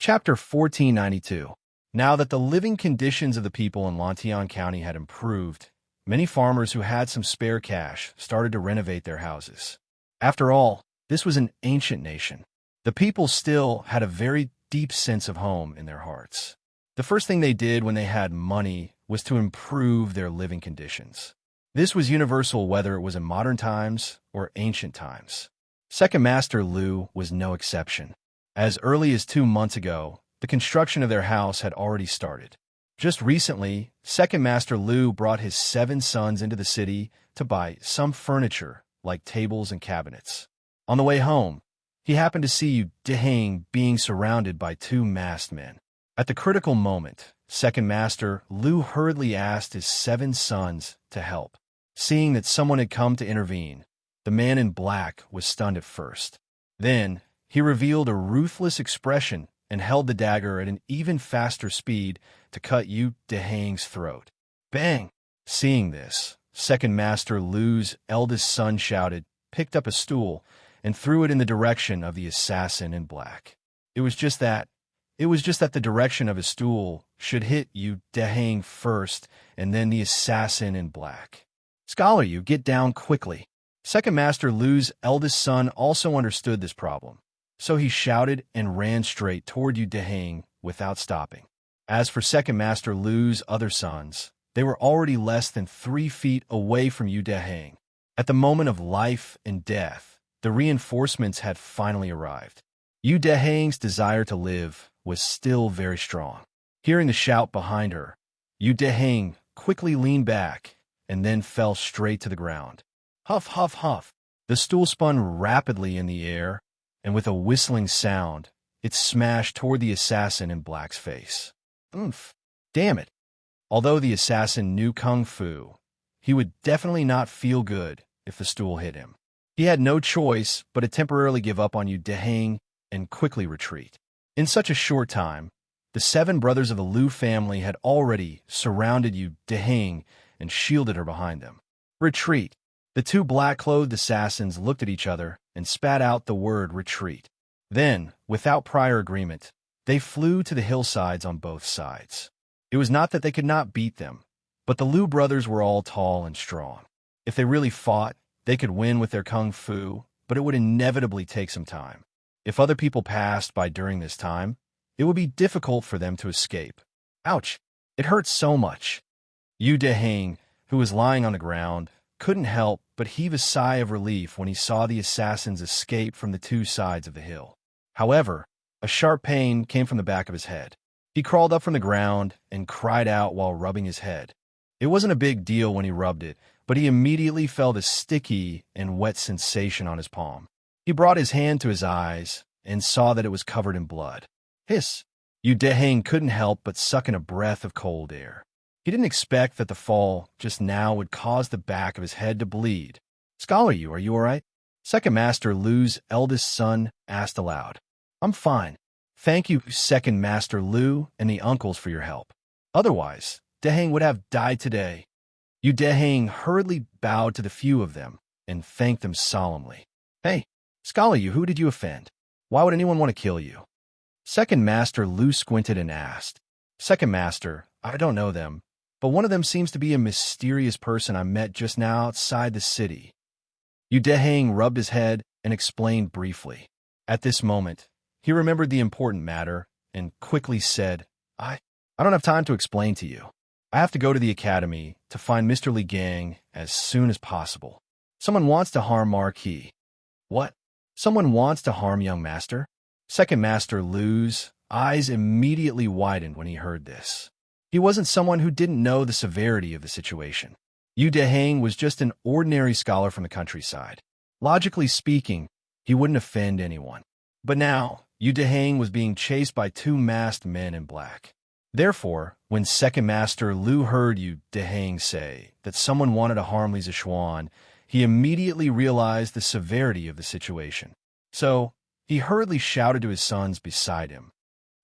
Chapter 1492. Now that the living conditions of the people in Lantian County had improved, many farmers who had some spare cash started to renovate their houses. After all, this was an ancient nation. The people still had a very deep sense of home in their hearts. The first thing they did when they had money was to improve their living conditions. This was universal whether it was in modern times or ancient times. Second Master Lu was no exception. As early as 2 months ago, the construction of their house had already started. Just recently, Second Master Lu brought his 7 sons into the city to buy some furniture, like tables and cabinets. On the way home, he happened to see Yu Deheng being surrounded by 2 masked men. At the critical moment, Second Master Lu hurriedly asked his 7 sons to help. Seeing that someone had come to intervene, the man in black was stunned at first. Then, he revealed a ruthless expression and held the dagger at an even faster speed to cut Yu Deheng's throat. Bang! Seeing this, Second Master Lu's eldest son shouted, picked up a stool, and threw it in the direction of the assassin in black. It was just that the direction of his stool should hit Yu Deheng first and then the assassin in black. Scholar, you get down quickly. Second Master Lu's eldest son also understood this problem, so he shouted and ran straight toward Yu Deheng without stopping. As for Second Master Lu's other sons, they were already less than 3 feet away from Yu Deheng. At the moment of life and death, the reinforcements had finally arrived. Yu Deheng's desire to live was still very strong. Hearing the shout behind her, Yu Deheng quickly leaned back and then fell straight to the ground. Huff, huff, huff. The stool spun rapidly in the air, and with a whistling sound, it smashed toward the assassin in black's face. Oomph! Damn it! Although the assassin knew kung fu, he would definitely not feel good if the stool hit him. He had no choice but to temporarily give up on Yu Deheng and quickly retreat. In such a short time, the 7 brothers of the Lu family had already surrounded Yu Deheng and shielded her behind them. Retreat! The 2 black-clothed assassins looked at each other and spat out the word retreat. Then, without prior agreement, they flew to the hillsides on both sides. It was not that they could not beat them, but the Lu brothers were all tall and strong. If they really fought, they could win with their kung fu, but it would inevitably take some time. If other people passed by during this time, it would be difficult for them to escape. Ouch! It hurt so much. Yu Deheng, who was lying on the ground, couldn't help but heave a sigh of relief when he saw the assassins escape from the 2 sides of the hill. However, a sharp pain came from the back of his head. He crawled up from the ground and cried out while rubbing his head. It wasn't a big deal when he rubbed it, but he immediately felt a sticky and wet sensation on his palm. He brought his hand to his eyes and saw that it was covered in blood. Hiss! Yu Deheng couldn't help but suck in a breath of cold air. He didn't expect that the fall just now would cause the back of his head to bleed. Scholar, are you all right? Second Master Lu's eldest son asked aloud. I'm fine. Thank you, Second Master Lu and the uncles for your help. Otherwise, Deheng would have died today. Yu Deheng hurriedly bowed to the few of them and thanked them solemnly. Hey, Scholar, who did you offend? Why would anyone want to kill you? Second Master Lu squinted and asked. Second Master, I don't know them, but one of them seems to be a mysterious person I met just now outside the city. Yu Deheng rubbed his head and explained briefly. At this moment, he remembered the important matter and quickly said, I don't have time to explain to you. I have to go to the academy to find Mr. Li Gang as soon as possible. Someone wants to harm Marquis. What? Someone wants to harm young master? Second Master Lu's eyes immediately widened when he heard this. He wasn't someone who didn't know the severity of the situation. Yu Deheng was just an ordinary scholar from the countryside. Logically speaking, he wouldn't offend anyone. But now, Yu Deheng was being chased by 2 masked men in black. Therefore, when Second Master Lu heard Yu Deheng say that someone wanted to harm Li Zishuan, he immediately realized the severity of the situation. So, he hurriedly shouted to his sons beside him.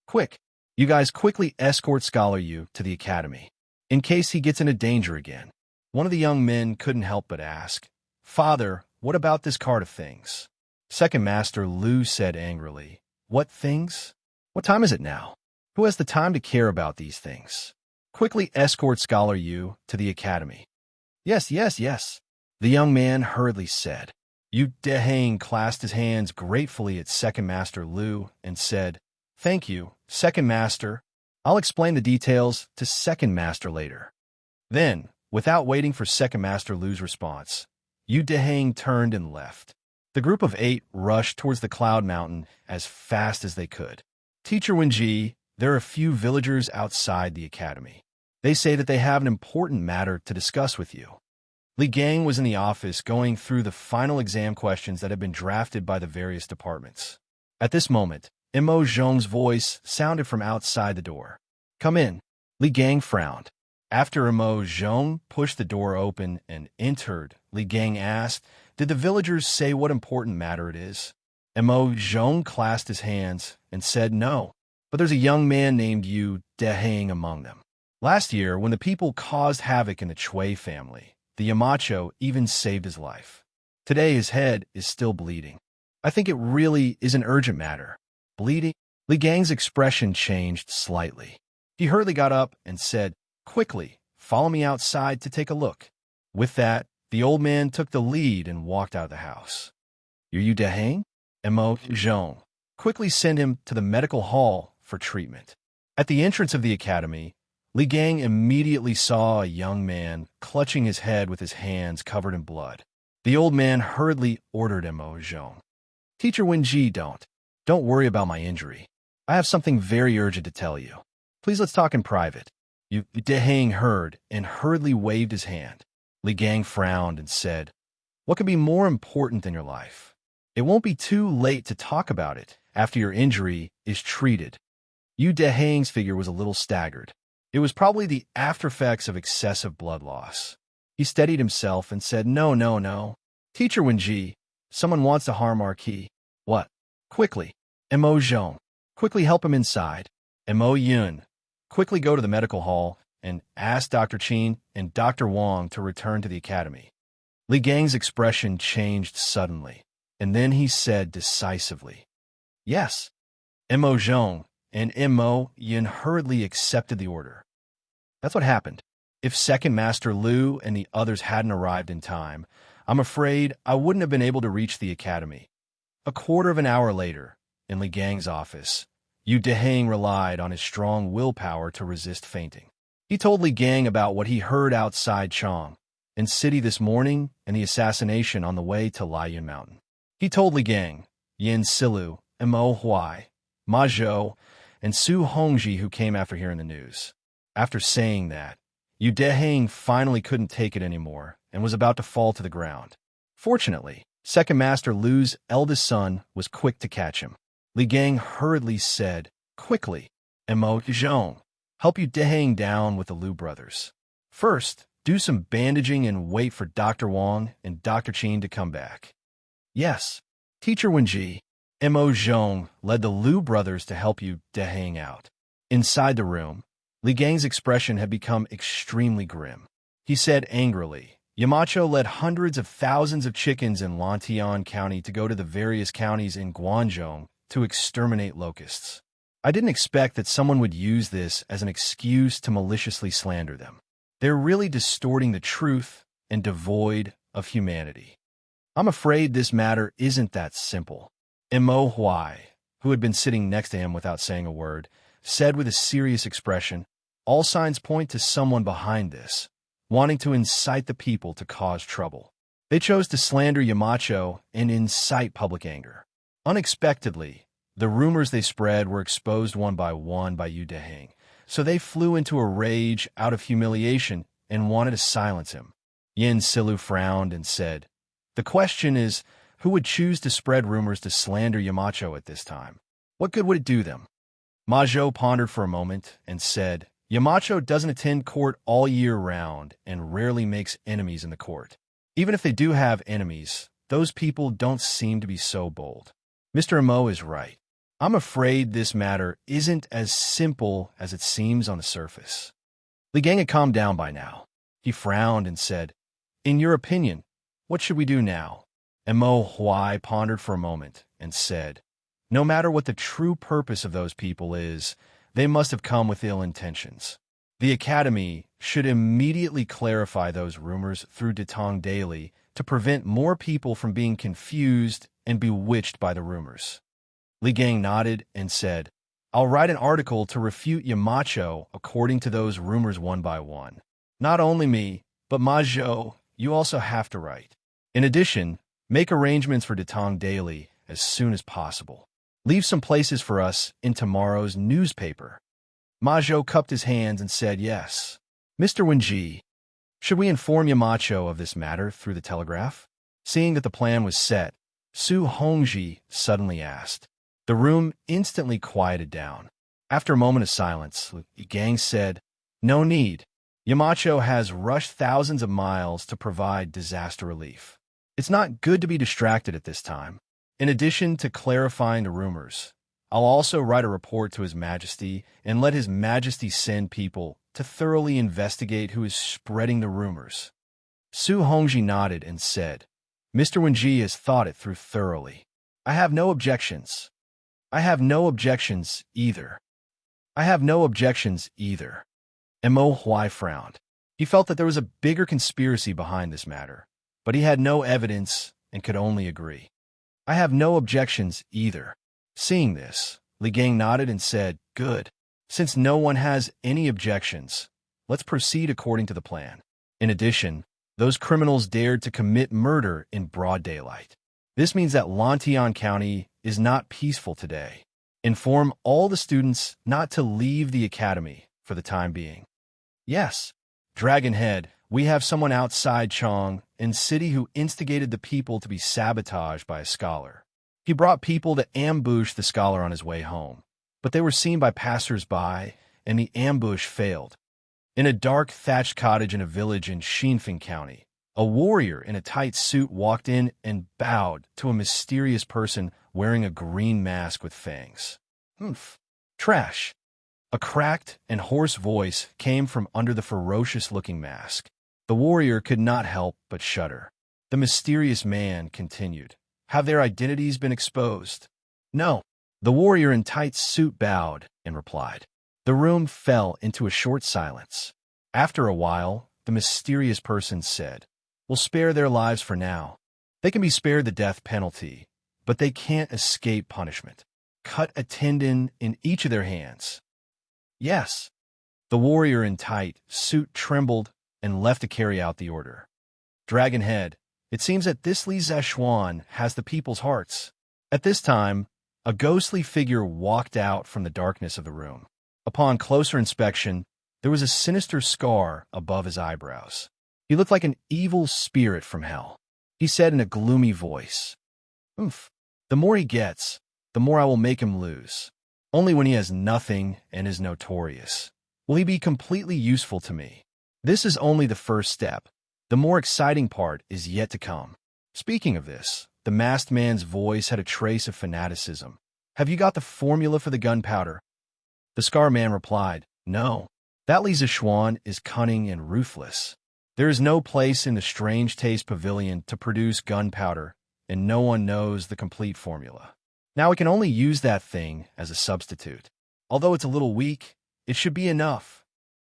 Quick! You guys quickly escort Scholar Yu to the academy, in case he gets into danger again. One of the young men couldn't help but ask, Father, what about this cart of things? Second Master Lu said angrily, What things? What time is it now? Who has the time to care about these things? Quickly escort Scholar Yu to the academy. Yes, yes, yes, the young man hurriedly said. Yu Dehang clasped his hands gratefully at Second Master Lu and said, Thank you, Second Master. I'll explain the details to Second Master later. Then, without waiting for Second Master Lu's response, Yu Dehang turned and left. The group of 8 rushed towards the Cloud Mountain as fast as they could. Teacher Wenji, there are a few villagers outside the academy. They say that they have an important matter to discuss with you. Li Gang was in the office going through the final exam questions that had been drafted by the various departments. At this moment, Mo Zhong's voice sounded from outside the door. Come in. Li Gang frowned. After Mo Zhong pushed the door open and entered, Li Gang asked, Did the villagers say what important matter it is? Mo Zhong clasped his hands and said no, but there's a young man named Yu Dehang among them. Last year, when the people caused havoc in the Chui family, the Yamacho even saved his life. Today, his head is still bleeding. I think it really is an urgent matter. Bleeding? Li Gang's expression changed slightly. He hurriedly got up and said, Quickly, follow me outside to take a look. With that, the old man took the lead and walked out of the house. You're Yu Dehang? Mo Zhong. Quickly send him to the medical hall for treatment. At the entrance of the academy, Li Gang immediately saw a young man clutching his head with his hands covered in blood. The old man hurriedly ordered Mo Zhong. Teacher Wenji, don't worry about my injury. I have something very urgent to tell you. Please let's talk in private. Yu Dehang heard and hurriedly waved his hand. Li Gang frowned and said, What could be more important than your life? It won't be too late to talk about it after your injury is treated. Yu Dehang's figure was a little staggered. It was probably the aftereffects of excessive blood loss. He steadied himself and said, No. Teacher Wenji, someone wants to harm our key. What? Quickly. Mo Zhong. Quickly help him inside. Mo Yun. Quickly go to the medical hall and ask Dr. Qin and Dr. Wang to return to the academy. Li Gang's expression changed suddenly, and then he said decisively, Yes. Mo Zhong and Mo Yun hurriedly accepted the order. That's what happened. If Second Master Lu and the others hadn't arrived in time, I'm afraid I wouldn't have been able to reach the academy. A quarter of an hour later, in Li Gang's office, Yu Dehang relied on his strong willpower to resist fainting. He told Li Gang about what he heard outside Chong in city this morning and the assassination on the way to Liyun Mountain. He told Li Gang, Yin Silu, Mo Huai, Ma Zhou, and Su Hongji who came after hearing the news. After saying that, Yu Dehang finally couldn't take it anymore and was about to fall to the ground. Fortunately, Second Master Lu's eldest son was quick to catch him. Li Gang hurriedly said, Quickly, Mo Zhong, help Yu Dehang down with the Lu brothers. First, do some bandaging and wait for Dr. Wang and Dr. Qin to come back. Yes, Teacher Wenji. Mo Zhong led the Lu brothers to help Yu Dehang out. Inside the room, Li Gang's expression had become extremely grim. He said angrily, Yamacho led hundreds of thousands of chickens in Lantian County to go to the various counties in Guangzhou to exterminate locusts. I didn't expect that someone would use this as an excuse to maliciously slander them. They're really distorting the truth and devoid of humanity. I'm afraid this matter isn't that simple. Mo Huai, who had been sitting next to him without saying a word, said with a serious expression, All signs point to someone behind this, wanting to incite the people to cause trouble. They chose to slander Yamacho and incite public anger. Unexpectedly, the rumors they spread were exposed one by Yu Dehang, so they flew into a rage out of humiliation and wanted to silence him. Yin Silu frowned and said, The question is, who would choose to spread rumors to slander Yamacho at this time? What good would it do them? Ma Zhou pondered for a moment and said, Yamacho doesn't attend court all year round and rarely makes enemies in the court. Even if they do have enemies, those people don't seem to be so bold. Mr. Mo is right. I'm afraid this matter isn't as simple as it seems on the surface. Li Gang had calmed down by now. He frowned and said, In your opinion, what should we do now? Mo Huai pondered for a moment and said, No matter what the true purpose of those people is, they must have come with ill intentions. The Academy should immediately clarify those rumors through Detong Daily to prevent more people from being confused and bewitched by the rumors. Li Gang nodded and said, I'll write an article to refute Yamacho according to those rumors one by one. Not only me, but Ma Zhou, you also have to write. In addition, make arrangements for Detong Daily as soon as possible. Leave some places for us in tomorrow's newspaper. Ma Zhou cupped his hands and said yes. Mr. Wenji, should we inform Yamacho of this matter through the telegraph? Seeing that the plan was set, Su Hongji suddenly asked. The room instantly quieted down. After a moment of silence, Li Gang said, No need. Yamacho has rushed thousands of miles to provide disaster relief. It's not good to be distracted at this time. In addition to clarifying the rumors, I'll also write a report to His Majesty and let His Majesty send people to thoroughly investigate who is spreading the rumors. Su Hongji nodded and said, Mr. Wenji has thought it through thoroughly. I have no objections. I have no objections either. I have no objections either. Mo Huai frowned. He felt that there was a bigger conspiracy behind this matter, but he had no evidence and could only agree. I have no objections either. Seeing this, Li Gang nodded and said, Good. Since no one has any objections, let's proceed according to the plan. In addition, those criminals dared to commit murder in broad daylight. This means that Lantian County is not peaceful today. Inform all the students not to leave the academy for the time being. Yes, Dragonhead, we have someone outside Chong in city who instigated the people to be sabotaged by a scholar. He brought people to ambush the scholar on his way home, but they were seen by passers-by, and the ambush failed. In a dark thatched cottage in a village in Xinfeng County, a warrior in a tight suit walked in and bowed to a mysterious person wearing a green mask with fangs. Humph. Trash. A cracked and hoarse voice came from under the ferocious-looking mask. The warrior could not help but shudder. The mysterious man continued. Have their identities been exposed? No. The warrior in tight suit bowed and replied. The room fell into a short silence. After a while, the mysterious person said, We'll spare their lives for now. They can be spared the death penalty, but they can't escape punishment. Cut a tendon in each of their hands. Yes. The warrior in tight suit trembled and left to carry out the order. Dragonhead, it seems that this Li Zeshuan has the people's hearts. At this time, a ghostly figure walked out from the darkness of the room. Upon closer inspection, there was a sinister scar above his eyebrows. He looked like an evil spirit from hell. He said in a gloomy voice, Oomph, the more he gets, the more I will make him lose. Only when he has nothing and is notorious will he be completely useful to me. This is only the first step. The more exciting part is yet to come. Speaking of this, the masked man's voice had a trace of fanaticism. Have you got the formula for the gunpowder? The scar man replied, No. That Li Zeshuan is cunning and ruthless. There is no place in the Strange Taste Pavilion to produce gunpowder, and no one knows the complete formula. Now we can only use that thing as a substitute. Although it's a little weak, it should be enough.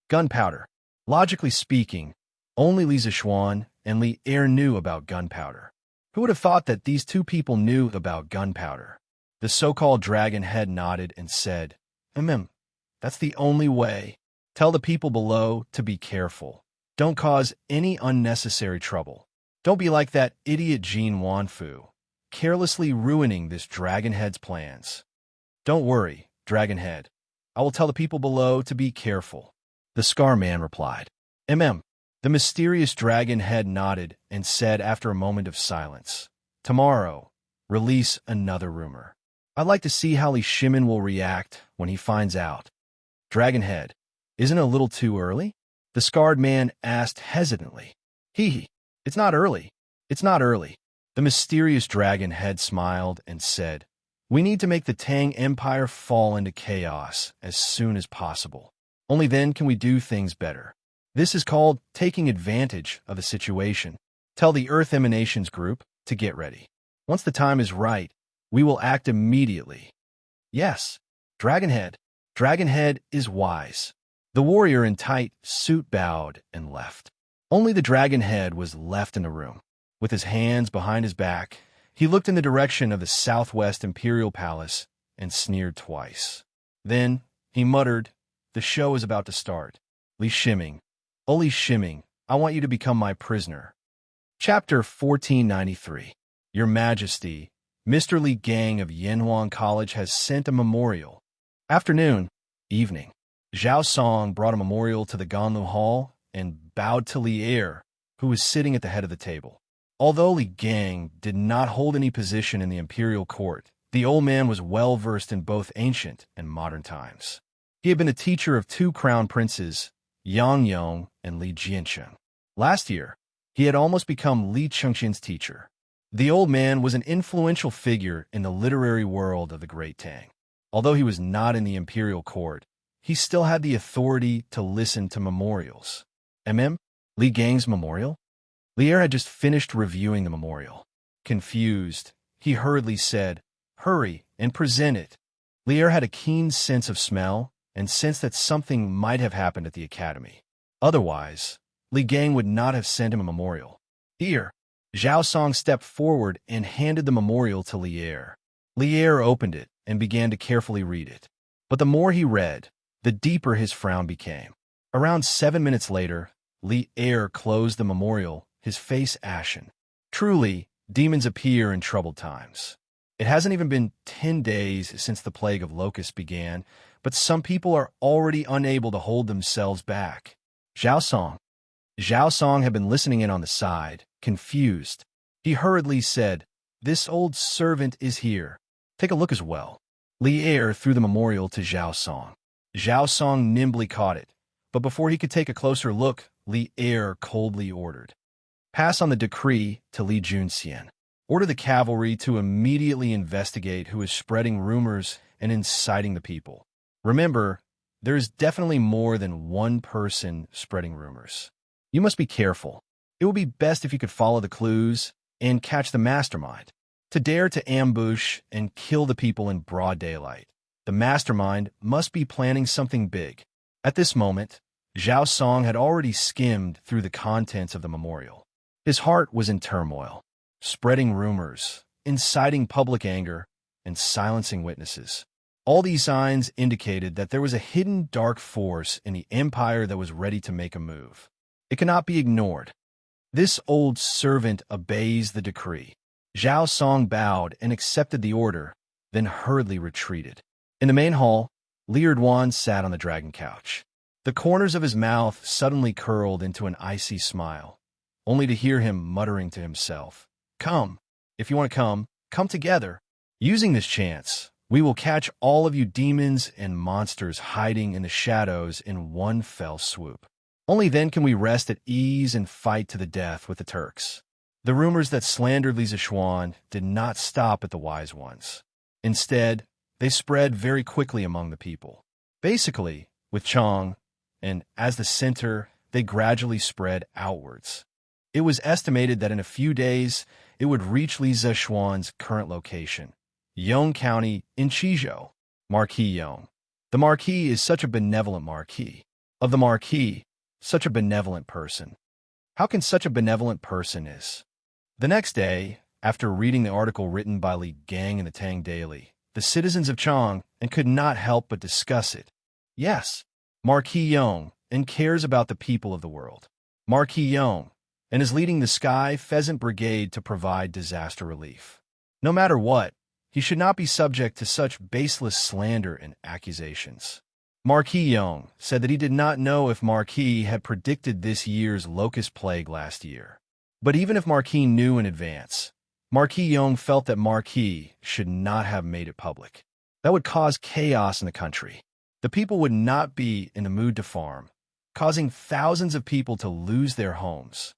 Gunpowder. Logically speaking, only Li Zeshuan and Li Er knew about gunpowder. Who would have thought that these two people knew about gunpowder? The so-called dragon head nodded and said, That's the only way. Tell the people below to be careful. Don't cause any unnecessary trouble. Don't be like that idiot Jean Wanfu, carelessly ruining this Dragonhead's plans. Don't worry, Dragonhead. I will tell the people below to be careful. The Scar Man replied. The mysterious Dragonhead nodded and said after a moment of silence, Tomorrow, release another rumor. I'd like to see how Li Shimin will react when he finds out. Dragonhead, isn't it a little too early? The Scarred Man asked hesitantly. It's not early. It's not early. The mysterious Dragonhead smiled and said, We need to make the Tang Empire fall into chaos as soon as possible. Only then can we do things better. This is called taking advantage of the situation. Tell the Earth Emanations group to get ready. Once the time is right, We will act immediately. Yes, Dragonhead. Dragonhead is wise. The warrior in tight suit bowed and left. Only the Dragonhead was left in the room. With his hands behind his back, he looked in the direction of the Southwest Imperial Palace and sneered twice. Then he muttered, "The show is about to start. Li Shiming, oh Li Shiming, I want you to become my prisoner." Chapter 1493. Your Majesty, Mr. Li Gang of Yanhuang College has sent a memorial. Afternoon, evening. Zhao Song brought a memorial to the Ganlu Hall and bowed to Li Er, who was sitting at the head of the table. Although Li Gang did not hold any position in the imperial court, the old man was well versed in both ancient and modern times. He had been the teacher of two crown princes, Yang Yong and Li Jiancheng. Last year, he had almost become Li Chengxin's teacher. The old man was an influential figure in the literary world of the Great Tang. Although he was not in the imperial court, he still had the authority to listen to memorials. Li Gang's memorial? Li Er had just finished reviewing the memorial. Confused, he hurriedly said, "Hurry and present it." Li Er had a keen sense of smell and sensed that something might have happened at the academy. Otherwise, Li Gang would not have sent him a memorial. Here, Zhao Song stepped forward and handed the memorial to Li Er. Li Er opened it and began to carefully read it. But the more he read, the deeper his frown became. Around 7 minutes later, Li Er closed the memorial, his face ashen. Truly, demons appear in troubled times. It hasn't even been 10 days since the plague of locusts began, but some people are already unable to hold themselves back. Zhao Song had been listening in on the side, confused. He hurriedly said, "This old servant is here. Take a look as well." Li Er threw the memorial to Zhao Song. Zhao Song nimbly caught it, but before he could take a closer look, Li Er coldly ordered, "Pass on the decree to Li Junxian. Order the cavalry to immediately investigate who is spreading rumors and inciting the people. Remember, there is definitely more than one person spreading rumors. You must be careful. It would be best if you could follow the clues and catch the mastermind. To dare to ambush and kill the people in broad daylight, the mastermind must be planning something big." At this moment, Zhao Song had already skimmed through the contents of the memorial. His heart was in turmoil. Spreading rumors, inciting public anger, and silencing witnesses. All these signs indicated that there was a hidden dark force in the empire that was ready to make a move. It cannot be ignored. This old servant obeys the decree. Zhao Song bowed and accepted the order, then hurriedly retreated. In the main hall, Li Erduan sat on the dragon couch. The corners of his mouth suddenly curled into an icy smile, only to hear him muttering to himself, "Come, if you want to come together. Using this chance, we will catch all of you demons and monsters hiding in the shadows in one fell swoop. Only then can we rest at ease and fight to the death with the Turks." The rumors that slandered Li Zishuan did not stop at the wise ones. Instead, they spread very quickly among the people. Basically, with Chang, and as the center, they gradually spread outwards. It was estimated that in a few days, it would reach Li Zishuan's current location, Yong County in Chizhou. Marquis Yong. The Marquis is such a benevolent Marquis. Of the Marquis, such a benevolent person. How can such a benevolent person is? The next day, after reading the article written by Li Gang in the Tang Daily, the citizens of Chang and could not help but discuss it. Yes, Marquis Yong and cares about the people of the world. Marquis Yong and is leading the Sky Pheasant Brigade to provide disaster relief. No matter what, he should not be subject to such baseless slander and accusations. Marquis Yong said that he did not know if Marquis had predicted this year's locust plague last year. But even if Marquis knew in advance, Marquis Yong felt that Marquis should not have made it public. That would cause chaos in the country. The people would not be in the mood to farm, causing thousands of people to lose their homes.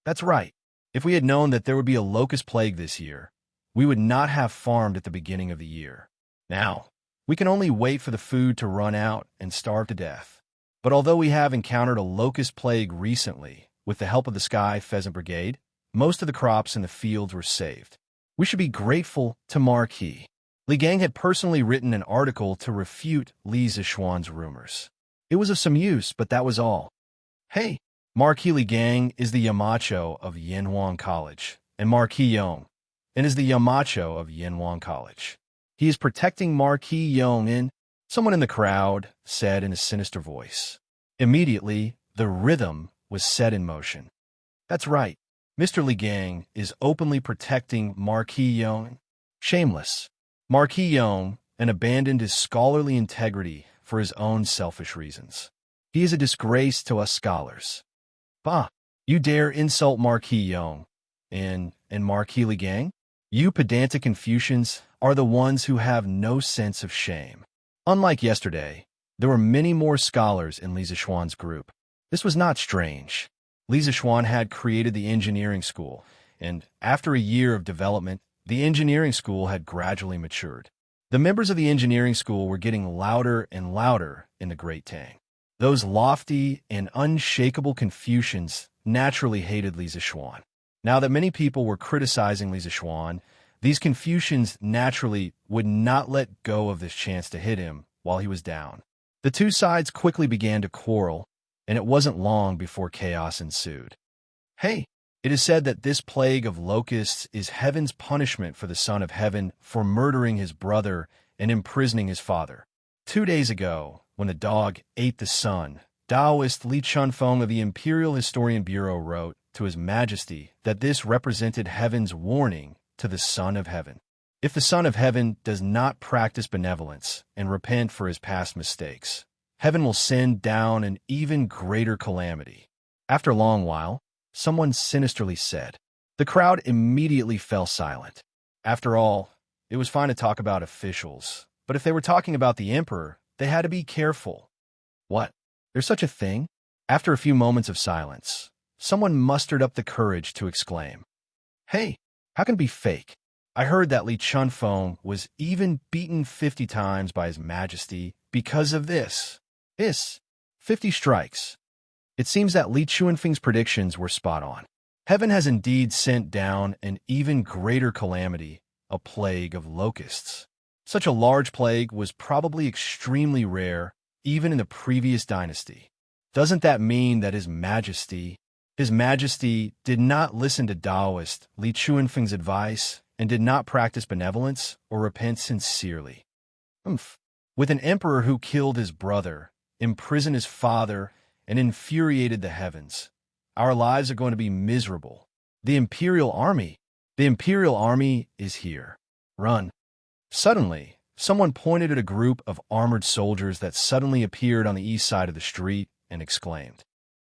That's right. If we had known that there would be a locust plague this year, we would not have farmed at the beginning of the year. Now, we can only wait for the food to run out and starve to death. But although we have encountered a locust plague recently, with the help of the Sky Pheasant Brigade, most of the crops in the fields were saved. We should be grateful to Marquis. Li Gang had personally written an article to refute Li Zishuan's rumors. It was of some use, but that was all. Hey, Marquis Li Gang is the Yamacho of Yanhuang College, and Marquis Yong, and is the Yamacho of Yanhuang College. He is protecting Marquis Yong and someone in the crowd said in a sinister voice. Immediately, the rhythm was set in motion. That's right. Mr. Li Gang is openly protecting Marquis Yong. Shameless. Marquis Yong and abandoned his scholarly integrity for his own selfish reasons. He is a disgrace to us scholars. Bah, you dare insult Marquis Yong and Marquis Li Gang? You pedantic Confucians are the ones who have no sense of shame. Unlike yesterday, there were many more scholars in Li Zishuan's group. This was not strange. Li Zishuan had created the engineering school, and after a year of development, the engineering school had gradually matured. The members of the engineering school were getting louder and louder in the Great Tang. Those lofty and unshakable Confucians naturally hated Li Zishuan. Now that many people were criticizing Li Zishuan, these Confucians naturally would not let go of this chance to hit him while he was down. The two sides quickly began to quarrel, and it wasn't long before chaos ensued. Hey, it is said that this plague of locusts is heaven's punishment for the Son of Heaven for murdering his brother and imprisoning his father. 2 days ago, when the dog ate the sun, Taoist Li Chunfeng of the Imperial Historian Bureau wrote to His Majesty that this represented heaven's warning to the Son of Heaven. If the Son of Heaven does not practice benevolence and repent for his past mistakes, heaven will send down an even greater calamity. After a long while, someone sinisterly said. The crowd immediately fell silent. After all, it was fine to talk about officials, but if they were talking about the emperor, they had to be careful. What? There's such a thing? After a few moments of silence, someone mustered up the courage to exclaim, Hey, how can it be fake? I heard that Li Chunfeng was even beaten 50 times by His Majesty because of this. 50 strikes. It seems that Li Chunfeng's predictions were spot on. Heaven has indeed sent down an even greater calamity, a plague of locusts. Such a large plague was probably extremely rare, even in the previous dynasty. Doesn't that mean that His Majesty did not listen to Taoist Li Chunfeng's advice and did not practice benevolence or repent sincerely? With an emperor who killed his brother, imprisoned his father, and infuriated the heavens, our lives are going to be miserable. The Imperial Army is here. Run. Suddenly, someone pointed at a group of armored soldiers that suddenly appeared on the east side of the street and exclaimed,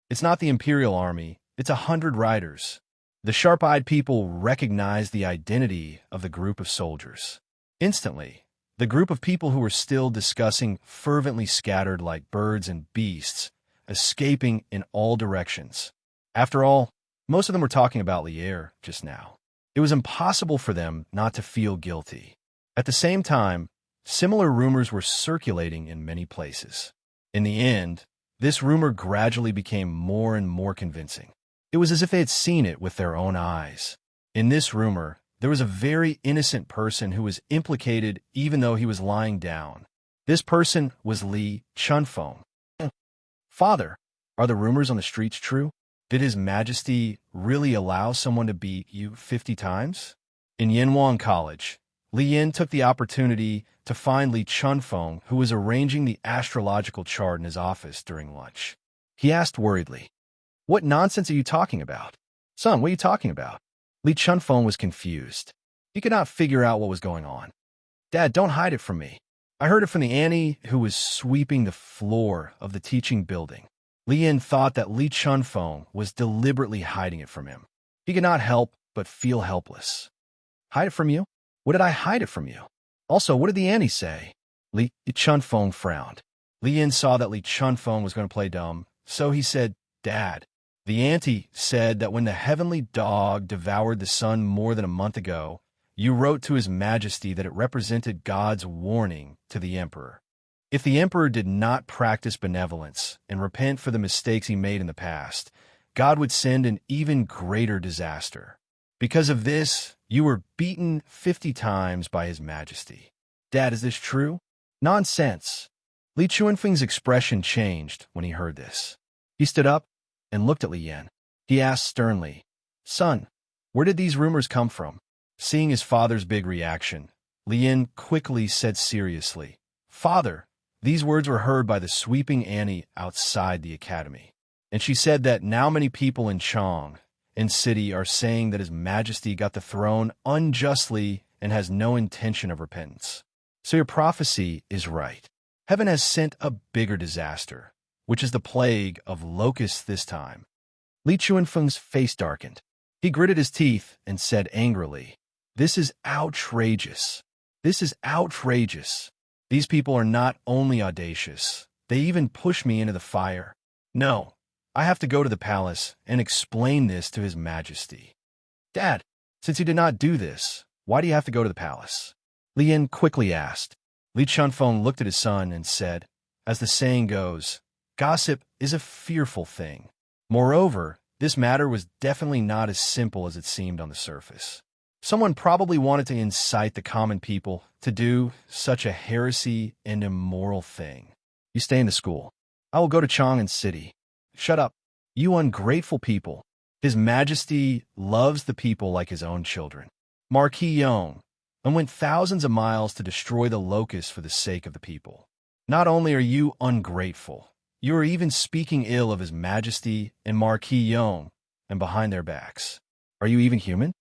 It's not the Imperial Army, it's 100 riders. The sharp-eyed people recognized the identity of the group of soldiers. Instantly, the group of people who were still discussing fervently scattered like birds and beasts, escaping in all directions. After all, most of them were talking about Lier just now. It was impossible for them not to feel guilty. At the same time, similar rumors were circulating in many places. In the end, this rumor gradually became more and more convincing. It was as if they had seen it with their own eyes. In this rumor, there was a very innocent person who was implicated even though he was lying down. This person was Li Chunfeng. Father, are the rumors on the streets true? Did His Majesty really allow someone to beat you 50 times? In Yanhuang College, Li Yin took the opportunity to find Li Chunfeng, who was arranging the astrological chart in his office during lunch. He asked worriedly, What nonsense are you talking about? Son, what are you talking about? Li Chunfeng was confused. He could not figure out what was going on. Dad, don't hide it from me. I heard it from the Annie who was sweeping the floor of the teaching building. Li Yin thought that Li Chunfeng was deliberately hiding it from him. He could not help but feel helpless. Hide it from you? What did I hide it from you? Also, what did the Annie say? Li Chunfeng frowned. Li Yin saw that Li Chunfeng was going to play dumb, so he said, Dad, the auntie said that when the heavenly dog devoured the sun more than a month ago, you wrote to His Majesty that it represented God's warning to the emperor. If the emperor did not practice benevolence and repent for the mistakes he made in the past, God would send an even greater disaster. Because of this, you were beaten 50 times by His Majesty. Dad, is this true? Nonsense. Li Chuanfeng's expression changed when he heard this. He stood up and looked at Li Yan. He asked sternly, Son, where did these rumors come from? Seeing his father's big reaction, Li Yan quickly said seriously, Father, these words were heard by the sweeping Annie outside the academy. And she said that now many people in Chang and city are saying that His Majesty got the throne unjustly and has no intention of repentance. So your prophecy is right. Heaven has sent a bigger disaster, which is the plague of locusts this time. Li Chuanfeng's face darkened. He gritted his teeth and said angrily, This is outrageous. This is outrageous. These people are not only audacious, they even push me into the fire. No, I have to go to the palace and explain this to His Majesty. Dad, since you did not do this, why do you have to go to the palace? Li Yan quickly asked. Li Chuanfeng looked at his son and said, As the saying goes, gossip is a fearful thing. Moreover, this matter was definitely not as simple as it seemed on the surface. Someone probably wanted to incite the common people to do such a heresy and immoral thing. You stay in the school. I will go to Chang'an City. Shut up, you ungrateful people. His Majesty loves the people like his own children. Marquis Yong, and went thousands of miles to destroy the locusts for the sake of the people. Not only are you ungrateful, you are even speaking ill of His Majesty and Marquis Yong, and behind their backs. Are you even human?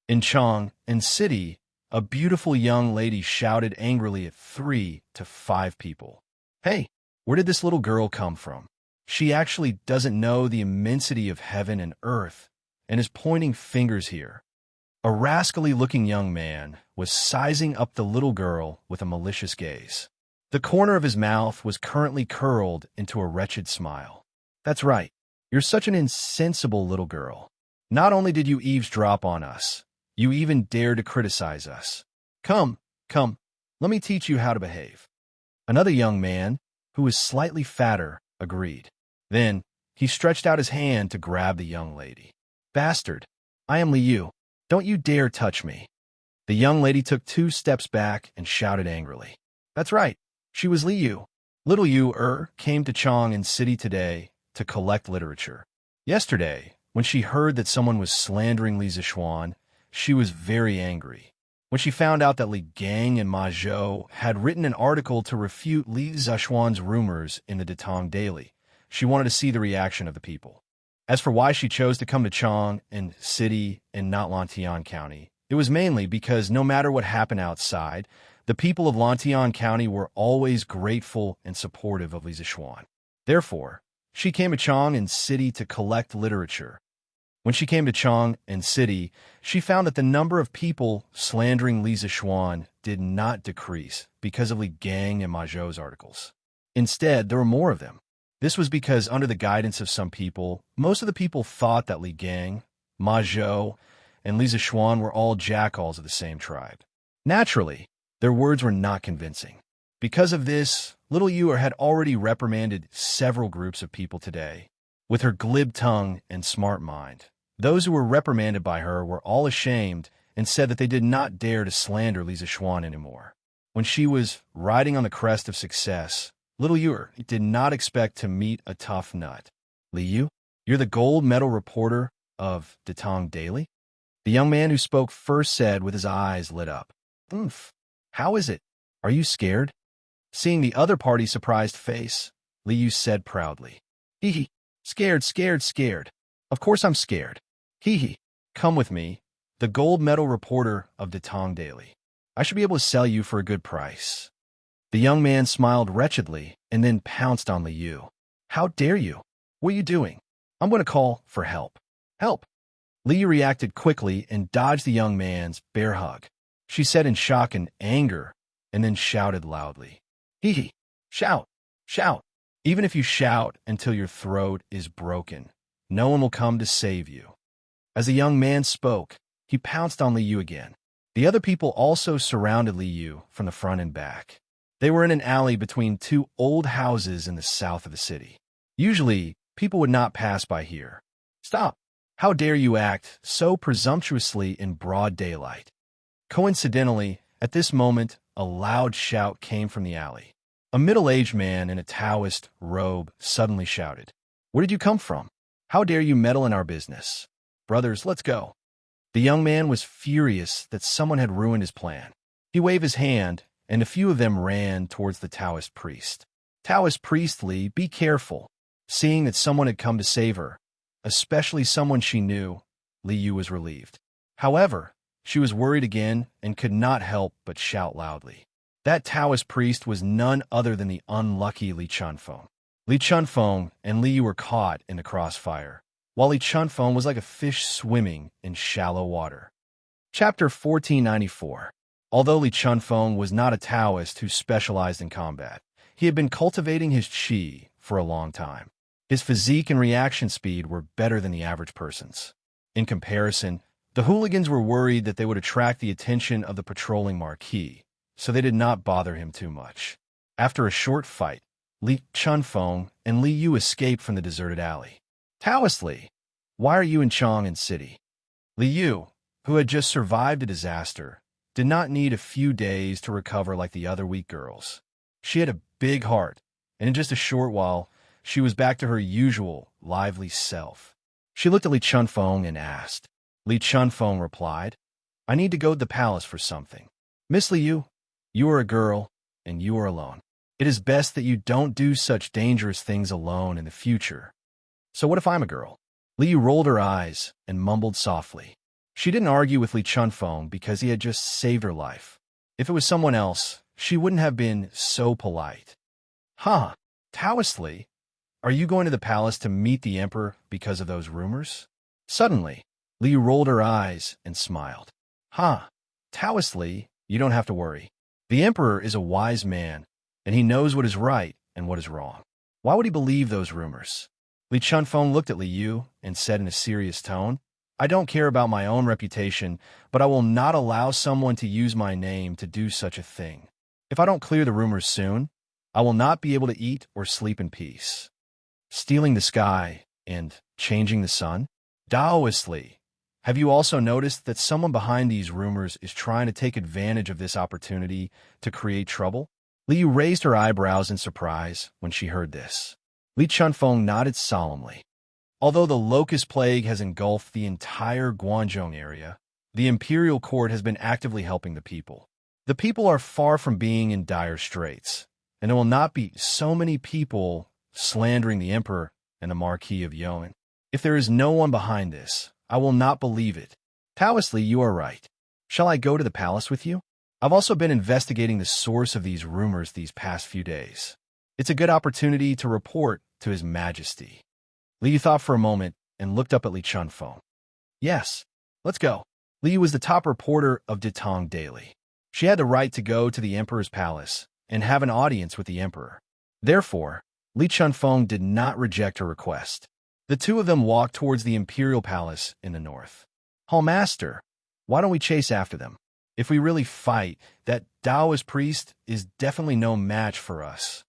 In Chang'an City, a beautiful young lady shouted angrily at 3 to 5 people. Hey, where did this little girl come from? She actually doesn't know the immensity of heaven and earth, and is pointing fingers here. A rascally-looking young man was sizing up the little girl with a malicious gaze. The corner of his mouth was currently curled into a wretched smile. That's right. You're such an insensible little girl. Not only did you eavesdrop on us, you even dared to criticize us. Come, let me teach you how to behave. Another young man, who was slightly fatter, agreed. Then, he stretched out his hand to grab the young lady. Bastard, I am Li Yu. Don't you dare touch me. The young lady took 2 steps back and shouted angrily. That's right, she was Li Yu. Little Yu came to Chang'an City today to collect literature. Yesterday, when she heard that someone was slandering Li Zixuan, she was very angry. When she found out that Li Gang and Ma Zhou had written an article to refute Li Zixuan's rumors in the Datong Daily, she wanted to see the reaction of the people. As for why she chose to come to Chang'an City and not Lantian County, it was mainly because no matter what happened outside, the people of Lantian County were always grateful and supportive of Li Zixuan. Therefore, she came to Chang'an City to collect literature. When she came to Chang'an City, she found that the number of people slandering Li Zixuan did not decrease because of Li Gang and Ma Zhou's articles. Instead, there were more of them. This was because, under the guidance of some people, most of the people thought that Li Gang, Ma Zhou, and Li Zixuan were all jackals of the same tribe. Naturally, their words were not convincing. Because of this, little Yu had already reprimanded several groups of people today. With her glib tongue and smart mind, those who were reprimanded by her were all ashamed and said that they did not dare to slander Li Zixuan anymore. When she was riding on the crest of success, little Yu did not expect to meet a tough nut. Li Yu, you're the gold medal reporter of Datong Daily? The young man who spoke first said with his eyes lit up. Oomph. How is it? Are you scared? Seeing the other party's surprised face, Li Yu said proudly. Hee hee. Scared. Of course I'm scared. Hee hee. Come with me, the gold medal reporter of Datong Daily. I should be able to sell you for a good price. The young man smiled wretchedly and then pounced on Li Yu. How dare you? What are you doing? I'm going to call for help. Help! Li Yu reacted quickly and dodged the young man's bear hug. She said in shock and anger, and then shouted loudly. Hee hee! Shout! Even if you shout until your throat is broken, no one will come to save you. As the young man spoke, he pounced on Li Yu again. The other people also surrounded Li Yu from the front and back. They were in an alley between 2 old houses in the south of the city. Usually, people would not pass by here. Stop! How dare you act so presumptuously in broad daylight? Coincidentally, at this moment, a loud shout came from the alley. A middle-aged man in a Taoist robe suddenly shouted, "Where did you come from? How dare you meddle in our business? Brothers, let's go." The young man was furious that someone had ruined his plan. He waved his hand, and a few of them ran towards the Taoist priest. "Taoist priest Li, be careful." Seeing that someone had come to save her, especially someone she knew, Li Yu was relieved. However, she was worried again and could not help but shout loudly. That Taoist priest was none other than the unlucky Li Chunfeng. Li Chunfeng and Li Yu were caught in the crossfire, while Li Chunfeng was like a fish swimming in shallow water. Chapter 1494. Although Li Chunfeng was not a Taoist who specialized in combat, he had been cultivating his qi for a long time. His physique and reaction speed were better than the average person's. In comparison, the hooligans were worried that they would attract the attention of the patrolling marquis, so they did not bother him too much. After a short fight, Li Chunfeng and Li Yu escaped from the deserted alley. "Taoist Li, why are you in Chang'an City?" Li Yu, who had just survived a disaster, did not need a few days to recover like the other weak girls. She had a big heart, and in just a short while, she was back to her usual, lively self. She looked at Li Chunfeng and asked. Li Chunfeng replied, "I need to go to the palace for something." "Miss Li Yu, you are a girl, and you are alone. It is best that you don't do such dangerous things alone in the future." "So what if I'm a girl?" Li Yu rolled her eyes and mumbled softly. She didn't argue with Li Chunfeng because he had just saved her life. If it was someone else, she wouldn't have been so polite. "Huh, Taoist Li, are you going to the palace to meet the emperor because of those rumors?" Suddenly, Li rolled her eyes and smiled. "Huh, Taoist Li, you don't have to worry. The emperor is a wise man, and he knows what is right and what is wrong. Why would he believe those rumors?" Li Chunfeng looked at Li Yu and said in a serious tone, "I don't care about my own reputation, but I will not allow someone to use my name to do such a thing. If I don't clear the rumors soon, I will not be able to eat or sleep in peace." Stealing the sky and changing the sun? Taoist Li, have you also noticed that someone behind these rumors is trying to take advantage of this opportunity to create trouble? Li Yu raised her eyebrows in surprise when she heard this. Li Chunfeng nodded solemnly. Although the locust plague has engulfed the entire Guangzhou area, the imperial court has been actively helping the people. The people are far from being in dire straits, and there will not be so many people slandering the emperor and the Marquis of Yuan. If there is no one behind this, I will not believe it. Taoist Li, you are right. Shall I go to the palace with you? I've also been investigating the source of these rumors these past few days. It's a good opportunity to report to His Majesty. Li Yu thought for a moment and looked up at Li Chunfeng. "Yes, let's go." Li Yu was the top reporter of Datong Daily. She had the right to go to the emperor's palace and have an audience with the emperor. Therefore, Li Chunfeng did not reject her request. The two of them walked towards the imperial palace in the north. "Hall Master, why don't we chase after them? If we really fight, that Taoist priest is definitely no match for us."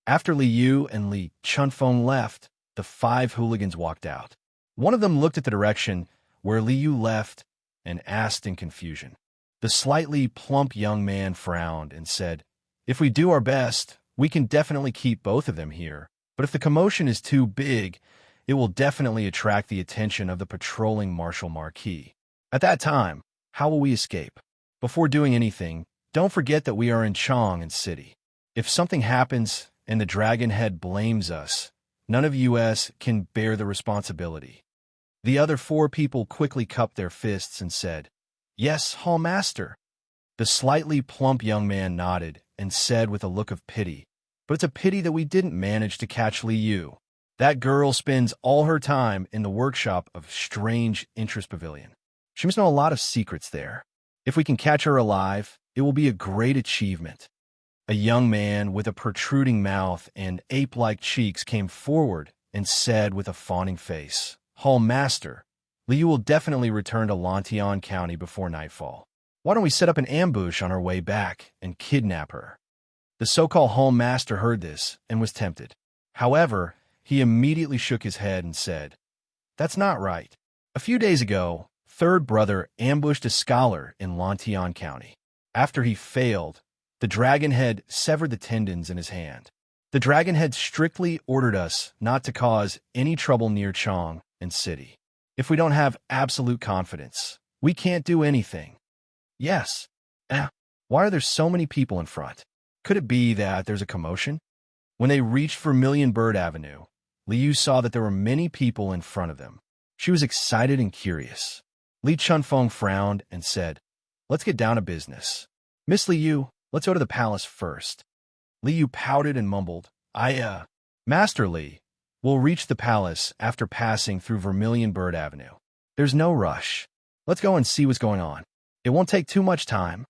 After Li Yu and Li Chunfeng left, the 5 hooligans walked out. One of them looked at the direction where Li Yu left and asked in confusion. The slightly plump young man frowned and said, "If we do our best, we can definitely keep both of them here. But if the commotion is too big, it will definitely attract the attention of the patrolling Marshal Marquis. At that time, how will we escape? Before doing anything, don't forget that we are in Chang'an City. If something happens and the Dragon Head blames us, none of us can bear the responsibility." The other 4 people quickly cupped their fists and said, "Yes, Hall Master." The slightly plump young man nodded and said with a look of pity, "But it's a pity that we didn't manage to catch Li Yu. That girl spends all her time in the workshop of Strange Interest Pavilion. She must know a lot of secrets there. If we can catch her alive, it will be a great achievement." A young man with a protruding mouth and ape-like cheeks came forward and said with a fawning face, "Hall Master, Li Yu will definitely return to Lantian County before nightfall. Why don't we set up an ambush on our way back and kidnap her?" The so-called Hall Master heard this and was tempted. However, he immediately shook his head and said, "That's not right. A few days ago, third brother ambushed a scholar in Lantian County. After he failed, the dragonhead severed the tendons in his hand. The dragonhead strictly ordered us not to cause any trouble near Chong and City. If we don't have absolute confidence, we can't do anything. Yes. Why are there so many people in front? Could it be that there's a commotion? When they reached Vermilion Bird Avenue, Liu saw that there were many people in front of them. She was excited and curious. Li Chunfeng frowned and said, "Let's get down to business. Miss Liu, let's go to the palace first." Liu pouted and mumbled, Master Li, we'll reach the palace after passing through Vermilion Bird Avenue. There's no rush. Let's go and see what's going on. It won't take too much time."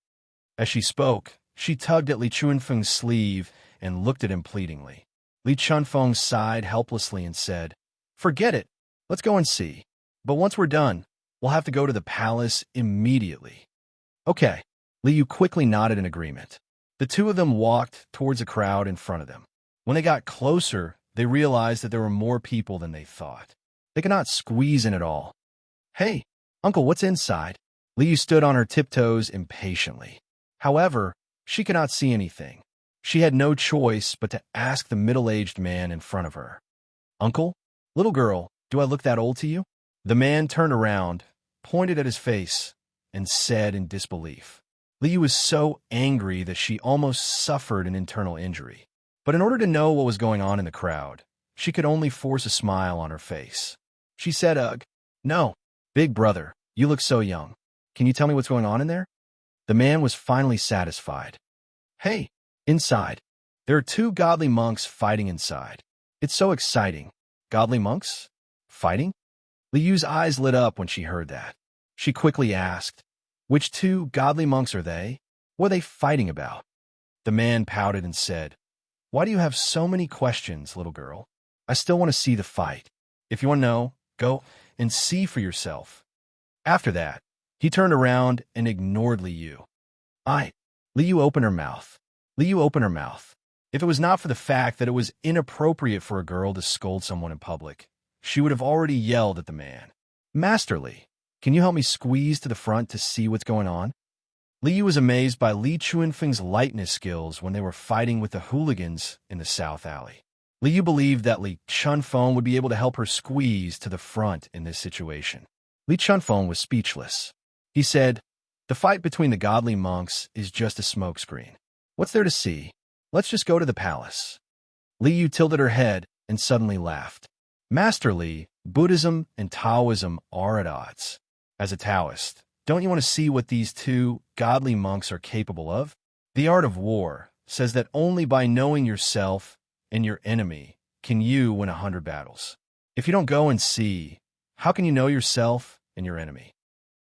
As she spoke, she tugged at Li Chunfeng's sleeve and looked at him pleadingly. Li Chunfeng sighed helplessly and said, "Forget it. Let's go and see. But once we're done, we'll have to go to the palace immediately." Okay. Liu quickly nodded in agreement. The two of them walked towards a crowd in front of them. When they got closer, they realized that there were more people than they thought. They could not squeeze in at all. "Hey, Uncle, what's inside?" Liu stood on her tiptoes impatiently. However, she could not see anything. She had no choice but to ask the middle-aged man in front of her. "Uncle? Little girl, do I look that old to you?" The man turned around, pointed at his face, and said in disbelief. Liu was so angry that she almost suffered an internal injury. But in order to know what was going on in the crowd, she could only force a smile on her face. She said, "Ugh, no, big brother, you look so young. Can you tell me what's going on in there?" The man was finally satisfied. "Hey, inside. There are two godly monks fighting inside. It's so exciting." "Godly monks? Fighting?" Liu's eyes lit up when she heard that. She quickly asked, "Which two godly monks are they? What are they fighting about?" The man pouted and said, "Why do you have so many questions, little girl? I still want to see the fight. If you want to know, go and see for yourself." After that, he turned around and ignored Liu. Liu opened her mouth. Liu opened her mouth. If it was not for the fact that it was inappropriate for a girl to scold someone in public, she would have already yelled at the man. "Master Li, can you help me squeeze to the front to see what's going on?" Liu was amazed by Li Chunfeng's lightness skills when they were fighting with the hooligans in the South Alley. Liu believed that Li Chunfeng would be able to help her squeeze to the front in this situation. Li Chunfeng was speechless. He said, "The fight between the godly monks is just a smokescreen. What's there to see? Let's just go to the palace." Liu tilted her head and suddenly laughed. "Master Li, Buddhism and Taoism are at odds. As a Taoist, don't you want to see what these two godly monks are capable of? The art of war says that only by knowing yourself and your enemy can you win 100 battles. If you don't go and see, how can you know yourself and your enemy?"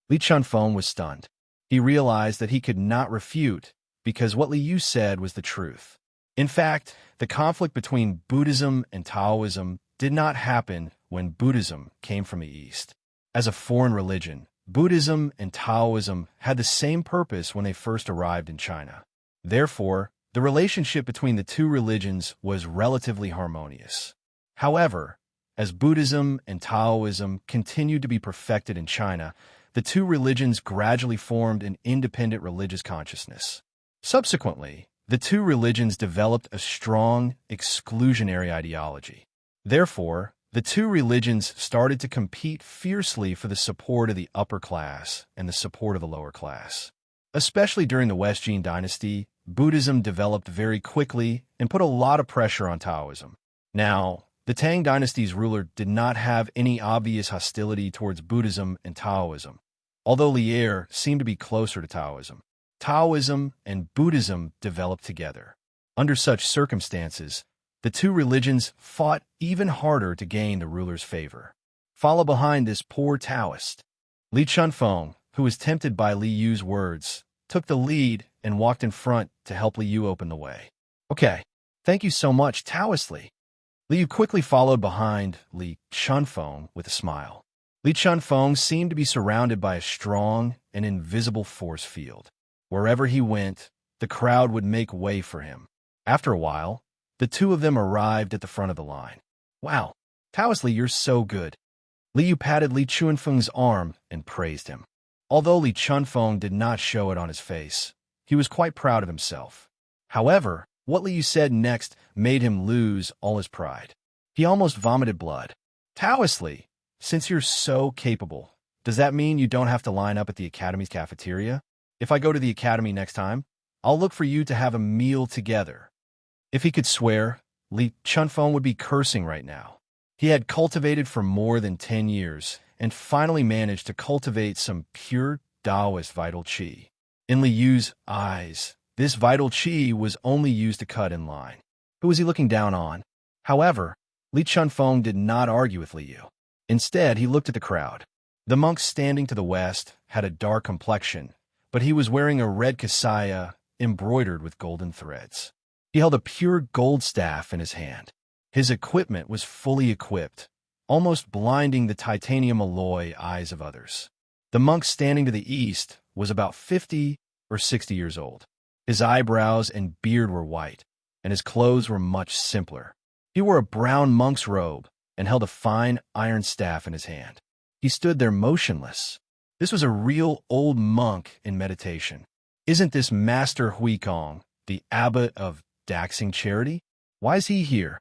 Li Chunfeng was stunned. He realized that he could not refute because what Liu said was the truth. In fact, the conflict between Buddhism and Taoism did not happen when Buddhism came from the East. As a foreign religion, Buddhism and Taoism had the same purpose when they first arrived in China. Therefore, the relationship between the two religions was relatively harmonious. However, as Buddhism and Taoism continued to be perfected in China, the two religions gradually formed an independent religious consciousness. Subsequently, the two religions developed a strong, exclusionary ideology. Therefore, the two religions started to compete fiercely for the support of the upper class and the support of the lower class. Especially during the West Jin dynasty, Buddhism developed very quickly and put a lot of pressure on Taoism. Now, the Tang dynasty's ruler did not have any obvious hostility towards Buddhism and Taoism. Although Lier seemed to be closer to Taoism, Taoism and Buddhism developed together. Under such circumstances, the two religions fought even harder to gain the ruler's favor. Follow behind this poor Taoist. Li Chunfeng, who was tempted by Liu's words, took the lead and walked in front to help Liu open the way. "Okay, thank you so much, Taoist Li." Liu quickly followed behind Li Chunfeng with a smile. Li Chunfeng seemed to be surrounded by a strong and invisible force field. Wherever he went, the crowd would make way for him. After a while, the two of them arrived at the front of the line. "Wow, Taoist Li, you're so good." Li Yu patted Li Chunfeng's arm and praised him. Although Li Chunfeng did not show it on his face, he was quite proud of himself. However, what Li Yu said next made him lose all his pride. He almost vomited blood. Taoist Li, since you're so capable, does that mean you don't have to line up at the Academy's cafeteria? If I go to the Academy next time, I'll look for you to have a meal together. If he could swear, Li Chunfeng would be cursing right now. He had cultivated for more than 10 years and finally managed to cultivate some pure Taoist vital qi. In Li Yu's eyes, this vital qi was only used to cut in line. Who was he looking down on? However, Li Chunfeng did not argue with Li Yu. Instead, he looked at the crowd. The monk standing to the west had a dark complexion, but he was wearing a red kasaya embroidered with golden threads. He held a pure gold staff in his hand. His equipment was fully equipped, almost blinding the titanium alloy eyes of others. The monk standing to the east was about 50 or 60 years old. His eyebrows and beard were white, and his clothes were much simpler. He wore a brown monk's robe and held a fine iron staff in his hand. He stood there motionless. This was a real old monk in meditation. Isn't this Master Huikong, the abbot of Daxing Charity? Why is he here?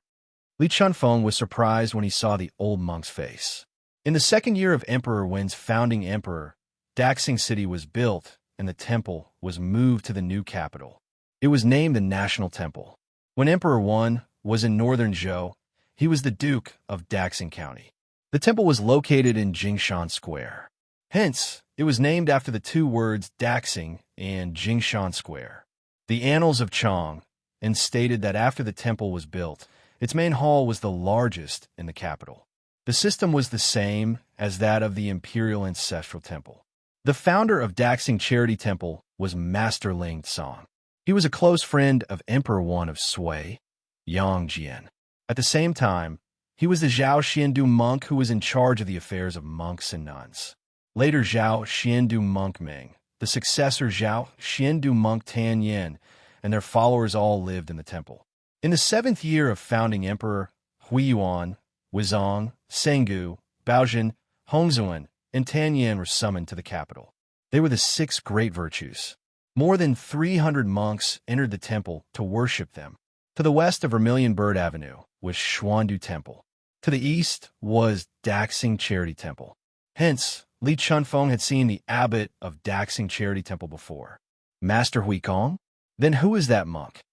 Li Chunfeng was surprised when he saw the old monk's face. In the second year of Emperor Wen's founding emperor, Daxing City was built and the temple was moved to the new capital. It was named the National Temple. When Emperor Wen was in northern Zhou, he was the Duke of Daxing County. The temple was located in Jingshan Square. Hence, it was named after the two words Daxing and Jingshan Square. The Annals of Chong and stated that after the temple was built, its main hall was the largest in the capital. The system was the same as that of the Imperial Ancestral Temple. The founder of Daxing Charity Temple was Master Ling Tsong. He was a close friend of Emperor Wen of Sui, Yang Jian. At the same time, he was the Zhao Xiandu monk who was in charge of the affairs of monks and nuns. Later, Zhao Xiandu monk Ming, the successor Zhao Xiandu monk Tan Yin, and their followers all lived in the temple. In the 7th year of founding Emperor Huiyuan, Wuzong, Sengu, Baojin, Hongzuan, and Tan Yin were summoned to the capital. They were the 6 great virtues. More than 300 monks entered the temple to worship them. To the west of Vermilion Bird Avenue was Xuandu Temple. To the east was Daxing Charity Temple. Hence, Li Chunfeng had seen the abbot of Daxing Charity Temple before. Master Huikong? Then who is that monk?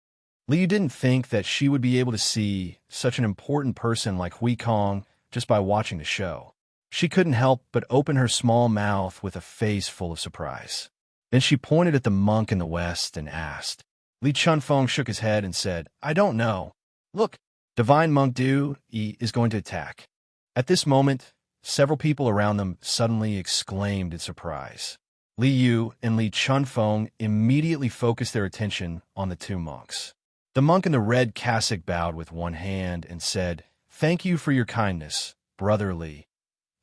Li Yu didn't think that she would be able to see such an important person like Huikong just by watching the show. She couldn't help but open her small mouth with a face full of surprise. Then she pointed at the monk in the west and asked. Li Chunfeng shook his head and said, I don't know. Look, Divine Monk Du Yi is going to attack. At this moment, several people around them suddenly exclaimed in surprise. Li Yu and Li Chunfeng immediately focused their attention on the two monks. The monk in the red cassock bowed with one hand and said, Thank you for your kindness, Brother Li.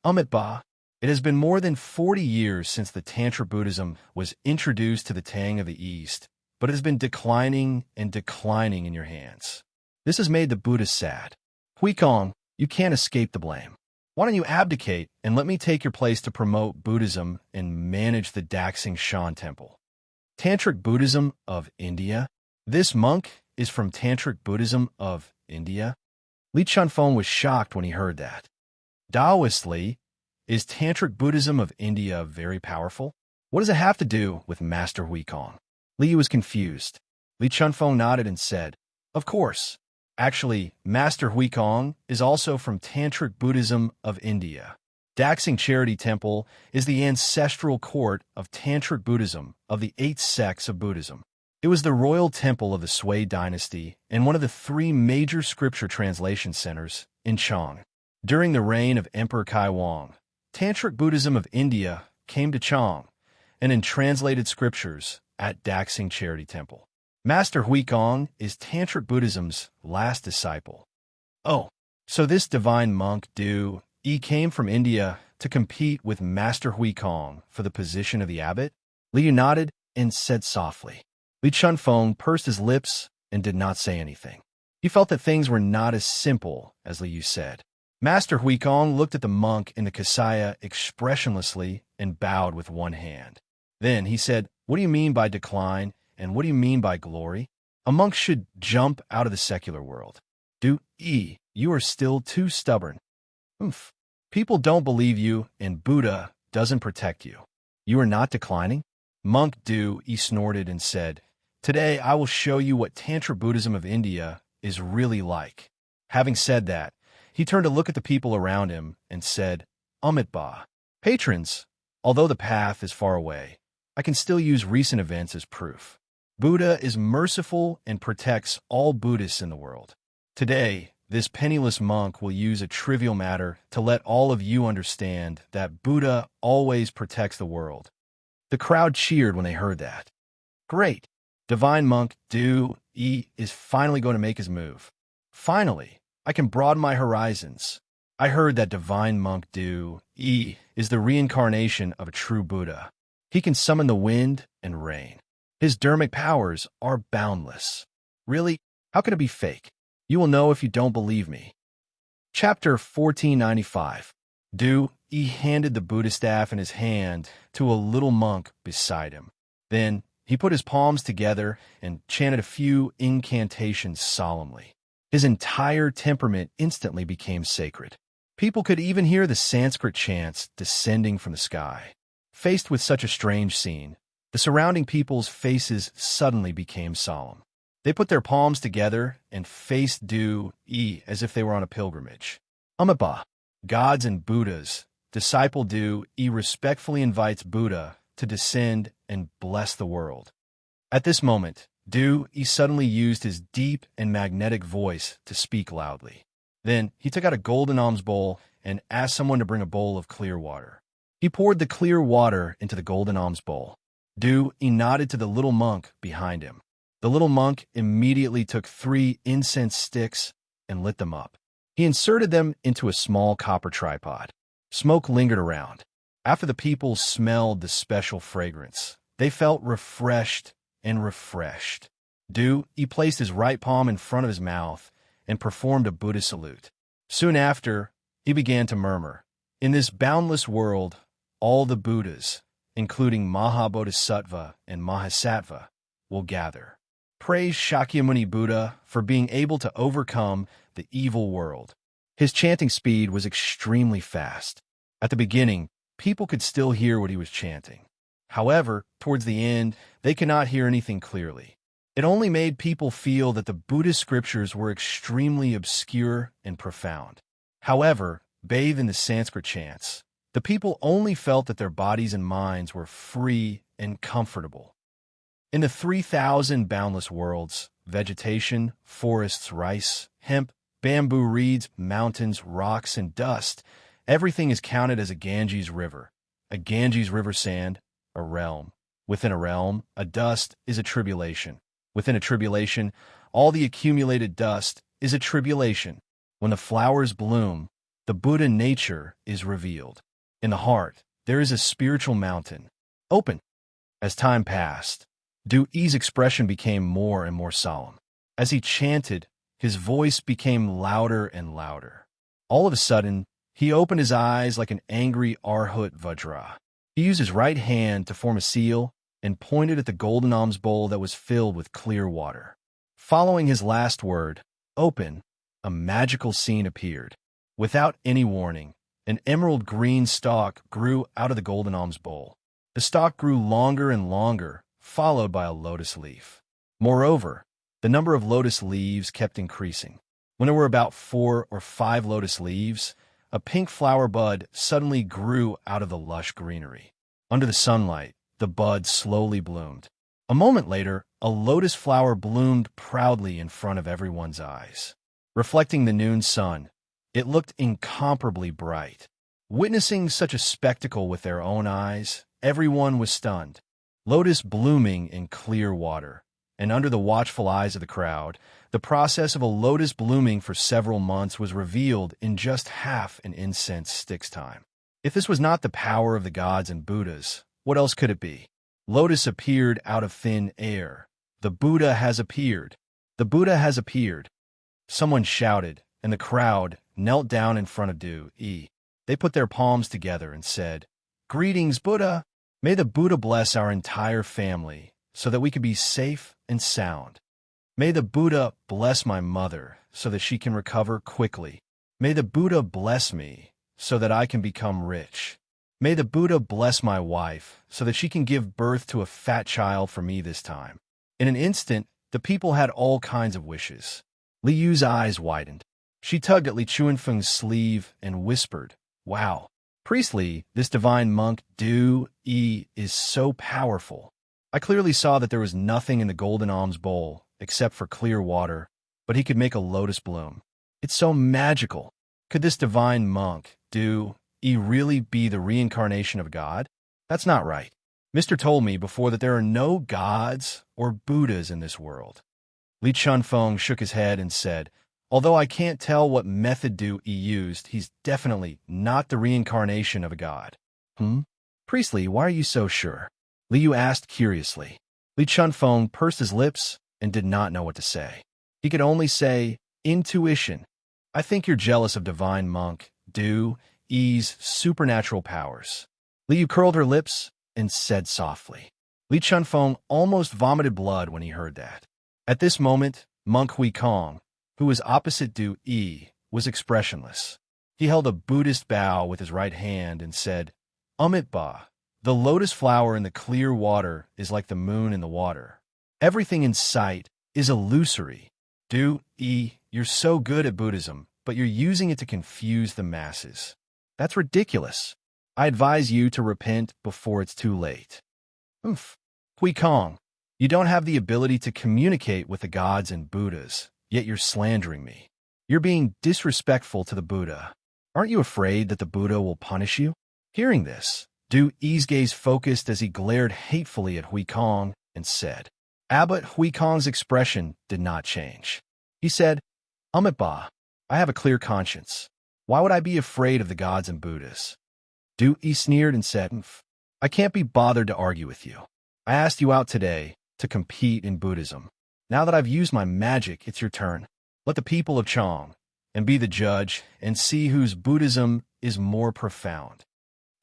Ba, it has been more than 40 years since the Tantra Buddhism was introduced to the Tang of the East, but it has been declining and declining in your hands. This has made the Buddhists sad. Huikong, you can't escape the blame. Why don't you abdicate and let me take your place to promote Buddhism and manage the Daxing Shan Temple? Tantric Buddhism of India? This monk is from Tantric Buddhism of India? Li Chunfeng was shocked when he heard that. Taoist Li, is Tantric Buddhism of India very powerful? What does it have to do with Master Huikong? Li Yu was confused. Li Chunfeng nodded and said, Of course. Actually, Master Huikong is also from Tantric Buddhism of India. Daxing Charity Temple is the ancestral court of Tantric Buddhism of the 8 sects of Buddhism. It was the royal temple of the Sui dynasty and one of the 3 major scripture translation centers in Chong. During the reign of Emperor Kaiwang, Tantric Buddhism of India came to Chong and in translated scriptures at Daxing Charity Temple. Master Huikong is Tantric Buddhism's last disciple. Oh, so this divine monk Du Yi came from India to compete with Master Huikong for the position of the abbot? Li Yu nodded and said softly. Li Chunfeng pursed his lips and did not say anything. He felt that things were not as simple as Li Yu said. Master Huikong looked at the monk in the Kasaya expressionlessly and bowed with one hand. Then he said, "What do you mean by decline, and what do you mean by glory? A monk should jump out of the secular world. You are still too stubborn. Oomph. People don't believe you, and Buddha doesn't protect you. You are not declining?" Monk he snorted and said, "Today I will show you what Tantra Buddhism of India is really like." Having said that, he turned to look at the people around him and said, "Amitabha, patrons, although the path is far away, I can still use recent events as proof. Buddha is merciful and protects all Buddhists in the world. Today, this penniless monk will use a trivial matter to let all of you understand that Buddha always protects the world." The crowd cheered when they heard that. Great! Divine Monk is finally going to make his move. Finally, I can broaden my horizons. I heard that Divine Monk is the reincarnation of a true Buddha. He can summon the wind and rain. His dharmic powers are boundless. Really? How could it be fake? You will know if you don't believe me. Chapter 1495. He handed the Buddha staff in his hand to a little monk beside him. Then he put his palms together and chanted a few incantations solemnly. His entire temperament instantly became sacred. People could even hear the Sanskrit chants descending from the sky. Faced with such a strange scene, the surrounding people's faces suddenly became solemn. They put their palms together and faced as if they were on a pilgrimage. Amitabha, gods and Buddhas, disciple respectfully invites Buddha to descend and bless the world. At this moment, he suddenly used his deep and magnetic voice to speak loudly. Then he took out a golden alms bowl and asked someone to bring a bowl of clear water. He poured the clear water into the golden alms bowl. He nodded to the little monk behind him. The little monk immediately took 3 incense sticks and lit them up. He inserted them into a small copper tripod. Smoke lingered around. After the people smelled the special fragrance, they felt refreshed and refreshed. He placed his right palm in front of his mouth and performed a Buddha salute. Soon after, he began to murmur, "In this boundless world, all the Buddhas, including Mahabodhisattva and Mahasattva, will gather. Praise Shakyamuni Buddha for being able to overcome the evil world." His chanting speed was extremely fast. At the beginning, people could still hear what he was chanting. However, towards the end, they could not hear anything clearly. It only made people feel that the Buddhist scriptures were extremely obscure and profound. However, bathed in the Sanskrit chants, the people only felt that their bodies and minds were free and comfortable. In the 3,000 boundless worlds, vegetation, forests, rice, hemp, bamboo reeds, mountains, rocks, and dust, everything is counted as a Ganges river. A Ganges river sand, a realm. Within a realm, a dust is a tribulation. Within a tribulation, all the accumulated dust is a tribulation. When the flowers bloom, the Buddha nature is revealed. In the heart, there is a spiritual mountain. Open. As time passed, Du's expression became more and more solemn. As he chanted, his voice became louder and louder. All of a sudden, he opened his eyes like an angry Arhut Vajra. He used his right hand to form a seal and pointed at the golden alms bowl that was filled with clear water. Following his last word, "open," a magical scene appeared. Without any warning, an emerald green stalk grew out of the golden alms bowl. The stalk grew longer and longer, followed by a lotus leaf. Moreover, the number of lotus leaves kept increasing. When there were about 4 or 5 lotus leaves, a pink flower bud suddenly grew out of the lush greenery. Under the sunlight, the bud slowly bloomed. A moment later, a lotus flower bloomed proudly in front of everyone's eyes. Reflecting the noon sun, it looked incomparably bright. Witnessing such a spectacle with their own eyes, everyone was stunned. Lotus blooming in clear water, and under the watchful eyes of the crowd, the process of a lotus blooming for several months was revealed in just half an incense stick's time. If this was not the power of the gods and Buddhas, what else could it be? Lotus appeared out of thin air. The Buddha has appeared. The Buddha has appeared. Someone shouted, and the crowd, knelt down in front of Du Yi. They put their palms together and said, "Greetings, Buddha. May the Buddha bless our entire family so that we can be safe and sound. May the Buddha bless my mother so that she can recover quickly. May the Buddha bless me so that I can become rich. May the Buddha bless my wife so that she can give birth to a fat child for me this time." In an instant, the people had all kinds of wishes. Li Yu's eyes widened. She tugged at Li Chuanfeng's sleeve and whispered, "Wow, Priest Li, this divine monk Du Yi is so powerful. I clearly saw that there was nothing in the golden alms bowl except for clear water, but he could make a lotus bloom. It's so magical. Could this divine monk, Du Yi, really be the reincarnation of a god? That's not right. Mister told me before that there are no gods or Buddhas in this world." Li Chunfeng shook his head and said, "Although I can't tell what method Du Yi used, he's definitely not the reincarnation of a god." Priest Li, why are you so sure?" Li Yu asked curiously. Li Chunfeng pursed his lips and did not know what to say. He could only say, "Intuition. I think you're jealous of divine monk Du Yi's supernatural powers." Li Yu curled her lips and said softly. Li Chunfeng almost vomited blood when he heard that. At this moment, Monk Hui Kong, who was opposite Du Yi, was expressionless. He held a Buddhist bow with his right hand and said, "Amit Ba, the lotus flower in the clear water is like the moon in the water. Everything in sight is illusory. Du Yi, you're so good at Buddhism, but you're using it to confuse the masses. That's ridiculous. I advise you to repent before it's too late." Hui Kong, you don't have the ability to communicate with the gods and Buddhas, yet you're slandering me. You're being disrespectful to the Buddha. Aren't you afraid that the Buddha will punish you? Hearing this, Du Yi's gaze focused as he glared hatefully at Hui Kong and said, Abbot Hui Kong's expression did not change. He said, Amit Ba, I have a clear conscience. Why would I be afraid of the gods and Buddhas? Du Yi sneered and said, I can't be bothered to argue with you. I asked you out today to compete in Buddhism. Now that I've used my magic, it's your turn. Let the people of Chong and be the judge and see whose Buddhism is more profound.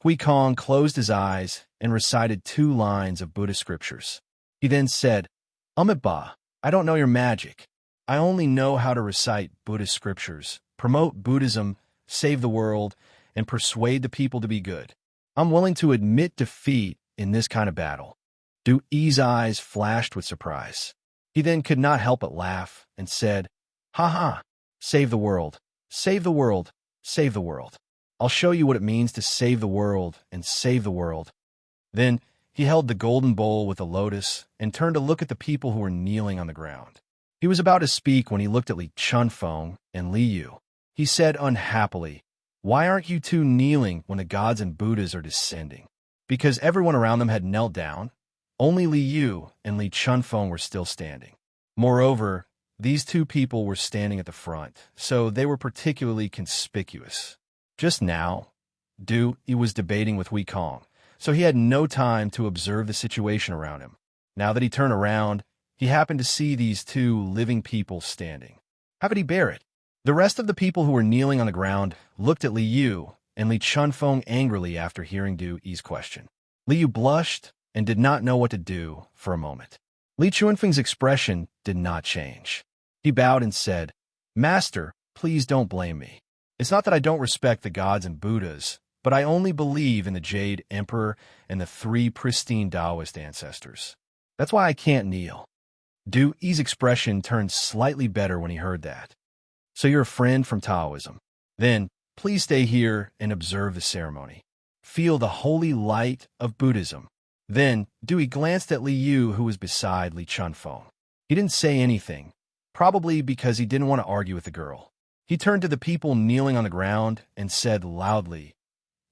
Hui Kong closed his eyes and recited 2 lines of Buddhist scriptures. He then said, Amit Ba, I don't know your magic. I only know how to recite Buddhist scriptures, promote Buddhism, save the world, and persuade the people to be good. I'm willing to admit defeat in this kind of battle. Du Yi's eyes flashed with surprise. He then could not help but laugh and said, Ha ha, save the world, save the world, save the world. I'll show you what it means to save the world and save the world. Then he held the golden bowl with the lotus and turned to look at the people who were kneeling on the ground. He was about to speak when he looked at Li Chunfeng and Li Yu. He said unhappily, Why aren't you two kneeling when the gods and Buddhas are descending? Because everyone around them had knelt down. Only Li Yu and Li Chunfeng were still standing. Moreover, these 2 people were standing at the front, so they were particularly conspicuous. Just now, Du Yi was debating with Hui Kong, so he had no time to observe the situation around him. Now that he turned around, he happened to see these 2 living people standing. How could he bear it? The rest of the people who were kneeling on the ground looked at Li Yu and Li Chunfeng angrily after hearing Du Yi's question. Li Yu blushed and did not know what to do for a moment. Li Chunfeng's expression did not change. He bowed and said, Master, please don't blame me. It's not that I don't respect the gods and Buddhas, but I only believe in the Jade Emperor and the 3 pristine Taoist ancestors. That's why I can't kneel. Du Yi's expression turned slightly better when he heard that. So you're a friend from Taoism. Then, please stay here and observe the ceremony. Feel the holy light of Buddhism. Then, Du Yi glanced at Li Yu, who was beside Li Chunfeng. He didn't say anything, probably because he didn't want to argue with the girl. He turned to the people kneeling on the ground and said loudly,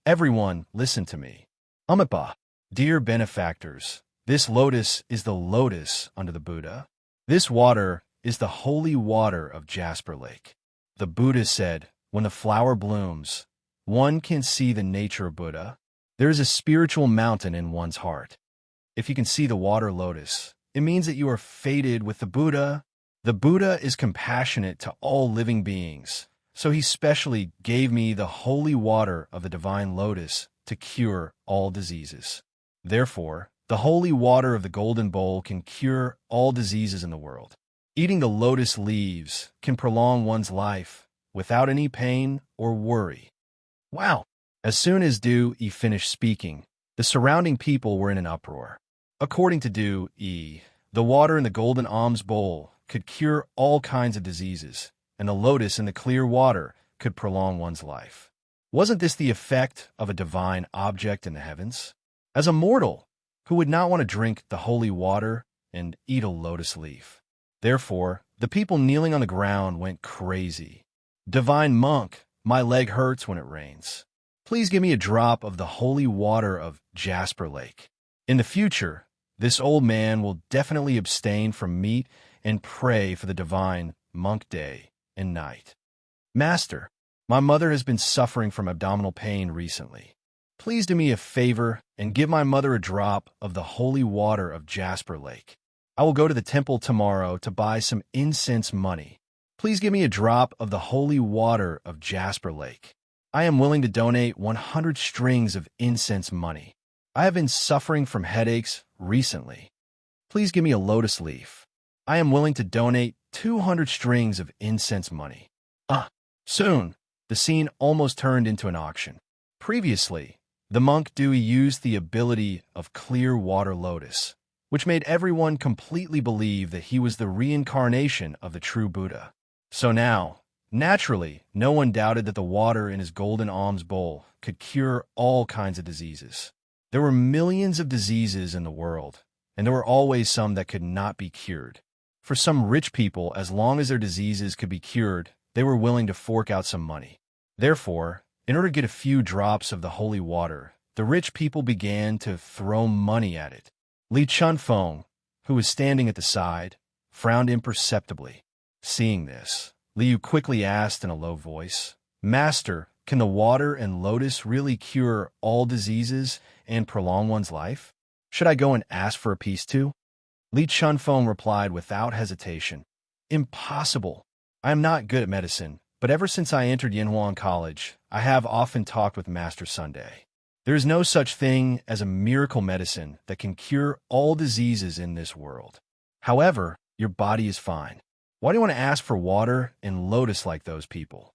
Everyone, listen to me. Amit Ba, dear benefactors, this lotus is the lotus under the Buddha. This water is the holy water of Jasper Lake. The Buddha said, when the flower blooms, one can see the nature of Buddha. There is a spiritual mountain in one's heart. If you can see the water lotus, it means that you are fated with the Buddha. The Buddha is compassionate to all living beings, So he specially gave me the holy water of the divine lotus to cure all diseases. Therefore, the holy water of the golden bowl can cure all diseases in the world. Eating the lotus leaves can prolong one's life without any pain or worry. Wow! As soon as Du Yi finished speaking, the surrounding people were in an uproar. According to Du Yi, the water in the golden alms bowl could cure all kinds of diseases, and the lotus in the clear water could prolong one's life. Wasn't this the effect of a divine object in the heavens? As a mortal, who would not want to drink the holy water and eat a lotus leaf? Therefore, the people kneeling on the ground went crazy. Divine monk, my leg hurts when it rains. Please give me a drop of the holy water of Jasper Lake. In the future, this old man will definitely abstain from meat and pray for the divine monk day and night. Master, my mother has been suffering from abdominal pain recently. Please do me a favor and give my mother a drop of the holy water of Jasper Lake. I will go to the temple tomorrow to buy some incense money. Please give me a drop of the holy water of Jasper Lake. I am willing to donate 100 strings of incense money. I have been suffering from headaches recently. Please give me a lotus leaf. I am willing to donate 200 strings of incense money. Soon, the scene almost turned into an auction. Previously, the monk Du Yi used the ability of clear water lotus, which made everyone completely believe that he was the reincarnation of the true Buddha. So now, naturally, no one doubted that the water in his golden alms bowl could cure all kinds of diseases. There were millions of diseases in the world, and there were always some that could not be cured. For some rich people, as long as their diseases could be cured, they were willing to fork out some money. Therefore, in order to get a few drops of the holy water, the rich people began to throw money at it. Li Chunfeng, who was standing at the side, frowned imperceptibly. Seeing this, Liu quickly asked in a low voice, Master, can the water and lotus really cure all diseases and prolong one's life? Should I go and ask for a piece too? Li Chunfeng replied without hesitation, Impossible. I am not good at medicine, but ever since I entered Yinhuang College, I have often talked with Master Sunday. There is no such thing as a miracle medicine that can cure all diseases in this world. However, your body is fine. Why do you want to ask for water and lotus like those people?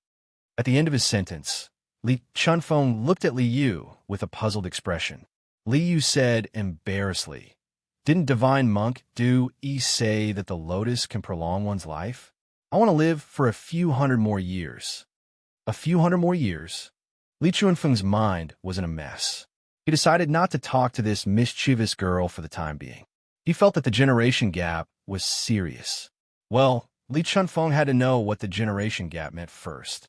At the end of his sentence, Li Chunfeng looked at Li Yu with a puzzled expression. Li Yu said embarrassedly, Didn't divine monk Du Yi say that the lotus can prolong one's life? I want to live for a few hundred more years. A few hundred more years? Li Chunfeng's mind was in a mess. He decided not to talk to this mischievous girl for the time being. He felt that the generation gap was serious. Well, Li Chunfeng had to know what the generation gap meant first.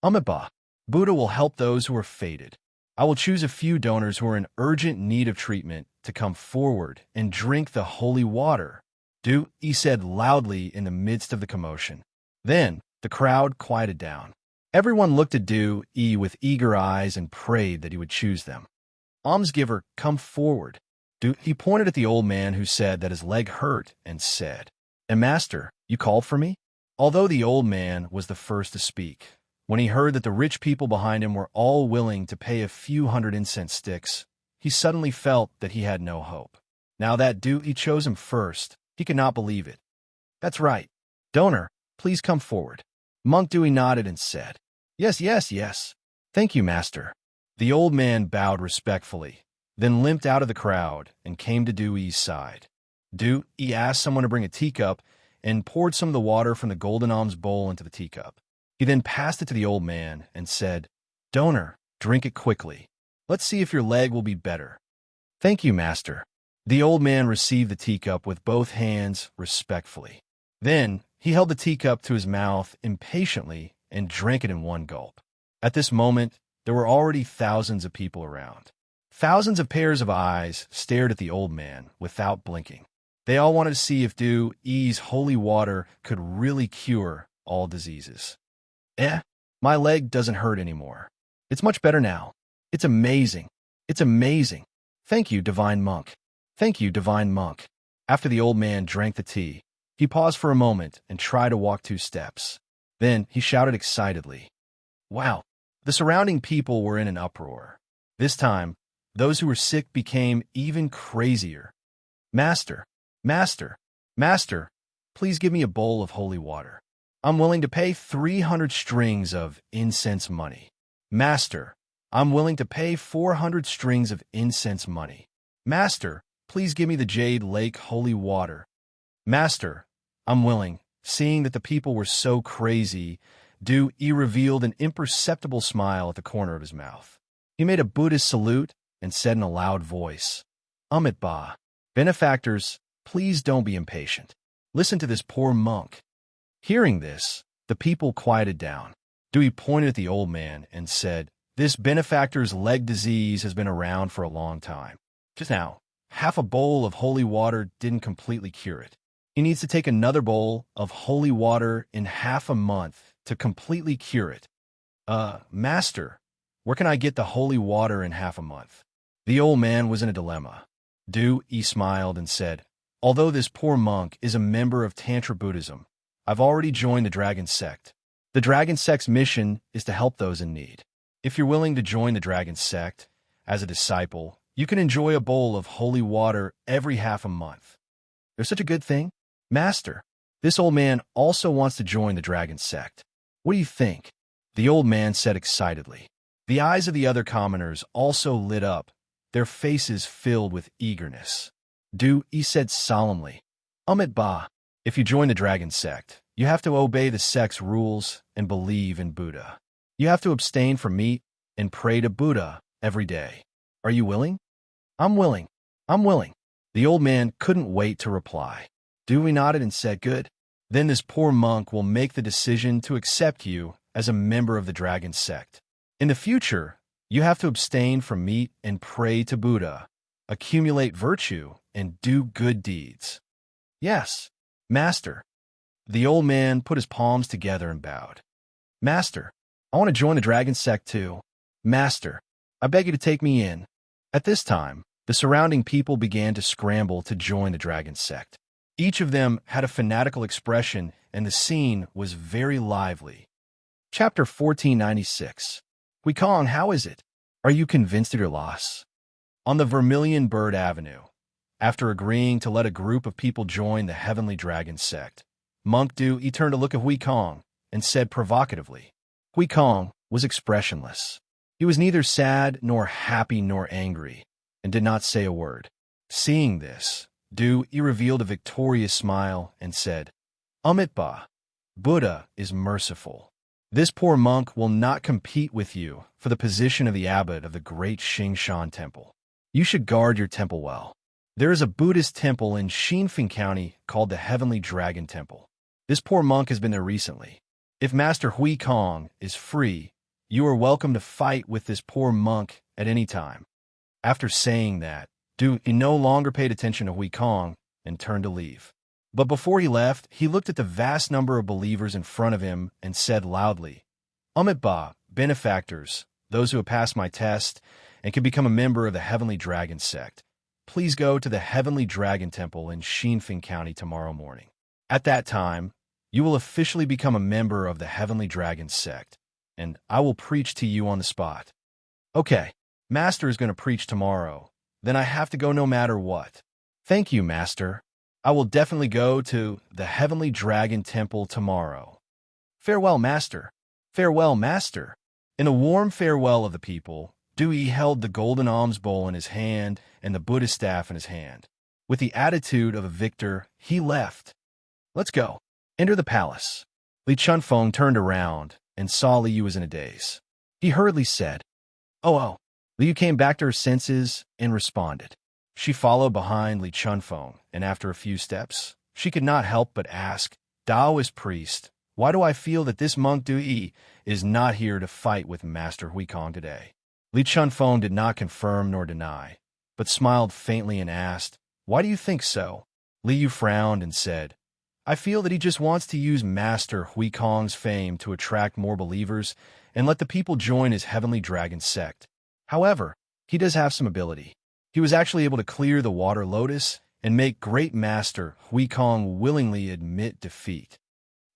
Amitabha, Buddha will help those who are fated. I will choose a few donors who are in urgent need of treatment to come forward and drink the holy water, Du Yi said loudly in the midst of the commotion. Then, the crowd quieted down. Everyone looked at Du Yi with eager eyes and prayed that he would choose them. Almsgiver, come forward. He pointed at the old man who said that his leg hurt and said, Master, you called for me? Although the old man was the first to speak, when he heard that the rich people behind him were all willing to pay a few hundred incense sticks, he suddenly felt that he had no hope. Now that Du Yi chose him first, he could not believe it. That's right. Donor, please come forward. Monk Du Yi nodded and said, Yes, yes, yes. Thank you, Master. The old man bowed respectfully, then limped out of the crowd and came to Du Yi's side. Du Yi asked someone to bring a teacup and poured some of the water from the golden alms bowl into the teacup. He then passed it to the old man and said, Donor, drink it quickly. Let's see if your leg will be better. Thank you, Master. The old man received the teacup with both hands respectfully. Then he held the teacup to his mouth impatiently and drank it in one gulp. At this moment, there were already thousands of people around. Thousands of pairs of eyes stared at the old man without blinking. They all wanted to see if Du Yi's holy water could really cure all diseases. My leg doesn't hurt anymore. It's much better now. It's amazing. It's amazing. Thank you, divine monk. Thank you, divine monk. After the old man drank the tea, he paused for a moment and tried to walk 2 steps. Then he shouted excitedly. Wow! The surrounding people were in an uproar. This time, those who were sick became even crazier. Master, Master, Master, please give me a bowl of holy water. I'm willing to pay 300 strings of incense money. Master, I'm willing to pay 400 strings of incense money. Master, please give me the Jade Lake holy water. Master, I'm willing. Seeing that the people were so crazy, he revealed an imperceptible smile at the corner of his mouth. He made a Buddhist salute and said in a loud voice, Amit Ba, benefactors, please don't be impatient. Listen to this poor monk. Hearing this, the people quieted down. Dewey pointed at the old man and said, This benefactor's leg disease has been around for a long time. Just now, half a bowl of holy water didn't completely cure it. He needs to take another bowl of holy water in half a month to completely cure it. Master, where can I get the holy water in half a month? The old man was in a dilemma. He smiled and said, Although this poor monk is a member of Tantra Buddhism, I've already joined the Dragon Sect. The Dragon Sect's mission is to help those in need. If you're willing to join the Dragon Sect, as a disciple, you can enjoy a bowl of holy water every half a month. There's such a good thing? Master, this old man also wants to join the Dragon Sect. What do you think? The old man said excitedly. The eyes of the other commoners also lit up, their faces filled with eagerness. He said solemnly, Amit Ba, if you join the Dragon Sect, you have to obey the sect's rules and believe in Buddha. You have to abstain from meat and pray to Buddha every day. Are you willing? I'm willing. I'm willing. The old man couldn't wait to reply. Dewey nodded and said, Good. Then this poor monk will make the decision to accept you as a member of the Dragon Sect. In the future, you have to abstain from meat and pray to Buddha, accumulate virtue, and do good deeds. Yes, Master. The old man put his palms together and bowed. Master, I want to join the Dragon Sect too. Master, I beg you to take me in. At this time, the surrounding people began to scramble to join the Dragon Sect. Each of them had a fanatical expression, and the scene was very lively. Chapter 1496. Huikong, how is it? Are you convinced of your loss? On the Vermilion Bird Avenue, after agreeing to let a group of people join the Heavenly Dragon Sect, Monk he turned to look at Huikong and said provocatively. Huikong was expressionless. He was neither sad nor happy nor angry, and did not say a word. Seeing this, he revealed a victorious smile and said, Amit Ba, Buddha is merciful. This poor monk will not compete with you for the position of the abbot of the great Xingshan Temple. You should guard your temple well. There is a Buddhist temple in Xinfeng County called the Heavenly Dragon Temple. This poor monk has been there recently. If Master Huikong is free, you are welcome to fight with this poor monk at any time. After saying that, he no longer paid attention to Huikong and turned to leave. But before he left, he looked at the vast number of believers in front of him and said loudly, Amit Ba, benefactors, those who have passed my test and can become a member of the Heavenly Dragon Sect, please go to the Heavenly Dragon Temple in Xinfeng County tomorrow morning. At that time, you will officially become a member of the Heavenly Dragon Sect, and I will preach to you on the spot. Okay, Master is going to preach tomorrow. Then I have to go no matter what. Thank you, Master. I will definitely go to the Heavenly Dragon Temple tomorrow. Farewell, Master. Farewell, Master. In a warm farewell of the people, Dewey held the golden alms bowl in his hand and the Buddha staff in his hand. With the attitude of a victor, he left. Let's go. Enter the palace. Li Chunfeng turned around and saw Liu was in a daze. He hurriedly said, Oh. Liu came back to her senses and responded. She followed behind Li Chunfeng, and after a few steps, she could not help but ask, Taoist priest, why do I feel that this monk Dewey is not here to fight with Master Huikong today? Li Chunfeng did not confirm nor deny, but smiled faintly and asked, Why do you think so? Liu frowned and said, I feel that he just wants to use Master Huikong's fame to attract more believers and let the people join his Heavenly Dragon Sect. However, he does have some ability. He was actually able to clear the water lotus and make Great Master Huikong willingly admit defeat.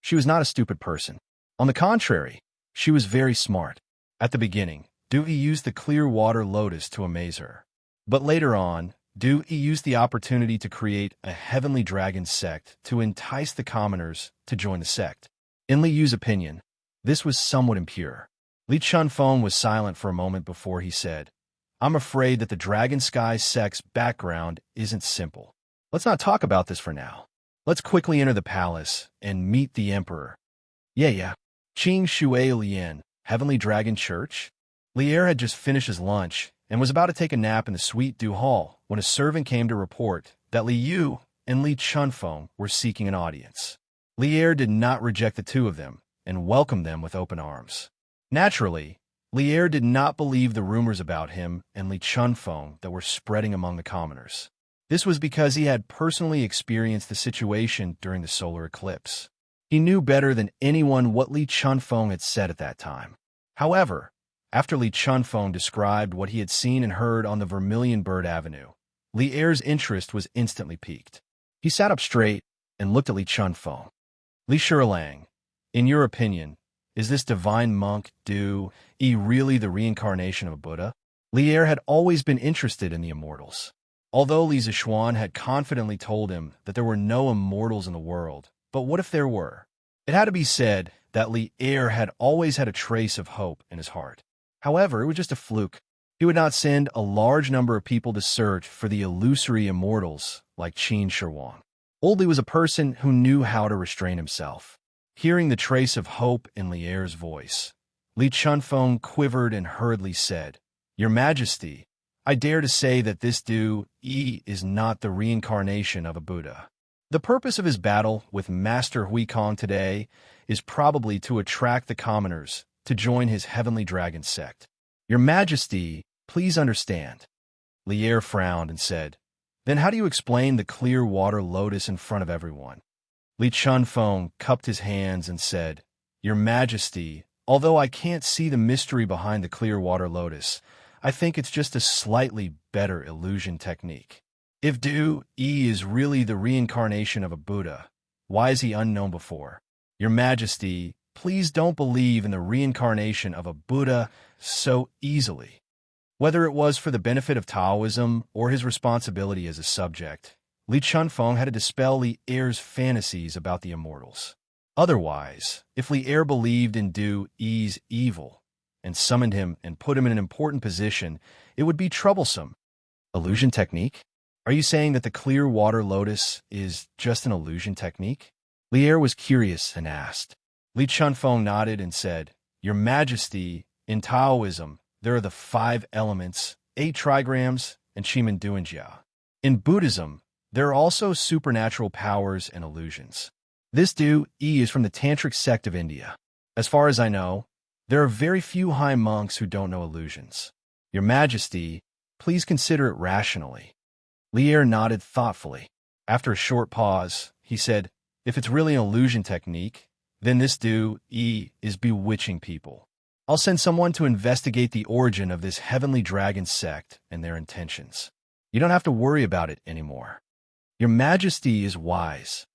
She was not a stupid person. On the contrary, she was very smart. At the beginning, Du Yi used the clear water lotus to amaze her. But later on, Du Yi used the opportunity to create a heavenly dragon sect to entice the commoners to join the sect. In Li Yu's opinion, this was somewhat impure. Li Chunfeng was silent for a moment before he said, I'm afraid that the Dragon Sky sect's background isn't simple. Let's not talk about this for now. Let's quickly enter the palace and meet the emperor. Yeah. Qing Shui Lian, Heavenly Dragon Church? Lier had just finished his lunch and was about to take a nap in the Suite Du Hall when a servant came to report that Li Yu and Li Chunfeng were seeking an audience. Lier did not reject the two of them and welcomed them with open arms. Naturally, Lier did not believe the rumors about him and Li Chunfeng that were spreading among the commoners. This was because he had personally experienced the situation during the solar eclipse. He knew better than anyone what Li Chunfeng had said at that time. However, after Li Chunfeng described what he had seen and heard on the Vermilion Bird Avenue, Li Er's interest was instantly piqued. He sat up straight and looked at Li Chunfeng. Li Shilang, in your opinion, is this divine monk Du Yi really the reincarnation of a Buddha? Li Er had always been interested in the immortals. Although Li Zixuan had confidently told him that there were no immortals in the world, but what if there were? It had to be said that Li Er had always had a trace of hope in his heart. However, it was just a fluke. He would not send a large number of people to search for the illusory immortals like Qin Shihuang. Old Li was a person who knew how to restrain himself. Hearing the trace of hope in Li Er's voice, Li Chunfeng quivered and hurriedly said, Your Majesty, I dare to say that this Du Yi is not the reincarnation of a Buddha. The purpose of his battle with Master Huikong today is probably to attract the commoners to join his heavenly dragon sect. Your Majesty, please understand. Li Er frowned and said, Then how do you explain the clear water lotus in front of everyone? Li Chunfeng cupped his hands and said, Your Majesty, although I can't see the mystery behind the clear water lotus, I think it's just a slightly better illusion technique. If Du Yi is really the reincarnation of a Buddha, why is he unknown before? Your Majesty, please don't believe in the reincarnation of a Buddha so easily. Whether it was for the benefit of Taoism or his responsibility as a subject, Li Chunfeng had to dispel Li Er's fantasies about the immortals. Otherwise, if Li Er believed in Du Yi's evil and summoned him and put him in an important position, it would be troublesome. Illusion technique? Are you saying that the clear water lotus is just an illusion technique? Li Er was curious and asked. Li Chunfeng nodded and said, Your Majesty, in Taoism, there are the 5 elements, 8 trigrams, and Shimen Duanjia. In Buddhism, there are also supernatural powers and illusions. This Du Yi is from the Tantric sect of India. As far as I know, there are very few high monks who don't know illusions. Your Majesty, please consider it rationally. Li Er nodded thoughtfully. After a short pause, he said, If it's really an illusion technique, then this Du Yi is bewitching people. I'll send someone to investigate the origin of this heavenly dragon sect and their intentions. You don't have to worry about it anymore. Your Majesty is wise.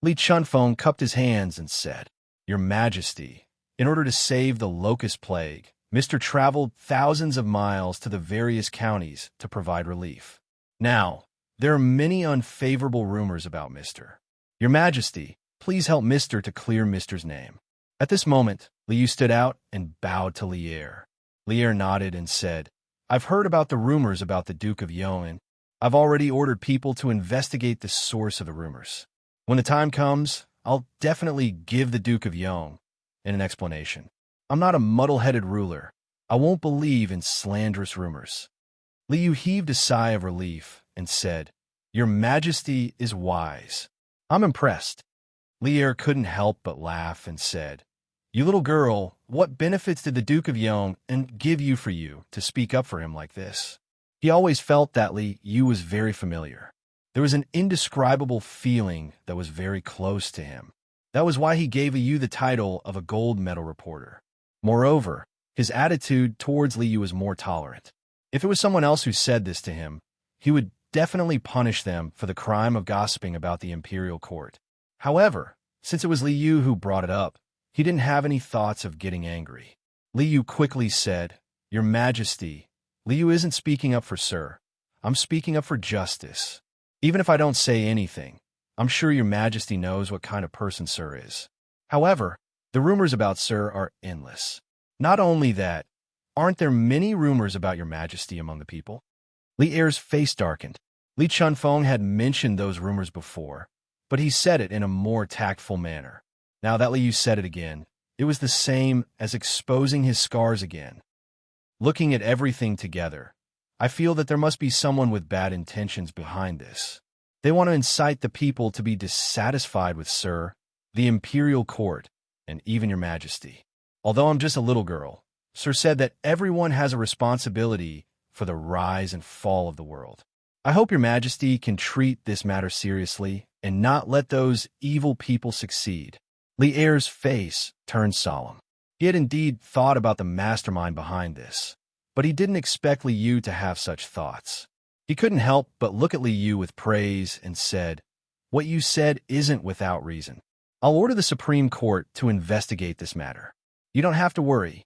Li Chunfeng cupped his hands and said, Your Majesty, in order to save the locust plague, Mr. traveled thousands of miles to the various counties to provide relief. Now, there are many unfavorable rumors about Mr. Your Majesty, please help Mr. to clear Mr.'s name. At this moment, Li Yu stood out and bowed to Li Er. Li Er nodded and said, I've heard about the rumors about the Duke of Yuan. I've already ordered people to investigate the source of the rumors. When the time comes, I'll definitely give the Duke of Yuan an explanation. I'm not a muddle-headed ruler. I won't believe in slanderous rumors. Li Yu heaved a sigh of relief and said, Your Majesty is wise. I'm impressed. Li Er couldn't help but laugh and said, You little girl, what benefits did the Duke of Yuan give you for you to speak up for him like this? He always felt that Li Yu was very familiar. There was an indescribable feeling that was very close to him. That was why he gave Li Yu the title of a gold medal reporter. Moreover, his attitude towards Li Yu was more tolerant. If it was someone else who said this to him, he would definitely punish them for the crime of gossiping about the imperial court. However, since it was Li Yu who brought it up, He didn't have any thoughts of getting angry. Liu quickly said, "Your Majesty, Liu isn't speaking up for Sir. I'm speaking up for justice. Even if I don't say anything, I'm sure Your Majesty knows what kind of person Sir is. However, the rumors about Sir are endless. Not only that, aren't there many rumors about Your Majesty among the people?" Li Er's face darkened. Li Chunfeng had mentioned those rumors before, but he said it in a more tactful manner. Now that Liu said it again, it was the same as exposing his scars again. Looking at everything together, I feel that there must be someone with bad intentions behind this. They want to incite the people to be dissatisfied with Sir, the imperial court, and even Your Majesty. Although I'm just a little girl, Sir said that everyone has a responsibility for the rise and fall of the world. I hope Your Majesty can treat this matter seriously and not let those evil people succeed. Li Er's face turned solemn. He had indeed thought about the mastermind behind this, but he didn't expect Liu to have such thoughts. He couldn't help but look at Liu with praise and said, "What you said isn't without reason. I'll order the Supreme Court to investigate this matter. You don't have to worry."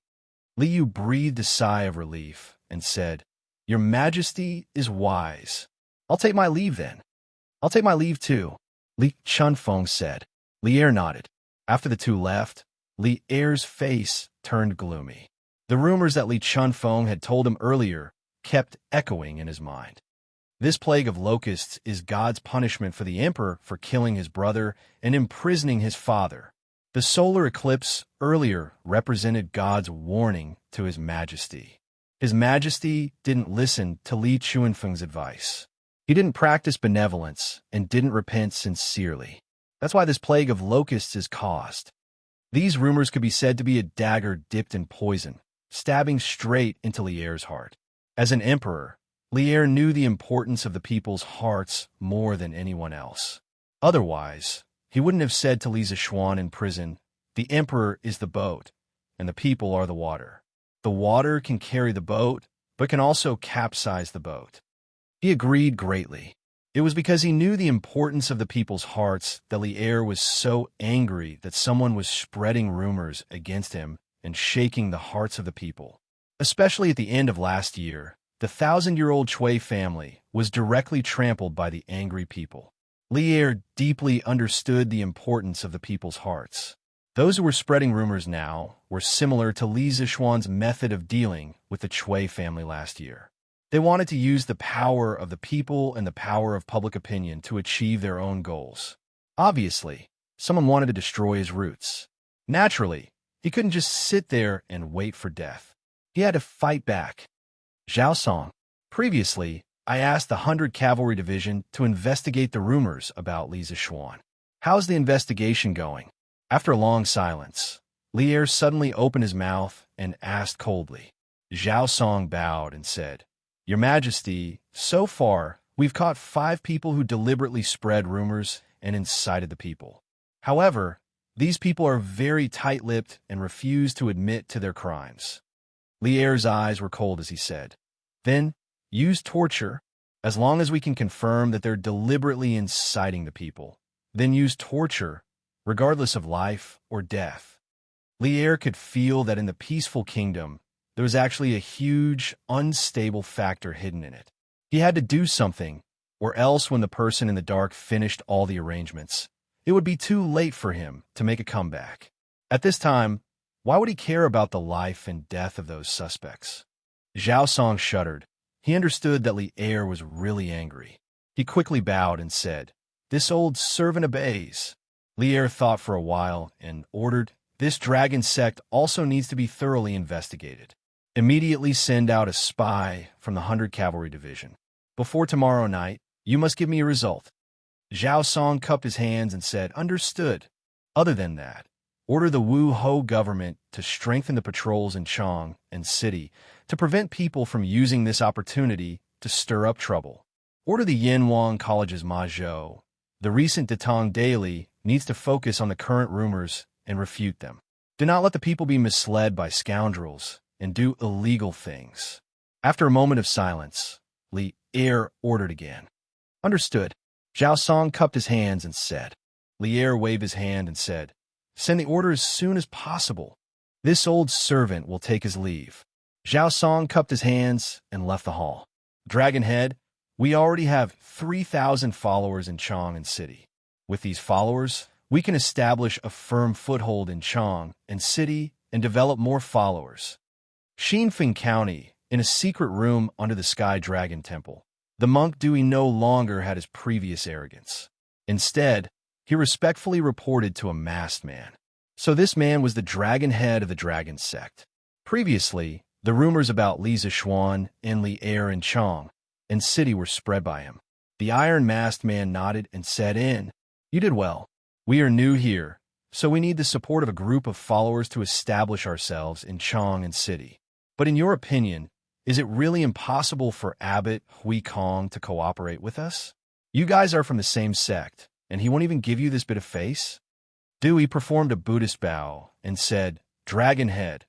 Liu breathed a sigh of relief and said, "Your Majesty is wise. I'll take my leave then." "I'll take my leave too," Li Chunfeng said. Li Er nodded. After the two left, Li Er's face turned gloomy. The rumors that Li Chunfeng had told him earlier kept echoing in his mind. This plague of locusts is God's punishment for the emperor for killing his brother and imprisoning his father. The solar eclipse earlier represented God's warning to His Majesty. His Majesty didn't listen to Li Chunfeng's advice. He didn't practice benevolence and didn't repent sincerely. That's why this plague of locusts is caused. These rumors could be said to be a dagger dipped in poison, stabbing straight into Li Er's heart. As an emperor, Li Er knew the importance of the people's hearts more than anyone else. Otherwise, he wouldn't have said to Li Zishuan in prison, "The emperor is the boat, and the people are the water. The water can carry the boat, but can also capsize the boat." He agreed greatly. It was because he knew the importance of the people's hearts that Li Er was so angry that someone was spreading rumors against him and shaking the hearts of the people. Especially at the end of last year, the 1,000-year-old Chui family was directly trampled by the angry people. Li Er deeply understood the importance of the people's hearts. Those who were spreading rumors now were similar to Li Zishuan's method of dealing with the Chui family last year. They wanted to use the power of the people and the power of public opinion to achieve their own goals. Obviously, someone wanted to destroy his roots. Naturally, he couldn't just sit there and wait for death. He had to fight back. Zhao Song. Previously, I asked the 100 Cavalry Division to investigate the rumors about Li Zishuan. How's the investigation going? After a long silence, Li Er suddenly opened his mouth and asked coldly. Zhao Song bowed and said, "Your Majesty, so far, we've caught 5 people who deliberately spread rumors and incited the people. However, these people are very tight-lipped and refuse to admit to their crimes." Li Er's eyes were cold as he said, "Then, use torture. As long as we can confirm that they're deliberately inciting the people, then use torture, regardless of life or death." Li Er could feel that in the peaceful kingdom, there was actually a huge, unstable factor hidden in it. He had to do something, or else when the person in the dark finished all the arrangements, it would be too late for him to make a comeback. At this time, why would he care about the life and death of those suspects? Zhao Song shuddered. He understood that Li Er was really angry. He quickly bowed and said, "This old servant obeys." Li Er thought for a while and ordered, "This dragon sect also needs to be thoroughly investigated. Immediately send out a spy from the 100 Cavalry Division. Before tomorrow night, you must give me a result." Zhao Song cupped his hands and said, "Understood." Other than that, order the Wu Ho government to strengthen the patrols in Chong and City to prevent people from using this opportunity to stir up trouble. Order the Yanwang College's Ma Zhou. The recent Datong Daily needs to focus on the current rumors and refute them. Do not let the people be misled by scoundrels and do illegal things. After a moment of silence, Li Er ordered again. "Understood." Zhao Song cupped his hands and said. Li Er waved his hand and said, Send the order as soon as possible. This old servant will take his leave. Zhao Song cupped his hands and left the hall. Dragonhead, we already have 3,000 followers in Chang'an City. With these followers, we can establish a firm foothold in Chang'an City and develop more followers. Xinfeng County, in a secret room under the Sky Dragon Temple, the monk Dewey no longer had his previous arrogance. Instead, he respectfully reported to a masked man. So this man was the dragon head of the dragon sect. Previously, the rumors about Li Zixuan, Enli Air, and Chang'an City were spread by him. The iron-masked man nodded and said, "You did well. We are new here, so we need the support of a group of followers to establish ourselves in Chang'an City. But in your opinion, is it really impossible for Abbot Hui Kong to cooperate with us? You guys are from the same sect, and he won't even give you this bit of face?" Dewey performed a Buddhist bow and said, "Dragonhead,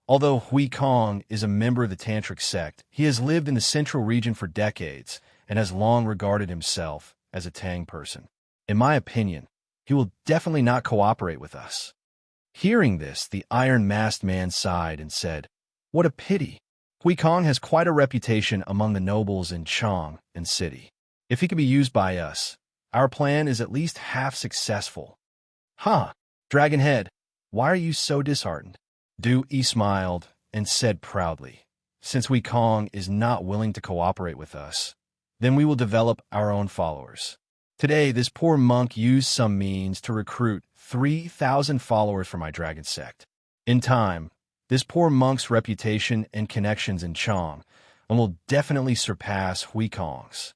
although Hui Kong is a member of the Tantric sect, he has lived in the central region for decades and has long regarded himself as a Tang person. In my opinion, he will definitely not cooperate with us." Hearing this, the iron-masked man sighed and said, "What a pity. Hui Kong has quite a reputation among the nobles in Chang'an City. If he can be used by us, our plan is at least half successful." Dragonhead, why are you so disheartened?" Dewey smiled and said proudly, "Since Hui Kong is not willing to cooperate with us, then we will develop our own followers. Today, this poor monk used some means to recruit 3,000 followers for my dragon sect. In time, this poor monk's reputation and connections in Chang'an will definitely surpass Hui Kong's."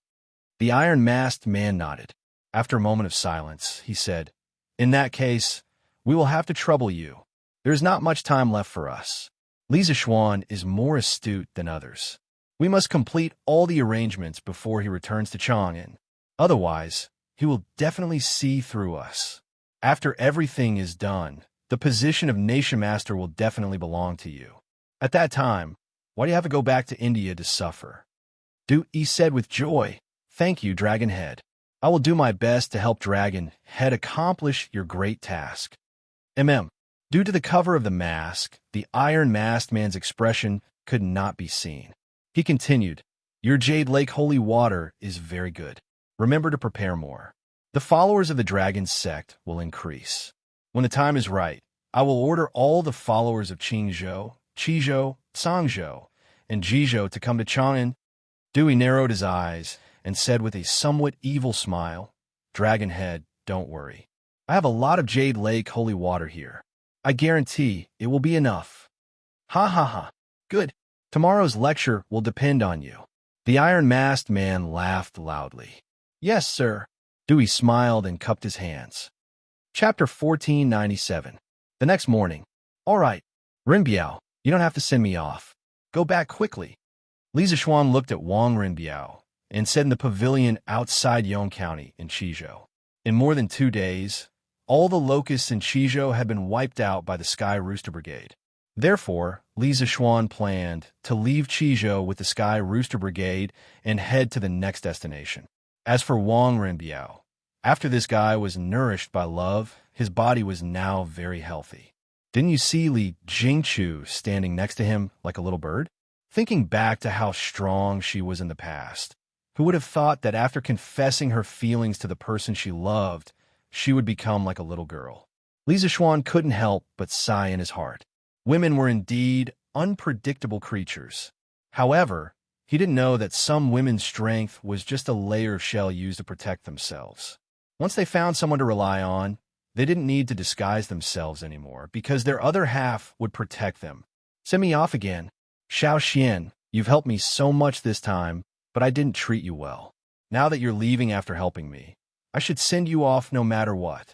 The iron-masked man nodded. After a moment of silence, he said, "In that case, we will have to trouble you. There is not much time left for us. Li Zixuan is more astute than others. We must complete all the arrangements before he returns to Chang'an. Otherwise, he will definitely see through us. After everything is done, the position of Nation Master will definitely belong to you. At that time, why do you have to go back to India to suffer?" Dewey said with joy, "Thank you, Dragonhead. I will do my best to help Dragonhead accomplish your great task." Due to the cover of the mask, the iron-masked man's expression could not be seen. He continued, "Your Jade Lake holy water is very good. Remember to prepare more. The followers of the dragon sect will increase. When the time is right, I will order all the followers of Qingzhou, Qizhou, Sangzhou, and Jizhou to come to Chang'an." Dewey narrowed his eyes and said with a somewhat evil smile, "Dragonhead, don't worry. I have a lot of Jade Lake holy water here. I guarantee it will be enough." Good. Tomorrow's lecture will depend on you." The iron-masked man laughed loudly. "Yes, sir." Dewey smiled and cupped his hands. Chapter 1497. The next morning. "All right, Renbiao, you don't have to send me off. Go back quickly." Li Zixuan looked at Wang Renbiao and said in the pavilion outside Yong County in Qizhou, "In more than 2 days, all the locusts in Qizhou had been wiped out by the Sky Rooster Brigade. Therefore, Li Zixuan planned to leave Qizhou with the Sky Rooster Brigade and head to the next destination. As for Wang Renbiao, after this guy was nourished by love, his body was now very healthy. Didn't you see Li Jingchu standing next to him like a little bird? Thinking back to how strong she was in the past, who would have thought that after confessing her feelings to the person she loved, she would become like a little girl? Li Zixuan couldn't help but sigh in his heart. Women were indeed unpredictable creatures. However, he didn't know that some women's strength was just a layer of shell used to protect themselves. Once they found someone to rely on, they didn't need to disguise themselves anymore because their other half would protect them. "Send me off again. Xiao Xian, you've helped me so much this time, but I didn't treat you well. Now that you're leaving after helping me, I should send you off no matter what."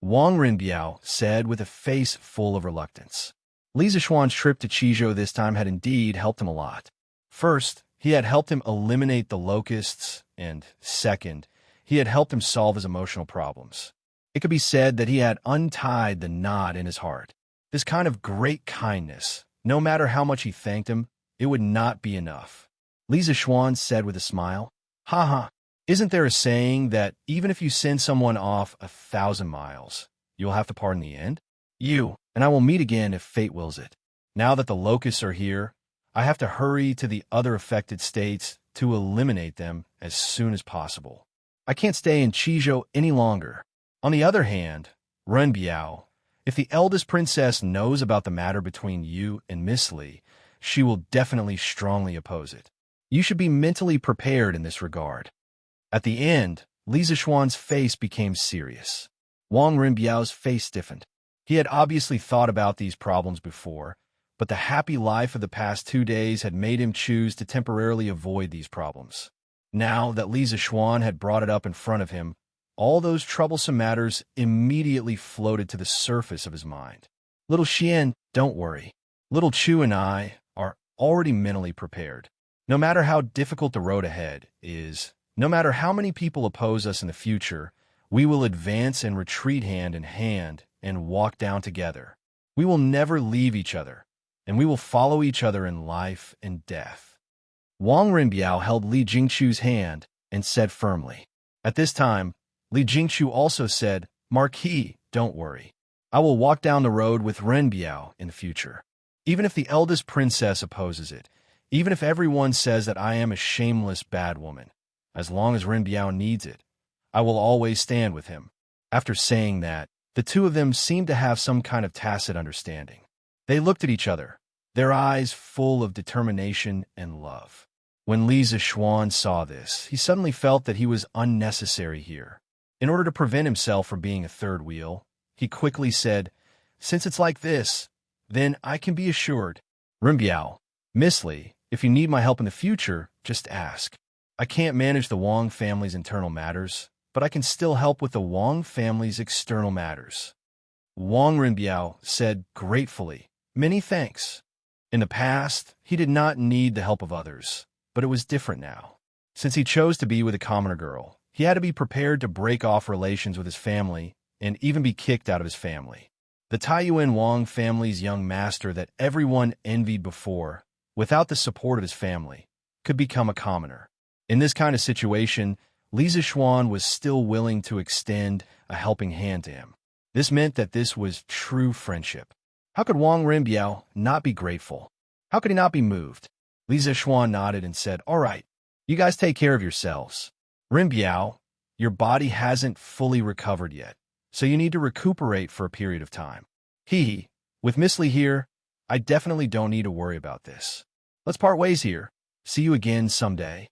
Wang Renbiao said with a face full of reluctance. Li Zixuan's trip to Qizhou this time had indeed helped him a lot. First, he had helped him eliminate the locusts, and second, he had helped him solve his emotional problems. It could be said that he had untied the knot in his heart. This kind of great kindness, no matter how much he thanked him, it would not be enough. Li Zixuan said with a smile, Isn't there a saying that even if you send someone off 1,000 miles, you'll have to pardon the end? You and I will meet again if fate wills it. Now that the locusts are here, I have to hurry to the other affected states to eliminate them as soon as possible. I can't stay in Chizhou any longer. On the other hand, Renbiao, if the eldest princess knows about the matter between you and Miss Li, she will definitely strongly oppose it. You should be mentally prepared in this regard. At the end, Li Zishuan's face became serious. Wang Renbiao's face stiffened. He had obviously thought about these problems before, but the happy life of the past 2 days had made him choose to temporarily avoid these problems. Now that Li Zishuan had brought it up in front of him, all those troublesome matters immediately floated to the surface of his mind. Little Xian, don't worry. Little Chu and I are already mentally prepared. No matter how difficult the road ahead is, no matter how many people oppose us in the future, we will advance and retreat hand in hand and walk down together. We will never leave each other, and we will follow each other in life and death. Wang Renbiao held Li Jingchu's hand and said firmly. At this time, Li Jingchu also said, Marquis, don't worry. I will walk down the road with Renbiao in the future. Even if the eldest princess opposes it, even if everyone says that I am a shameless bad woman, as long as Renbiao needs it, I will always stand with him. After saying that, the two of them seemed to have some kind of tacit understanding. They looked at each other, their eyes full of determination and love. When Li Zishuan saw this, he suddenly felt that he was unnecessary here. In order to prevent himself from being a third wheel, he quickly said, Since it's like this, then I can be assured. Renbiao, Miss Li, if you need my help in the future, just ask. I can't manage the Wang family's internal matters, but I can still help with the Wang family's external matters. Wang Renbiao said gratefully, Many thanks. In the past, he did not need the help of others, but it was different now. Since he chose to be with a commoner girl, he had to be prepared to break off relations with his family and even be kicked out of his family. The Taiyuan Wang family's young master that everyone envied before, without the support of his family, could become a commoner. In this kind of situation, Li Zishuan was still willing to extend a helping hand to him. This meant that this was true friendship. How could Wang Renbiao not be grateful? How could he not be moved? Li Zishuan nodded and said, All right, you guys take care of yourselves. Renbiao, your body hasn't fully recovered yet, so you need to recuperate for a period of time. With Miss Li here, I definitely don't need to worry about this. Let's part ways here. See you again someday.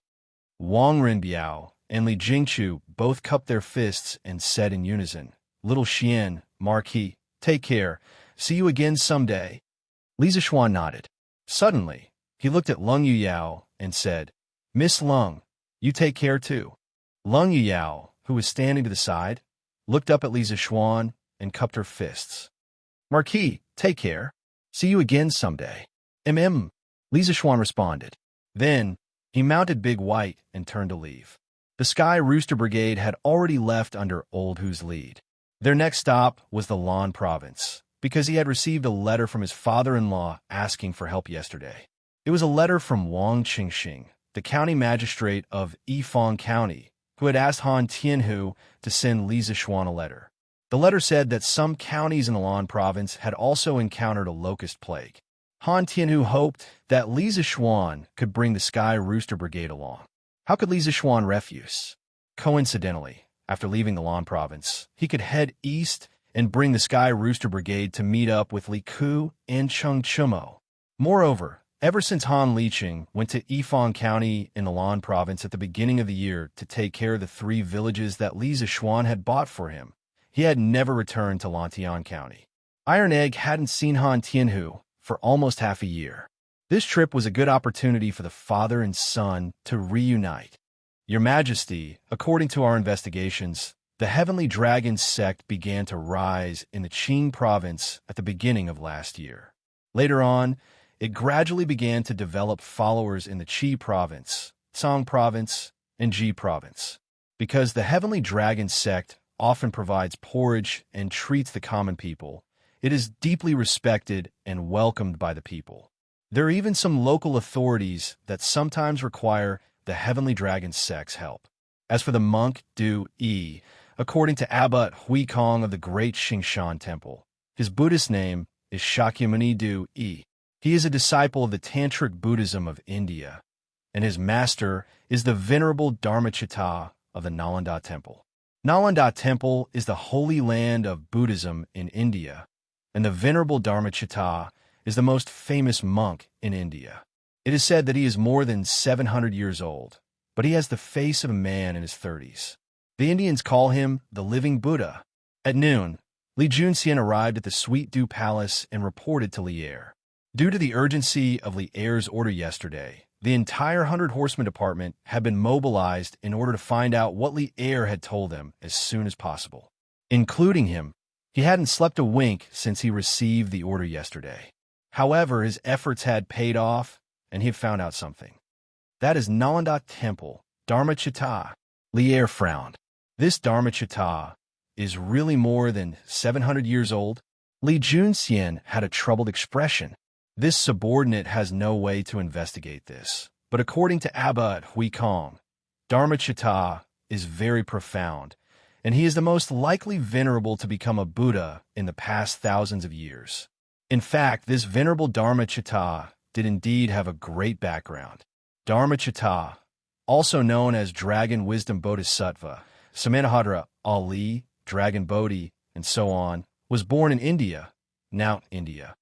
Wang Renbiao and Li Jingchu both cupped their fists and said in unison, Little Xian, Marquis, take care. See you again someday. Li Zishuan nodded. Suddenly, he looked at Lung Yuyao and said, Miss Lung, you take care too. Lung Yuyao, who was standing to the side, looked up at Li Zishuan and cupped her fists. Marquis, take care. See you again someday. Li Zishuan responded. Then, he mounted Big White and turned to leave. The Sky Rooster Brigade had already left under Old Hu's lead. Their next stop was the Lan province, because he had received a letter from his father-in-law asking for help yesterday. It was a letter from Wang Qingxing, the county magistrate of Yifang County, who had asked Han Tianhu to send Li Zishuan a letter. The letter said that some counties in the Lan province had also encountered a locust plague. Han Tianhu hoped that Li Zishuan could bring the Sky Rooster Brigade along. How could Li Zishuan refuse? Coincidentally, after leaving the Lan province, he could head east and bring the Sky Rooster Brigade to meet up with Li Ku and Cheng Chumo. Moreover, ever since Han Liqing went to Yifang County in the Lan province at the beginning of the year to take care of the 3 villages that Li Zishuan had bought for him, he had never returned to Lantian County. Iron Egg hadn't seen Han Tianhu for almost half a year. This trip was a good opportunity for the father and son to reunite. Your Majesty, according to our investigations, the Heavenly Dragon sect began to rise in the Qing province at the beginning of last year. Later on, it gradually began to develop followers in the Qi province, Song province, and Ji province. Because the Heavenly Dragon sect often provides porridge and treats the common people, it is deeply respected and welcomed by the people. There are even some local authorities that sometimes require the Heavenly Dragon sect's help. As for the monk Du Yi, according to Abbot Hui Kong of the Great Xingshan Temple, His Buddhist name is Shakyamuni Du-e. He is a disciple of the Tantric Buddhism of India, and his master is the Venerable Dharmachitta of the Nalanda Temple. Nalanda Temple is the holy land of Buddhism in India, and the Venerable Dharmachitta is the most famous monk in India. It is said that he is more than 700 years old, but he has the face of a man in his 30s. The Indians call him the living Buddha. At noon, Li Junxian arrived at the Sweet Dew Palace and reported to Li Er. Due to the urgency of Li Er's order yesterday, the entire 100 Horsemen department had been mobilized in order to find out what Li Er had told them as soon as possible. Including him, he hadn't slept a wink since he received the order yesterday. However, his efforts had paid off, and he had found out something. That is Nalanda Temple, Dharmachitta. Li Er frowned. This Dharmachitta is really more than 700 years old? Li Junxian had a troubled expression. This subordinate has no way to investigate this, but according to Abba at Huikong, Dharmachitta is very profound, and he is the most likely venerable to become a Buddha in the past thousands of years. In fact, this venerable Dharmachitta did indeed have a great background. Dharmachitta, also known as Dragon Wisdom Bodhisattva, Samanahadra Ali, Dragon Bodhi, and so on, was born in India, now India.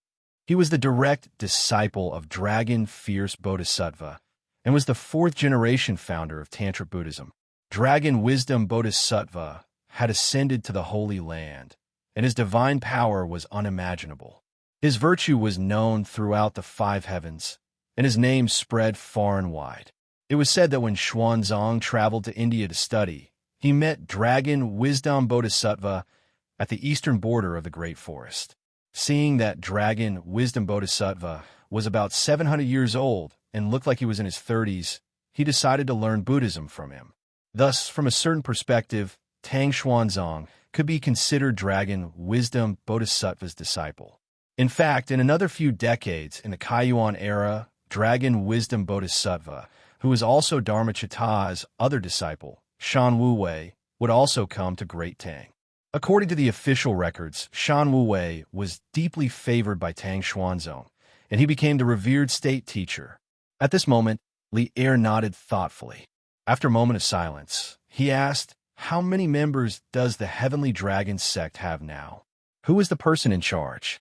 He was the direct disciple of Dragon Fierce Bodhisattva and was the fourth-generation founder of Tantric Buddhism. Dragon Wisdom Bodhisattva had ascended to the Holy Land, and his divine power was unimaginable. His virtue was known throughout the 5 heavens, and his name spread far and wide. It was said that when Xuanzang traveled to India to study, he met Dragon Wisdom Bodhisattva at the eastern border of the Great Forest. Seeing that Dragon Wisdom Bodhisattva was about 700 years old and looked like he was in his 30s, he decided to learn Buddhism from him. Thus, from a certain perspective, Tang Xuanzang could be considered Dragon Wisdom Bodhisattva's disciple. In fact, in another few decades, in the Kaiyuan era, Dragon Wisdom Bodhisattva, who was also Dharmachitta's other disciple, Shan Wu-wei, would also come to Great Tang. According to the official records, Shan Wu-wei was deeply favored by Tang Xuanzang, and he became the revered state teacher. At this moment, Li Er nodded thoughtfully. After a moment of silence, he asked, "How many members does the Heavenly Dragon sect have now? Who is the person in charge?"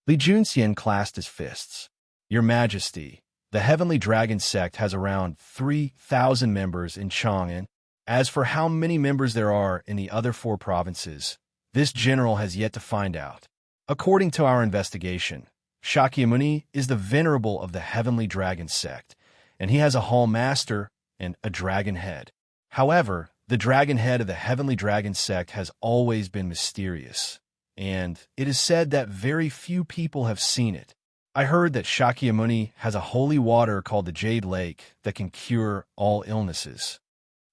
Li Junxian clasped his fists. "Your Majesty, the Heavenly Dragon sect has around 3,000 members in Chang'an. As for how many members there are in the other 4 provinces, this general has yet to find out. According to our investigation, Shakyamuni is the venerable of the Heavenly Dragon sect, and he has a hall master and a dragon head. However, the dragon head of the Heavenly Dragon sect has always been mysterious, and it is said that very few people have seen it. I heard that Shakyamuni has a holy water called the Jade Lake that can cure all illnesses."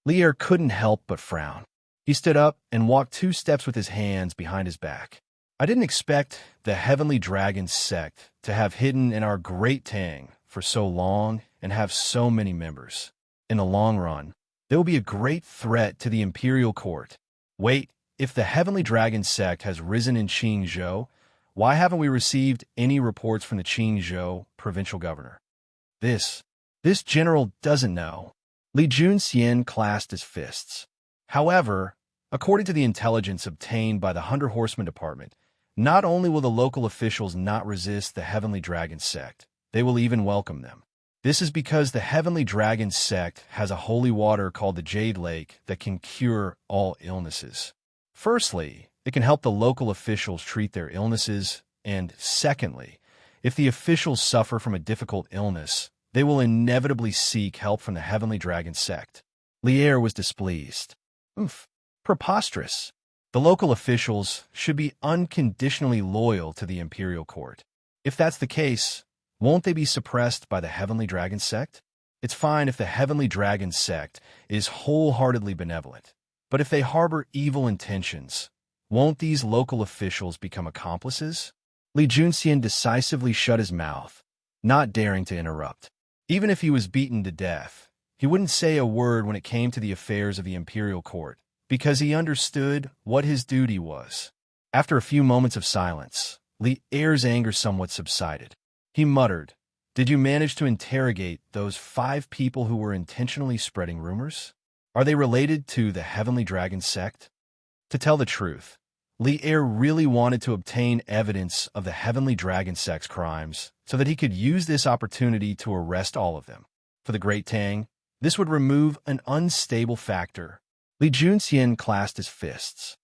Li Er couldn't help but frown. He stood up and walked 2 steps with his hands behind his back. "I didn't expect the Heavenly Dragon sect to have hidden in our Great Tang for so long and have so many members. In the long run, they will be a great threat to the imperial court. Wait, if the Heavenly Dragon sect has risen in Qingzhou, why haven't we received any reports from the Qingzhou provincial governor? This general doesn't know." Li Junxian clasped his fists. However, according to the intelligence obtained by the 100 Horsemen Department, not only will the local officials not resist the Heavenly Dragon sect, they will even welcome them. This is because the Heavenly Dragon sect has a holy water called the Jade Lake that can cure all illnesses. Firstly, it can help the local officials treat their illnesses, and secondly, if the officials suffer from a difficult illness, they will inevitably seek help from the Heavenly Dragon sect. Li Er was displeased. Preposterous. The local officials should be unconditionally loyal to the imperial court. If that's the case, won't they be suppressed by the Heavenly Dragon sect? It's fine if the Heavenly Dragon sect is wholeheartedly benevolent, but if they harbor evil intentions, won't these local officials become accomplices? Li Junxian decisively shut his mouth, not daring to interrupt. Even if he was beaten to death, he wouldn't say a word when it came to the affairs of the imperial court, because he understood what his duty was. After a few moments of silence, Li Er's anger somewhat subsided. He muttered, "Did you manage to interrogate those 5 people who were intentionally spreading rumors? Are they related to the Heavenly Dragon sect?" To tell the truth, Li Er really wanted to obtain evidence of the Heavenly Dragon sect's crimes so that he could use this opportunity to arrest all of them. For the Great Tang, this would remove an unstable factor. Li Junxian clasped his fists.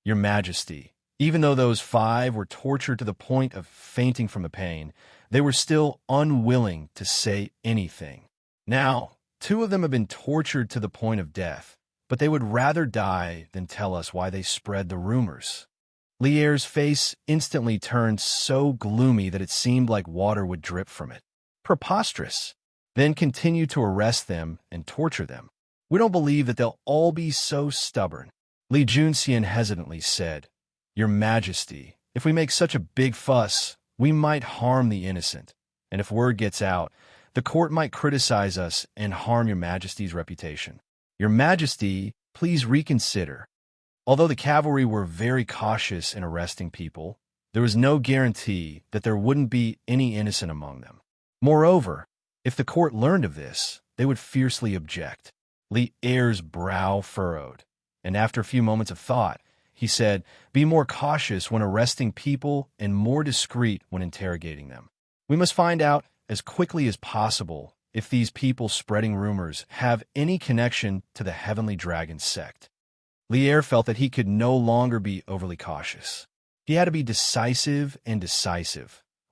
"Your Majesty, even though those 5 were tortured to the point of fainting from the pain, they were still unwilling to say anything. Now, 2 of them have been tortured to the point of death, but they would rather die than tell us why they spread the rumors." Li Er's face instantly turned so gloomy that it seemed like water would drip from it. "Preposterous. Then continue to arrest them and torture them. We don't believe that they'll all be so stubborn." Li Junxian hesitantly said, "Your Majesty, if we make such a big fuss, we might harm the innocent, and if word gets out, the court might criticize us and harm Your Majesty's reputation. Your Majesty, please reconsider." Although the cavalry were very cautious in arresting people, there was no guarantee that there wouldn't be any innocent among them. Moreover, if the court learned of this, they would fiercely object. Li Er's brow furrowed, and after a few moments of thought, he said, "Be more cautious when arresting people and more discreet when interrogating them. We must find out as quickly as possible if these people spreading rumors have any connection to the Heavenly Dragon sect." Li Er felt that he could no longer be overly cautious. He had to be decisive,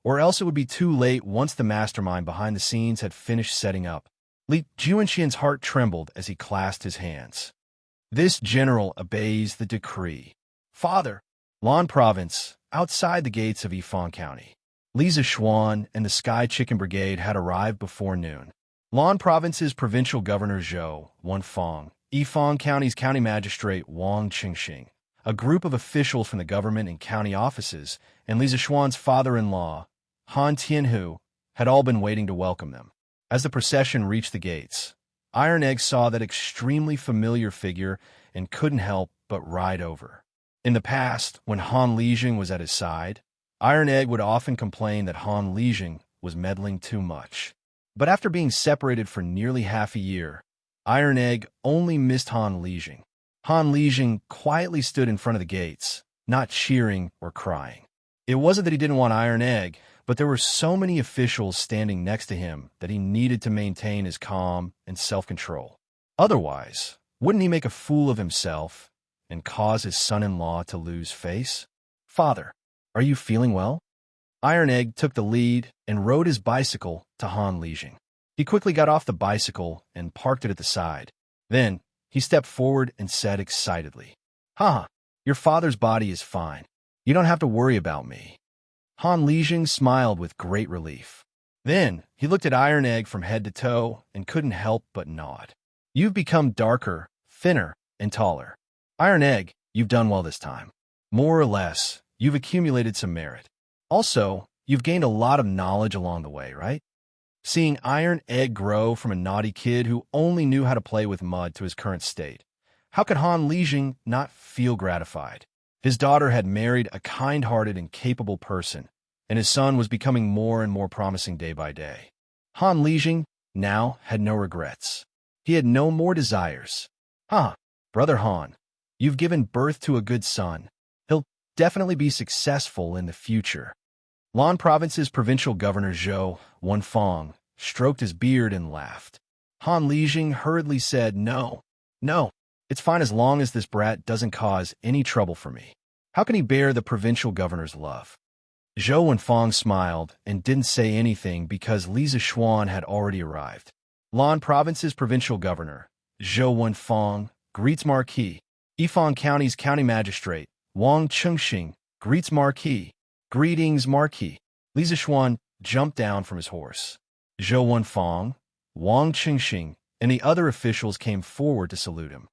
or else it would be too late once the mastermind behind the scenes had finished setting up. Li Junxian's heart trembled as he clasped his hands. "This general obeys the decree." "Father!" Lan Province, outside the gates of Yifang County. Li Zishuan and the Sky Chicken Brigade had arrived before noon. Lan Province's provincial governor Zhou Wenfeng, Yifang County's county magistrate Wang Qingxing, a group of officials from the government and county offices, and Li Zishuan's father-in-law, Han Tianhu, had all been waiting to welcome them. As the procession reached the gates, Iron Egg saw that extremely familiar figure and couldn't help but ride over. In the past, when Han Lijing was at his side, Iron Egg would often complain that Han Lijing was meddling too much. But after being separated for nearly half a year, Iron Egg only missed Han Lijing. Han Lijing quietly stood in front of the gates, not cheering or crying. It wasn't that he didn't want Iron Egg, but there were so many officials standing next to him that he needed to maintain his calm and self-control. Otherwise, wouldn't he make a fool of himself and cause his son-in-law to lose face? "Father, are you feeling well?" Iron Egg took the lead and rode his bicycle to Han Lijing. He quickly got off the bicycle and parked it at the side. Then, he stepped forward and said excitedly, "Haha, your father's body is fine. You don't have to worry about me." Han Lijing smiled with great relief. Then, he looked at Iron Egg from head to toe and couldn't help but nod. "You've become darker, thinner, and taller. Iron Egg, you've done well this time. More or less, you've accumulated some merit. Also, you've gained a lot of knowledge along the way, right?" Seeing Iron Egg grow from a naughty kid who only knew how to play with mud to his current state, how could Han Lijing not feel gratified? His daughter had married a kind-hearted and capable person, and his son was becoming more and more promising day by day. Han Lijing now had no regrets. He had no more desires. Brother Han, you've given birth to a good son. He'll definitely be successful in the future." Lan Province's provincial governor Zhou Wenfeng stroked his beard and laughed. Han Lijing hurriedly said, No, it's fine as long as this brat doesn't cause any trouble for me. How can he bear the provincial governor's love?" Zhou Wenfeng smiled and didn't say anything because Li Zishuan had already arrived. Lan Province's provincial governor, Zhou Wenfeng, greets Marquis. Yifang County's county magistrate, Wang Qingxing, greets Marquis. "Greetings, Marquis." Li Zishuan jumped down from his horse. Zhou Wenfeng, Wang Qingxing, and the other officials came forward to salute him.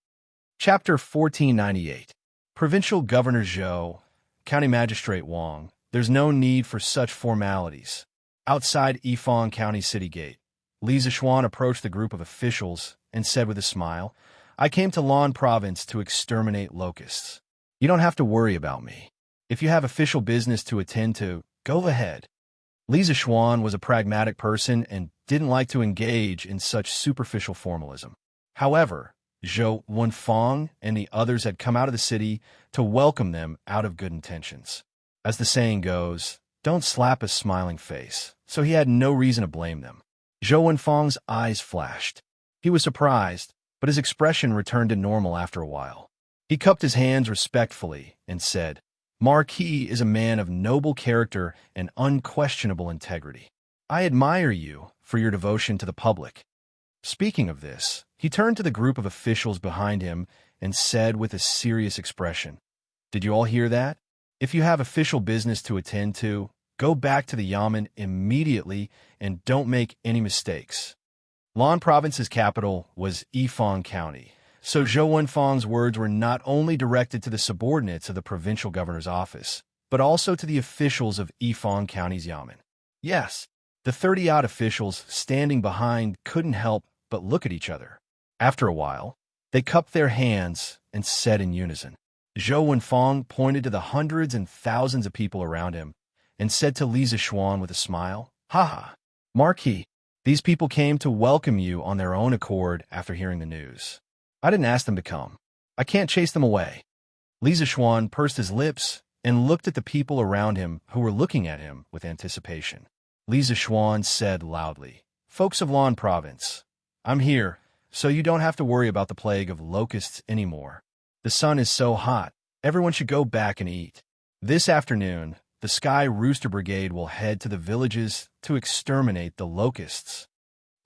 Chapter 1498. Provincial Governor Zhou, County Magistrate Wang, there's no need for such formalities. Outside Yifang County City Gate, Li Zishuan approached the group of officials and said with a smile, "I came to Lan Province to exterminate locusts. You don't have to worry about me. If you have official business to attend to, go ahead. Li Zishuan was a pragmatic person and didn't like to engage in such superficial formalism. However, Zhou Wenfang and the others had come out of the city to welcome them out of good intentions. As the saying goes, don't slap a smiling face, so he had no reason to blame them. Zhou Wenfang's eyes flashed. He was surprised, but his expression returned to normal after a while. He cupped his hands respectfully and said, Marquis is a man of noble character and unquestionable integrity. I admire you for your devotion to the public. Speaking of this, he turned to the group of officials behind him and said with a serious expression, Did you all hear that? If you have official business to attend to, go back to the Yamen immediately and don't make any mistakes. Lan Province's capital was Yifang County, so Zhou Wenfang's words were not only directed to the subordinates of the provincial governor's office, but also to the officials of Yifang County's Yamen. Yes, the 30-odd officials standing behind couldn't help but look at each other. After a while, they cupped their hands and said in unison. Zhou Wenfang pointed to the hundreds and thousands of people around him and said to Li Zishuan with a smile, Ha! Marquis, these people came to welcome you on their own accord after hearing the news. I didn't ask them to come. I can't chase them away. Li Zishuan pursed his lips and looked at the people around him who were looking at him with anticipation. Li Zishuan said loudly, Folks of Lan Province, I'm here, so you don't have to worry about the plague of locusts anymore. The sun is so hot, everyone should go back and eat. This afternoon, the Sky Rooster Brigade will head to the villages to exterminate the locusts.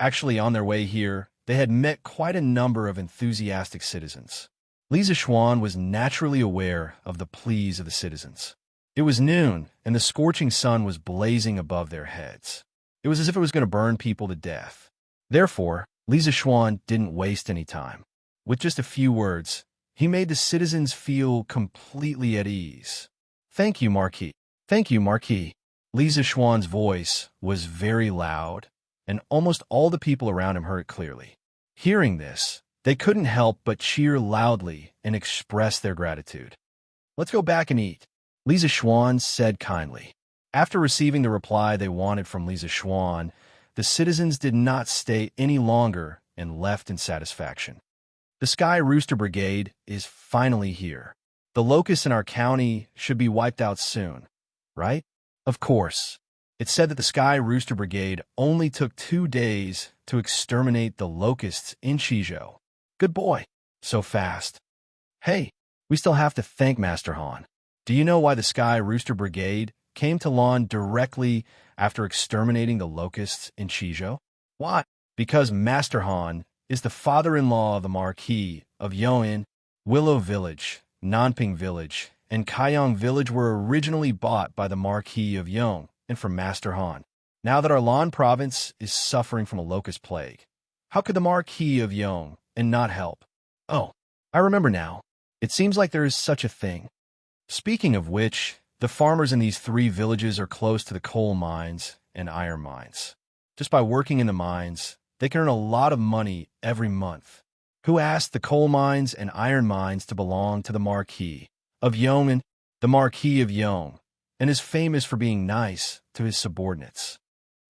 Actually, on their way here, they had met quite a number of enthusiastic citizens. Li Zishuan was naturally aware of the pleas of the citizens. It was noon, and the scorching sun was blazing above their heads. It was as if it was going to burn people to death. Therefore, Li Zishuan didn't waste any time. With just a few words, he made the citizens feel completely at ease. Thank you, Marquis. Thank you, Marquis. Li Zishuan's voice was very loud, and almost all the people around him heard it clearly. Hearing this, they couldn't help but cheer loudly and express their gratitude. Let's go back and eat, Li Zishuan said kindly. After receiving the reply they wanted from Li Zishuan, the citizens did not stay any longer and left in satisfaction. The Sky Rooster Brigade is finally here. The locusts in our county should be wiped out soon, right? Of course. It said that the Sky Rooster Brigade only took 2 days to exterminate the locusts in Shizhou. Good boy. So fast. Hey, we still have to thank Master Han. Do you know why the Sky Rooster Brigade came to Lan directly after exterminating the locusts in Shizhou? Why? Because Master Han is the father-in-law of the Marquis of Youan. Willow Village, Nanping Village, and Kaiyang Village were originally bought by the Marquis of Yong and from Master Han. Now that our Lan province is suffering from a locust plague, how could the Marquis of Yong and not help? Oh, I remember now. It seems like there is such a thing. Speaking of which, the farmers in these 3 villages are close to the coal mines and iron mines. Just by working in the mines, they can earn a lot of money every month. Who asked the coal mines and iron mines to belong to the Marquis of Yong? The Marquis of Yong, and is famous for being nice to his subordinates.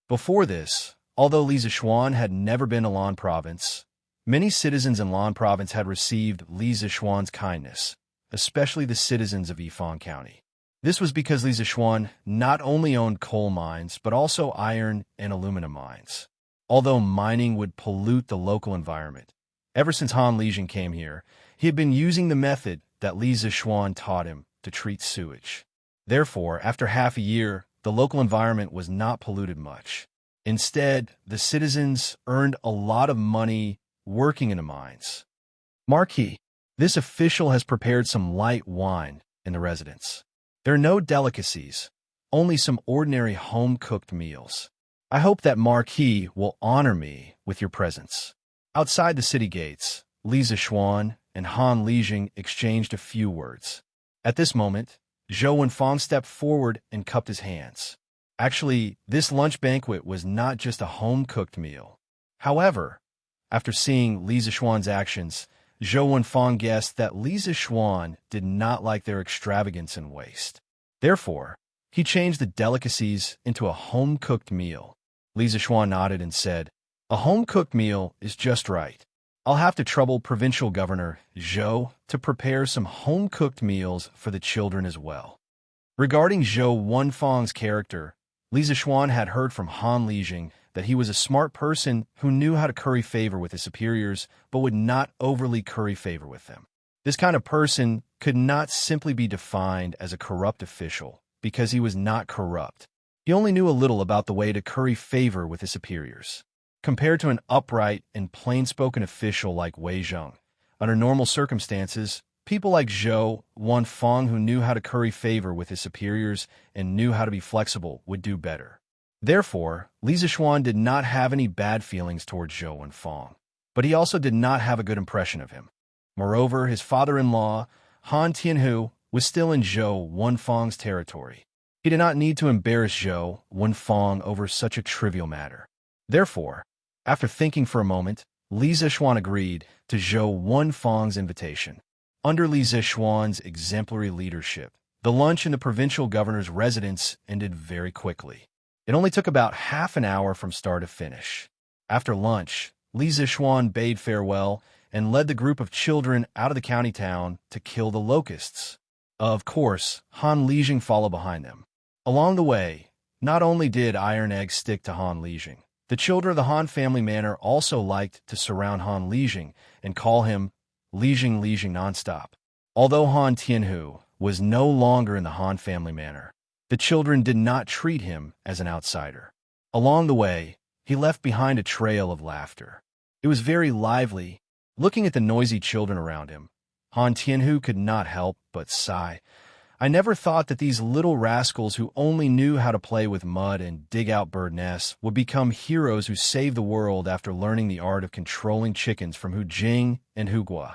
Before this, although Li Zishuan had never been to Lan Province, many citizens in Lan Province had received Li Zishuan's kindness, especially the citizens of Yifang County. This was because Li Zishuan not only owned coal mines, but also iron and aluminum mines. Although mining would pollute the local environment, ever since Han Lijing came here, he had been using the method that Li Zishuan taught him to treat sewage. Therefore, after half a year, the local environment was not polluted much. Instead, the citizens earned a lot of money working in the mines. Marquis, this official has prepared some light wine in the residence. There are no delicacies, only some ordinary home-cooked meals. I hope that Marquis will honor me with your presence. Outside the city gates, Li Zishuan and Han Lijing exchanged a few words. At this moment, Zhou Wenfang stepped forward and cupped his hands. Actually, this lunch banquet was not just a home-cooked meal. However, after seeing Li Zishuan's actions, Zhou Wenfang guessed that Li Zishuan did not like their extravagance and waste. Therefore, he changed the delicacies into a home-cooked meal. Li Zixuan nodded and said, "A home-cooked meal is just right. I'll have to trouble Provincial Governor Zhou to prepare some home-cooked meals for the children as well." Regarding Zhou Wenfang's character, Li Zixuan had heard from Han Lijing that he was a smart person who knew how to curry favor with his superiors but would not overly curry favor with them. This kind of person could not simply be defined as a corrupt official because he was not corrupt. He only knew a little about the way to curry favor with his superiors. Compared to an upright and plain-spoken official like Wei Zheng, under normal circumstances, people like Zhou Wenfang who knew how to curry favor with his superiors and knew how to be flexible would do better. Therefore, Li Zixuan did not have any bad feelings towards Zhou Wenfang, but he also did not have a good impression of him. Moreover, his father-in-law, Han Tianhu, was still in Zhou Wenfang's territory. He did not need to embarrass Zhou Wenfang over such a trivial matter. Therefore, after thinking for a moment, Li Zixuan agreed to Zhou Wenfang's invitation. Under Li Zixuan's exemplary leadership, the lunch in the provincial governor's residence ended very quickly. It only took about half an hour from start to finish. After lunch, Li Zixuan bade farewell and led the group of children out of the county town to kill the locusts. Of course, Han Lijing followed behind them. Along the way, not only did Iron Egg stick to Han Lijing, the children of the Han family manor also liked to surround Han Lijing and call him Lijing nonstop. Although Han Tianhu was no longer in the Han family manor, the children did not treat him as an outsider. Along the way, he left behind a trail of laughter. It was very lively. Looking at the noisy children around him, Han Tianhu could not help but sigh. "I never thought that these little rascals who only knew how to play with mud and dig out bird nests would become heroes who save the world after learning the art of controlling chickens from Hu Jing and Hu Gua.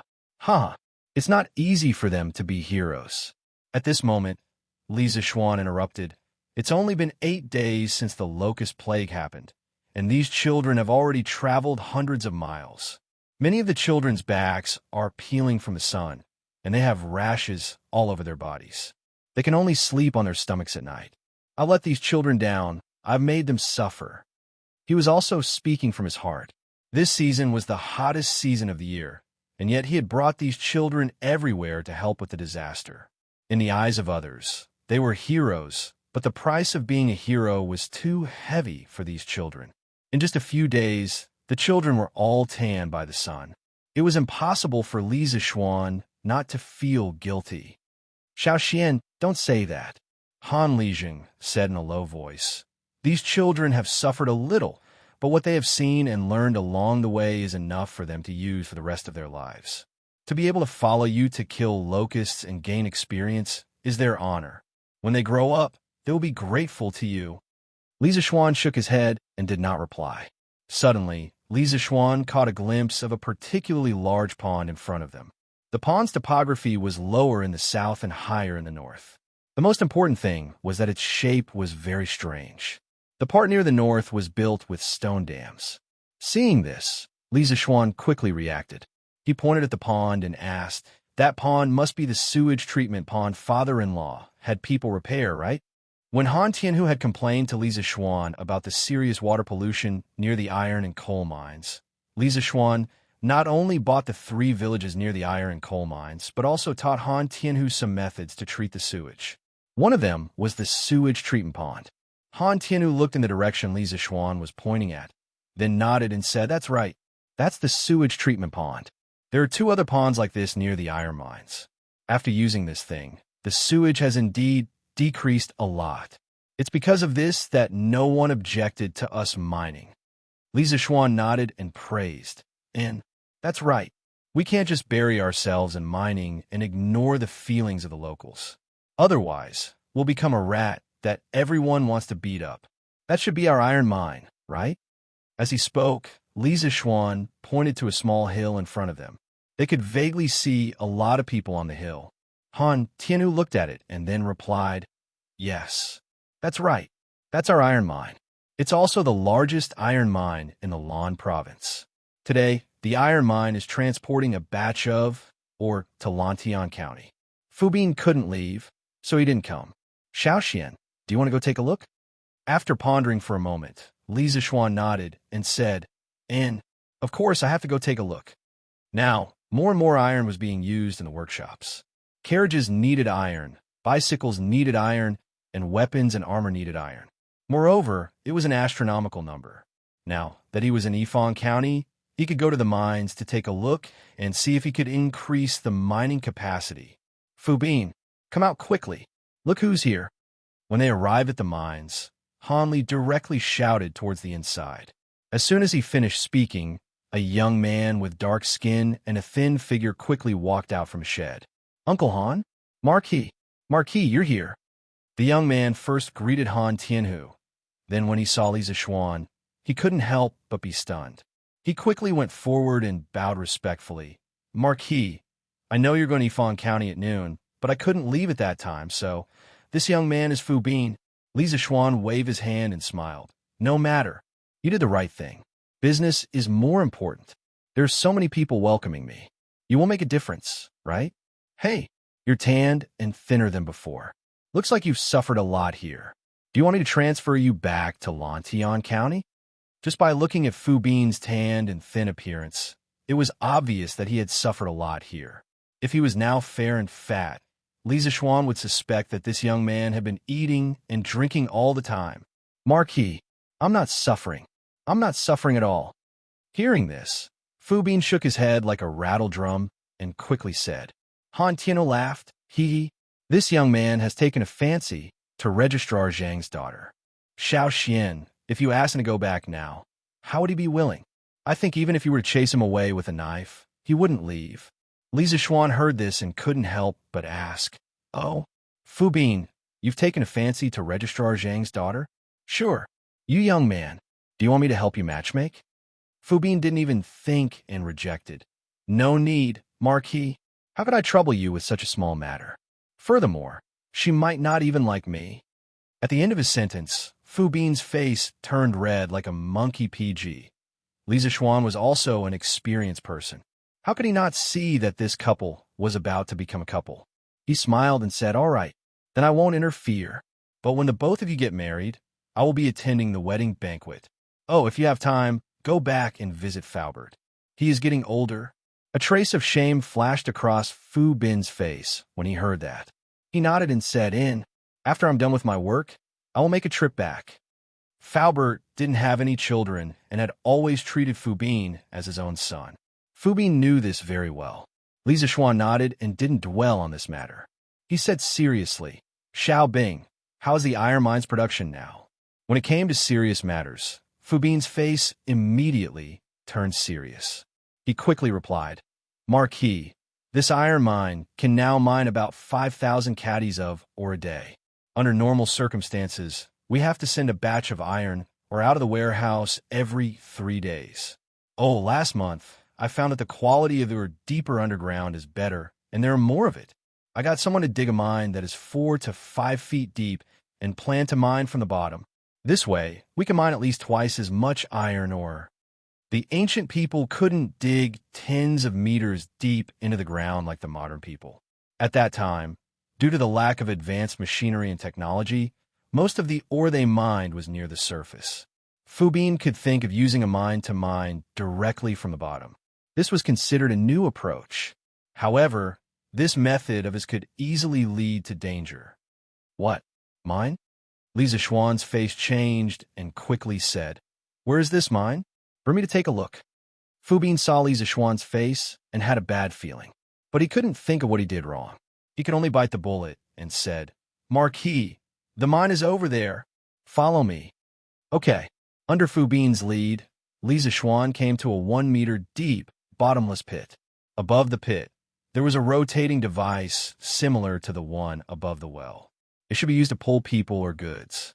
It's not easy for them to be heroes." At this moment, Li Zixuan interrupted. "It's only been 8 days since the locust plague happened, and these children have already traveled hundreds of miles. Many of the children's backs are peeling from the sun, and they have rashes all over their bodies. They can only sleep on their stomachs at night. I'll let these children down. I've made them suffer." He was also speaking from his heart. This season was the hottest season of the year, and yet he had brought these children everywhere to help with the disaster. In the eyes of others, they were heroes, but the price of being a hero was too heavy for these children. In just a few days, the children were all tanned by the sun. It was impossible for Li Zixuan not to feel guilty. "Xiaoxian, don't say that," Han Lijing said in a low voice. "These children have suffered a little, but what they have seen and learned along the way is enough for them to use for the rest of their lives. To be able to follow you to kill locusts and gain experience is their honor. When they grow up, they will be grateful to you." Li Zixuan shook his head and did not reply. Suddenly, Li Zixuan caught a glimpse of a particularly large pond in front of them. The pond's topography was lower in the south and higher in the north. The most important thing was that its shape was very strange. The part near the north was built with stone dams. Seeing this, Li Zixuan quickly reacted. He pointed at the pond and asked, "That pond must be the sewage treatment pond father-in-law had people repair, right?" When Han Tianhu had complained to Li Zixuan about the serious water pollution near the iron and coal mines, Li Zixuan not only bought the 3 villages near the iron and coal mines, but also taught Han Tianhu some methods to treat the sewage. One of them was the sewage treatment pond. Han Tianhu looked in the direction Li Zixuan was pointing at, then nodded and said, "That's right. That's the sewage treatment pond. There are 2 other ponds like this near the iron mines. After using this thing, the sewage has indeed decreased a lot. It's because of this that no one objected to us mining." Li Zixuan nodded and praised. "And that's right. We can't just bury ourselves in mining and ignore the feelings of the locals. Otherwise, we'll become a rat that everyone wants to beat up. That should be our iron mine, right?" As he spoke, Li Zixuan pointed to a small hill in front of them. They could vaguely see a lot of people on the hill. Han Tianhu looked at it and then replied, "Yes, that's right. That's our iron mine. It's also the largest iron mine in the Lan province. Today, the iron mine is transporting a batch of, or to Lantian County. Fubin couldn't leave, so he didn't come. Xiaoxian, do you want to go take a look? After pondering for a moment, Li Zixuan nodded and said, Of course, I have to go take a look. Now, more and more iron was being used in the workshops. Carriages needed iron, bicycles needed iron, and weapons and armor needed iron. Moreover, it was an astronomical number. Now that he was in Yifang County, he could go to the mines to take a look and see if he could increase the mining capacity. Fu Bin, come out quickly. Look who's here. When they arrived at the mines, Han Li directly shouted towards the inside. As soon as he finished speaking, a young man with dark skin and a thin figure quickly walked out from a shed. Uncle Han? Marquis, you're here. The young man first greeted Han Tianhu. Then when he saw Li Zixuan, he couldn't help but be stunned. He quickly went forward and bowed respectfully. Marquis, I know you're going to Yifang County at noon, but I couldn't leave at that time, so this young man is Fu Bin. Li Zixuan waved his hand and smiled. No matter. You did the right thing. Business is more important. There's so many people welcoming me. You will make a difference, right? Hey, you're tanned and thinner than before. Looks like you've suffered a lot here. Do you want me to transfer you back to Lantian County? Just by looking at Fu Bin's tanned and thin appearance, it was obvious that he had suffered a lot here. If he was now fair and fat, Li Zixuan would suspect that this young man had been eating and drinking all the time. Marquis, I'm not suffering. I'm not suffering at all. Hearing this, Fu Bin shook his head like a rattle drum and quickly said. Han Tianhu laughed. This young man has taken a fancy to Registrar Zhang's daughter. Xiaoxian, if you asked him to go back now, how would he be willing? I think even if you were to chase him away with a knife, he wouldn't leave. Li Zixuan heard this and couldn't help but ask, Oh, Fu Bin, you've taken a fancy to Registrar Zhang's daughter? Sure. You young man, do you want me to help you matchmake? Fu Bin didn't even think and rejected. No need, Marquis. How could I trouble you with such a small matter? Furthermore, she might not even like me. At the end of his sentence, Fu Bin's face turned red like a monkey PG. Li Zixuan was also an experienced person. How could he not see that this couple was about to become a couple? He smiled and said, All right, then I won't interfere. But when the both of you get married, I will be attending the wedding banquet. Oh, if you have time, go back and visit Faubert. He is getting older. A trace of shame flashed across Fu Bin's face when he heard that. He nodded and said, After I'm done with my work, I will make a trip back. Faubert didn't have any children and had always treated Fu Bin as his own son. Fu Bin knew this very well. Li Zixuan nodded and didn't dwell on this matter. He said seriously, Xiao Bing, how is the iron mine's production now? When it came to serious matters, Fu Bin's face immediately turned serious. He quickly replied, Marquis, this iron mine can now mine about 5,000 caddies of ore a day. Under normal circumstances, we have to send a batch of iron or out of the warehouse every 3 days. Oh, last month, I found that the quality of the ore deeper underground is better, and there are more of it. I got someone to dig a mine that is 4 to 5 feet deep and plan to mine from the bottom. This way, we can mine at least twice as much iron ore. The ancient people couldn't dig tens of meters deep into the ground like the modern people. At that time, due to the lack of advanced machinery and technology, most of the ore they mined was near the surface. Fu Bin could think of using a mine to mine directly from the bottom. This was considered a new approach. However, this method of his could easily lead to danger. What? Mine? Li Zixuan's face changed and quickly said, Where is this mine? For me to take a look. Fu Bin saw Li Zixuan's face and had a bad feeling. But he couldn't think of what he did wrong. He could only bite the bullet and said, Marquis, the mine is over there. Follow me. Okay. Under Fu Bin's lead, Li Zixuan came to a 1-meter deep, bottomless pit. Above the pit, there was a rotating device similar to the one above the well. It should be used to pull people or goods.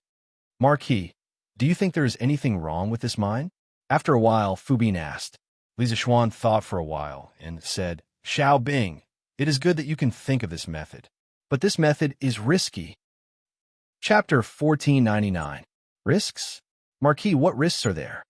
Marquis, do you think there is anything wrong with this mine? After a while, Fu Bin asked. Li Zixuan thought for a while and said, Xiao Bing, it is good that you can think of this method. But this method is risky. Chapter 1499. Risks? Marquis, what risks are there?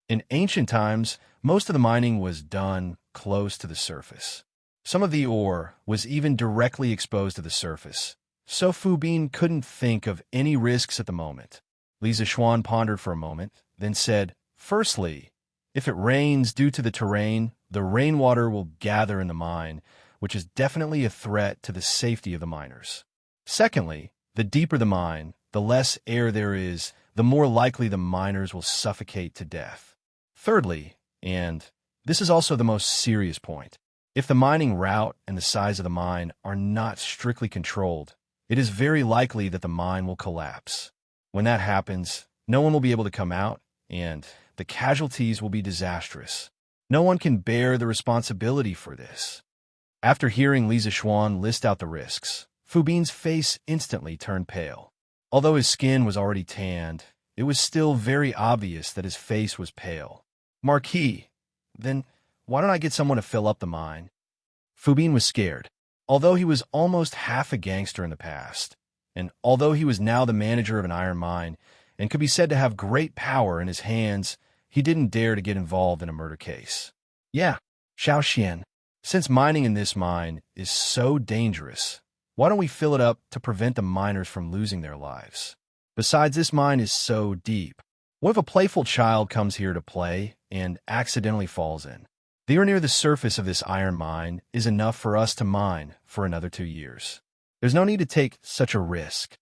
In ancient times, most of the mining was done close to the surface. Some of the ore was even directly exposed to the surface, so Fu Bin couldn't think of any risks at the moment. Li Zixuan pondered for a moment, then said, "Firstly, if it rains due to the terrain, the rainwater will gather in the mine, which is definitely a threat to the safety of the miners. Secondly, the deeper the mine, the less air there is, the more likely the miners will suffocate to death. Thirdly, and this is also the most serious point, if the mining route and the size of the mine are not strictly controlled, it is very likely that the mine will collapse. When that happens, no one will be able to come out, and the casualties will be disastrous. No one can bear the responsibility for this." After hearing Li Zixuan list out the risks, Fu Bin's face instantly turned pale. Although his skin was already tanned, it was still very obvious that his face was pale. "Marquis, then why don't I get someone to fill up the mine?" Fu Bin was scared. Although he was almost half a gangster in the past, and although he was now the manager of an iron mine and could be said to have great power in his hands, he didn't dare to get involved in a murder case. "Yeah, Xiao Xian, since mining in this mine is so dangerous, why don't we fill it up to prevent the miners from losing their lives? Besides, this mine is so deep. What if a playful child comes here to play and accidentally falls in? The air near the surface of this iron mine is enough for us to mine for another 2 years. There's no need to take such a risk."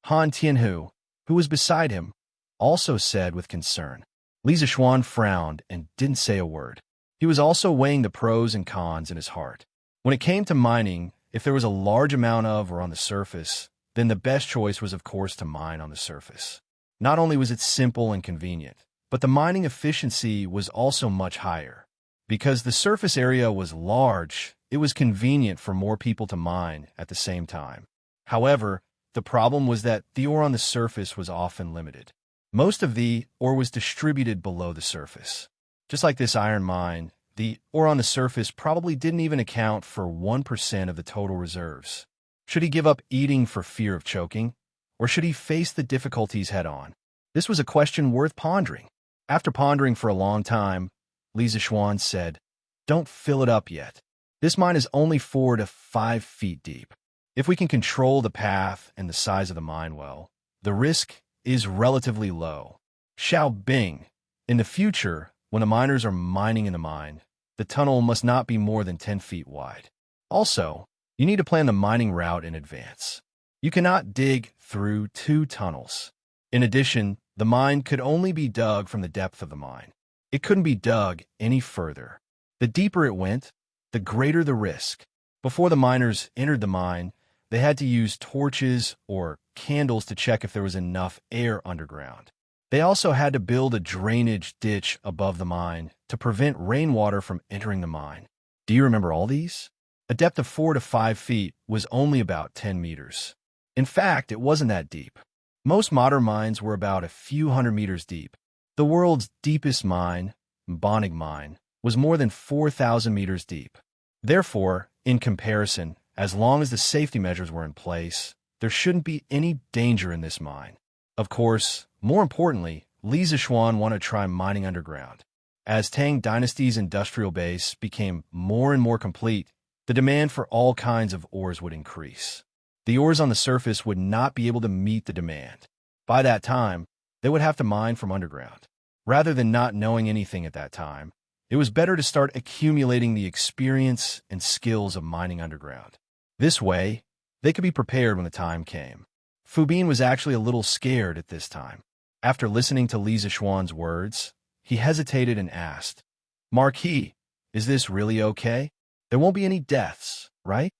Han Tianhu, who was beside him, also said with concern. Li Zixuan frowned and didn't say a word. He was also weighing the pros and cons in his heart. When it came to mining, if there was a large amount of or on the surface, then the best choice was of course to mine on the surface. Not only was it simple and convenient, but the mining efficiency was also much higher. Because the surface area was large, it was convenient for more people to mine at the same time. However, the problem was that the ore on the surface was often limited. Most of the ore was distributed below the surface. Just like this iron mine, the ore on the surface probably didn't even account for 1% of the total reserves. Should he give up eating for fear of choking? Or should he face the difficulties head-on? This was a question worth pondering. After pondering for a long time, Li Zixuan said, "Don't fill it up yet. This mine is only 4 to 5 feet deep. If we can control the path and the size of the mine well, the risk is relatively low. Xiao Bing, in the future, when the miners are mining in the mine, the tunnel must not be more than 10 feet wide. Also, you need to plan the mining route in advance. You cannot dig through 2 tunnels. In addition, the mine could only be dug from the depth of the mine. It couldn't be dug any further. The deeper it went, the greater the risk. Before the miners entered the mine, they had to use torches or candles to check if there was enough air underground. They also had to build a drainage ditch above the mine to prevent rainwater from entering the mine. Do you remember all these? A depth of 4 to 5 feet was only about 10 meters. In fact, it wasn't that deep. Most modern mines were about a few hundred meters deep. The world's deepest mine, Bonig Mine, was more than 4,000 meters deep. Therefore, in comparison, as long as the safety measures were in place, there shouldn't be any danger in this mine. Of course, more importantly, Li Zixuan wanted to try mining underground. As Tang Dynasty's industrial base became more and more complete, the demand for all kinds of ores would increase. The ores on the surface would not be able to meet the demand. By that time, they would have to mine from underground. Rather than not knowing anything at that time, it was better to start accumulating the experience and skills of mining underground. This way, they could be prepared when the time came. Fu Bin was actually a little scared at this time. After listening to Li Zixuan's words, he hesitated and asked, "Marquis, is this really okay? There won't be any deaths, right?"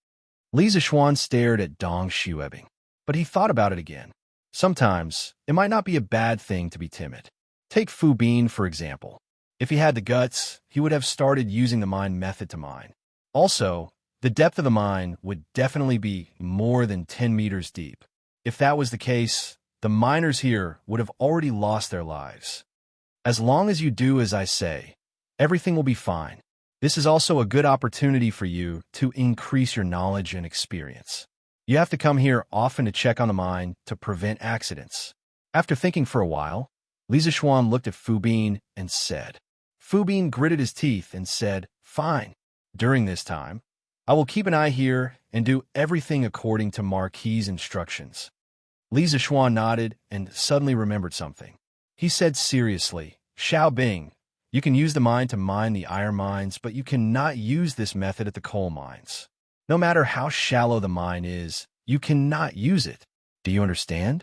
Li Zixuan stared at Dong Xuebing, but he thought about it again. Sometimes, it might not be a bad thing to be timid. Take Fu Bin, for example. If he had the guts, he would have started using the mine method to mine. Also, the depth of the mine would definitely be more than 10 meters deep. If that was the case, the miners here would have already lost their lives. As long as you do as I say, everything will be fine. This is also a good opportunity for you to increase your knowledge and experience. You have to come here often to check on the mine to prevent accidents. After thinking for a while, Li Zixuan looked at Fu Bin and said. Fu Bin gritted his teeth and said, "Fine." During this time, I will keep an eye here and do everything according to Marquis's instructions. Li Zishuan nodded and suddenly remembered something. He said seriously, Xiao Bing, you can use the mine to mine the iron mines, but you cannot use this method at the coal mines. No matter how shallow the mine is, you cannot use it. Do you understand?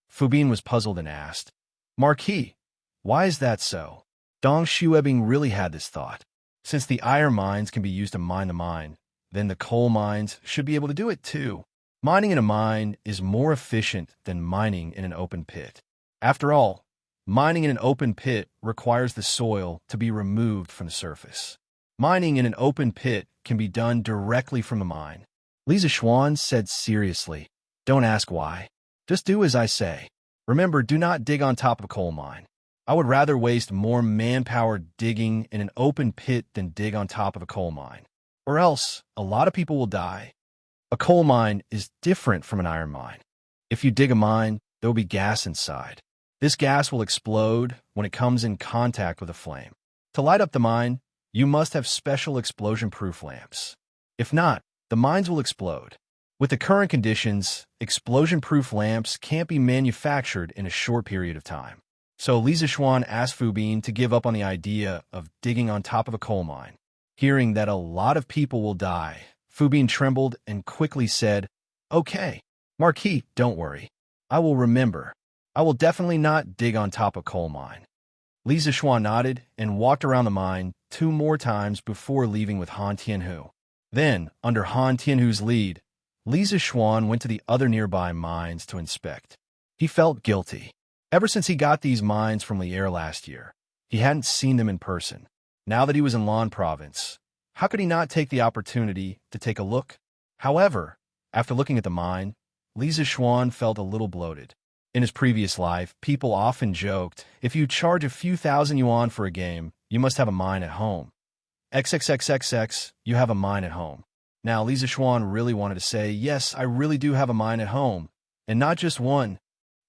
Fu Bin was puzzled and asked, Marquis, why is that so? Dong Xuebing really had this thought. Since the iron mines can be used to mine the mine, then the coal mines should be able to do it too. Mining in a mine is more efficient than mining in an open pit. After all, mining in an open pit requires the soil to be removed from the surface. Mining in an open pit can be done directly from the mine. Li Zishuan said seriously, Don't ask why. Just do as I say. Remember, do not dig on top of a coal mine. I would rather waste more manpower digging in an open pit than dig on top of a coal mine. Or else, a lot of people will die. A coal mine is different from an iron mine. If you dig a mine, there will be gas inside. This gas will explode when it comes in contact with a flame. To light up the mine, you must have special explosion-proof lamps. If not, the mines will explode. With the current conditions, explosion-proof lamps can't be manufactured in a short period of time. So Li Zishuan asked Fu Bin to give up on the idea of digging on top of a coal mine. Hearing that a lot of people will die, Fu Bin trembled and quickly said, Okay, Marquis, don't worry. I will remember. I will definitely not dig on top of a coal mine. Li Zishuan nodded and walked around the mine 2 more times before leaving with Han Tianhu. Then, under Han Tianhu's lead, Li Zishuan went to the other nearby mines to inspect. He felt guilty. Ever since he got these mines from Lier last year, he hadn't seen them in person. Now that he was in Lan Province, how could he not take the opportunity to take a look? However, after looking at the mine, Li Zishuan felt a little bloated. In his previous life, people often joked, if you charge a few thousand yuan for a game, you must have a mine at home. XXXXX, you have a mine at home. Now, Li Zishuan really wanted to say, yes, I really do have a mine at home, and not just one.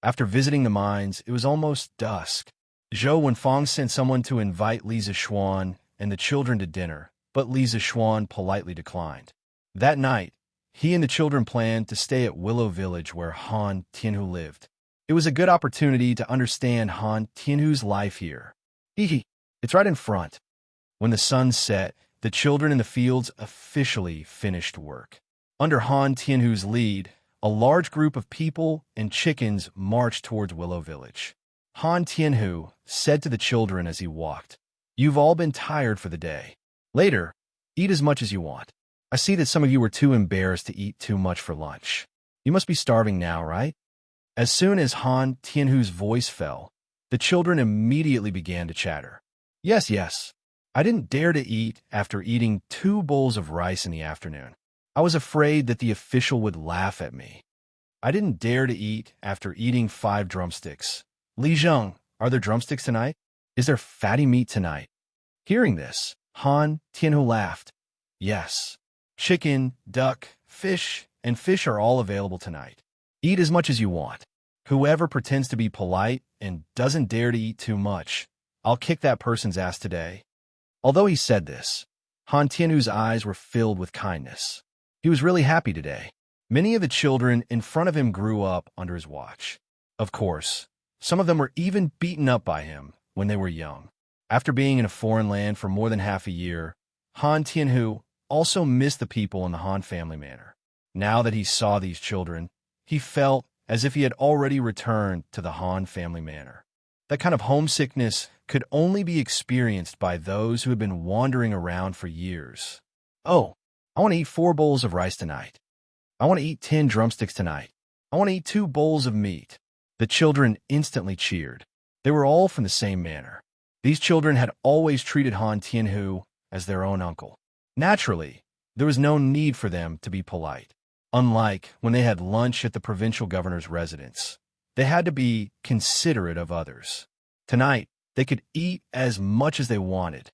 After visiting the mines, it was almost dusk. Zhou Wenfang sent someone to invite Li Zishuan and the children to dinner, but Li Zishuan politely declined. That night, he and the children planned to stay at Willow Village where Han Tianhu lived. It was a good opportunity to understand Han Tianhu's life here. It's right in front. When the sun set, the children in the fields officially finished work. Under Han Tianhu's lead, a large group of people and chickens marched towards Willow Village. Han Tianhu said to the children as he walked, You've all been tired for the day. Later, eat as much as you want. I see that some of you were too embarrassed to eat too much for lunch. You must be starving now, right? As soon as Han Tianhu's voice fell, the children immediately began to chatter. Yes. I didn't dare to eat after eating 2 bowls of rice in the afternoon. I was afraid that the official would laugh at me. I didn't dare to eat after eating 5 drumsticks. Li Zheng, are there drumsticks tonight? Is there fatty meat tonight? Hearing this, Han Tianhu laughed. Yes. Chicken, duck, fish, and fish are all available tonight. Eat as much as you want. Whoever pretends to be polite and doesn't dare to eat too much, I'll kick that person's ass today. Although he said this, Han Tianhu's eyes were filled with kindness. He was really happy today. Many of the children in front of him grew up under his watch. Of course, some of them were even beaten up by him when they were young. After being in a foreign land for more than half a year, Han Tianhu also missed the people in the Han family manor. Now that he saw these children, he felt as if he had already returned to the Han family manor. That kind of homesickness could only be experienced by those who had been wandering around for years. Oh, I want to eat 4 bowls of rice tonight. I want to eat 10 drumsticks tonight. I want to eat 2 bowls of meat. The children instantly cheered. They were all from the same manor. These children had always treated Han Tianhu as their own uncle. Naturally, there was no need for them to be polite. Unlike when they had lunch at the provincial governor's residence, they had to be considerate of others. Tonight, they could eat as much as they wanted.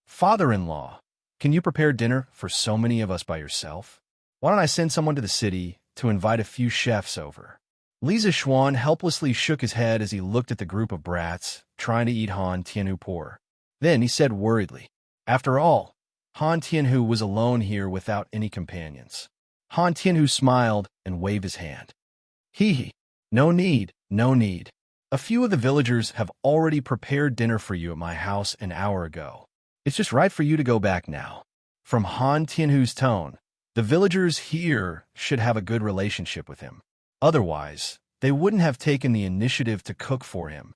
Father-in-law, can you prepare dinner for so many of us by yourself? Why don't I send someone to the city to invite a few chefs over? Li Zishuan helplessly shook his head as he looked at the group of brats trying to eat Han Tianhu poor. Then he said worriedly, After all, Han Tianhu was alone here without any companions. Han Tianhu smiled and waved his hand. Hee. No need, no need. A few of the villagers have already prepared dinner for you at my house an hour ago. It's just right for you to go back now. From Han Tianhu's tone, the villagers here should have a good relationship with him. Otherwise, they wouldn't have taken the initiative to cook for him.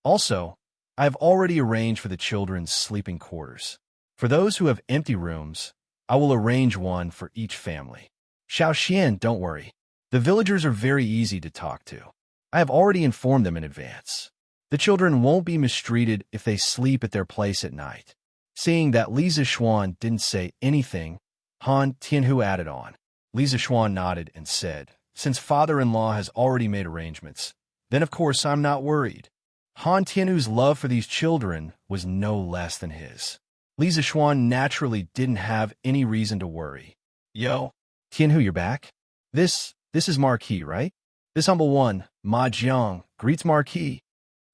Also, I have already arranged for the children's sleeping quarters. For those who have empty rooms, I will arrange one for each family. Xiao Xian, don't worry. The villagers are very easy to talk to. I have already informed them in advance. The children won't be mistreated if they sleep at their place at night. Seeing that Li Zishuan didn't say anything, Han Tianhu added on. Li Zishuan nodded and said, since father-in-law has already made arrangements, then of course I'm not worried. Han Tianhu's love for these children was no less than his. Li Zishuan naturally didn't have any reason to worry. Yo, Tianhu, you're back? This is Marquis, right? This humble one, Ma Jiang, greets Marquis.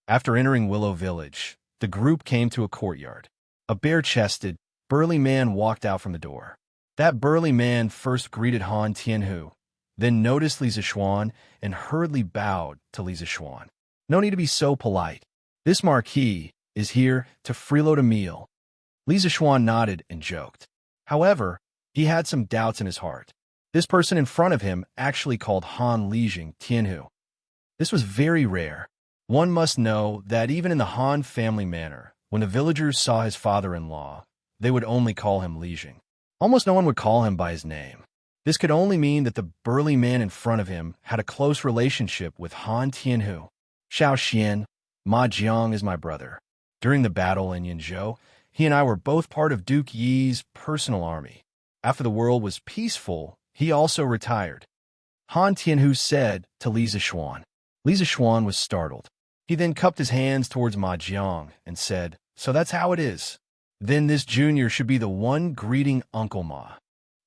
After entering Willow Village, the group came to a courtyard. A bare-chested, burly man walked out from the door. That burly man first greeted Han Tianhu, then noticed Li Zishuan and hurriedly bowed to Li Zishuan. No need to be so polite. This Marquis is here to freeload a meal. Li Zishuan nodded and joked. However, he had some doubts in his heart. This person in front of him actually called Han Lijing Tianhu. This was very rare. One must know that even in the Han family manor, when the villagers saw his father-in-law, they would only call him Lijing. Almost no one would call him by his name. This could only mean that the burly man in front of him had a close relationship with Han Tianhu. Xiao Xian, Ma Jiang is my brother. During the battle in Yinzhou, he and I were both part of Duke Yi's personal army. After the world was peaceful, he also retired. Han Tianhu said to Li Zishuan. Li Zishuan was startled. He then cupped his hands towards Ma Jiang and said, so that's how it is. Then this junior should be the one greeting Uncle Ma.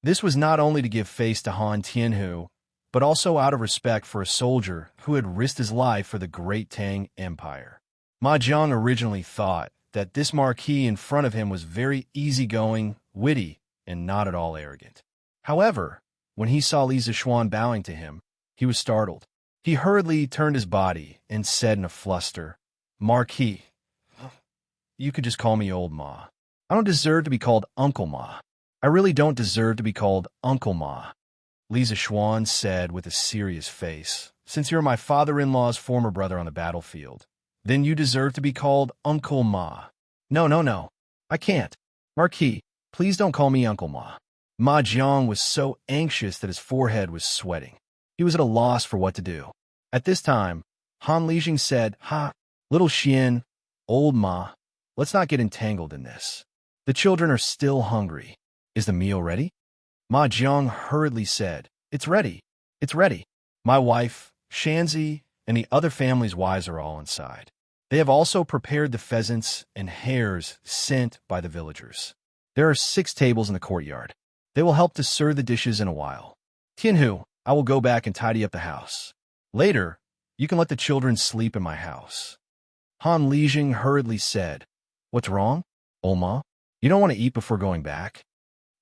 This was not only to give face to Han Tianhu, but also out of respect for a soldier who had risked his life for the great Tang Empire. Ma Jiang originally thought that this marquis in front of him was very easygoing, witty, and not at all arrogant. However, when he saw Li Zishuan bowing to him, he was startled. He hurriedly turned his body and said in a fluster, Marquis, you could just call me Old Ma. I don't deserve to be called Uncle Ma. I really don't deserve to be called Uncle Ma. Li Zishuan said with a serious face, since you're my father-in-law's former brother on the battlefield, then you deserve to be called Uncle Ma. No. I can't. Marquis, please don't call me Uncle Ma. Ma Jiang was so anxious that his forehead was sweating. He was at a loss for what to do. At this time, Han Lijing said, little Xian, Old Ma, let's not get entangled in this. The children are still hungry. Is the meal ready? Ma Jiang hurriedly said, it's ready. My wife, Shanzi, and the other family's wives are all inside. They have also prepared the pheasants and hares sent by the villagers. There are 6 tables in the courtyard. They will help to serve the dishes in a while. Tianhu, I will go back and tidy up the house. Later, you can let the children sleep in my house. Han Lijing hurriedly said, what's wrong, Oma? You don't want to eat before going back?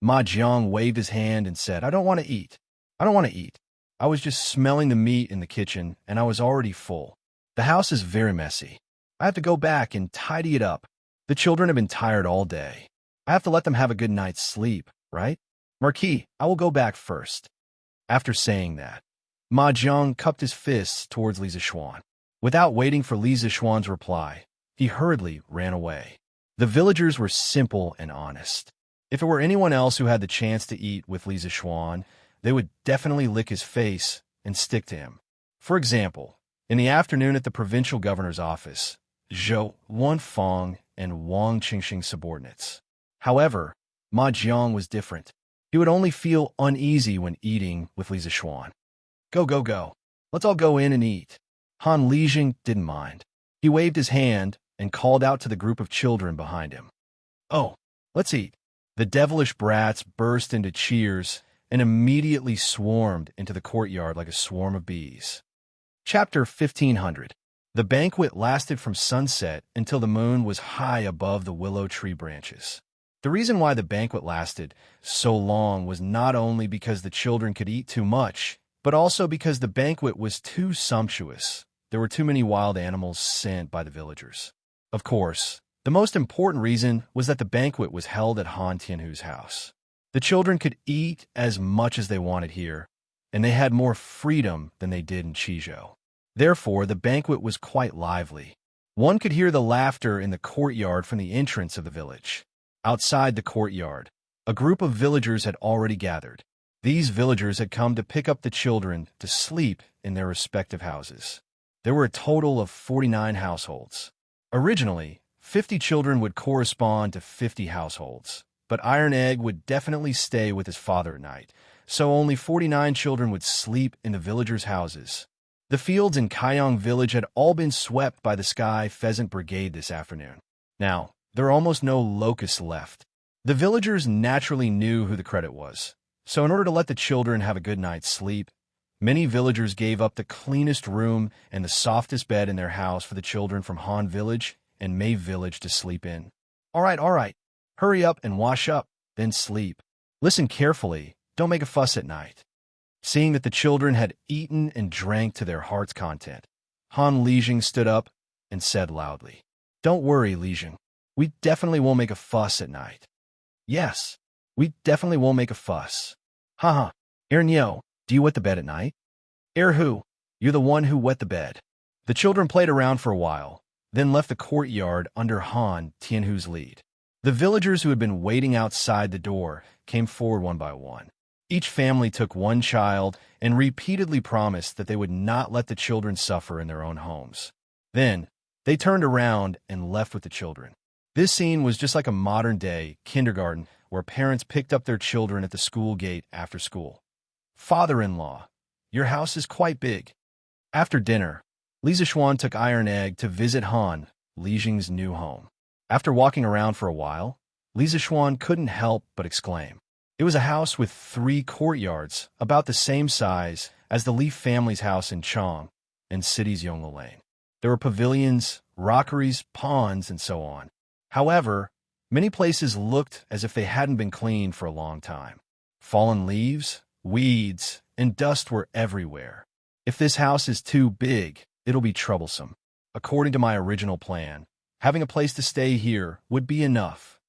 Ma Jiang waved his hand and said, I don't want to eat. I was just smelling the meat in the kitchen, and I was already full. The house is very messy. I have to go back and tidy it up. The children have been tired all day. I have to let them have a good night's sleep, right? Marquis, I will go back first. After saying that, Ma Jiang cupped his fists towards Li Zishuan. Without waiting for Li Zishuan's reply, he hurriedly ran away. The villagers were simple and honest. If it were anyone else who had the chance to eat with Li Zishuan, they would definitely lick his face and stick to him. For example, in the afternoon at the provincial governor's office, Zhou Wanfang and Wang Qingxing's subordinates. However, Ma Jiang was different. He would only feel uneasy when eating with Li Zishuan. Go. Let's all go in and eat. Han Lijing didn't mind. He waved his hand and called out to the group of children behind him. Oh, let's eat. The devilish brats burst into cheers and immediately swarmed into the courtyard like a swarm of bees. Chapter 1500. The banquet lasted from sunset until the moon was high above the willow tree branches. The reason why the banquet lasted so long was not only because the children could eat too much, but also because the banquet was too sumptuous. There were too many wild animals sent by the villagers. Of course, the most important reason was that the banquet was held at Han Tianhu's house. The children could eat as much as they wanted here, and they had more freedom than they did in Qizhou. Therefore, the banquet was quite lively. One could hear the laughter in the courtyard from the entrance of the village. Outside the courtyard, a group of villagers had already gathered. These villagers had come to pick up the children to sleep in their respective houses. There were a total of 49 households. Originally, 50 children would correspond to 50 households, but Iron Egg would definitely stay with his father at night, so only 49 children would sleep in the villagers' houses. The fields in Kaiyang village had all been swept by the Sky Pheasant Brigade this afternoon. Now, there are almost no locusts left. The villagers naturally knew who the credit was, so in order to let the children have a good night's sleep, many villagers gave up the cleanest room and the softest bed in their house for the children from Han Village and Mei Village to sleep in. All right. Hurry up and wash up, then sleep. Listen carefully. Don't make a fuss at night. Seeing that the children had eaten and drank to their heart's content, Han Lijing stood up and said loudly, "Don't worry, Lijing. We definitely won't make a fuss at night." "Yes, we definitely won't make a fuss." "Haha. Nyo, do you wet the bed at night?" "Who? You're the one who wet the bed." The children played around for a while, then left the courtyard under Han Tianhu's lead. The villagers who had been waiting outside the door came forward one by one. Each family took one child and repeatedly promised that they would not let the children suffer in their own homes. Then, they turned around and left with the children. This scene was just like a modern-day kindergarten where parents picked up their children at the school gate after school. "Father-in-law, your house is quite big." After dinner, Li Zishuan took Iron Egg to visit Han Lijing's new home. After walking around for a while, Li Zishuan couldn't help but exclaim. It was a house with 3 courtyards, about the same size as the Li family's house in Chong and city's Yonglu Lane. There were pavilions, rockeries, ponds, and so on. However, many places looked as if they hadn't been cleaned for a long time. Fallen leaves, weeds, and dust were everywhere. If this house is too big, it'll be troublesome. According to my original plan, having a place to stay here would be enough.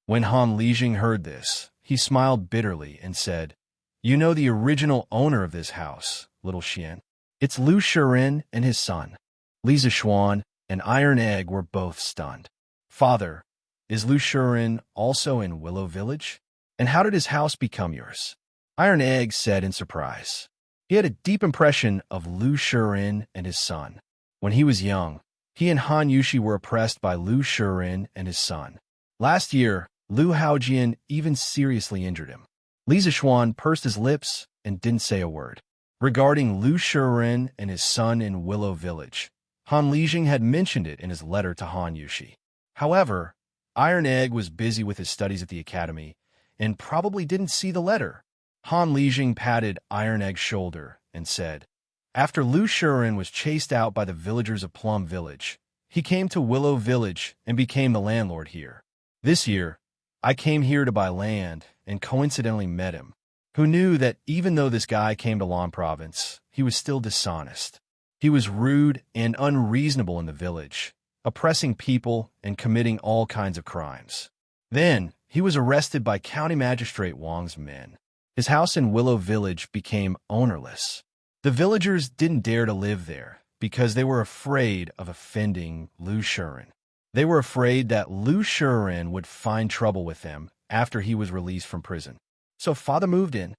When Han Lijing heard this, he smiled bitterly and said, "You know the original owner of this house, little Xian. It's Lu Shiren and his son." Li Zishuan and Iron Egg were both stunned. "Father, is Lu Shiren also in Willow Village? And how did his house become yours?" Iron Egg said in surprise. He had a deep impression of Lu Shiren and his son. When he was young, he and Han Yushi were oppressed by Lu Shiren and his son. Last year, Lu Haojian even seriously injured him. Li Zishuan pursed his lips and didn't say a word. Regarding Lu Shiren and his son in Willow Village, Han Lijing had mentioned it in his letter to Han Yushi. However, Iron Egg was busy with his studies at the academy and probably didn't see the letter. Han Lijing patted Iron Egg's shoulder and said, "After Lu Shiren was chased out by the villagers of Plum Village, he came to Willow Village and became the landlord here. This year, I came here to buy land and coincidentally met him. Who knew that even though this guy came to Lan Province, he was still dishonest. He was rude and unreasonable in the village, oppressing people and committing all kinds of crimes. Then, he was arrested by County Magistrate Wang's men. His house in Willow Village became ownerless. The villagers didn't dare to live there because they were afraid of offending Lu Shiren. They were afraid that Lu Shiren would find trouble with them after he was released from prison. So father moved in."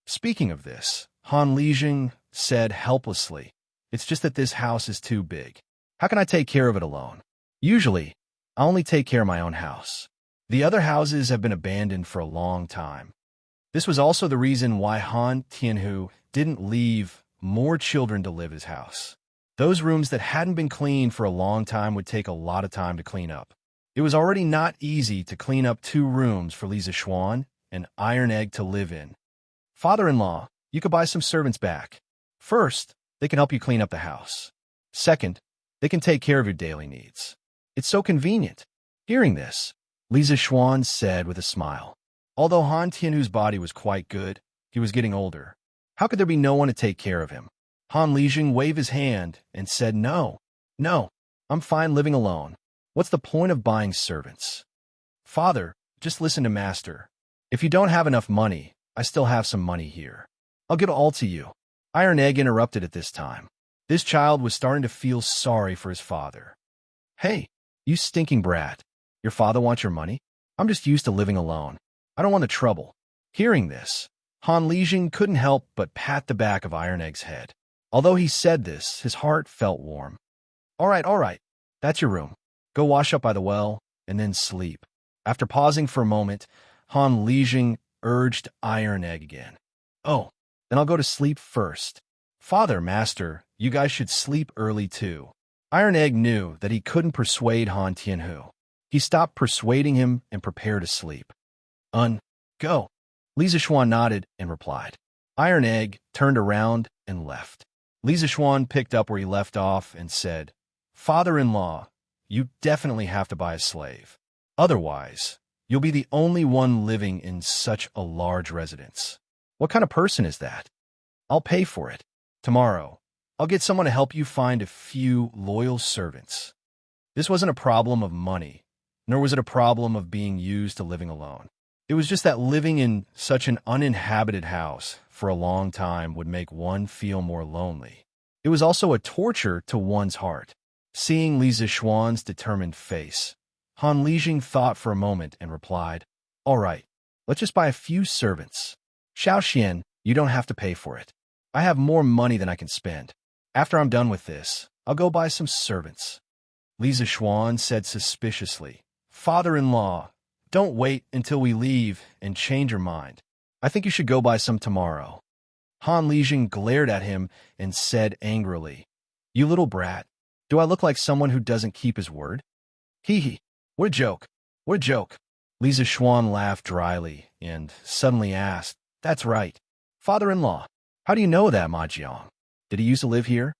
Speaking of this, Han Lijing said helplessly, "It's just that this house is too big. How can I take care of it alone? Usually, I only take care of my own house. The other houses have been abandoned for a long time." This was also the reason why Han Tianhu didn't leave more children to live his house. Those rooms that hadn't been cleaned for a long time would take a lot of time to clean up. It was already not easy to clean up 2 rooms for Li Zishuan and Iron Egg to live in. "Father-in-law, you could buy some servants back. First, they can help you clean up the house. Second, they can take care of your daily needs. It's so convenient." Hearing this, Li Zishuan said with a smile. Although Han Tianhu's body was quite good, he was getting older. How could there be no one to take care of him? Han Lijing waved his hand and said, No, I'm fine living alone. What's the point of buying servants? Father, just listen to Master. If you don't have enough money, I still have some money here. I'll give it all to you. Iron Egg interrupted at this time. This child was starting to feel sorry for his father. Hey, you stinking brat. Your father wants your money? I'm just used to living alone. I don't want the trouble. Hearing this, Han Lijing couldn't help but pat the back of Iron Egg's head. Although he said this, his heart felt warm. All right. That's your room. Go wash up by the well, and then sleep. After pausing for a moment, Han Lijing urged Iron Egg again. Oh, then I'll go to sleep first. Father, Master, you guys should sleep early too. Iron Egg knew that he couldn't persuade Han Tianhu. He stopped persuading him and prepared to sleep. Go. Li Zishuan nodded and replied. Iron Egg turned around and left. Li Zishuan picked up where he left off and said, Father-in-law, you definitely have to buy a slave. Otherwise, you'll be the only one living in such a large residence. What kind of person is that? I'll pay for it. Tomorrow, I'll get someone to help you find a few loyal servants. This wasn't a problem of money, nor was it a problem of being used to living alone. It was just that living in such an uninhabited house for a long time would make one feel more lonely. It was also a torture to one's heart. Seeing Li Zishuan's determined face, Han Lijing thought for a moment and replied, All right, let's just buy a few servants. Xiaoxian, you don't have to pay for it. I have more money than I can spend. After I'm done with this, I'll go buy some servants. Li Zishuan said suspiciously, Father-in-law, don't wait until we leave and change your mind. I think you should go buy some tomorrow. Han Lijing glared at him and said angrily, You little brat, do I look like someone who doesn't keep his word? Hee, what a joke. Li Zishuan laughed dryly and suddenly asked, That's right. Father-in-law, how do you know that, Ma Jiang? Did he used to live here?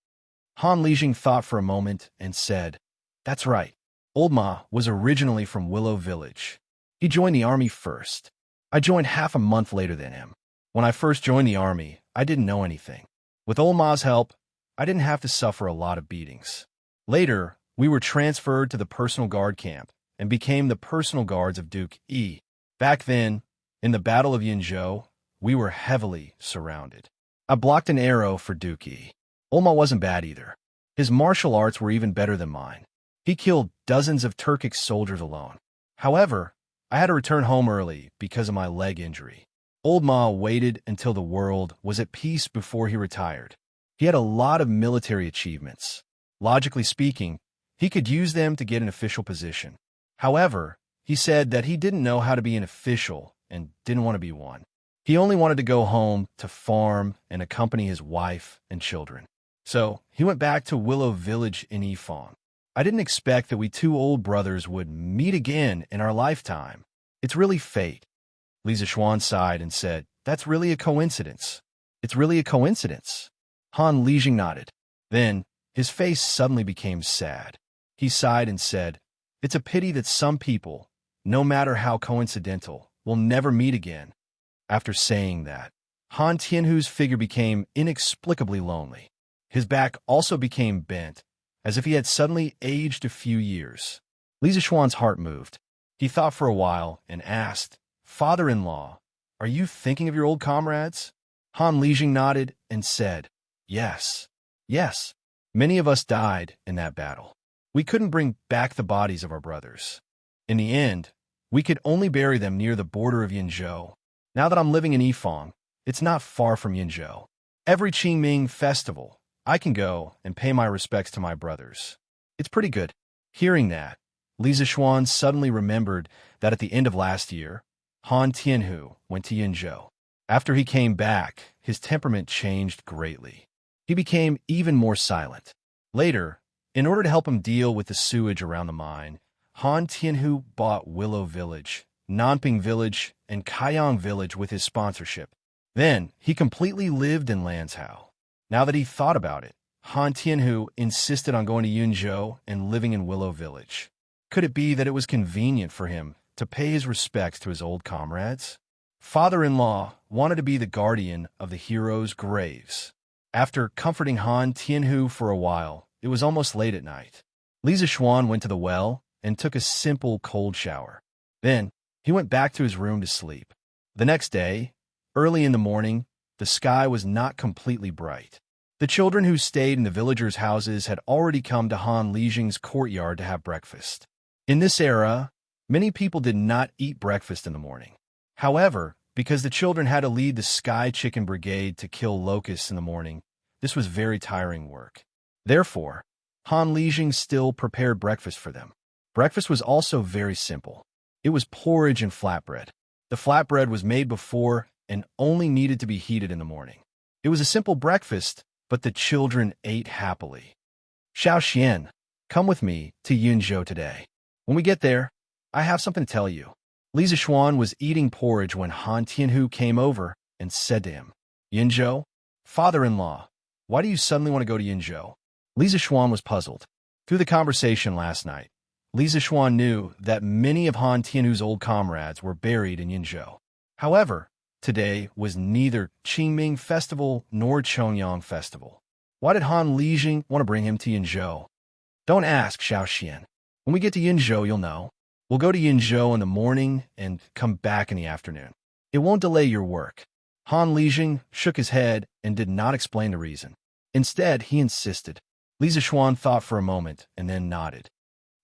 Han Lijing thought for a moment and said, That's right. Old Ma was originally from Willow Village. He joined the army first. I joined half a month later than him. When I first joined the army, I didn't know anything. With old Ma's help, I didn't have to suffer a lot of beatings. Later, we were transferred to the personal guard camp and became the personal guards of Duke Yi. Back then, in the Battle of Yinzhou, we were heavily surrounded. I blocked an arrow for Duke Yi. Old Ma wasn't bad either. His martial arts were even better than mine. He killed dozens of Turkic soldiers alone. However, I had to return home early because of my leg injury. Old Ma waited until the world was at peace before he retired. He had a lot of military achievements. Logically speaking, he could use them to get an official position. However, he said that he didn't know how to be an official and didn't want to be one. He only wanted to go home to farm and accompany his wife and children. So he went back to Willow Village in Yifeng. I didn't expect that we two old brothers would meet again in our lifetime. It's really fate. Li Zishuan sighed and said, That's really a coincidence. It's really a coincidence. Han Lijing nodded. Then, his face suddenly became sad. He sighed and said, It's a pity that some people, no matter how coincidental, will never meet again. After saying that, Han Tianhu's figure became inexplicably lonely. His back also became bent, as if he had suddenly aged a few years. Li Zishuan's heart moved. He thought for a while and asked, Father-in-law, are you thinking of your old comrades? Han Lijing nodded and said, Yes. Many of us died in that battle. We couldn't bring back the bodies of our brothers. In the end, we could only bury them near the border of Yinzhou. Now that I'm living in Yifeng, it's not far from Yinzhou. Every Qingming festival, I can go and pay my respects to my brothers. It's pretty good. Hearing that, Li Zishuan suddenly remembered that at the end of last year, Han Tianhu went to Yinzhou. After he came back, his temperament changed greatly. He became even more silent. Later, in order to help him deal with the sewage around the mine, Han Tianhu bought Willow Village, Nanping Village, and Kaiyang Village with his sponsorship. Then, he completely lived in Lanzhou. Now that he thought about it, Han Tianhu insisted on going to Yunzhou and living in Willow Village. Could it be that it was convenient for him to pay his respects to his old comrades. Father-in-law wanted to be the guardian of the heroes' graves. After comforting Han Tianhu for a while, it was almost late at night. Li Zixuan went to the well and took a simple cold shower. Then, he went back to his room to sleep. The next day, early in the morning, the sky was not completely bright. The children who stayed in the villagers' houses had already come to Han Lijing's courtyard to have breakfast. In this era, many people did not eat breakfast in the morning. However, because the children had to lead the Sky Chicken Brigade to kill locusts in the morning, this was very tiring work. Therefore, Han Lijing still prepared breakfast for them. Breakfast was also very simple. It was porridge and flatbread. The flatbread was made before and only needed to be heated in the morning. It was a simple breakfast, but the children ate happily. Xiao Xian, come with me to Yunzhou today. When we get there, I have something to tell you. Li Zixuan was eating porridge when Han Tianhu came over and said to him, Yunzhou, father-in-law, why do you suddenly want to go to Yunzhou? Li Zixuan was puzzled. Through the conversation last night, Li Zixuan knew that many of Han Tianhu's old comrades were buried in Yunzhou. However, today was neither Qingming Festival nor Chongyang Festival. Why did Han Lijing want to bring him to Yunzhou? Don't ask, Xiao Xian. When we get to Yunzhou, you'll know. We'll go to Yunzhou in the morning and come back in the afternoon. It won't delay your work. Han Lijing shook his head and did not explain the reason. Instead, he insisted. Li Zixuan thought for a moment and then nodded.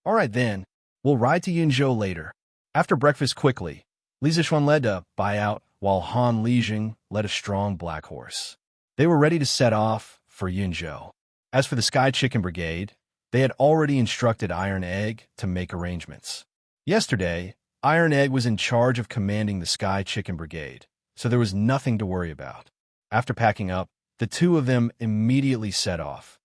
All right then, we'll ride to Yunzhou later. After breakfast quickly, Li Zixuan led a buyout while Han Lijing led a strong black horse. They were ready to set off for Yunzhou. As for the Sky Chicken Brigade, they had already instructed Iron Egg to make arrangements. Yesterday, Iron Egg was in charge of commanding the Sky Chicken Brigade, so there was nothing to worry about. After packing up, the two of them immediately set off.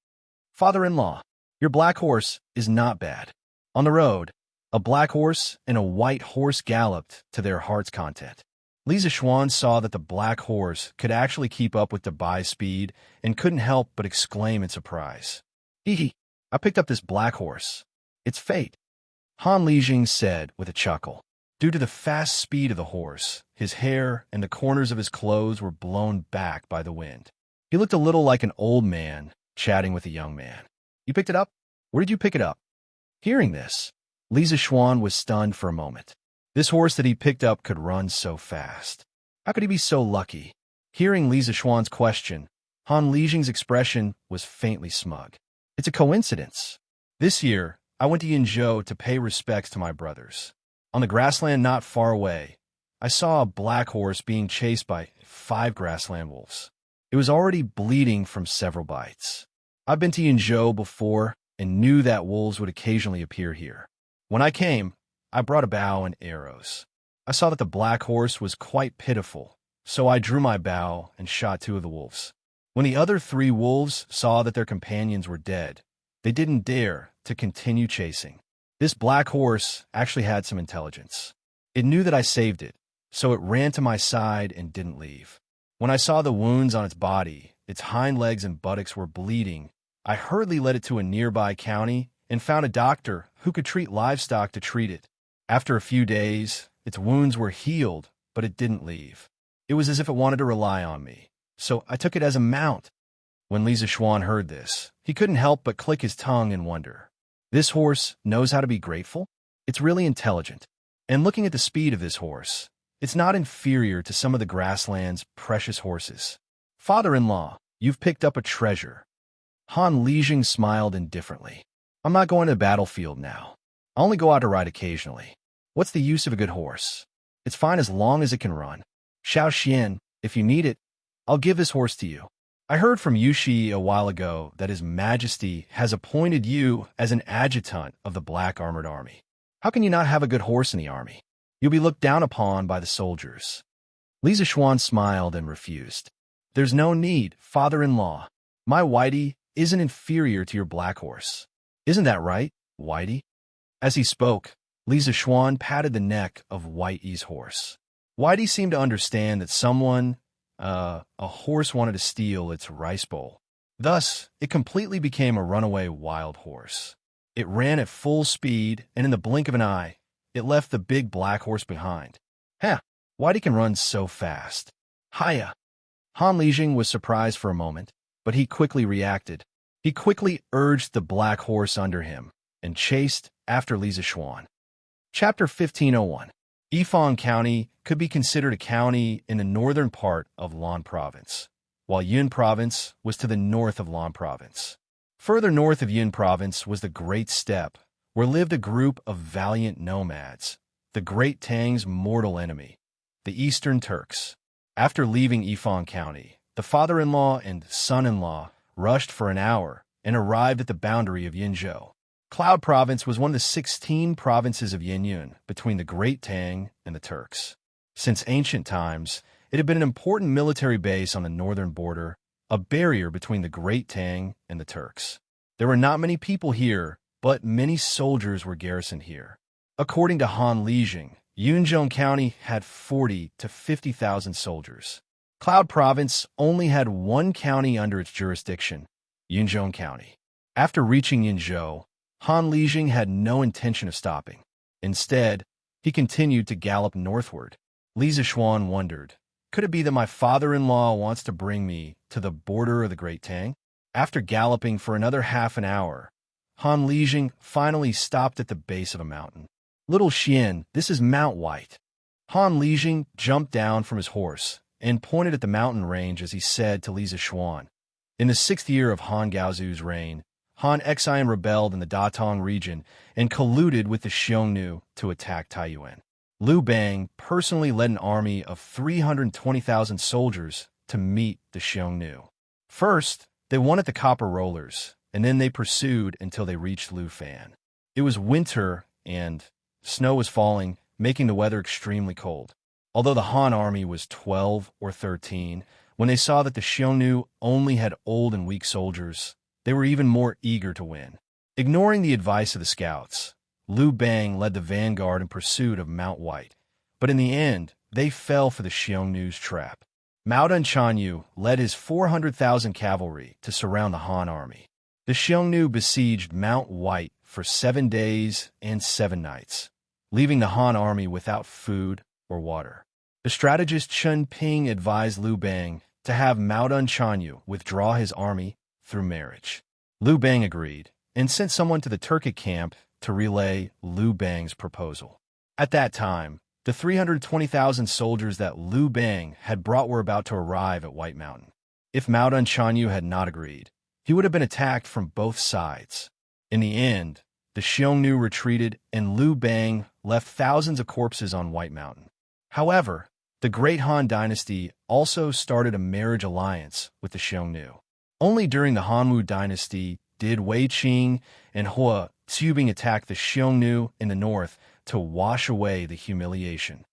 Father-in-law, your black horse is not bad. On the road, a black horse and a white horse galloped to their heart's content. Li Zixuan saw that the black horse could actually keep up with Debai's speed and couldn't help but exclaim in surprise. Hee, I picked up this black horse. It's fate. Han Lijing said with a chuckle. Due to the fast speed of the horse, his hair and the corners of his clothes were blown back by the wind. He looked a little like an old man chatting with a young man. You picked it up? Where did you pick it up? Hearing this, Li Zixuan was stunned for a moment. This horse that he picked up could run so fast. How could he be so lucky? Hearing Li Zixuan's question, Han Lijing's expression was faintly smug. It's a coincidence. This year, I went to Yunzhou to pay respects to my brothers. On the grassland not far away, I saw a black horse being chased by 5 grassland wolves. It was already bleeding from several bites. I've been to Yunzhou before and knew that wolves would occasionally appear here. When I came, I brought a bow and arrows. I saw that the black horse was quite pitiful, so I drew my bow and shot 2 of the wolves. When the other 3 wolves saw that their companions were dead, they didn't dare to continue chasing. This black horse actually had some intelligence. It knew that I saved it, so it ran to my side and didn't leave. When I saw the wounds on its body, its hind legs and buttocks were bleeding, I hurriedly led it to a nearby county and found a doctor who could treat livestock to treat it. After a few days, its wounds were healed, but it didn't leave. It was as if it wanted to rely on me, so I took it as a mount. When Li Zixuan heard this, he couldn't help but click his tongue in wonder. This horse knows how to be grateful? It's really intelligent. And looking at the speed of this horse, it's not inferior to some of the grassland's precious horses. Father-in-law, you've picked up a treasure. Han Lijing smiled indifferently. I'm not going to the battlefield now. I only go out to ride occasionally. What's the use of a good horse? It's fine as long as it can run. Xiao Xian, if you need it, I'll give this horse to you. I heard from Yushi a while ago that His Majesty has appointed you as an adjutant of the Black Armored Army. How can you not have a good horse in the army? You'll be looked down upon by the soldiers. Li Zixuan smiled and refused. There's no need, father-in-law. My Whitey isn't inferior to your black horse. Isn't that right, Whitey? As he spoke, Li Zixuan patted the neck of Whitey's horse. Whitey seemed to understand that a horse wanted to steal its rice bowl. Thus, it completely became a runaway wild horse. It ran at full speed, and in the blink of an eye, it left the big black horse behind. Huh, why'd he can run so fast? Hiya! Han Lijing was surprised for a moment, but he quickly reacted. He quickly urged the black horse under him and chased after Li Zishuan. Chapter 1501. Yifang County could be considered a county in the northern part of Lan Province, while Yun Province was to the north of Lan Province. Further north of Yun Province was the Great Steppe, where lived a group of valiant nomads, the Great Tang's mortal enemy, the Eastern Turks. After leaving Yifang County, the father-in-law and son-in-law rushed for an hour and arrived at the boundary of Yinzhou. Cloud Province was one of the 16 provinces of Yinyun between the Great Tang and the Turks. Since ancient times, it had been an important military base on the northern border, a barrier between the Great Tang and the Turks. There were not many people here, but many soldiers were garrisoned here. According to Han Lijing, Yunzhou County had 40 to 50,000 soldiers. Cloud Province only had one county under its jurisdiction, Yunzhou County. After reaching Yinzhou, Han Lijing had no intention of stopping. Instead, he continued to gallop northward. Li Zishuan wondered, could it be that my father-in-law wants to bring me to the border of the Great Tang? After galloping for another half an hour, Han Lijing finally stopped at the base of a mountain. Little Xian, this is Mount White. Han Lijing jumped down from his horse and pointed at the mountain range as he said to Li Zishuan. In the 6th year of Han Gaozu's reign, Han Xian rebelled in the Datong region and colluded with the Xiongnu to attack Taiyuan. Liu Bang personally led an army of 320,000 soldiers to meet the Xiongnu. First, they won at the Copper Rollers, and then they pursued until they reached Lufan. It was winter and snow was falling, making the weather extremely cold. Although the Han army was 12 or 13, when they saw that the Xiongnu only had old and weak soldiers, they were even more eager to win. Ignoring the advice of the scouts, Liu Bang led the vanguard in pursuit of Mount White, but in the end, they fell for the Xiongnu's trap. Mao Dunchanyu led his 400,000 cavalry to surround the Han army. The Xiongnu besieged Mount White for 7 days and 7 nights, leaving the Han army without food or water. The strategist Chen Ping advised Liu Bang to have Mao Dunchanyu withdraw his army through marriage. Liu Bang agreed and sent someone to the Turkic camp to relay Liu Bang's proposal. At that time, the 320,000 soldiers that Liu Bang had brought were about to arrive at White Mountain. If Mao Dunchanyu had not agreed, he would have been attacked from both sides. In the end, the Xiongnu retreated and Liu Bang left thousands of corpses on White Mountain. However, the Great Han Dynasty also started a marriage alliance with the Xiongnu. Only during the Hanwu Dynasty did Wei Qing and Hua Tubing attack the Xiongnu in the north to wash away the humiliation.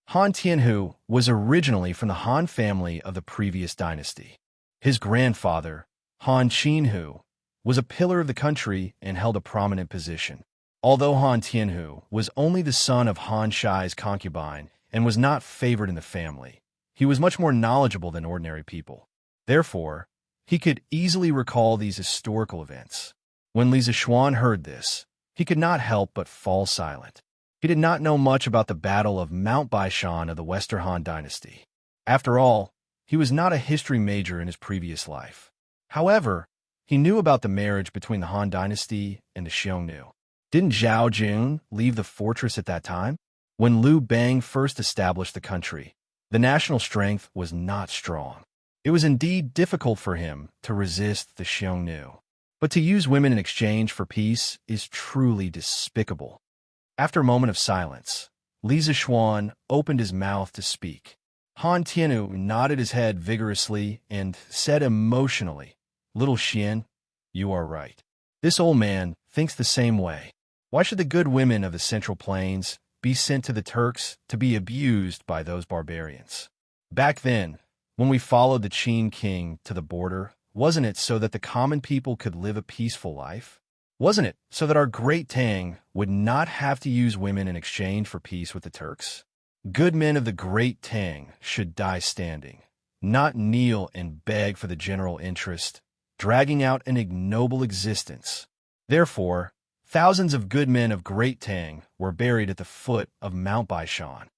Han Tianhu was originally from the Han family of the previous dynasty. His grandfather, Han Qinhu, was a pillar of the country and held a prominent position. Although Han Tianhu was only the son of Han Shai's concubine and was not favored in the family, he was much more knowledgeable than ordinary people. Therefore, he could easily recall these historical events. When Li Zishuan heard this, he could not help but fall silent. He did not know much about the Battle of Mount Baishan of the Western Han Dynasty. After all, he was not a history major in his previous life. However, he knew about the marriage between the Han Dynasty and the Xiongnu. Didn't Zhao Jun leave the fortress at that time? When Liu Bang first established the country, the national strength was not strong. It was indeed difficult for him to resist the Xiongnu. But to use women in exchange for peace is truly despicable. After a moment of silence, Li Zishuan opened his mouth to speak. Han Tianhu nodded his head vigorously and said emotionally, "Little Xian, you are right. This old man thinks the same way. Why should the good women of the Central Plains be sent to the Turks to be abused by those barbarians? Back then, when we followed the Qin king to the border, wasn't it so that the common people could live a peaceful life? Wasn't it so that our Great Tang would not have to use women in exchange for peace with the Turks? Good men of the Great Tang should die standing, not kneel and beg for the general interest, dragging out an ignoble existence. Therefore, Thousands of good men of Great Tang were buried at the foot of Mount Baishan.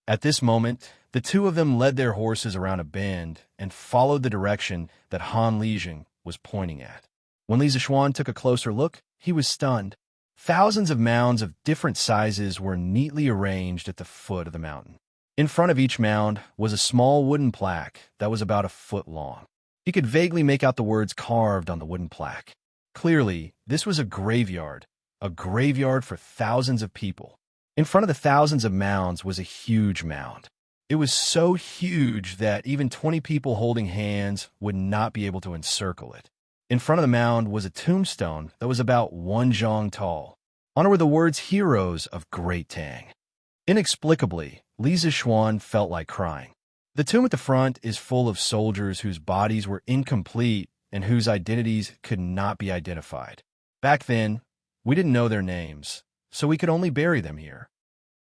At this moment, the two of them led their horses around a bend and followed the direction that Han Lijing was pointing at. When Li Zishuan took a closer look, he was stunned. Thousands of mounds of different sizes were neatly arranged at the foot of the mountain. In front of each mound was a small wooden plaque that was about a foot long. He could vaguely make out the words carved on the wooden plaque. Clearly, this was a graveyard for thousands of people. In front of the thousands of mounds was a huge mound. It was so huge that even 20 people holding hands would not be able to encircle it. In front of the mound was a tombstone that was about 1 zhang tall. On it were the words Heroes of Great Tang. Inexplicably, Li Zishuan felt like crying. The tomb at the front is full of soldiers whose bodies were incomplete and whose identities could not be identified. Back then, we didn't know their names, so we could only bury them here.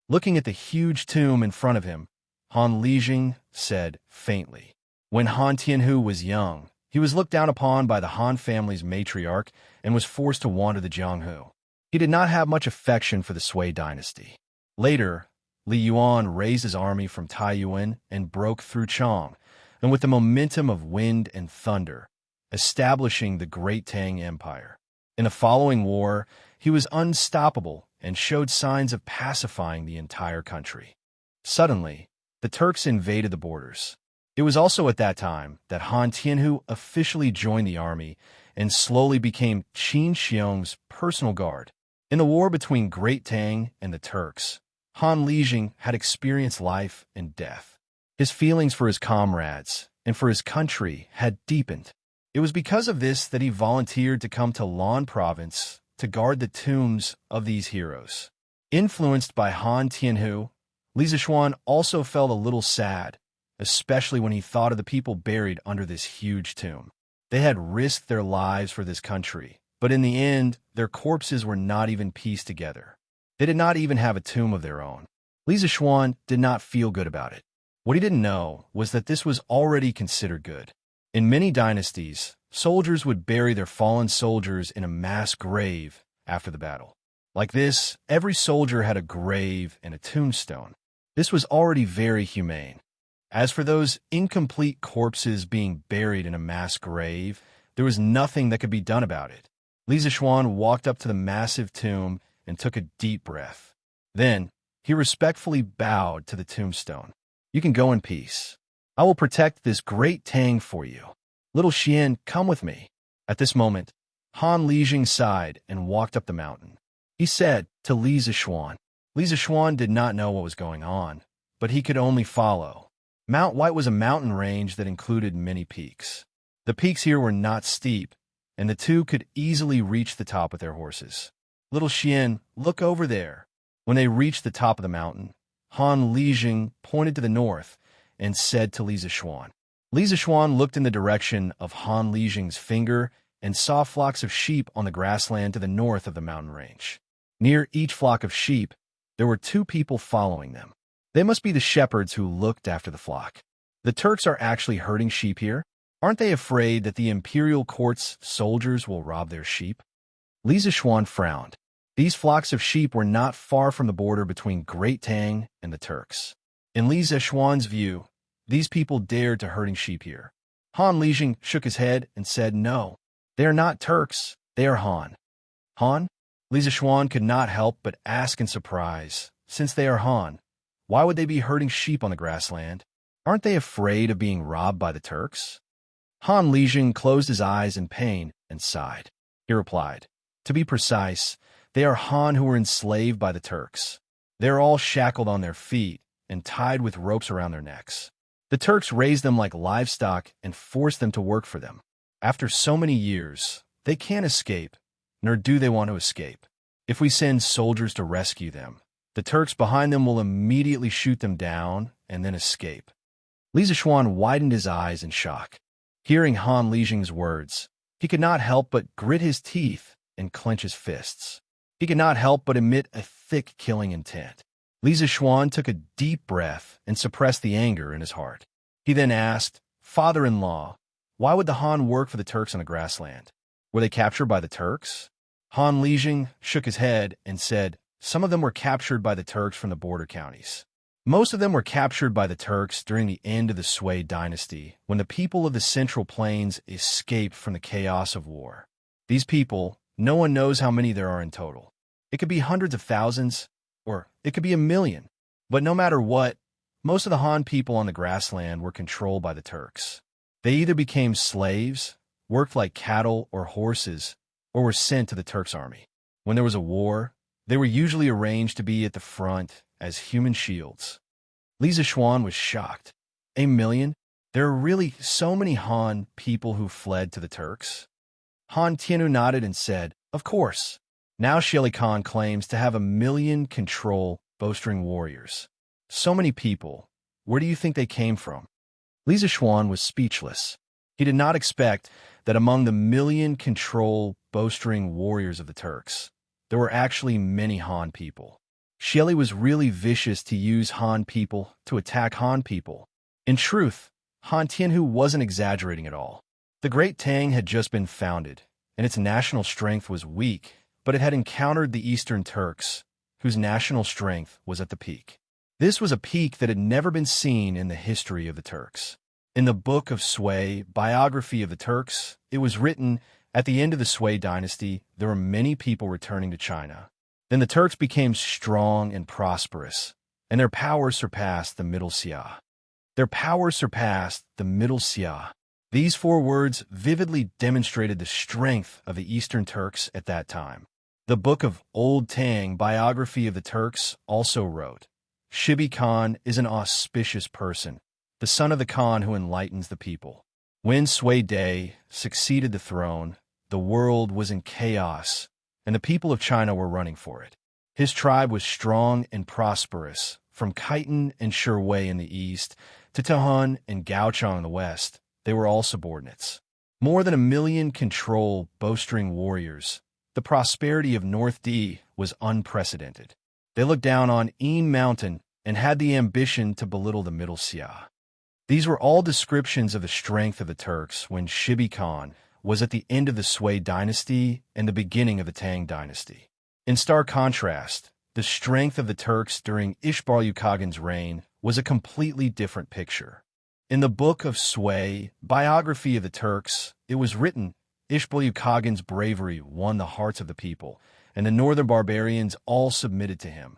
Looking at the huge tomb in front of him, Han Lijing said faintly, "When Han Tianhu was young, he was looked down upon by the Han family's matriarch and was forced to wander the Jianghu. He did not have much affection for the Sui dynasty. Later, Li Yuan raised his army from Taiyuan and broke through Chang, and with the momentum of wind and thunder, establishing the Great Tang Empire. In the following war, he was unstoppable and showed signs of pacifying the entire country. Suddenly, the Turks invaded the borders. It was also at that time that Han Tianhu officially joined the army and slowly became Qin Xiong's personal guard. In the war between Great Tang and the Turks, Han Lijing had experienced life and death. His feelings for his comrades and for his country had deepened. It was because of this that he volunteered to come to Lan Province to guard the tombs of these heroes. Influenced by Han Tianhu, Li Zishuan also felt a little sad, especially when he thought of the people buried under this huge tomb. They had risked their lives for this country, but in the end, their corpses were not even pieced together. They did not even have a tomb of their own. Li Zishuan did not feel good about it. What he didn't know was that this was already considered good. In many dynasties, soldiers would bury their fallen soldiers in a mass grave after the battle. Like this, every soldier had a grave and a tombstone. This was already very humane. As for those incomplete corpses being buried in a mass grave, there was nothing that could be done about it. Li Zishuan walked up to the massive tomb and took a deep breath. Then, he respectfully bowed to the tombstone. "You can go in peace. I will protect this Great Tang for you. Little Xian, come with me." At this moment, Han Lijing sighed and walked up the mountain. He said to Li Zishuan. Li Zishuan did not know what was going on, but he could only follow. Mount White was a mountain range that included many peaks. The peaks here were not steep, and the two could easily reach the top with their horses. "Little Xian, look over there." When they reached the top of the mountain, Han Lijing pointed to the north and said to Li Zishuan. Li Zishuan looked in the direction of Han Lijing's finger and saw flocks of sheep on the grassland to the north of the mountain range. Near each flock of sheep, there were 2 people following them. They must be the shepherds who looked after the flock. The Turks are actually herding sheep here? Aren't they afraid that the imperial court's soldiers will rob their sheep? Li Zishuan frowned. These flocks of sheep were not far from the border between Great Tang and the Turks. In Li Zishuan's view, these people dared to herding sheep here. Han Lijing shook his head and said, "No, they are not Turks, they are Han." Han? Li Zishuan could not help but ask in surprise. Since they are Han, why would they be herding sheep on the grassland? Aren't they afraid of being robbed by the Turks? Han Lijing closed his eyes in pain and sighed. He replied, "To be precise, they are Han who were enslaved by the Turks. They are all shackled on their feet and tied with ropes around their necks. The Turks raised them like livestock and forced them to work for them. After so many years, they can't escape, nor do they want to escape. If we send soldiers to rescue them, the Turks behind them will immediately shoot them down and then escape." Li Zishuan widened his eyes in shock. Hearing Han Lijing's words, he could not help but grit his teeth and clench his fists. He could not help but emit a thick killing intent. Li Zishuan took a deep breath and suppressed the anger in his heart. He then asked, "Father-in-law, why would the Han work for the Turks on the grassland? Were they captured by the Turks?" Han Lijing shook his head and said, "Some of them were captured by the Turks from the border counties. Most of them were captured by the Turks during the end of the Sui dynasty, when the people of the Central Plains escaped from the chaos of war. These people, no one knows how many there are in total. It could be hundreds of thousands, or it could be 1 million. But no matter what, most of the Han people on the grassland were controlled by the Turks. They either became slaves, worked like cattle or horses, or were sent to the Turks' army. When there was a war, they were usually arranged to be at the front as human shields." Li Zixuan was shocked. 1 million? There are really so many Han people who fled to the Turks? Han Tianyu nodded and said, "Of course. Now Shili Khan claims to have 1 million control bowstring warriors. So many people. Where do you think they came from?" Li Zixuan was speechless. He did not expect that among the 1 million control bowstring warriors of the Turks, there were actually many Han people. Shelley was really vicious to use Han people to attack Han people. In truth, Han Tianyu wasn't exaggerating at all. The Great Tang had just been founded, and its national strength was weak, but it had encountered the Eastern Turks, whose national strength was at the peak. This was a peak that had never been seen in the history of the Turks. In the Book of Sui, Biography of the Turks, it was written, "At the end of the Sui dynasty, there were many people returning to China. Then the Turks became strong and prosperous, and their power surpassed the Middle Xia." Their power surpassed the Middle Xia. These 4 words vividly demonstrated the strength of the Eastern Turks at that time. The Book of Old Tang, Biography of the Turks, also wrote, "Shibi Khan is an auspicious person, the son of the Khan who enlightens the people. When Sui Dai succeeded the throne, the world was in chaos, and the people of China were running for it. His tribe was strong and prosperous, from Khitan and Shirwei in the east to Tehun and Gaochang in the west. They were all subordinates. More than 1 million control bowstring warriors. The prosperity of North D was unprecedented. They looked down on En Mountain and had the ambition to belittle the Middle Xia." These were all descriptions of the strength of the Turks when Shibi Khan was at the end of the Sui dynasty and the beginning of the Tang dynasty. In stark contrast, the strength of the Turks during Ishbar-Yukagin's reign was a completely different picture. In the Book of Sui, Biography of the Turks, it was written, "Ishbar-Yukagin's bravery won the hearts of the people, and the northern barbarians all submitted to him.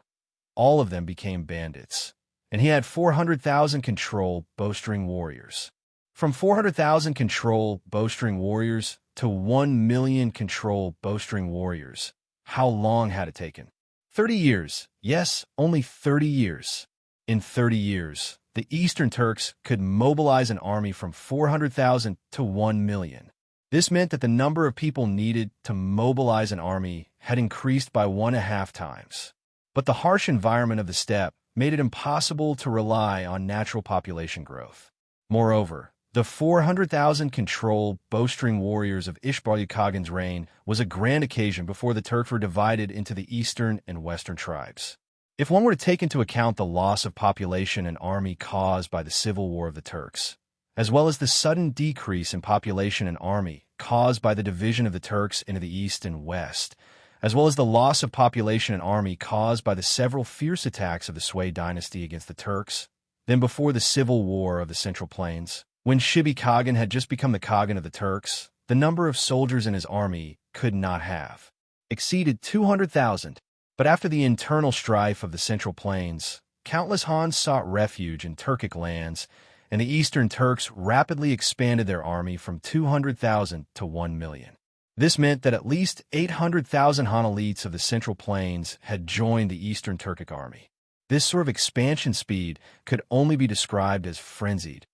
All of them became bandits, and he had 400,000 control bowstring warriors." From 400,000 control bowstring warriors to 1 million control bowstring warriors, how long had it taken? 30 years. Yes, only 30 years. In 30 years, the Eastern Turks could mobilize an army from 400,000 to 1 million. This meant that the number of people needed to mobilize an army had increased by 1.5 times. But the harsh environment of the steppe made it impossible to rely on natural population growth. Moreover, the 400,000 control bowstring warriors of Ishbar-Yukagin's reign was a grand occasion before the Turks were divided into the eastern and western tribes. If one were to take into account the loss of population and army caused by the civil war of the Turks, as well as the sudden decrease in population and army caused by the division of the Turks into the east and west, as well as the loss of population and army caused by the several fierce attacks of the Sui dynasty against the Turks, then before the civil war of the Central Plains, when Shibi Kaghan had just become the Kaghan of the Turks, the number of soldiers in his army could not have exceeded 200,000. But after the internal strife of the Central Plains, countless Hans sought refuge in Turkic lands, and the Eastern Turks rapidly expanded their army from 200,000 to 1 million. This meant that at least 800,000 Han elites of the Central Plains had joined the Eastern Turkic army. This sort of expansion speed could only be described as frenzied.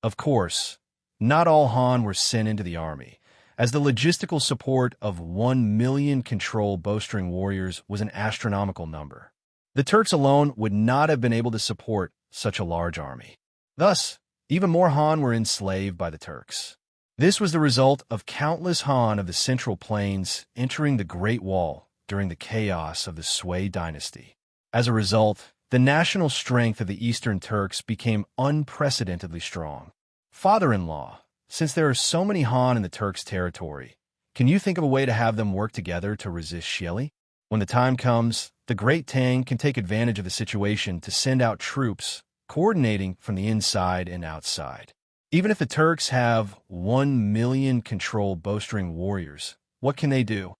Of course, not all Han were sent into the army, as the logistical support of 1 million control bowstring warriors was an astronomical number. The Turks alone would not have been able to support such a large army. Thus, even more Han were enslaved by the Turks. This was the result of countless Han of the Central Plains entering the Great Wall during the chaos of the Sui dynasty. As a result, the national strength of the Eastern Turks became unprecedentedly strong. Father-in-law, since there are so many Han in the Turks' territory, Can you think of a way to have them work together to resist Xieli? When the time comes, the Great Tang can take advantage of the situation to send out troops, coordinating from the inside and outside. Even if the Turks have 1 million controlled bowstring warriors, what can they do?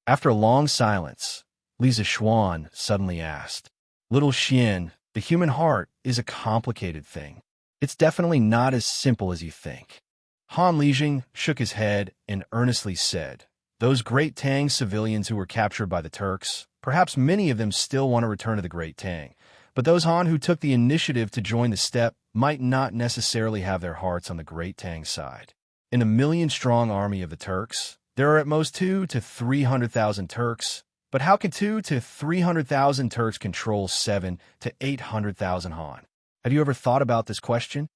After a long silence, Li Zishuan suddenly asked, "Little Xian, the human heart is a complicated thing. It's definitely not as simple as you think." Han Lijing shook his head and earnestly said, "Those Great Tang civilians who were captured by the Turks, perhaps many of them still want to return to the Great Tang, but those Han who took the initiative to join the steppe might not necessarily have their hearts on the Great Tang side. In a million-strong army of the Turks, there are at most 200,000 to 300,000 Turks, but how can 200,000 to 300,000 Turks control 700,000 to 800,000 Han? Have you ever thought about this question?"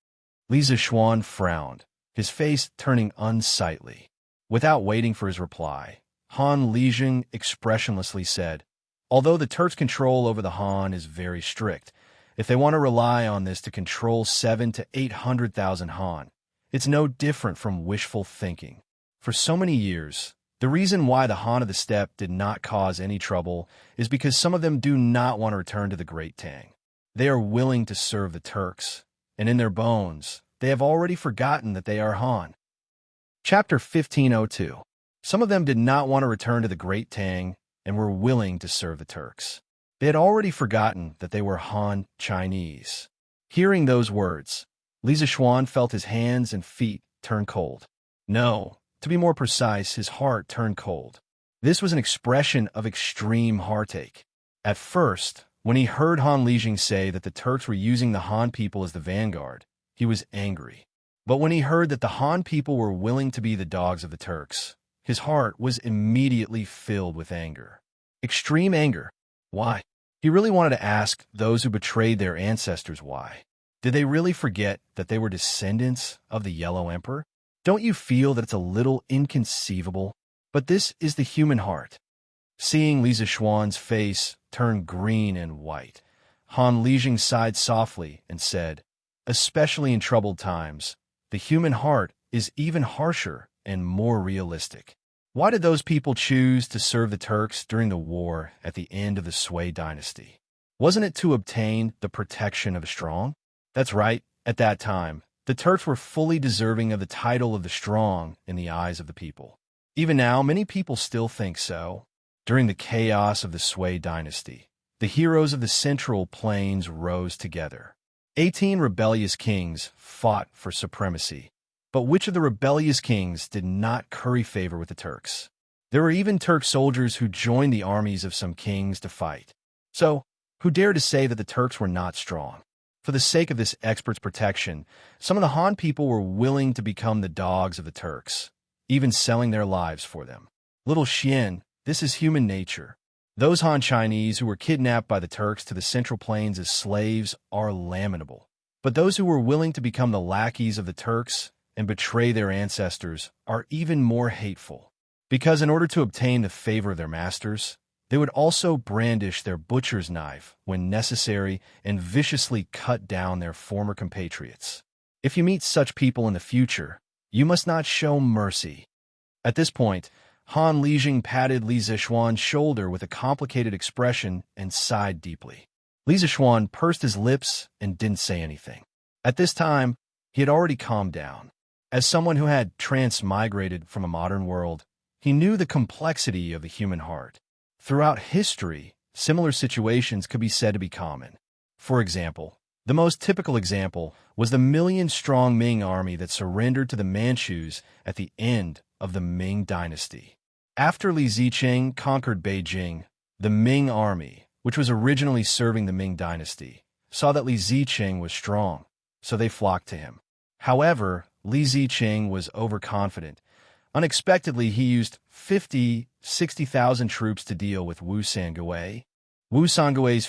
Li Zishuan frowned, his face turning unsightly. Without waiting for his reply, Han Lijing expressionlessly said, "Although the Turks' control over the Han is very strict, if they want to rely on this to control 700,000 to 800,000 Han, it's no different from wishful thinking. For so many years, the reason why the Han of the steppe did not cause any trouble is because some of them do not want to return to the Great Tang. They are willing to serve the Turks, and in their bones, they have already forgotten that they are Han." Chapter 1502. Some of them did not want to return to the Great Tang and were willing to serve the Turks. They had already forgotten that they were Han Chinese. Hearing those words, Li Zishuan felt his hands and feet turn cold. No, to be more precise, his heart turned cold. This was an expression of extreme heartache. At first, when he heard Han Lijing say that the Turks were using the Han people as the vanguard, he was angry. But when he heard that the Han people were willing to be the dogs of the Turks, his heart was immediately filled with anger. Extreme anger. Why? He really wanted to ask those who betrayed their ancestors why. Did they really forget that they were descendants of the Yellow Emperor? Don't you feel that it's a little inconceivable? But this is the human heart. Seeing Li Zishuan's face turn green and white, Han Lijing sighed softly and said, "Especially in troubled times, the human heart is even harsher and more realistic. Why did those people choose to serve the Turks during the war at the end of the Sui dynasty? Wasn't it to obtain the protection of the strong? That's right, at that time, the Turks were fully deserving of the title of the strong in the eyes of the people. Even now, many people still think so. During the chaos of the Sui dynasty, the heroes of the Central Plains rose together. 18 rebellious kings fought for supremacy. But which of the rebellious kings did not curry favor with the Turks? There were even Turk soldiers who joined the armies of some kings to fight. So, who dared to say that the Turks were not strong? For the sake of this expert's protection, some of the Han people were willing to become the dogs of the Turks, even selling their lives for them. Little Xian, this is human nature. Those Han Chinese who were kidnapped by the Turks to the Central Plains as slaves are lamentable. But those who were willing to become the lackeys of the Turks and betray their ancestors are even more hateful. Because in order to obtain the favor of their masters, they would also brandish their butcher's knife when necessary and viciously cut down their former compatriots. If you meet such people in the future, you must not show mercy." At this point, Han Lijing patted Li Zishuan's shoulder with a complicated expression and sighed deeply. Li Zishuan pursed his lips and didn't say anything. At this time, he had already calmed down. As someone who had transmigrated from a modern world, he knew the complexity of the human heart. Throughout history, similar situations could be said to be common. For example, the most typical example was the million-strong Ming army that surrendered to the Manchus at the end of the Ming dynasty. After Li Zicheng conquered Beijing, the Ming army, which was originally serving the Ming dynasty, saw that Li Zicheng was strong, so they flocked to him. However, Li Zicheng was overconfident. Unexpectedly, he used 60,000 troops to deal with Wu Sangui. Wu Sangui's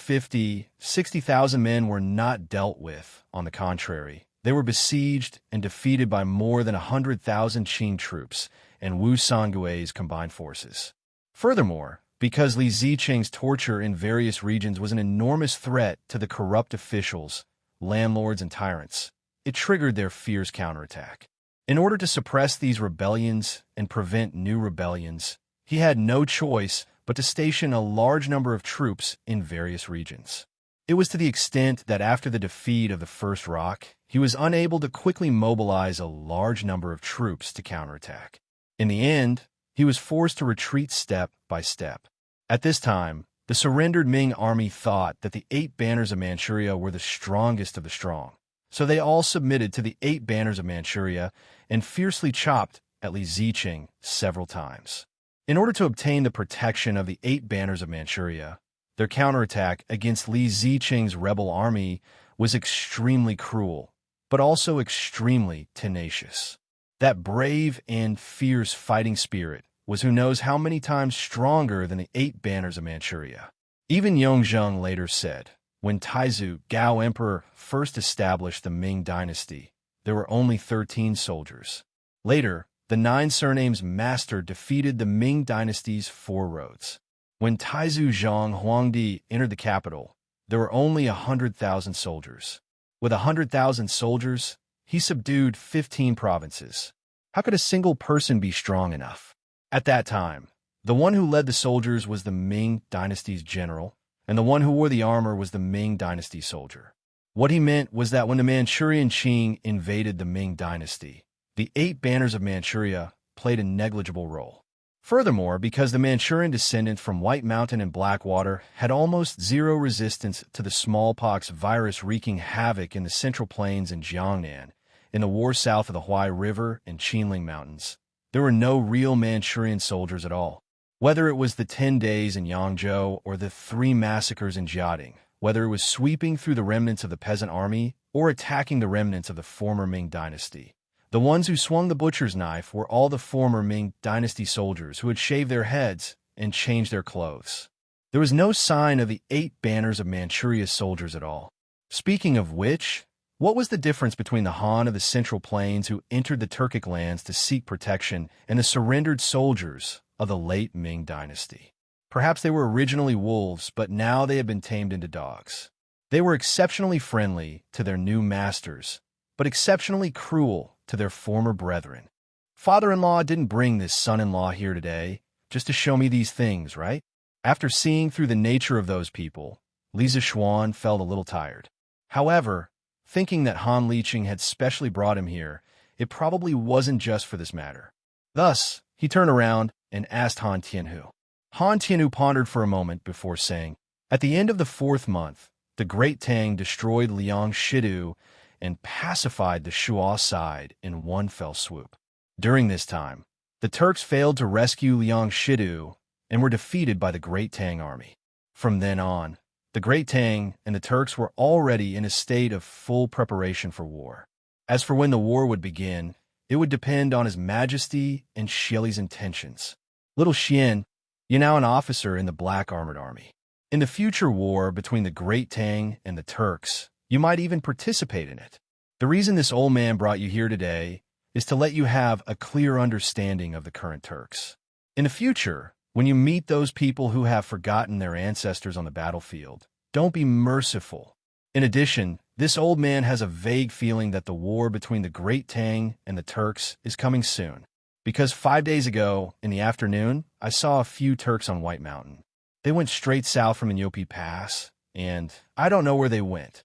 60,000 men were not dealt with. On the contrary, they were besieged and defeated by more than 100,000 Qing troops and Wu Sangui's combined forces. Furthermore, because Li Zicheng's torture in various regions was an enormous threat to the corrupt officials, landlords, and tyrants, it triggered their fierce counterattack. In order to suppress these rebellions and prevent new rebellions, he had no choice but to station a large number of troops in various regions. It was to the extent that after the defeat of the First Rock, he was unable to quickly mobilize a large number of troops to counterattack. In the end, he was forced to retreat step by step. At this time, the surrendered Ming army thought that the 8 banners of Manchuria were the strongest of the strong. So they all submitted to the 8 banners of Manchuria and fiercely chopped at Li Ziqing several times. In order to obtain the protection of the 8 banners of Manchuria, their counterattack against Li Ziqing's rebel army was extremely cruel, but also extremely tenacious. That brave and fierce fighting spirit was who knows how many times stronger than the 8 banners of Manchuria. Even Yongzheng later said, when Taizu, Gao Emperor, first established the Ming dynasty, there were only 13 soldiers. Later, the 9 surnames master defeated the Ming dynasty's 4 roads. When Taizu Zhang Huangdi entered the capital, there were only 100,000 soldiers. With 100,000 soldiers, he subdued 15 provinces. How could a single person be strong enough? At that time, the one who led the soldiers was the Ming dynasty's general, and the one who wore the armor was the Ming dynasty soldier. What he meant was that when the Manchurian Qing invaded the Ming dynasty, the 8 banners of Manchuria played a negligible role. Furthermore, because the Manchurian descendant from White Mountain and Blackwater had almost zero resistance to the smallpox virus wreaking havoc in the Central Plains and Jiangnan, in the war south of the Huai River and Qinling Mountains, there were no real Manchurian soldiers at all. Whether it was the 10 days in Yangzhou or the 3 massacres in Jiading, whether it was sweeping through the remnants of the peasant army or attacking the remnants of the former Ming dynasty, the ones who swung the butcher's knife were all the former Ming dynasty soldiers who had shaved their heads and changed their clothes. There was no sign of the 8 banners of Manchuria's soldiers at all. Speaking of which, what was the difference between the Han of the Central Plains who entered the Turkic lands to seek protection and the surrendered soldiers of the late Ming dynasty? Perhaps they were originally wolves, but now they had been tamed into dogs. They were exceptionally friendly to their new masters, but exceptionally cruel to their former brethren. Father-in-law didn't bring this son-in-law here today just to show me these things, right? After seeing through the nature of those people, Li Zishuan felt a little tired. However, thinking that Han Liqing had specially brought him here, it probably wasn't just for this matter. Thus, he turned around and asked Han Tianhu. Han Tianhu pondered for a moment before saying, at the end of the 4th month, the Great Tang destroyed Liang Shidu and pacified the Shuo side in one fell swoop. During this time, the Turks failed to rescue Liang Shidu and were defeated by the Great Tang army. From then on, the Great Tang and the Turks were already in a state of full preparation for war. As for when the war would begin, it would depend on His Majesty and Shili's intentions. Little Xian, you're now an officer in the Black Armored Army. In the future war between the Great Tang and the Turks, you might even participate in it. The reason this old man brought you here today is to let you have a clear understanding of the current Turks. In the future, when you meet those people who have forgotten their ancestors on the battlefield, don't be merciful. In addition, this old man has a vague feeling that the war between the Great Tang and the Turks is coming soon. Because 5 days ago, in the afternoon, I saw a few Turks on White Mountain. They went straight south from Inyopi Pass, and I don't know where they went.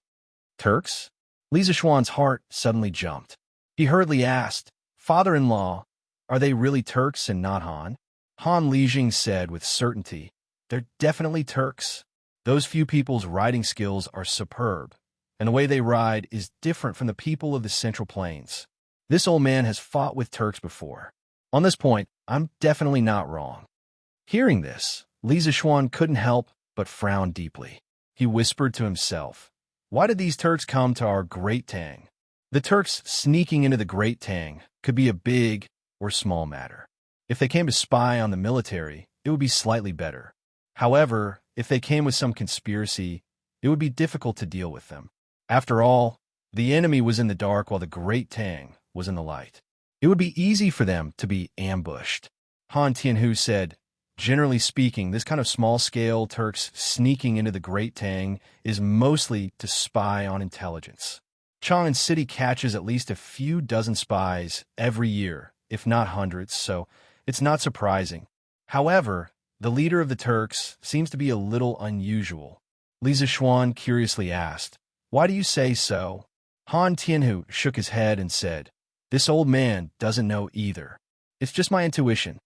Turks? Li Zishuan's heart suddenly jumped. He hurriedly asked, Father-in-law, are they really Turks and not Han? Han Liqing said with certainty, they're definitely Turks. Those few people's riding skills are superb, and the way they ride is different from the people of the Central Plains. This old man has fought with Turks before. On this point, I'm definitely not wrong. Hearing this, Li Zishuan couldn't help but frown deeply. He whispered to himself, why did these Turks come to our Great Tang? The Turks sneaking into the Great Tang could be a big or small matter. If they came to spy on the military, it would be slightly better. However, if they came with some conspiracy, it would be difficult to deal with them. After all, the enemy was in the dark while the Great Tang was in the light. It would be easy for them to be ambushed. Han Tianhu said, generally speaking, this kind of small-scale Turks sneaking into the Great Tang is mostly to spy on intelligence. Chang'an City catches at least a few dozen spies every year, if not hundreds, so it's not surprising. However, the leader of the Turks seems to be a little unusual. Li Zishuan curiously asked, "Why do you say so?" Han Tianhu shook his head and said, "This old man doesn't know either. It's just my intuition."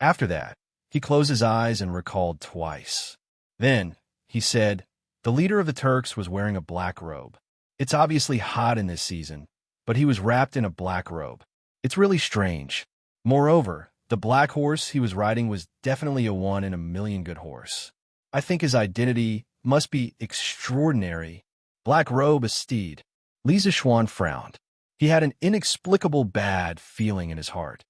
After that, he closed his eyes and recalled twice. Then, he said, the leader of the Turks was wearing a black robe. It's obviously hot in this season, but he was wrapped in a black robe. It's really strange. Moreover, the black horse he was riding was definitely a 1 in a million good horse. I think his identity must be extraordinary. Black robe, a steed. Li Zishuan frowned. He had an inexplicable bad feeling in his heart.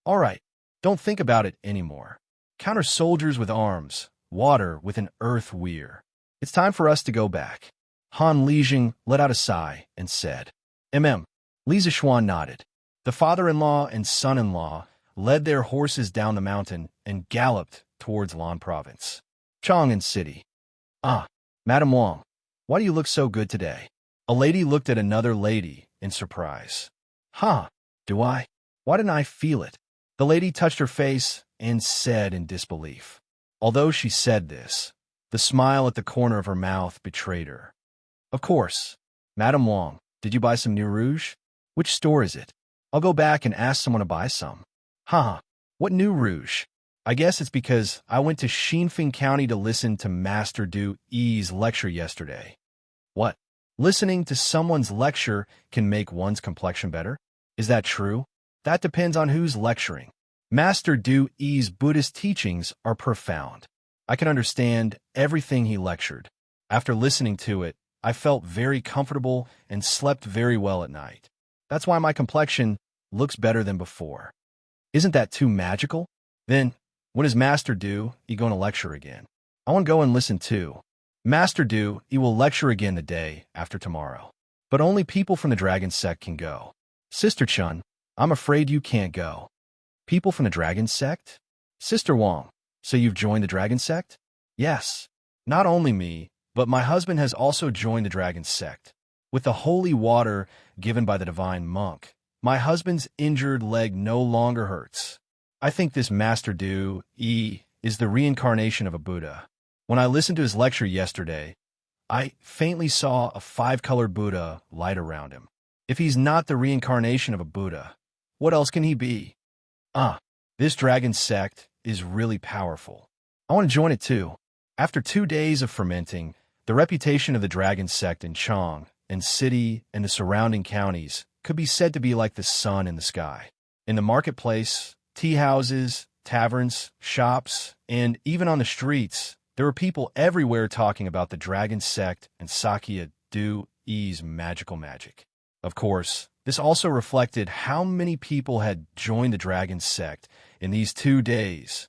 All right, don't think about it anymore. Counter soldiers with arms, water with an earth weir. It's time for us to go back. Han Lijing let out a sigh and said, Li Zishuan nodded. The father-in-law and son-in-law led their horses down the mountain and galloped towards Lan Province. Chang'an City. "Ah, Madame Wang, why do you look so good today?" A lady looked at another lady in surprise. "Huh, do I? Why didn't I feel it?" The lady touched her face and said in disbelief. Although she said this, the smile at the corner of her mouth betrayed her. "Of course. Madame Wang, did you buy some new rouge? Which store is it? I'll go back and ask someone to buy some." "Huh, what new rouge? I guess it's because I went to Xinfeng County to listen to Master Du Yi's lecture yesterday." "What? Listening to someone's lecture can make one's complexion better? Is that true?" "That depends on who's lecturing. Master Du Yi's Buddhist teachings are profound. I can understand everything he lectured. After listening to it, I felt very comfortable and slept very well at night. That's why my complexion looks better than before." "Isn't that too magical? Then, when is Master Du Yi going to lecture again? I want to go and listen too." "Master Du Yi will lecture again the day after tomorrow. But only people from the Dragon Sect can go." "Sister Chun, I'm afraid you can't go." "People from the Dragon Sect? Sister Wang, so you've joined the Dragon Sect?" "Yes. Not only me, but my husband has also joined the Dragon Sect. With the holy water given by the divine monk, my husband's injured leg no longer hurts. I think this Master Du Yi is the reincarnation of a Buddha. When I listened to his lecture yesterday, I faintly saw a 5-colored Buddha light around him. If he's not the reincarnation of a Buddha, what else can he be? This Dragon Sect is really powerful. I want to join it too." After 2 days of fermenting, the reputation of the Dragon Sect in Chang'an City and the surrounding counties could be said to be like the sun in the sky. In the marketplace, tea houses, taverns, shops, and even on the streets, there were people everywhere talking about the Dragon Sect and Sakya Du Yi's magical magic. Of course, this also reflected how many people had joined the Dragon Sect in these 2 days.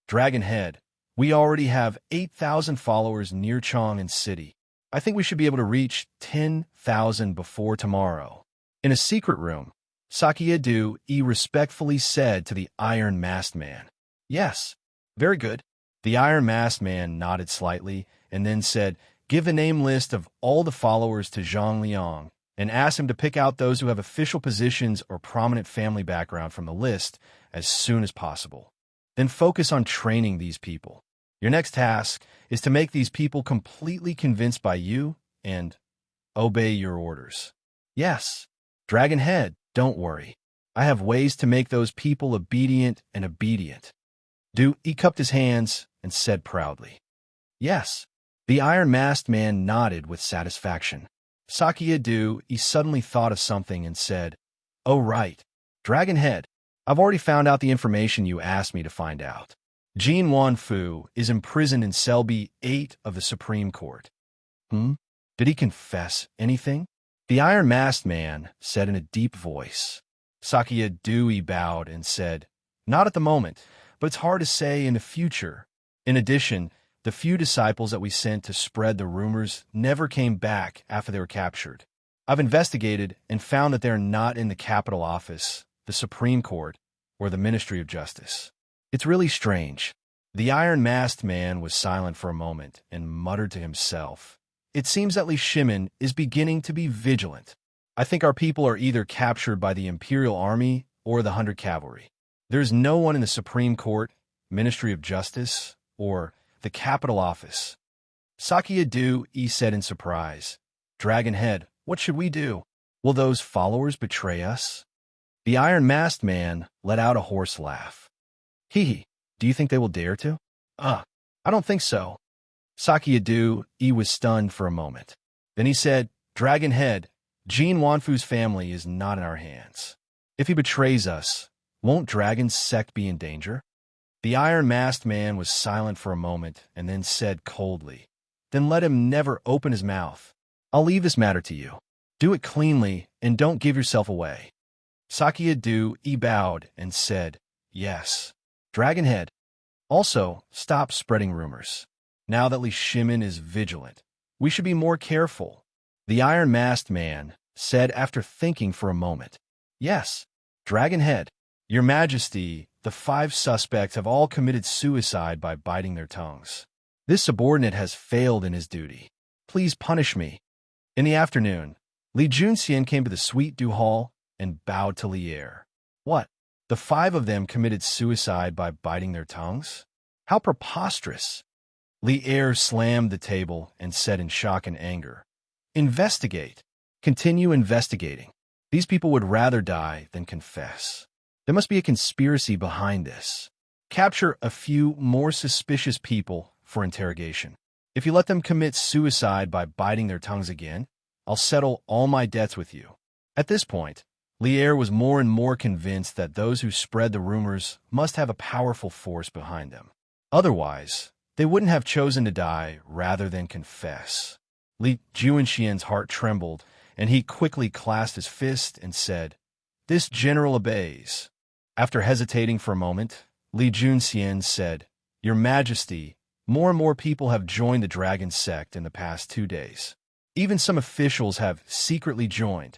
"Dragon Head, we already have 8,000 followers near Chang'an City. I think we should be able to reach 10,000 before tomorrow." In a secret room, Sakya Du Yi respectfully said to the Iron Masked Man, "Yes, very good." The Iron Masked Man nodded slightly and then said, "Give the name list of all the followers to Zhang Liang and ask him to pick out those who have official positions or prominent family background from the list as soon as possible. Then focus on training these people. Your next task is to make these people completely convinced by you and obey your orders." "Yes, Dragon Head, don't worry. I have ways to make those people obedient. Du Yi cupped his hands and said proudly, "Yes." The Iron Masked Man nodded with satisfaction. Sakya Du Yi suddenly thought of something and said, "Oh right, Dragon Head, I've already found out the information you asked me to find out. Jin Wanfu is imprisoned in Cell B8 of the Supreme Court." Did he confess anything?" The Iron Masked Man said in a deep voice. Sakya Du Yi bowed and said, "Not at the moment, but it's hard to say in the future. In addition, the few disciples that we sent to spread the rumors never came back after they were captured. I've investigated and found that they're not in the capital office, the Supreme Court, or the Ministry of Justice. It's really strange." The Iron Masked Man was silent for a moment and muttered to himself, "It seems that Li Shimin is beginning to be vigilant." I think our people are either captured by the Imperial Army or the 100 Cavalry. There's no one in the Supreme Court, Ministry of Justice, or the Capital Office. Sakyadu said in surprise. Dragonhead, what should we do? Will those followers betray us? The iron-masked man let out a hoarse laugh. Hee, do you think they will dare to? I don't think so. Sakyadu was stunned for a moment. Then he said, Dragonhead, Jean Wanfu's family is not in our hands. If he betrays us, won't Dragon's sect be in danger? The iron-masked man was silent for a moment and then said coldly, Then let him never open his mouth. I'll leave this matter to you. Do it cleanly and don't give yourself away. Sakyadu bowed and said, Yes. Dragonhead. Also, stop spreading rumors. Now that Li Shimin is vigilant, we should be more careful. The iron-masked man said after thinking for a moment. Yes, Dragonhead. Your Majesty, the 5 suspects have all committed suicide by biting their tongues. This subordinate has failed in his duty. Please punish me. In the afternoon, Li Junxian came to the Suite du Hall and bowed to Li Er. What? The 5 of them committed suicide by biting their tongues? How preposterous! Li Er slammed the table and said in shock and anger, Investigate. Continue investigating. These people would rather die than confess. There must be a conspiracy behind this. Capture a few more suspicious people for interrogation. If you let them commit suicide by biting their tongues again, I'll settle all my debts with you. At this point, Li Er was more and more convinced that those who spread the rumors must have a powerful force behind them. Otherwise, they wouldn't have chosen to die rather than confess. Li Junxian's heart trembled, and he quickly clasped his fist and said, This general obeys. After hesitating for a moment, Li Junxian said, Your Majesty, more and more people have joined the Dragon Sect in the past 2 days. Even some officials have secretly joined.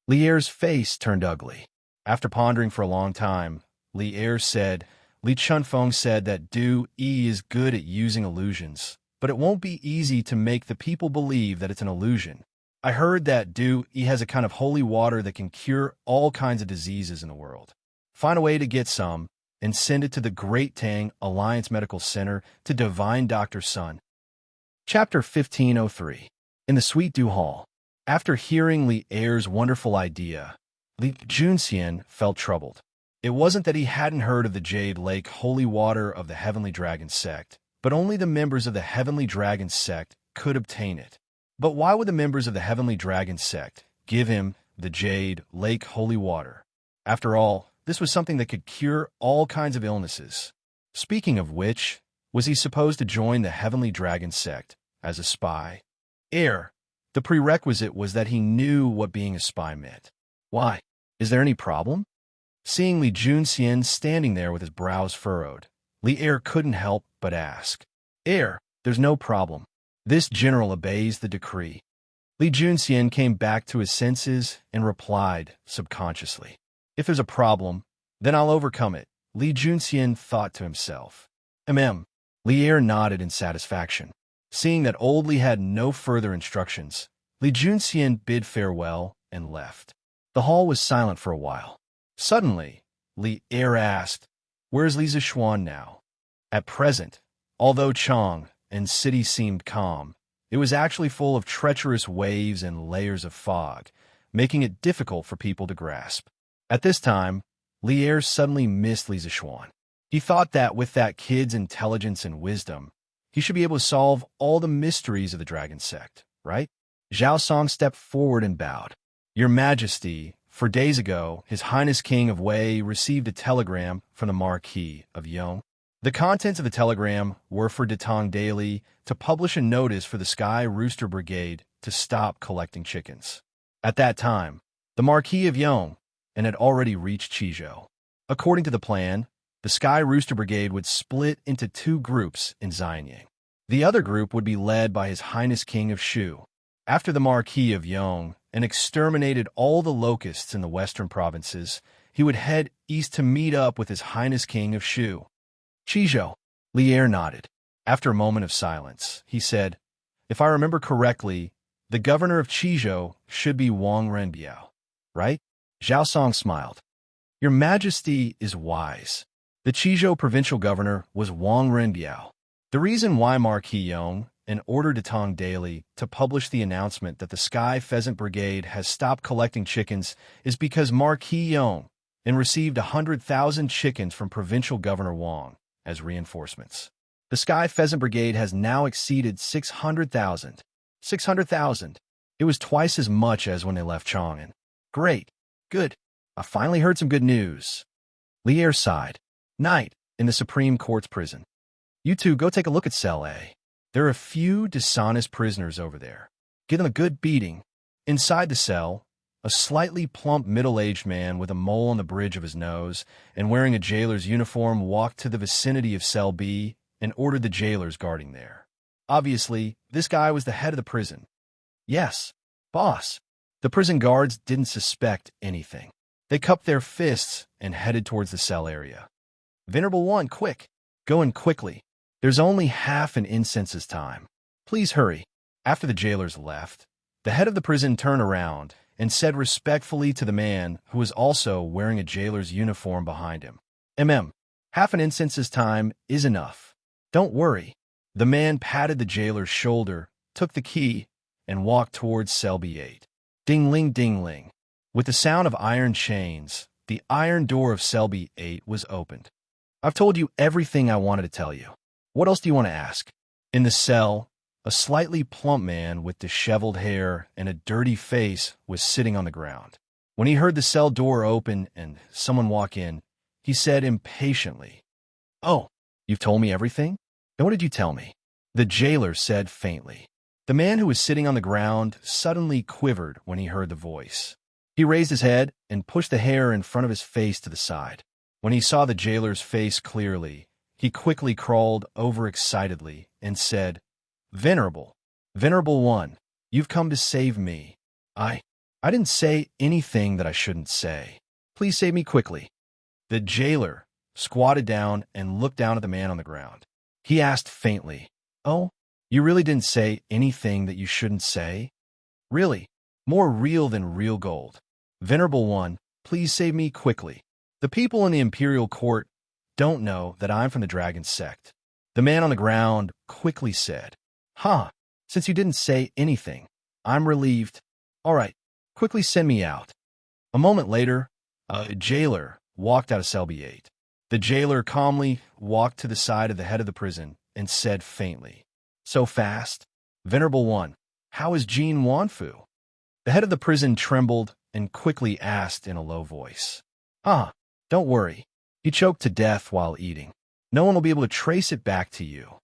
Li Er's face turned ugly. After pondering for a long time, Li Er said, Li Chunfeng said that Du Yi is good at using illusions, but it won't be easy to make the people believe that it's an illusion. I heard that Du Yi has a kind of holy water that can cure all kinds of diseases in the world. Find a way to get some, and send it to the Great Tang Alliance Medical Center to Divine Dr. Sun. Chapter 1503. In the Suite du Hall. After hearing Li Er's wonderful idea, Li Junxian felt troubled. It wasn't that he hadn't heard of the Jade Lake holy water of the Heavenly Dragon Sect, but only the members of the Heavenly Dragon Sect could obtain it. But why would the members of the Heavenly Dragon Sect give him the Jade Lake holy water? After all, this was something that could cure all kinds of illnesses. Speaking of which, was he supposed to join the Heavenly Dragon Sect as a spy? The prerequisite was that he knew what being a spy meant. Why? Is there any problem? Seeing Li Junxian standing there with his brows furrowed, Li Er couldn't help but ask. There's no problem. This general obeys the decree. Li Junxian came back to his senses and replied subconsciously. If there's a problem, then I'll overcome it, Li Junxian thought to himself. Li Er nodded in satisfaction. Seeing that old Li had no further instructions, Li Junxian bid farewell and left. The hall was silent for a while. Suddenly, Li Er asked, Where's Li Zixuan now? At present, although Chang and city seemed calm, it was actually full of treacherous waves and layers of fog, making it difficult for people to grasp. At this time, Li Er suddenly missed Li Zixuan. He thought that with that kid's intelligence and wisdom, he should be able to solve all the mysteries of the Dragon Sect, right? Zhao Song stepped forward and bowed. Your Majesty, 4 days ago, His Highness King of Wei received a telegram from the Marquis of Yong. The contents of the telegram were for Datong Daily to publish a notice for the Sky Rooster Brigade to stop collecting chickens. At that time, the Marquis of Yong had already reached Qizhou. According to the plan, the Sky Rooster Brigade would split into 2 groups in Xianyang. The other group would be led by His Highness King of Shu. After the Marquis of Yong exterminated all the locusts in the western provinces, he would head east to meet up with His Highness King of Shu. Qizhou. Li Er nodded. After a moment of silence, he said, If I remember correctly, The governor of Qizhou should be Wang Renbiao, right? Zhao Song smiled. Your Majesty is wise. The Qizhou provincial governor was Wang Renbiao. The reason why Marquis Yong ordered Datong Daily to publish the announcement that the Sky Pheasant Brigade has stopped collecting chickens is because Marquis Yong received 100,000 chickens from provincial governor Wang as reinforcements. The Sky Pheasant Brigade has now exceeded 600,000. 600,000. It was twice as much as when they left Chang'an. Great. Good. I finally heard some good news. Lier sighed. Night, in the Supreme Court's prison. You two go take a look at Cell A. There are a few dishonest prisoners over there. Give them a good beating. Inside the cell, a slightly plump middle-aged man with a mole on the bridge of his nose and wearing a jailer's uniform walked to the vicinity of Cell B and ordered the jailers guarding there. Obviously, this guy was the head of the prison. Yes, boss. The prison guards didn't suspect anything. They cupped their fists and headed towards the cell area. Venerable One, quick. Go in quickly. There's only half an incense's time. Please hurry. After the jailers left, the head of the prison turned around and said respectfully to the man who was also wearing a jailer's uniform behind him, half an incense's time is enough. Don't worry. The man patted the jailer's shoulder, took the key, and walked towards cell B8. Ding-ling, ding-ling. With the sound of iron chains, the iron door of cell B8 was opened. I've told you everything I wanted to tell you. What else do you want to ask? In the cell, a slightly plump man with disheveled hair and a dirty face was sitting on the ground. When he heard the cell door open and someone walk in, he said impatiently, "Oh, you've told me everything? Then what did you tell me?" The jailer said faintly. The man who was sitting on the ground suddenly quivered when he heard the voice. He raised his head and pushed the hair in front of his face to the side. When he saw the jailer's face clearly, he quickly crawled over excitedly and said, Venerable One, you've come to save me. I didn't say anything that I shouldn't say. Please save me quickly." The jailer squatted down and looked down at the man on the ground. He asked faintly, "Oh, you really didn't say anything that you shouldn't say? Really? More real than real gold. Venerable One, please save me quickly. The people in the imperial court don't know that I'm from the dragon sect." The man on the ground quickly said, Since you didn't say anything, I'm relieved. All right, quickly send me out." A moment later, a jailer walked out of cell B8. The jailer calmly walked to the side of the head of the prison and said faintly, "So fast? Venerable One, how is Jean Wanfu?" The head of the prison trembled and quickly asked in a low voice, Don't worry. He choked to death while eating. No one will be able to trace it back to you."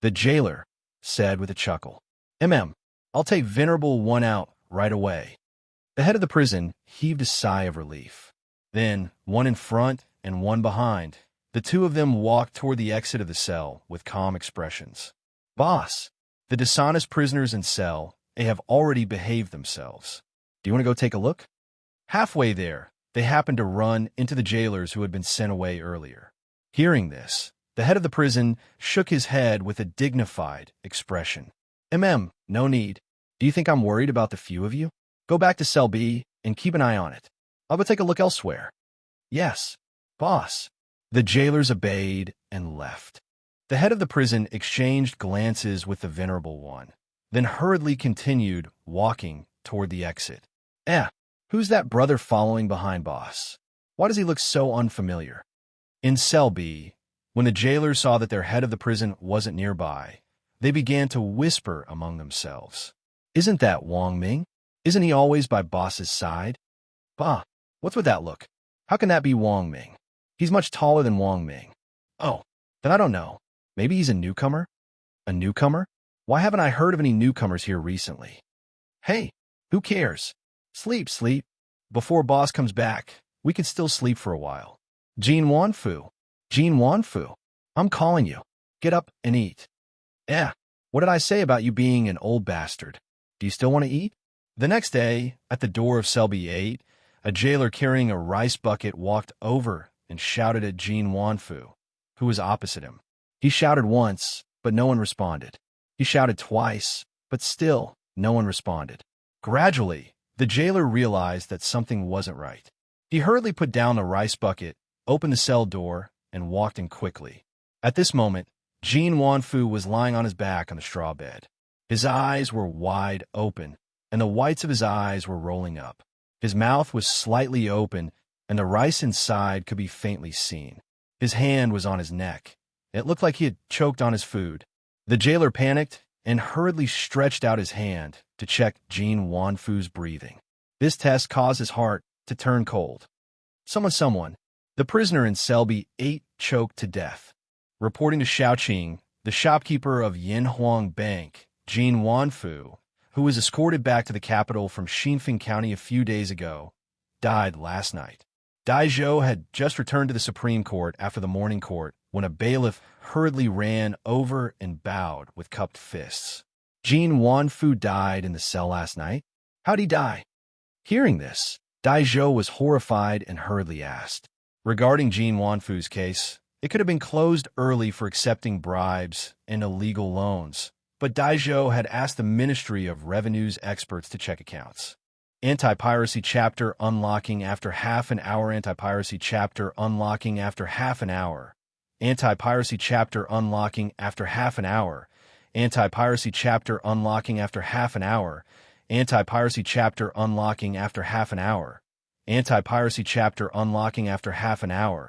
The jailer said with a chuckle, I'll take Venerable One out right away." The head of the prison heaved a sigh of relief. Then, one in front and one behind, the two of them walked toward the exit of the cell with calm expressions. "Boss, the dishonest prisoners in cell A have already behaved themselves. Do you want to go take a look?" Halfway there, they happened to run into the jailers who had been sent away earlier. Hearing this, the head of the prison shook his head with a dignified expression. No need. Do you think I'm worried about the few of you? Go back to cell B and keep an eye on it. I'll go take a look elsewhere." "Yes, boss." The jailers obeyed and left. The head of the prison exchanged glances with the Venerable One, then hurriedly continued walking toward the exit. Who's that brother following behind boss? Why does he look so unfamiliar?" In cell B, when the jailers saw that their head of the prison wasn't nearby, they began to whisper among themselves. "Isn't that Wang Ming? Isn't he always by boss's side? Bah, what's with that look? How can that be Wang Ming? He's much taller than Wang Ming. Oh, then I don't know. Maybe he's a newcomer? A newcomer? Why haven't I heard of any newcomers here recently? Hey, who cares? Sleep. Before boss comes back, we can still sleep for a while. Jean Wanfu, I'm calling you. Get up and eat." What did I say about you being an old bastard? Do you still want to eat?" The next day, at the door of cell B8, a jailer carrying a rice bucket walked over and shouted at Jean Wanfu, who was opposite him. He shouted once, but no one responded. He shouted twice, but still No one responded. Gradually, the jailer realized that something wasn't right. He hurriedly put down the rice bucket, opened the cell door, and walked in quickly. At this moment, Jean Wanfu was lying on his back on the straw bed. His eyes were wide open, and the whites of his eyes were rolling up. His mouth was slightly open, and the rice inside could be faintly seen. His hand was on his neck. It looked like he had choked on his food. The jailer panicked and hurriedly stretched out his hand to check Jean Wanfu's breathing. This test caused his heart to turn cold. Someone. The prisoner in cell B8 choked to death. Reporting to Xiaoqing, the shopkeeper of Yinhuang Bank, Jean Wanfu, who was escorted back to the capital from Xinfeng County a few days ago, died last night. Dai Zhou had just returned to the Supreme Court after the morning court when a bailiff hurriedly ran over and bowed with cupped fists. Jean Wanfu died in the cell last night? How'd he die? Hearing this, Dai Zhou was horrified and hurriedly asked. Regarding Jean Wanfu's case, it could have been closed early for accepting bribes and illegal loans, but Dai Zhou had asked the Ministry of Revenue's experts to check accounts. Anti-piracy chapter unlocking after half an hour. Anti-piracy chapter unlocking after half an hour. Anti-piracy chapter unlocking after half an hour. Anti-piracy chapter unlocking after half an hour. Anti-piracy chapter unlocking after half an hour. Anti-piracy chapter unlocking after half an hour.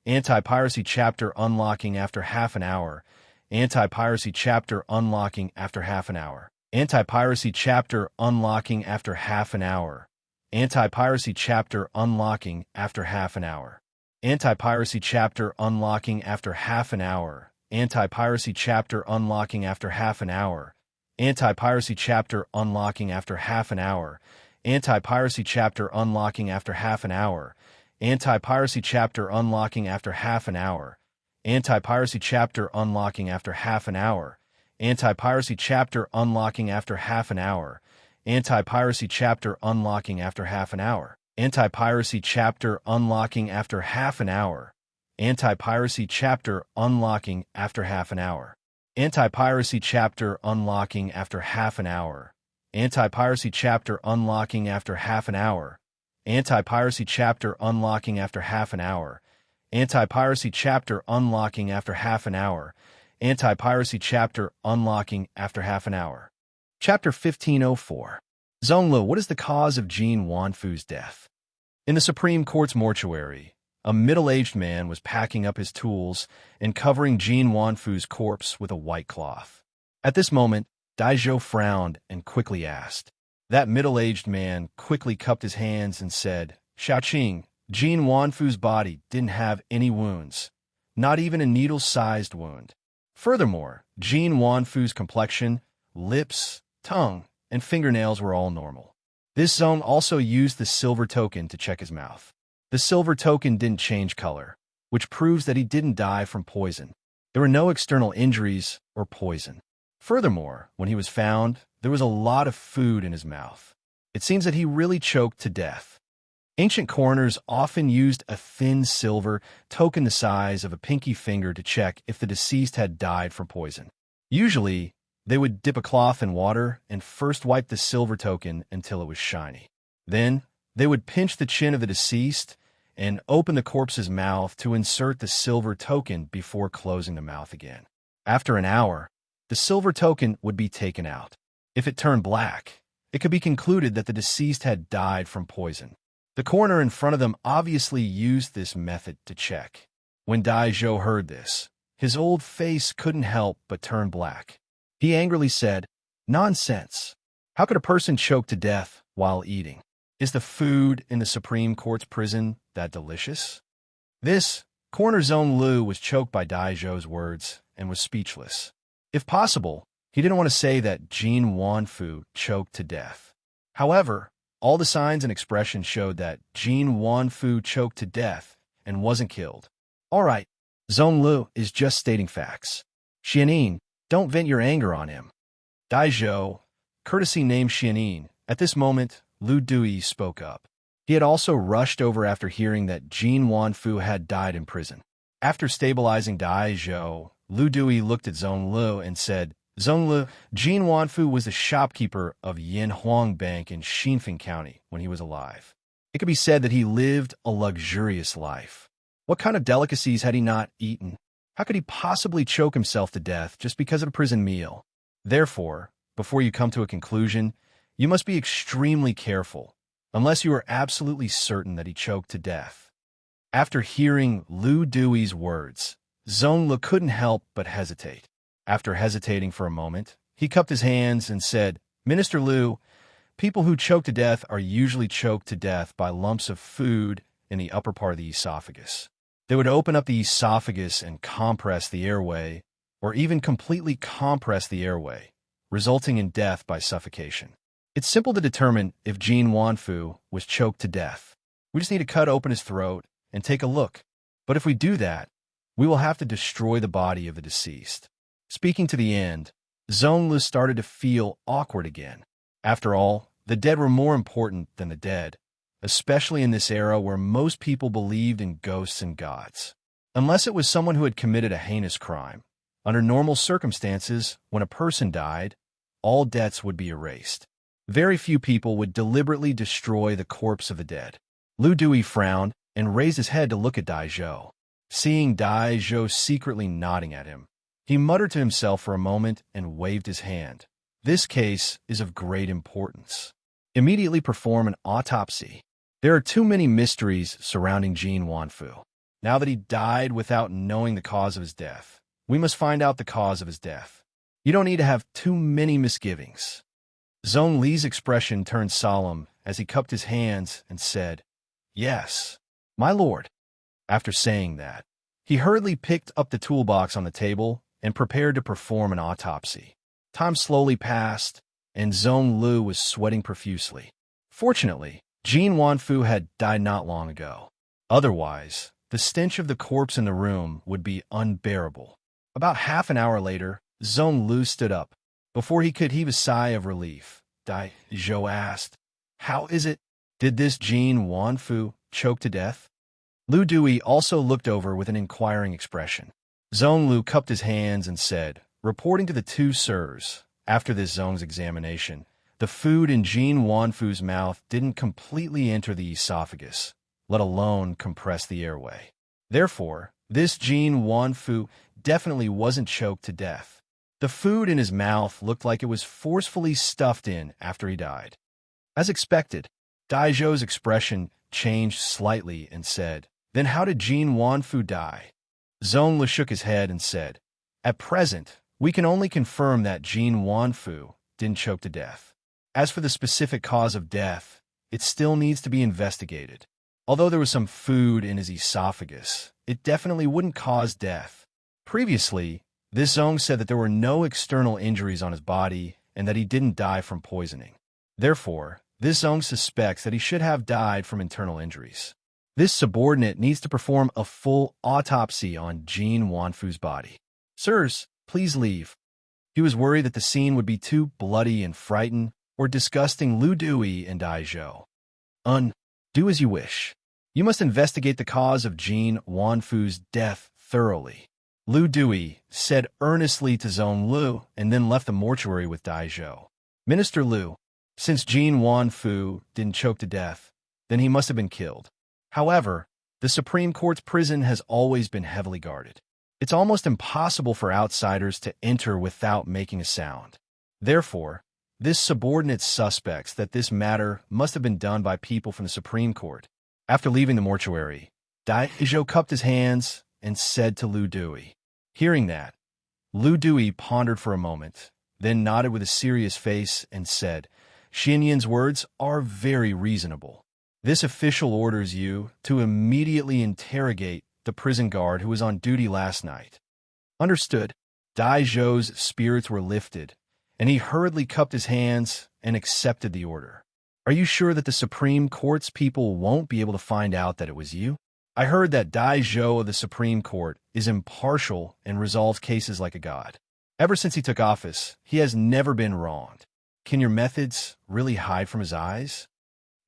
Anti-piracy chapter unlocking after half an hour. Anti-piracy chapter unlocking after half an hour. Anti-piracy chapter unlocking after half an hour. Anti-piracy chapter unlocking after half an hour. Anti-piracy chapter unlocking after half an hour. Anti-piracy chapter unlocking after half an hour. Anti-piracy chapter unlocking after half an hour. Anti-piracy chapter unlocking after half an hour. Anti-piracy chapter unlocking after half an hour. Anti-piracy chapter unlocking after half an hour. Anti-piracy chapter unlocking after half an hour. Anti-piracy chapter unlocking after half an hour. Anti-piracy chapter unlocking after half an hour. Anti-piracy chapter unlocking after half an hour. Anti-piracy chapter unlocking after half an hour. Anti-piracy chapter unlocking after half an hour. Anti-piracy chapter unlocking after half an hour. Anti-piracy chapter unlocking after half an hour. Anti-piracy chapter unlocking after half an hour. Chapter 1504. Zhonglu, what is the cause of Jean Wanfu's death? In the Supreme Court's mortuary, a middle-aged man was packing up his tools and covering Jean Wanfu's corpse with a white cloth. At this moment, Dai Zhou frowned and quickly asked. That middle-aged man quickly cupped his hands and said, Xiaoqing, Jean Wanfu's body didn't have any wounds, not even a needle-sized wound. Furthermore, Jean Wanfu's complexion, lips, tongue, and fingernails were all normal. This zone also used the silver token to check his mouth. The silver token didn't change color, which proves that he didn't die from poison. There were no external injuries or poison. Furthermore, when he was found, there was a lot of food in his mouth. It seems that he really choked to death. Ancient coroners often used a thin silver token the size of a pinky finger to check if the deceased had died from poison. Usually, they would dip a cloth in water and first wipe the silver token until it was shiny. Then, they would pinch the chin of the deceased and open the corpse's mouth to insert the silver token before closing the mouth again. After an hour, the silver token would be taken out. If it turned black, it could be concluded that the deceased had died from poison. The coroner in front of them obviously used this method to check. When Dai Zhou heard this, his old face couldn't help but turn black. He angrily said, Nonsense! How could a person choke to death while eating? Is the food in the Supreme Court's prison that delicious? This, Coroner Zhonglu was choked by Dai Zhou's words and was speechless. If possible, he didn't want to say that Jean Wanfu choked to death. However, all the signs and expressions showed that Jean Wanfu choked to death and wasn't killed. All right, Zhonglu is just stating facts. Xianin, don't vent your anger on him. Dai Zhou, courtesy named Xianin. At this moment, Lu Dui spoke up. He had also rushed over after hearing that Jean Wanfu had died in prison. After stabilizing Dai Zhou, Lu Dui looked at Zhonglu and said, Zhongli, Jin Wanfu was the shopkeeper of Yanhuang Bank in Xinfeng County when he was alive. It could be said that he lived a luxurious life. What kind of delicacies had he not eaten? How could he possibly choke himself to death just because of a prison meal? Therefore, before you come to a conclusion, you must be extremely careful, unless you are absolutely certain that he choked to death. After hearing Lu Dui's words, Zhongli couldn't help but hesitate. After hesitating for a moment, he cupped his hands and said, "Minister Lu, people who choke to death are usually choked to death by lumps of food in the upper part of the esophagus. They would open up the esophagus and compress the airway, or even completely compress the airway, resulting in death by suffocation. It's simple to determine if Jin Wanfu was choked to death. We just need to cut open his throat and take a look. But if we do that, we will have to destroy the body of the deceased." Speaking to the end, Zhongli started to feel awkward again. After all, the dead were more important than the dead, especially in this era where most people believed in ghosts and gods. Unless it was someone who had committed a heinous crime. Under normal circumstances, when a person died, all debts would be erased. Very few people would deliberately destroy the corpse of the dead. Lu Dui frowned and raised his head to look at Dai Zhou. Seeing Dai Zhou secretly nodding at him, he muttered to himself for a moment and waved his hand. "This case is of great importance. Immediately perform an autopsy. There are too many mysteries surrounding Jin Wanfu. Now that he died without knowing the cause of his death, we must find out the cause of his death. You don't need to have too many misgivings." Zhong Li's expression turned solemn as he cupped his hands and said, "Yes, my lord." After saying that, he hurriedly picked up the toolbox on the table and prepared to perform an autopsy. Time slowly passed, and Zhong Lu was sweating profusely. Fortunately, Jin Wanfu had died not long ago. Otherwise, the stench of the corpse in the room would be unbearable. About half an hour later, Zhong Lu stood up. Before he could heave a sigh of relief, Dai Zhou asked, "How is it? Did this Jin Wanfu choke to death?" Lu Dui also looked over with an inquiring expression. Zhong Lu cupped his hands and said, "Reporting to the two sirs, after this Zhong's examination, the food in Jin Wanfu's mouth didn't completely enter the esophagus, let alone compress the airway. Therefore, this Jin Wanfu definitely wasn't choked to death. The food in his mouth looked like it was forcefully stuffed in after he died." As expected, Dai Zhou's expression changed slightly and said, "Then how did Jin Wanfu die?" Zhongli shook his head and said, "At present, we can only confirm that Jin Wanfu didn't choke to death. As for the specific cause of death, it still needs to be investigated. Although there was some food in his esophagus, it definitely wouldn't cause death. Previously, this Zhong said that there were no external injuries on his body and that he didn't die from poisoning. Therefore, this Zhong suspects that he should have died from internal injuries. This subordinate needs to perform a full autopsy on Jin Wanfu's body. Sirs, please leave." He was worried that the scene would be too bloody and frightened or disgusting Lu Dui and Dai Zhou. "Do as you wish. You must investigate the cause of Jin Wanfu's death thoroughly," Lu Dui said earnestly to Zhong Lu and then left the mortuary with Dai Zhou. "Minister Lu, since Jin Wanfu didn't choke to death, then he must have been killed. However, the Supreme Court's prison has always been heavily guarded. It's almost impossible for outsiders to enter without making a sound. Therefore, this subordinate suspects that this matter must have been done by people from the Supreme Court." After leaving the mortuary, Dai Zhou cupped his hands and said to Lu Dui. Hearing that, Lu Dui pondered for a moment, then nodded with a serious face and said, "Xin Yin's words are very reasonable. This official orders you to immediately interrogate the prison guard who was on duty last night." Understood. Dai Zhou's spirits were lifted, and he hurriedly cupped his hands and accepted the order. "Are you sure that the Supreme Court's people won't be able to find out that it was you? I heard that Dai Zhou of the Supreme Court is impartial and resolves cases like a god. Ever since he took office, he has never been wronged. Can your methods really hide from his eyes?"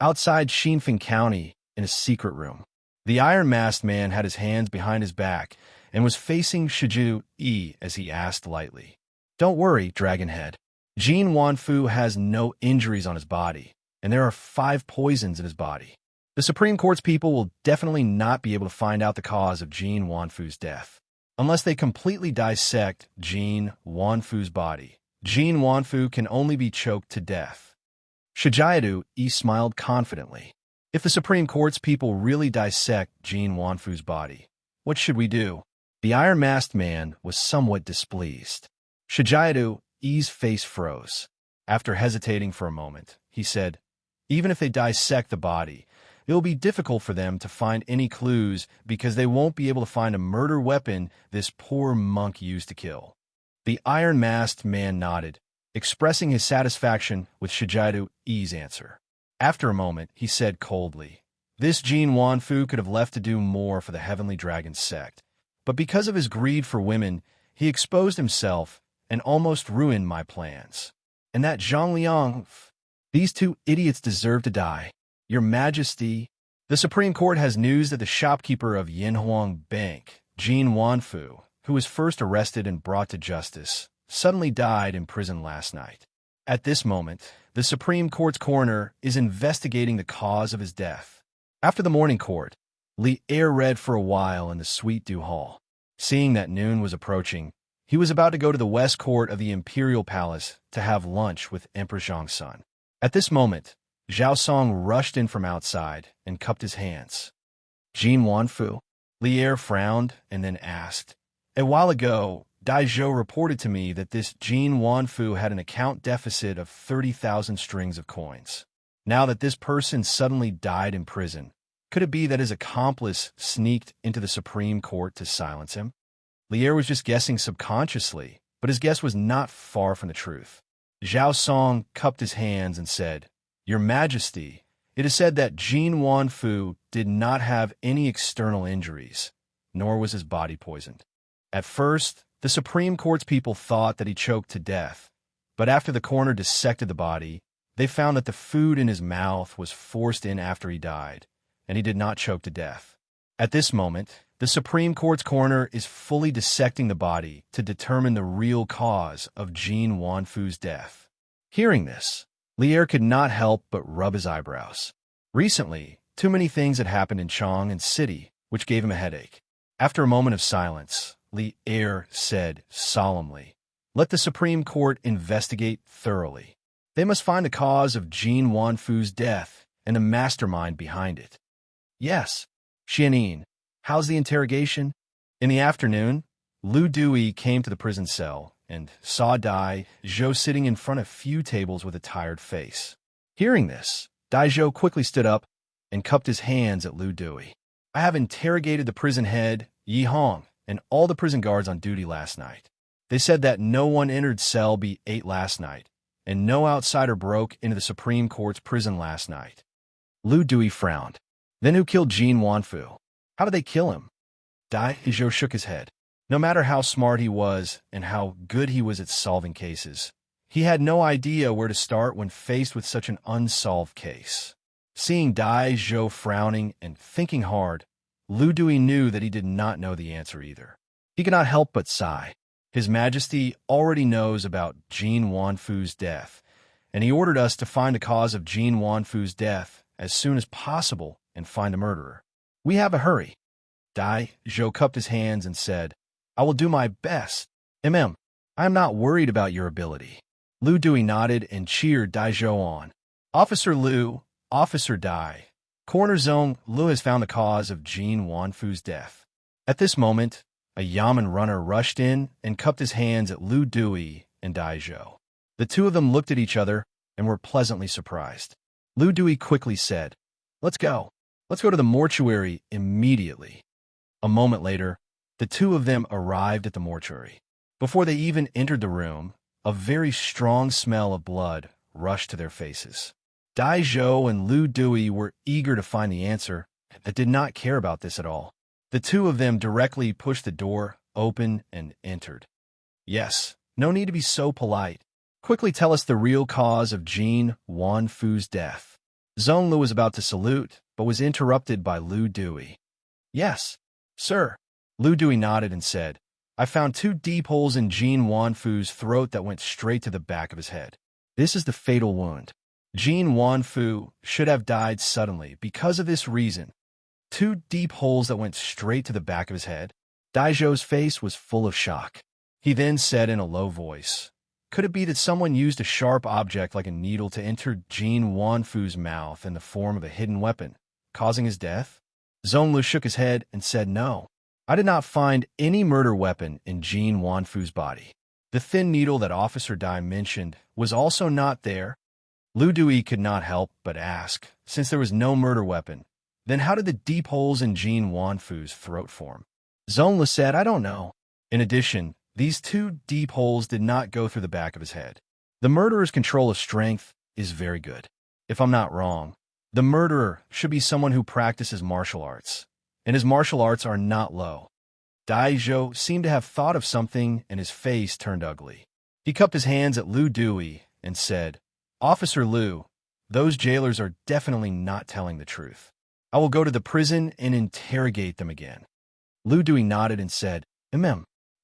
Outside Xinfeng County, in a secret room, the iron-masked man had his hands behind his back and was facing Shiju Yi as he asked lightly, Don't worry, Dragonhead. Jin Wanfu has no injuries on his body, and there are 5 poisons in his body. The Supreme Court's people will definitely not be able to find out the cause of Jin Wanfu's death, unless they completely dissect Jin Wanfu's body. Jin Wanfu can only be choked to death. Shijaidu smiled confidently. If the Supreme Court's people really dissect Jin Wanfu's body, what should we do? The Iron-Masked Man was somewhat displeased. Shijaidu's face froze. After hesitating for a moment, he said, even if they dissect the body, it will be difficult for them to find any clues because they won't be able to find a murder weapon this poor monk used to kill. The Iron-Masked Man nodded, expressing his satisfaction with Shijaidu's answer. After a moment, he said coldly, this Jin Wanfu could have left to do more for the Heavenly Dragon sect, but because of his greed for women, he exposed himself and almost ruined my plans. And that Zhang Liang, these 2 idiots deserve to die. Your Majesty, the Supreme Court has news that the shopkeeper of Yinhuang Bank, Jin Wanfu, who was first arrested and brought to justice, suddenly died in prison last night. At this moment, the Supreme Court's coroner is investigating the cause of his death. After the morning court, Li Er read for a while in the Sweet Dew Hall. Seeing that noon was approaching, he was about to go to the West Court of the Imperial Palace to have lunch with Emperor Zhang's son. At this moment, Zhao Song rushed in from outside and cupped his hands. Jin Wanfu? Li Er frowned and then asked. A while ago, Dai Zhou reported to me that this Jin Wanfu had an account deficit of 30,000 strings of coins. Now that this person suddenly died in prison, could it be that his accomplice sneaked into the Supreme Court to silence him? Li Er was just guessing subconsciously, but his guess was not far from the truth. Zhao Song cupped his hands and said, Your Majesty, it is said that Jin Wanfu did not have any external injuries, nor was his body poisoned. At first, the Supreme Court's people thought that he choked to death, but after the coroner dissected the body, they found that the food in his mouth was forced in after he died, and he did not choke to death. At this moment, the Supreme Court's coroner is fully dissecting the body to determine the real cause of Jin Wanfu's death. Hearing this, Li Er could not help but rub his eyebrows. Recently, too many things had happened in Chang'an City, which gave him a headache. After a moment of silence, Li Er said solemnly, Let the Supreme Court investigate thoroughly. They must find the cause of Jin Wanfu's death and the mastermind behind it. Yes, Xianyin, how's the interrogation? In the afternoon, Lu Dui came to the prison cell and saw Dai Zhou sitting in front of few tables with a tired face. Hearing this, Dai Zhou quickly stood up and cupped his hands at Lu Dui. I have interrogated the prison head, Yi Hong, and all the prison guards on duty last night. They said that no one entered cell B8 last night, and no outsider broke into the Supreme Court's prison last night. Lu Dui frowned. Then who killed Jin Wanfu? How did they kill him? Dai Zhou shook his head. No matter how smart he was and how good he was at solving cases, he had no idea where to start when faced with such an unsolved case. Seeing Dai Zhou frowning and thinking hard, Lu Dui knew that he did not know the answer either. He could not help but sigh. His Majesty already knows about Jin Wanfu's death, and he ordered us to find the cause of Jin Wanfu's death as soon as possible and find the murderer. We have a hurry. Dai Zhou cupped his hands and said, I will do my best. I am not worried about your ability. Lu Dui nodded and cheered Dai Zhou on. Officer Lu, Officer Dai, Coroner Zhong Lu has found the cause of Jin Wanfu's death. At this moment, a Yamen runner rushed in and cupped his hands at Lu Dui and Dai Zhou. The two of them looked at each other and were pleasantly surprised. Lu Dui quickly said, Let's go. Let's go to the mortuary immediately. A moment later, the two of them arrived at the mortuary. Before they even entered the room, a very strong smell of blood rushed to their faces. Dai Zhou and Lu Dui were eager to find the answer, but did not care about this at all. The two of them directly pushed the door open and entered. Yes, no need to be so polite. Quickly tell us the real cause of Jin Wanfu's death. Zhong Lu was about to salute, but was interrupted by Lu Dui. Yes, sir. Lu Dui nodded and said, I found 2 deep holes in Jin Wanfu's throat that went straight to the back of his head. This is the fatal wound. Jin Wanfu should have died suddenly because of this reason. 2 deep holes that went straight to the back of his head. Daizhou's face was full of shock. He then said in a low voice, "Could it be that someone used a sharp object like a needle to enter Jin Wanfu's mouth in the form of a hidden weapon, causing his death?" Zhonglu shook his head and said, "No. I did not find any murder weapon in Jin Wanfu's body. The thin needle that Officer Dai mentioned was also not there." Lu Dui could not help but ask, since there was no murder weapon, then how did the deep holes in Jin Wanfu's throat form? Zhonglu said, "I don't know." In addition, these 2 deep holes did not go through the back of his head. The murderer's control of strength is very good. If I'm not wrong, the murderer should be someone who practices martial arts, and his martial arts are not low. Daizhou seemed to have thought of something, and his face turned ugly. He cupped his hands at Lu Dui and said, "Officer Lu, those jailers are definitely not telling the truth. I will go to the prison and interrogate them again." Lu Dui nodded and said,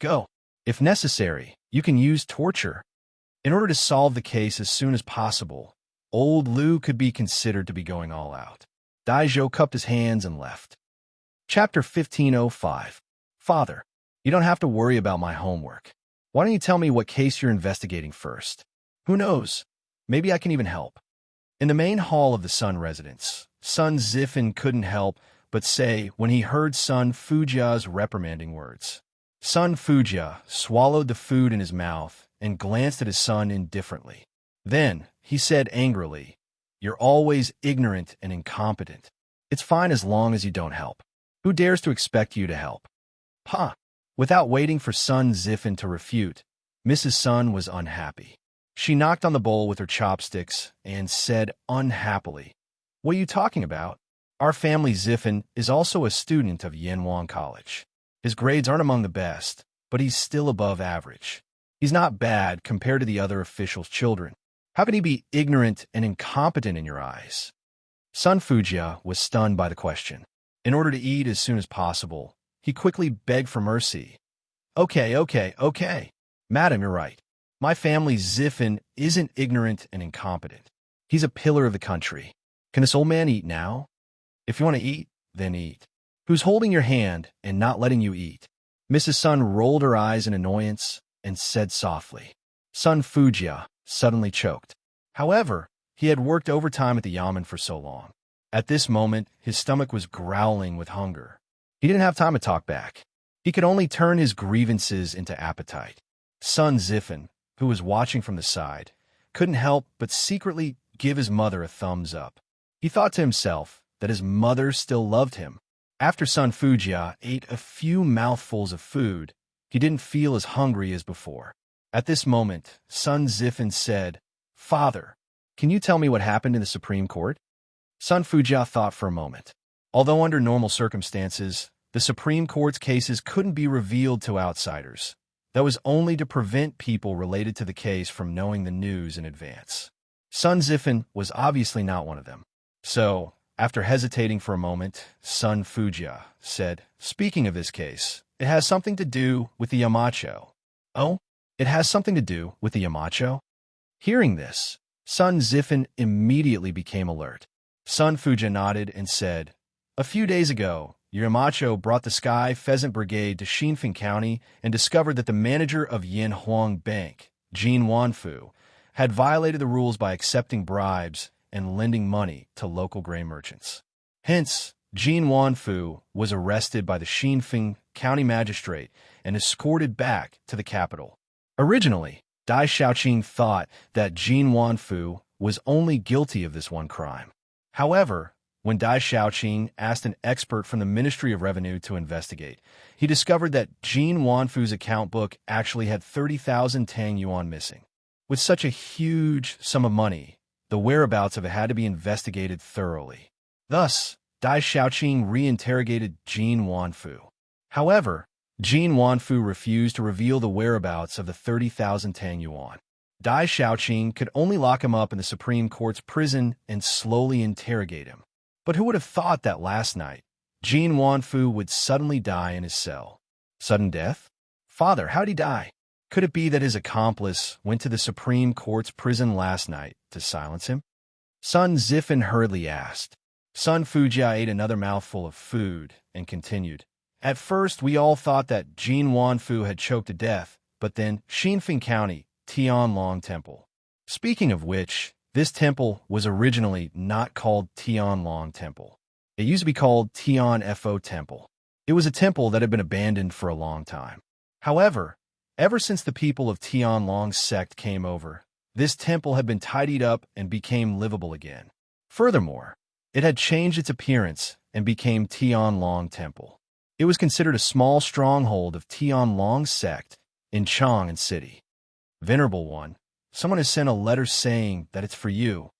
"Go. If necessary, you can use torture." In order to solve the case as soon as possible, old Lu could be considered to be going all out. Daizhou cupped his hands and left. Chapter 1505. Father, you don't have to worry about my homework. Why don't you tell me what case you're investigating first? Who knows? Maybe I can even help. In the main hall of the Sun residence, Sun Zifan couldn't help but say when he heard Sun Fujia's reprimanding words. Sun Fujia swallowed the food in his mouth and glanced at his son indifferently. Then he said angrily, "You're always ignorant and incompetent. It's fine as long as you don't help. Who dares to expect you to help?" "Ha!" Without waiting for Sun Zifan to refute, Mrs. Sun was unhappy. She knocked on the bowl with her chopsticks and said unhappily, "What are you talking about? Our family Zifan is also a student of Yanwang College. His grades aren't among the best, but he's still above average. He's not bad compared to the other officials' children. How can he be ignorant and incompetent in your eyes?" Sun Fujia was stunned by the question. In order to eat as soon as possible, he quickly begged for mercy. Okay. Madam, you're right. My family Zifan isn't ignorant and incompetent. He's a pillar of the country. Can this old man eat now? If you want to eat, then eat. Who's holding your hand and not letting you eat? Mrs. Sun rolled her eyes in annoyance and said softly. Sun Fujia suddenly choked. However, he had worked overtime at the yamen for so long. At this moment, his stomach was growling with hunger. He didn't have time to talk back. He could only turn his grievances into appetite. Sun Zifan, who was watching from the side, couldn't help but secretly give his mother a thumbs up. He thought to himself that his mother still loved him. After Sun Fujia ate a few mouthfuls of food, he didn't feel as hungry as before. At this moment, Sun Zifan said, "Father, can you tell me what happened in the Supreme Court?" Sun Fujia thought for a moment. Although under normal circumstances, the Supreme Court's cases couldn't be revealed to outsiders. That was only to prevent people related to the case from knowing the news in advance. Sun Zifan was obviously not one of them. So, after hesitating for a moment, Sun Fujia said, "Speaking of this case, it has something to do with the Yamacho." "Oh? It has something to do with the Yamacho?" Hearing this, Sun Zifan immediately became alert. Sun Fujia nodded and said, "A few days ago, your Yamacho brought the Sky Pheasant Brigade to Xinfeng County and discovered that the manager of Yanhuang Bank, Jin Wanfu, had violated the rules by accepting bribes and lending money to local grain merchants. Hence, Jin Wanfu was arrested by the Xinfeng County Magistrate and escorted back to the capital. Originally, Dai Xiaoqing thought that Jin Wanfu was only guilty of this one crime. However, when Dai Xiaoqing asked an expert from the Ministry of Revenue to investigate, he discovered that Jin Wanfu's account book actually had 30,000 Tang Yuan missing. With such a huge sum of money, the whereabouts of it had to be investigated thoroughly. Thus, Dai Xiaoqing reinterrogated Jin Wanfu. However, Jin Wanfu refused to reveal the whereabouts of the 30,000 Tang Yuan. Dai Xiaoqing could only lock him up in the Supreme Court's prison and slowly interrogate him. But who would have thought that last night, Jin Wanfu would suddenly die in his cell? Sudden death? "Father, how'd he die?" Could it be that his accomplice went to the Supreme Court's prison last night to silence him? Sun Zifan hurriedly asked. Sun Fujia ate another mouthful of food and continued. At first, we all thought that Jin Wanfu had choked to death, but then Xinfeng County, Tianlong Temple. Speaking of which, this temple was originally not called Tianlong Temple. It used to be called Tian Fo Temple. It was a temple that had been abandoned for a long time. However, ever since the people of Tianlong's sect came over, this temple had been tidied up and became livable again. Furthermore, it had changed its appearance and became Tianlong Temple. It was considered a small stronghold of Tianlong's sect in Chang'an City. Venerable One, someone has sent a letter saying that it's for you.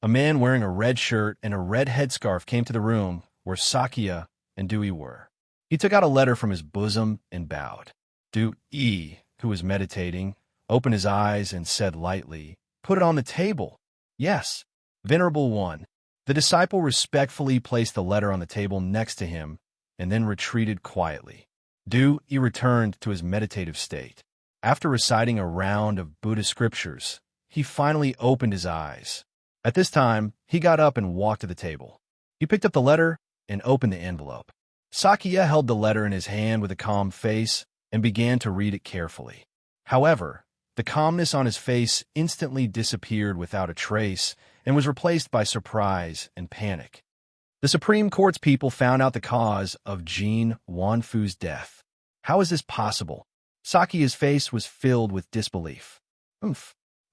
A man wearing a red shirt and a red headscarf came to the room where Sakya and Dewey were. He took out a letter from his bosom and bowed. Dewey, who was meditating, opened his eyes and said lightly, "Put it on the table." "Yes, Venerable One." The disciple respectfully placed the letter on the table next to him and then retreated quietly. Dewey returned to his meditative state. After reciting a round of Buddhist scriptures, he finally opened his eyes. At this time, he got up and walked to the table. He picked up the letter and opened the envelope. Sakya held the letter in his hand with a calm face and began to read it carefully. However, the calmness on his face instantly disappeared without a trace and was replaced by surprise and panic. The Supreme Court's people found out the cause of Jin Wanfu's death. How is this possible? Sakya's face was filled with disbelief.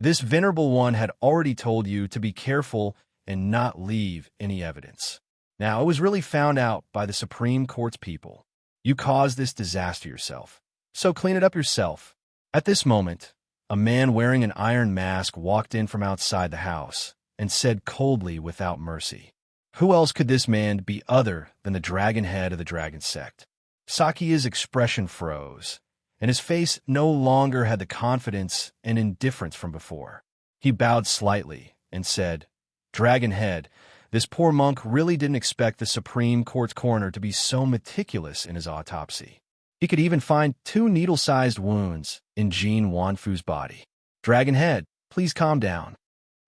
This Venerable One had already told you to be careful and not leave any evidence. Now, it was really found out by the Supreme Court's people. You caused this disaster yourself, so clean it up yourself. At this moment, a man wearing an iron mask walked in from outside the house and said coldly without mercy, "Who else could this man be other than the dragon head of the dragon sect?" Sakya's expression froze, and his face no longer had the confidence and indifference from before. He bowed slightly and said, "Dragon head, this poor monk really didn't expect the Supreme Court's coroner to be so meticulous in his autopsy. He could even find 2 needle-sized wounds in Jin Wanfu's body. Dragon head, please calm down."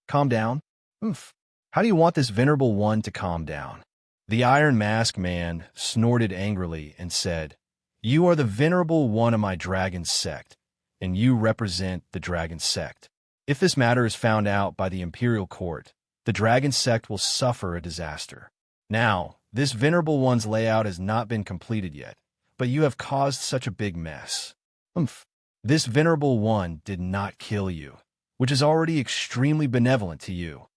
"Calm down? How do you want this Venerable One to calm down?" The Iron Mask man snorted angrily and said, "You are the Venerable One of my dragon sect, and you represent the dragon sect. If this matter is found out by the Imperial Court, the dragon sect will suffer a disaster. Now, this Venerable One's layout has not been completed yet, but you have caused such a big mess. This Venerable One did not kill you, which is already extremely benevolent to you."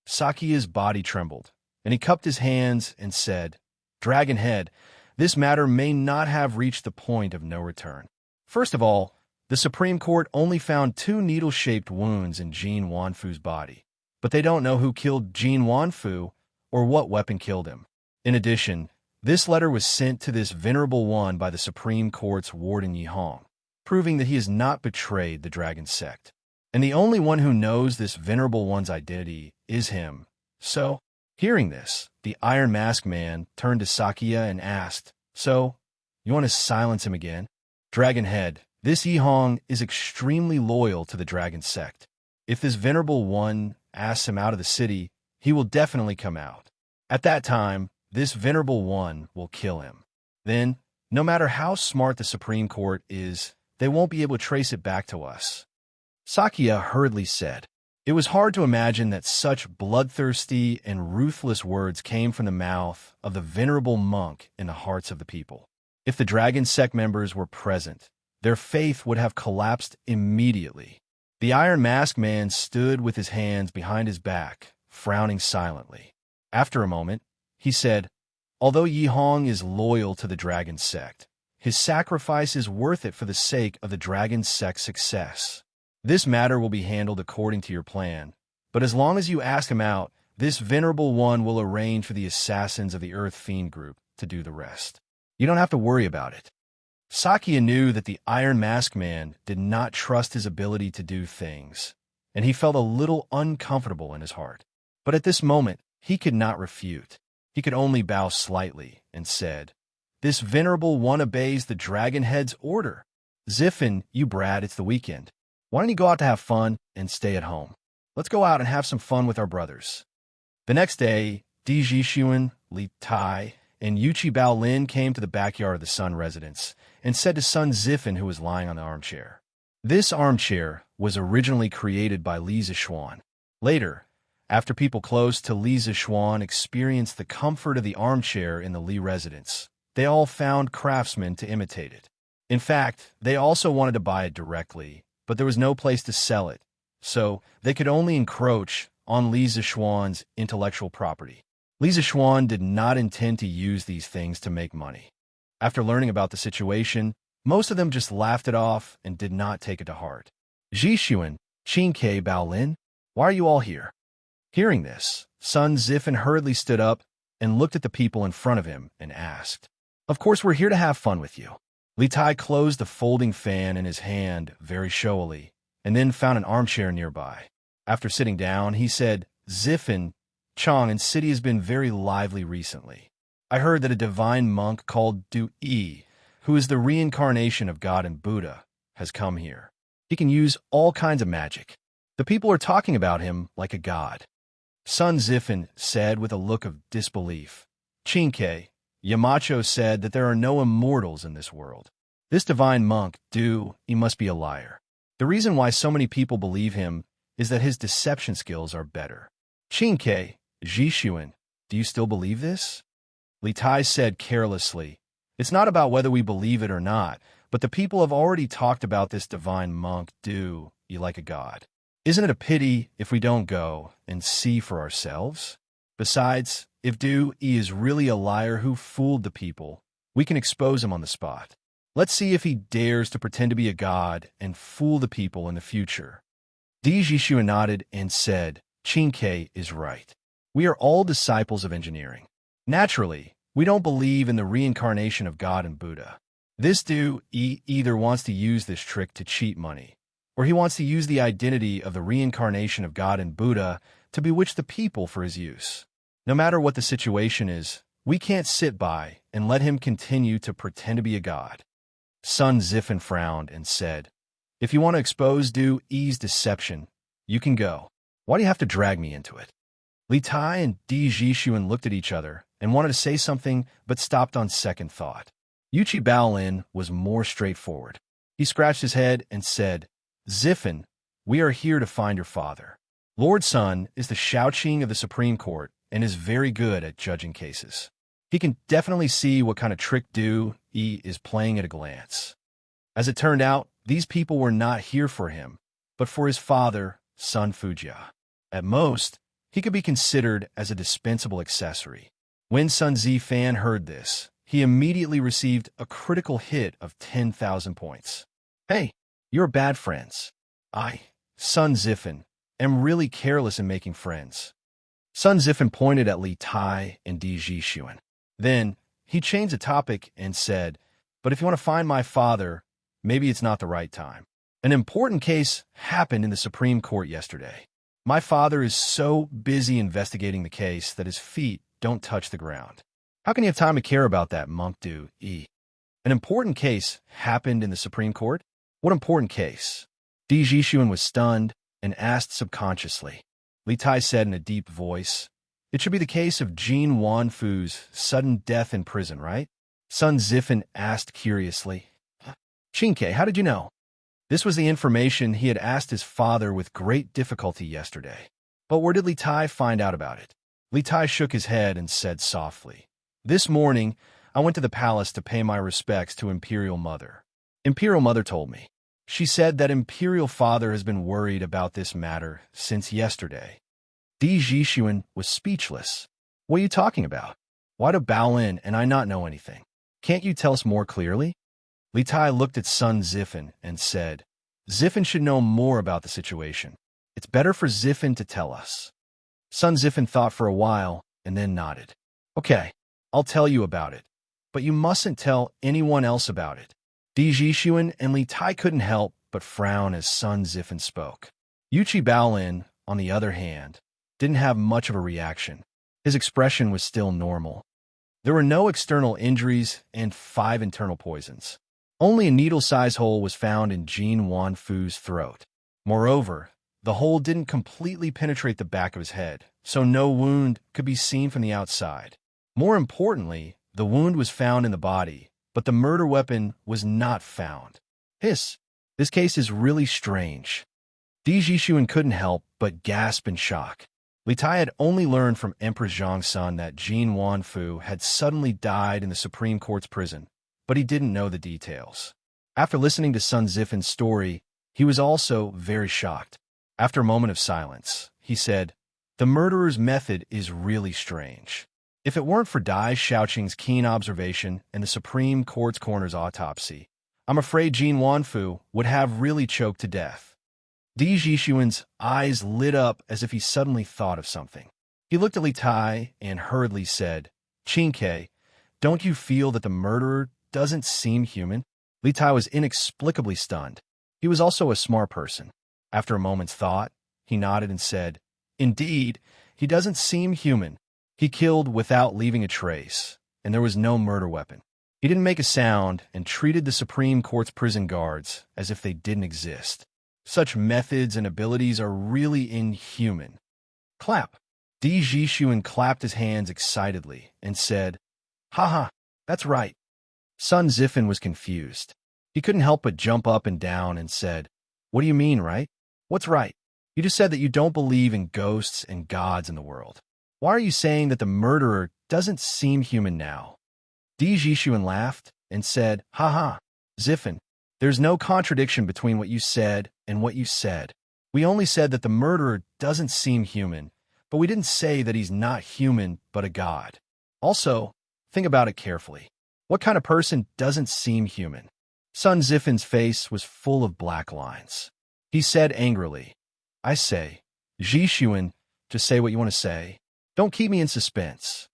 Sakya's body trembled, and he cupped his hands and said, "Dragon head, this matter may not have reached the point of no return. First of all, the Supreme Court only found 2 needle-shaped wounds in Jin Wanfu's body, but they don't know who killed Jin Wanfu or what weapon killed him. In addition, this letter was sent to this Venerable One by the Supreme Court's Warden Yihong, proving that he has not betrayed the dragon sect. And the only one who knows this Venerable One's identity is him. So, hearing this, the Iron Mask man turned to Sakya and asked, "So, you want to silence him again?" "Dragon head, this Yihong is extremely loyal to the dragon sect. If this Venerable One asks him out of the city, he will definitely come out. At that time, this Venerable One will kill him. Then, no matter how smart the Supreme Court is, they won't be able to trace it back to us." Sakya hurriedly said. It was hard to imagine that such bloodthirsty and ruthless words came from the mouth of the venerable monk in the hearts of the people. If the dragon sect members were present, their faith would have collapsed immediately. The Iron Mask man stood with his hands behind his back, frowning silently. After a moment, he said, "Although Yihong is loyal to the dragon sect, his sacrifice is worth it for the sake of the dragon sect's success. This matter will be handled according to your plan, but as long as you ask him out, this Venerable One will arrange for the assassins of the Earth Fiend group to do the rest. You don't have to worry about it." Sakya knew that the Iron Mask man did not trust his ability to do things, and he felt a little uncomfortable in his heart. But at this moment, he could not refute. He could only bow slightly and said, "This Venerable One obeys the Dragon Head's order." Ziffin, you brat, it's the weekend. Why don't you go out to have fun and stay at home? Let's go out and have some fun with our brothers. The next day, Di Jishuan, Li Tai, and Yuchi Baolin came to the backyard of the Sun residence and said to Sun Ziffin, who was lying on the armchair. This armchair was originally created by Li Zishuan. Later, after people close to Li Zishuan experienced the comfort of the armchair in the Li residence, they all found craftsmen to imitate it. In fact, they also wanted to buy it directly, but there was no place to sell it, so they could only encroach on Li Zishuan's intellectual property. Li Zishuan did not intend to use these things to make money. After learning about the situation, most of them just laughed it off and did not take it to heart. Jishuan, Qingke Baolin, why are you all here? Hearing this, Sun Ziffin hurriedly stood up and looked at the people in front of him and asked, Of course we're here to have fun with you. Li Tai closed the folding fan in his hand very showily, and then found an armchair nearby. After sitting down, he said, Ziffin, Chong and City has been very lively recently. I heard that a divine monk called Du Yi, who is the reincarnation of God and Buddha, has come here. He can use all kinds of magic. The people are talking about him like a god. Sun Ziffin said with a look of disbelief. Qingke, Yamacho said that there are no immortals in this world. This divine monk, Du, he must be a liar. The reason why so many people believe him is that his deception skills are better. Qingke, Jishuan, do you still believe this? Li Tai said carelessly, It's not about whether we believe it or not, but the people have already talked about this divine monk, Du, you like a god. Isn't it a pity if we don't go and see for ourselves? Besides, if Du Yi is really a liar who fooled the people, we can expose him on the spot. Let's see if he dares to pretend to be a god and fool the people in the future. Di Jishuan nodded and said, Qingke is right. We are all disciples of engineering. Naturally, we don't believe in the reincarnation of God and Buddha. This Du Yi either wants to use this trick to cheat money, or he wants to use the identity of the reincarnation of God and Buddha to bewitch the people for his use. No matter what the situation is, we can't sit by and let him continue to pretend to be a god. Sun Ziffin frowned and said, If you want to expose Du Yi's deception, you can go. Why do you have to drag me into it? Li Tai and Di Jishuan looked at each other and wanted to say something but stopped on second thought. Yuchi Baolin was more straightforward. He scratched his head and said, Ziffin, we are here to find your father. Lord Sun is the Shaoqing of the Supreme Court and is very good at judging cases. He can definitely see what kind of trick Du Yi is playing at a glance. As it turned out, these people were not here for him, but for his father, Sun Fujia. At most, he could be considered as a dispensable accessory. When Sun Zifan heard this, he immediately received a critical hit of 10,000 points. Hey, you're bad friends. I, Sun Ziffin, am really careless in making friends. Sun Ziffin pointed at Li Tai and Di Jishuan. Then, he changed the topic and said, But if you want to find my father, maybe it's not the right time. An important case happened in the Supreme Court yesterday. My father is so busy investigating the case that his feet don't touch the ground. How can you have time to care about that, Monk Du Yi? An important case happened in the Supreme Court? What important case? Di Jishuan was stunned and asked subconsciously. Li Tai said in a deep voice, It should be the case of Jin Wanfu's sudden death in prison, right? Sun Ziffin asked curiously. Qingke, how did you know? This was the information he had asked his father with great difficulty yesterday. But where did Li Tai find out about it? Li Tai shook his head and said softly, This morning, I went to the palace to pay my respects to Imperial Mother. Imperial Mother told me. She said that Imperial Father has been worried about this matter since yesterday. Di Jishuan was speechless. What are you talking about? Why do Baolin and I not know anything? Can't you tell us more clearly? Li Tai looked at Sun Ziffin and said, Ziffin should know more about the situation. It's better for Ziffin to tell us. Sun Ziffin thought for a while and then nodded. Okay, I'll tell you about it, but you mustn't tell anyone else about it. Di Jishuan and Li Tai couldn't help but frown as Sun Ziffin spoke. Yuchi Baolin, on the other hand, didn't have much of a reaction. His expression was still normal. There were no external injuries and 5 internal poisons. Only a needle-sized hole was found in Jin Wanfu's throat. Moreover, the hole didn't completely penetrate the back of his head, so no wound could be seen from the outside. More importantly, the wound was found in the body, but the murder weapon was not found. This case is really strange. Di Jixuan couldn't help but gasp in shock. Li Tai had only learned from Empress Zhang's son that Jin Wanfu had suddenly died in the Supreme Court's prison, but he didn't know the details. After listening to Sun Zifin's story, he was also very shocked. After a moment of silence, he said, "The murderer's method is really strange. If it weren't for Dai Xiaoqing's keen observation and the Supreme Court's coroner's autopsy, I'm afraid Jin Wanfu would have really choked to death." Di Jixuan's eyes lit up as if he suddenly thought of something. He looked at Li Tai and hurriedly said, "Qingke, don't you feel that the murderer doesn't seem human?" Li Tai was inexplicably stunned. He was also a smart person. After a moment's thought, he nodded and said, "Indeed, he doesn't seem human. He killed without leaving a trace, and there was no murder weapon. He didn't make a sound and treated the Supreme Court's prison guards as if they didn't exist. Such methods and abilities are really inhuman." Clap. Di Jixuan clapped his hands excitedly and said, "Haha, that's right." Sun Zifin was confused. He couldn't help but jump up and down and said, "What do you mean, right? What's right? You just said that you don't believe in ghosts and gods in the world. Why are you saying that the murderer doesn't seem human now?" Di Jixuan laughed and said, "Haha, Zifin, there's no contradiction between what you said and what you said. We only said that the murderer doesn't seem human, but we didn't say that he's not human but a god. Also, think about it carefully. What kind of person doesn't seem human?" Sun Zifin's face was full of black lines. He said angrily, "I say, Jixuan, just say what you want to say. Don't keep me in suspense."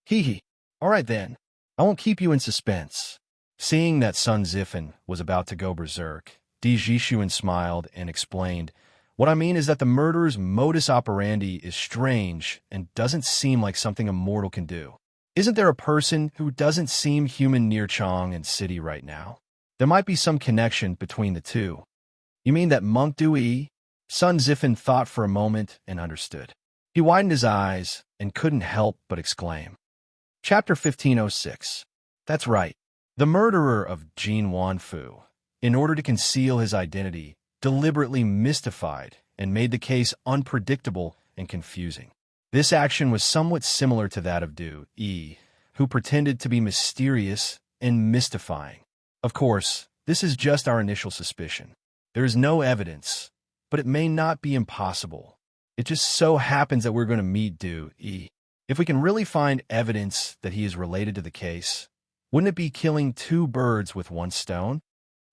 "Hee. All right then. I won't keep you in suspense." Seeing that Sun Zifin was about to go berserk, Di Jixuan smiled and explained, "What I mean is that the murderer's modus operandi is strange and doesn't seem like something a mortal can do. Isn't there a person who doesn't seem human near Chong and City right now? There might be some connection between the two." "You mean that Monk Dui?" Sun Zifin thought for a moment and understood. He widened his eyes and couldn't help but exclaim. Chapter 1506. That's right. The murderer of Jin Wanfu, in order to conceal his identity, deliberately mystified and made the case unpredictable and confusing. This action was somewhat similar to that of Du Yi, who pretended to be mysterious and mystifying. Of course, this is just our initial suspicion. There is no evidence, but it may not be impossible. It just so happens that we're going to meet Du Yi. If we can really find evidence that he is related to the case, wouldn't it be killing two birds with one stone?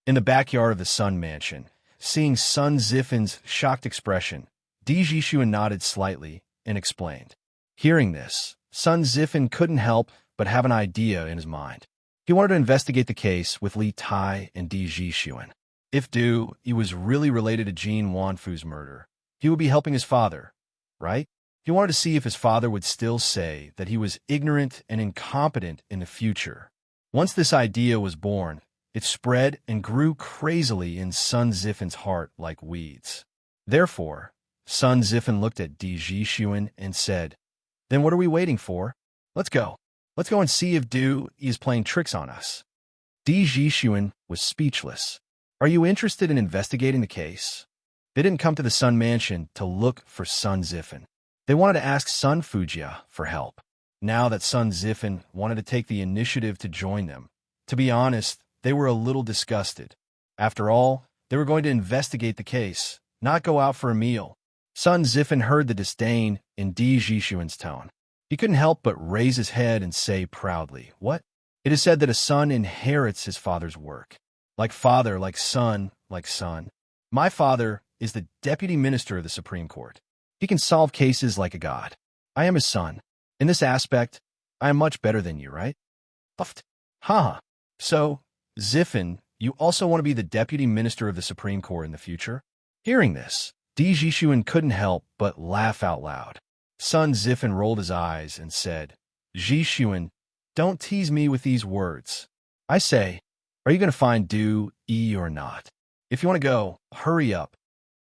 In the backyard of the Sun Mansion, seeing Sun Zifin's shocked expression, Di Jixuan nodded slightly and explained. Hearing this, Sun Zifin couldn't help but have an idea in his mind. He wanted to investigate the case with Li Tai and Di Jixuan. If Du Yi was really related to Jin Wanfu's murder, he would be helping his father, right? He wanted to see if his father would still say that he was ignorant and incompetent in the future. Once this idea was born, it spread and grew crazily in Sun Zifin's heart like weeds. Therefore, Sun Zifin looked at Di Jixuan and said, "Then what are we waiting for? Let's go. Let's go and see if Du Yi is playing tricks on us." Di Jixuan was speechless. "Are you interested in investigating the case?" They didn't come to the Sun Mansion to look for Sun Zifin. They wanted to ask Sun Fujia for help. Now that Sun Zifin wanted to take the initiative to join them, to be honest, they were a little disgusted. After all, they were going to investigate the case, not go out for a meal. Sun Zifin heard the disdain in Di Jixuan's tone. He couldn't help but raise his head and say proudly, "What? It is said that a son inherits his father's work. Like father, like son, like son. My father is the deputy minister of the Supreme Court. He can solve cases like a god. I am his son. In this aspect, I am much better than you, right?" Puffed. "Ha! So, Zifin, you also want to be the deputy minister of the Supreme Court in the future?" Hearing this, Di Jixuan couldn't help but laugh out loud. Sun Zifin rolled his eyes and said, "Jixuan, don't tease me with these words. I say, Are you going to find Du, Yi, or not? If you want to go, hurry up.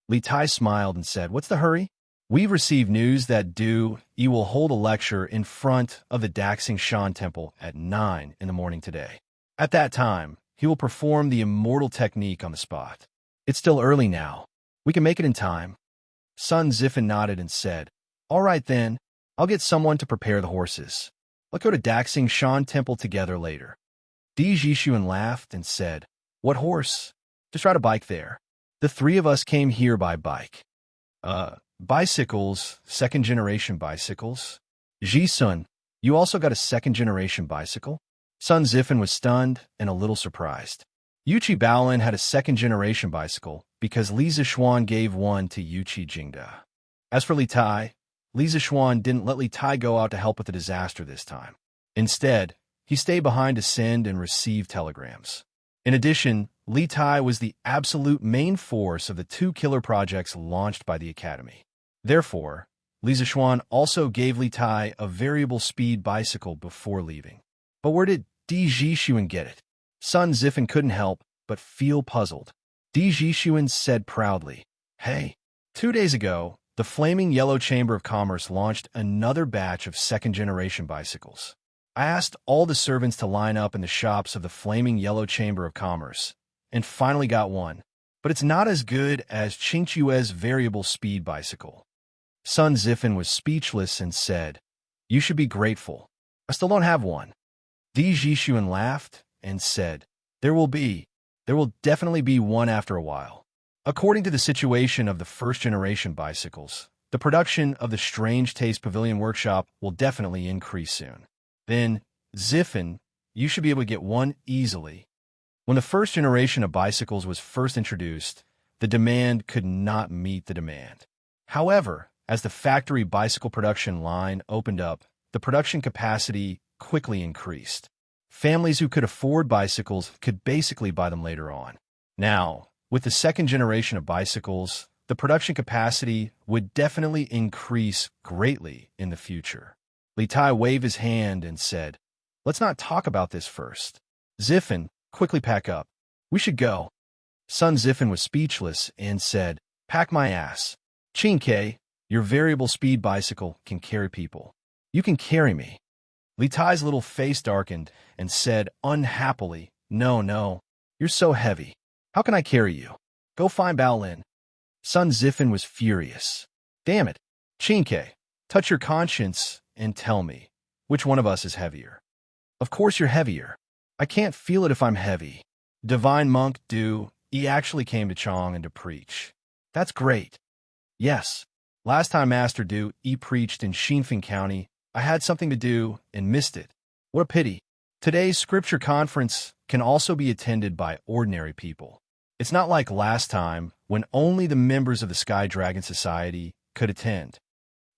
Li Tai smiled and said, What's the hurry? We've received news that Du Yi will hold a lecture in front of the Daxing Shan Temple at 9 in the morning today. At that time, he will perform the immortal technique on the spot. It's still early now. We can make it in time. Sun Zifen nodded and said, All right then, I'll get someone to prepare the horses. Let's go to Daxing Shan Temple together later. Di Jixuan laughed and said, What horse? Just ride a bike there. The three of us came here by bike. Bicycles, second-generation bicycles? Ji-sun, you also got a second-generation bicycle? Sun Zifen was stunned and a little surprised. Yuchi Baolin had a second-generation bicycle because Li Zixuan gave one to Yuchi Jingda. As for Li Tai, Li Zixuan didn't let Li Tai go out to help with the disaster this time. Instead, he stayed behind to send and receive telegrams. In addition, Li Tai was the absolute main force of the 2 killer projects launched by the Academy. Therefore, Li Zixuan also gave Li Tai a variable speed bicycle before leaving. But where did Di Jixuan get it? Sun Zifen couldn't help but feel puzzled. Di Jixuan said proudly, Hey, 2 days ago, the Flaming Yellow Chamber of Commerce launched another batch of second-generation bicycles. I asked all the servants to line up in the shops of the Flaming Yellow Chamber of Commerce, and finally got one, but it's not as good as Qingque's variable speed bicycle. Sun Zifen was speechless and said, You should be grateful. I still don't have one. Di Jixuan laughed and said, There will definitely be one after a while. According to the situation of the first-generation bicycles, the production of the Strange Taste Pavilion Workshop will definitely increase soon. Then, Zifen, you should be able to get one easily. When the first generation of bicycles was first introduced, the demand could not meet the demand. However, as the factory bicycle production line opened up, the production capacity quickly increased. Families who could afford bicycles could basically buy them later on. Now, with the second generation of bicycles, the production capacity would definitely increase greatly in the future. Li Tai waved his hand and said, Let's not talk about this first. Zifen, quickly pack up. We should go. Sun Zifen was speechless and said, Pack my ass. Qingque, your variable speed bicycle can carry people. You can carry me. Li Tai's little face darkened and said unhappily, No, you're so heavy. How can I carry you? Go find Baolin. Sun Zifen was furious. Damn it. Qingque, touch your conscience and tell me, which one of us is heavier? Of course you're heavier. I can't feel it if I'm heavy. Divine Monk Du, he actually came to Chang'an to preach. That's great. Yes, last time Master Du, he preached in Xinfeng County, I had something to do and missed it. What a pity. Today's scripture conference can also be attended by ordinary people. It's not like last time when only the members of the Sky Dragon Society could attend.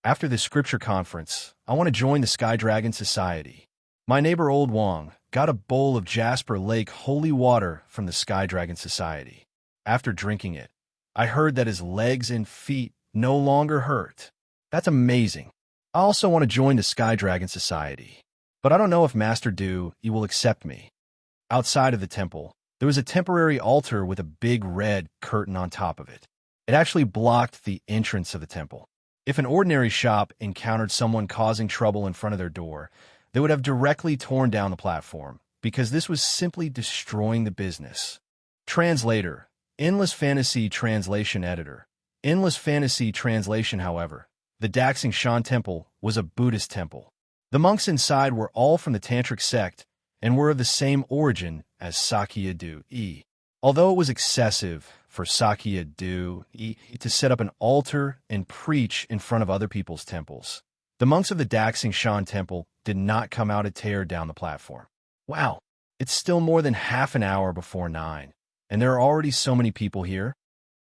After this scripture conference, I want to join the Sky Dragon Society. My neighbor Old Wong got a bowl of Jasper Lake holy water from the Sky Dragon Society. After drinking it, I heard that his legs and feet no longer hurt. That's amazing. I also want to join the Sky Dragon Society, but I don't know if Master Du he will accept me. Outside of the temple, there was a temporary altar with a big red curtain on top of it. It actually blocked the entrance of the temple. If an ordinary shop encountered someone causing trouble in front of their door, they would have directly torn down the platform, because this was simply destroying the business. Translator, Endless Fantasy Translation Editor. Endless Fantasy Translation, however, the Daxing Shan Temple was a Buddhist temple. The monks inside were all from the Tantric sect and were of the same origin as Sakya Du-yi. Although it was excessive for Sakya Du-yi to set up an altar and preach in front of other people's temples, the monks of the Daxing Shan Temple did not come out to tear down the platform. Wow, it's still more than half an hour before 9, and there are already so many people here.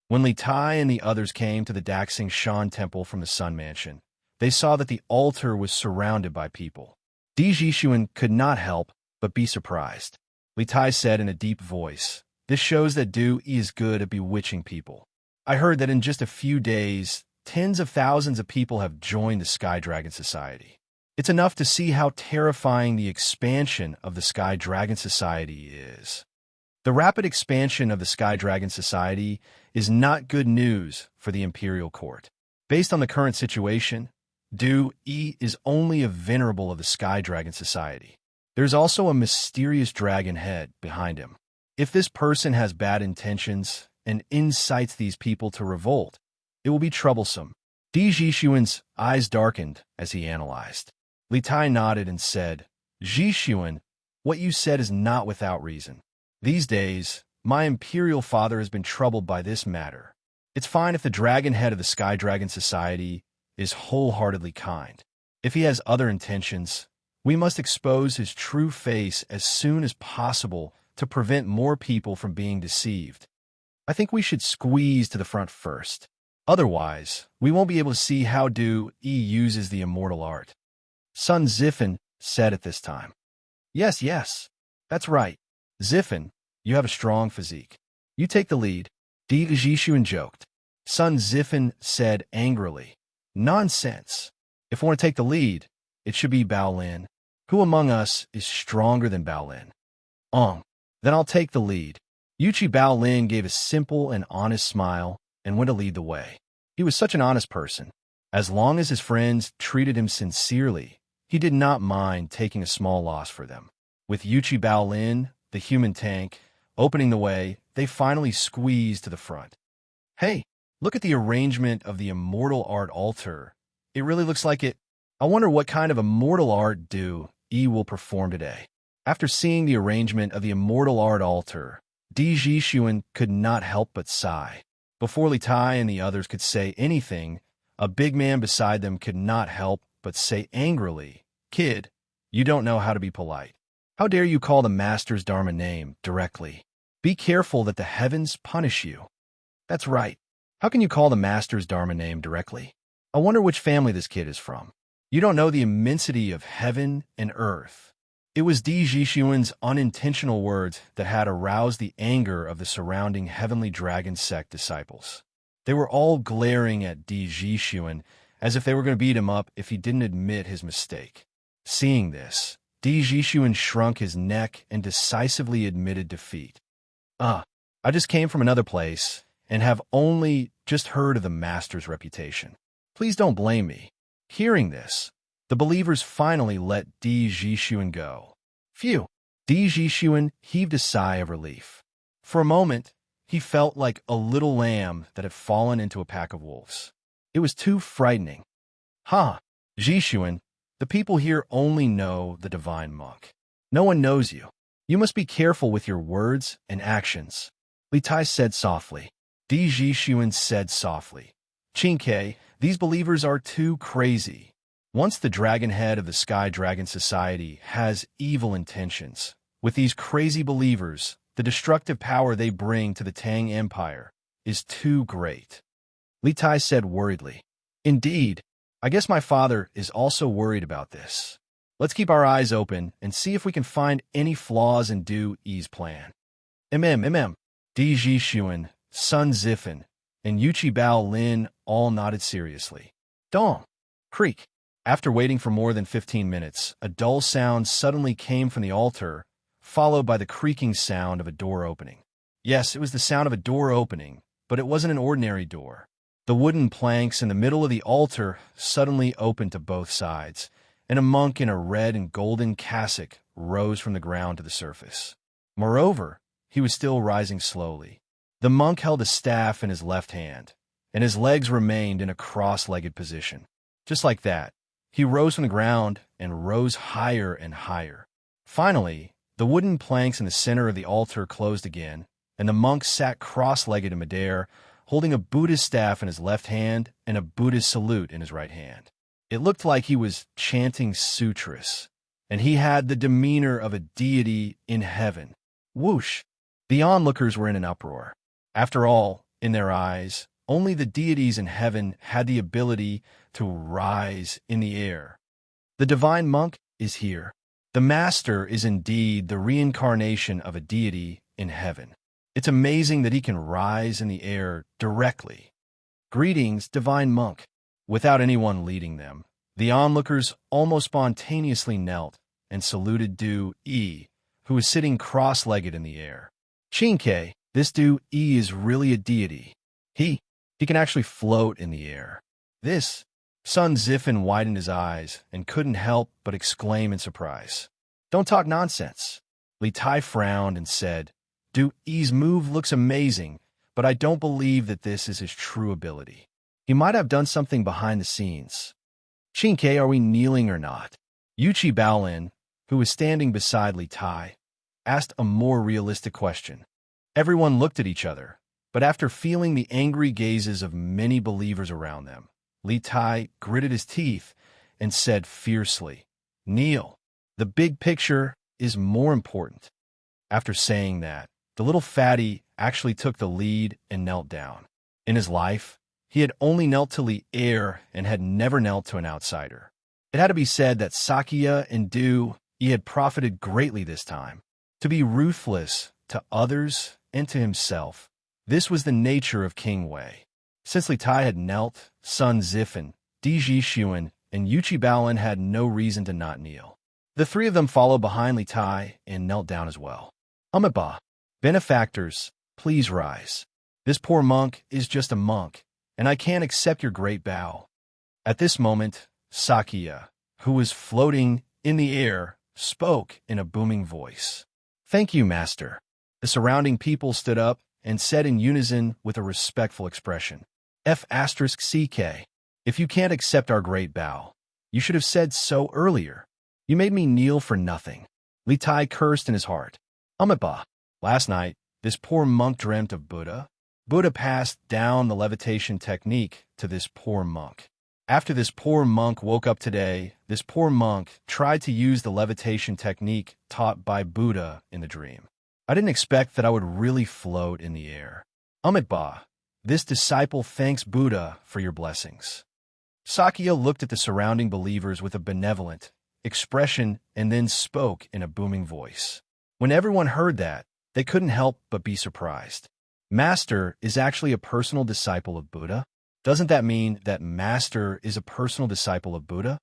When Li Tai and the others came to the Daxing Shan Temple from the Sun Mansion, they saw that the altar was surrounded by people. Di Jixuan could not help but be surprised. Li Tai said in a deep voice, This shows that Du is good at bewitching people. I heard that in just a few days, tens of thousands of people have joined the Sky Dragon Society. It's enough to see how terrifying the expansion of the Sky Dragon Society is. The rapid expansion of the Sky Dragon Society is not good news for the Imperial Court. Based on the current situation, Du Yi is only a venerable of the Sky Dragon Society. There's also a mysterious dragon head behind him. If this person has bad intentions and incites these people to revolt, it will be troublesome. Di Jixuan's eyes darkened as he analyzed. Li Tai nodded and said, Jixuan, what you said is not without reason. These days, my imperial father has been troubled by this matter. It's fine if the dragon head of the Sky Dragon Society is wholeheartedly kind. If he has other intentions, we must expose his true face as soon as possible to prevent more people from being deceived. I think we should squeeze to the front first. Otherwise, we won't be able to see how Du Yi uses the immortal art. Sun Zifen said at this time. Yes, that's right. Zifen, you have a strong physique. You take the lead. Di Jixuan joked. Sun Zifen said angrily. Nonsense. If I want to take the lead, it should be Bao Lin. Who among us is stronger than Bao Lin? Then I'll take the lead. Yuchi Bao Lin gave a simple and honest smile and went to lead the way. He was such an honest person. As long as his friends treated him sincerely, he did not mind taking a small loss for them. With Yuchi Bao Lin, the human tank, opening the way, they finally squeezed to the front. Hey, look at the arrangement of the immortal art altar. It really looks like it. I wonder what kind of immortal art Du Yi will perform today. After seeing the arrangement of the immortal art altar, Di Jixuan could not help but sigh. Before Li Tai and the others could say anything, a big man beside them could not help but say angrily, Kid, you don't know how to be polite. How dare you call the Master's Dharma name directly? Be careful that the heavens punish you. That's right. How can you call the Master's Dharma name directly? I wonder which family this kid is from. You don't know the immensity of heaven and earth. It was Di Jixuan's unintentional words that had aroused the anger of the surrounding Heavenly Dragon sect disciples. They were all glaring at Di Jixuan as if they were going to beat him up if he didn't admit his mistake. Seeing this, Di Jixuan shrunk his neck and decisively admitted defeat. I just came from another place and have only just heard of the Master's reputation. Please don't blame me. Hearing this, the believers finally let Di Jixuan go. Phew! Di Jixuan heaved a sigh of relief. For a moment, he felt like a little lamb that had fallen into a pack of wolves. It was too frightening. Jixuan, the people here only know the divine monk. No one knows you. You must be careful with your words and actions. Li Tai said softly. Di Jixuan said softly. Qingke, these believers are too crazy. Once the dragon head of the Sky Dragon Society has evil intentions, with these crazy believers, the destructive power they bring to the Tang Empire is too great. Li Tai said worriedly. Indeed, I guess my father is also worried about this. Let's keep our eyes open and see if we can find any flaws in Du Yi's plan. Di Jixuan, Sun Zifen, and Yuchi Bao Lin all nodded seriously. Dong! Creak! After waiting for more than 15 minutes, a dull sound suddenly came from the altar, followed by the creaking sound of a door opening. Yes, it was the sound of a door opening, but it wasn't an ordinary door. The wooden planks in the middle of the altar suddenly opened to both sides, and a monk in a red and golden cassock rose from the ground to the surface. Moreover, he was still rising slowly. The monk held a staff in his left hand, and his legs remained in a cross-legged position. Just like that, he rose from the ground and rose higher and higher. Finally, the wooden planks in the center of the altar closed again, and the monk sat cross-legged in midair, holding a Buddhist staff in his left hand and a Buddhist salute in his right hand. It looked like he was chanting sutras, and he had the demeanor of a deity in heaven. Whoosh! The onlookers were in an uproar. After all, in their eyes, only the deities in heaven had the ability to rise in the air. The divine monk is here. The master is indeed the reincarnation of a deity in heaven. It's amazing that he can rise in the air directly. Greetings, divine monk. Without anyone leading them, the onlookers almost spontaneously knelt and saluted Du Yi, who was sitting cross-legged in the air. Chinke, this dude E is really a deity. He can actually float in the air. This, Sun Ziffin widened his eyes and couldn't help but exclaim in surprise. Don't talk nonsense. Li Tai frowned and said, Du Yi's move looks amazing, but I don't believe that this is his true ability. He might have done something behind the scenes. Chinke, are we kneeling or not? Yuchi Baolin, who was standing beside Li Tai, asked a more realistic question. Everyone looked at each other, but after feeling the angry gazes of many believers around them, Li Tai gritted his teeth and said fiercely, Kneel. The big picture is more important. After saying that, the little fatty actually took the lead and knelt down. In his life, he had only knelt to Li Er and had never knelt to an outsider. It had to be said that Sakya and Du Yi had profited greatly this time. To be ruthless to others and to himself, this was the nature of King Wei. Since Li Tai had knelt, Sun Ziffin, Di Jixuan, and Yuchi Baolin had no reason to not kneel. The three of them followed behind Li Tai and knelt down as well. Amiba, benefactors, please rise. This poor monk is just a monk, and I can't accept your great bow. At this moment, Sakya, who was floating in the air, spoke in a booming voice. Thank you, Master. The surrounding people stood up and said in unison with a respectful expression, F*CK. If you can't accept our great bow, you should have said so earlier. You made me kneel for nothing. Li Tai cursed in his heart. Amiba. Last night, this poor monk dreamt of Buddha. Buddha passed down the levitation technique to this poor monk. After this poor monk woke up today, this poor monk tried to use the levitation technique taught by Buddha in the dream. I didn't expect that I would really float in the air. Amitabha, this disciple thanks Buddha for your blessings. Sakya looked at the surrounding believers with a benevolent expression and then spoke in a booming voice. When everyone heard that, they couldn't help but be surprised. Master is actually a personal disciple of Buddha? Doesn't that mean that Master is a personal disciple of Buddha?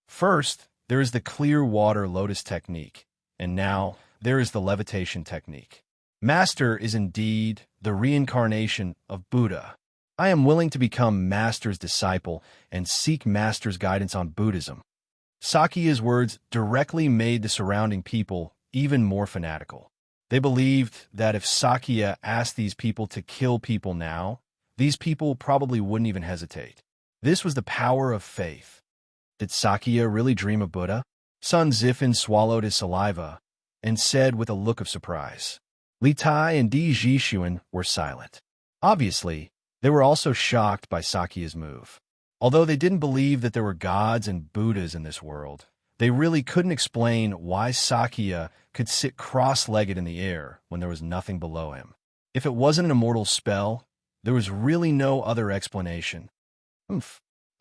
First, there is the clear water lotus technique, and now there is the levitation technique. Master is indeed the reincarnation of Buddha. I am willing to become Master's disciple and seek Master's guidance on Buddhism. Sakya's words directly made the surrounding people even more fanatical. They believed that if Sakya asked these people to kill people now, these people probably wouldn't even hesitate. This was the power of faith. Did Sakya really dream of Buddha? Sun Ziffin swallowed his saliva and said with a look of surprise. Li Tai and Di Jixuan were silent. Obviously, they were also shocked by Sakya's move. Although they didn't believe that there were gods and Buddhas in this world, they really couldn't explain why Sakya could sit cross-legged in the air when there was nothing below him. If it wasn't an immortal spell, there was really no other explanation.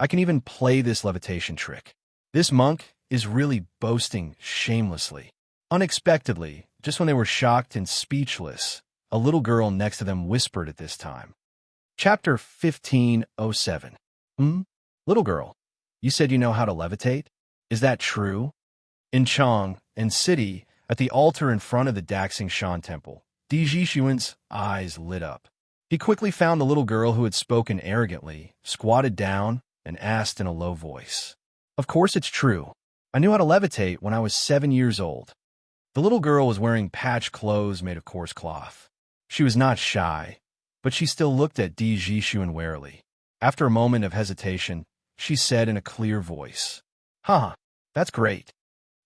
I can even play this levitation trick. This monk is really boasting shamelessly. Unexpectedly, just when they were shocked and speechless, a little girl next to them whispered at this time. Chapter 1507. Little girl, you said you know how to levitate? Is that true? In Chang and City, at the altar in front of the Daxing Shan temple, Di Jixuan's eyes lit up. He quickly found the little girl who had spoken arrogantly, squatted down, and asked in a low voice. Of course it's true. I knew how to levitate when I was 7 years old. The little girl was wearing patched clothes made of coarse cloth. She was not shy, but she still looked at Di Jixuan warily. After a moment of hesitation, she said in a clear voice, that's great.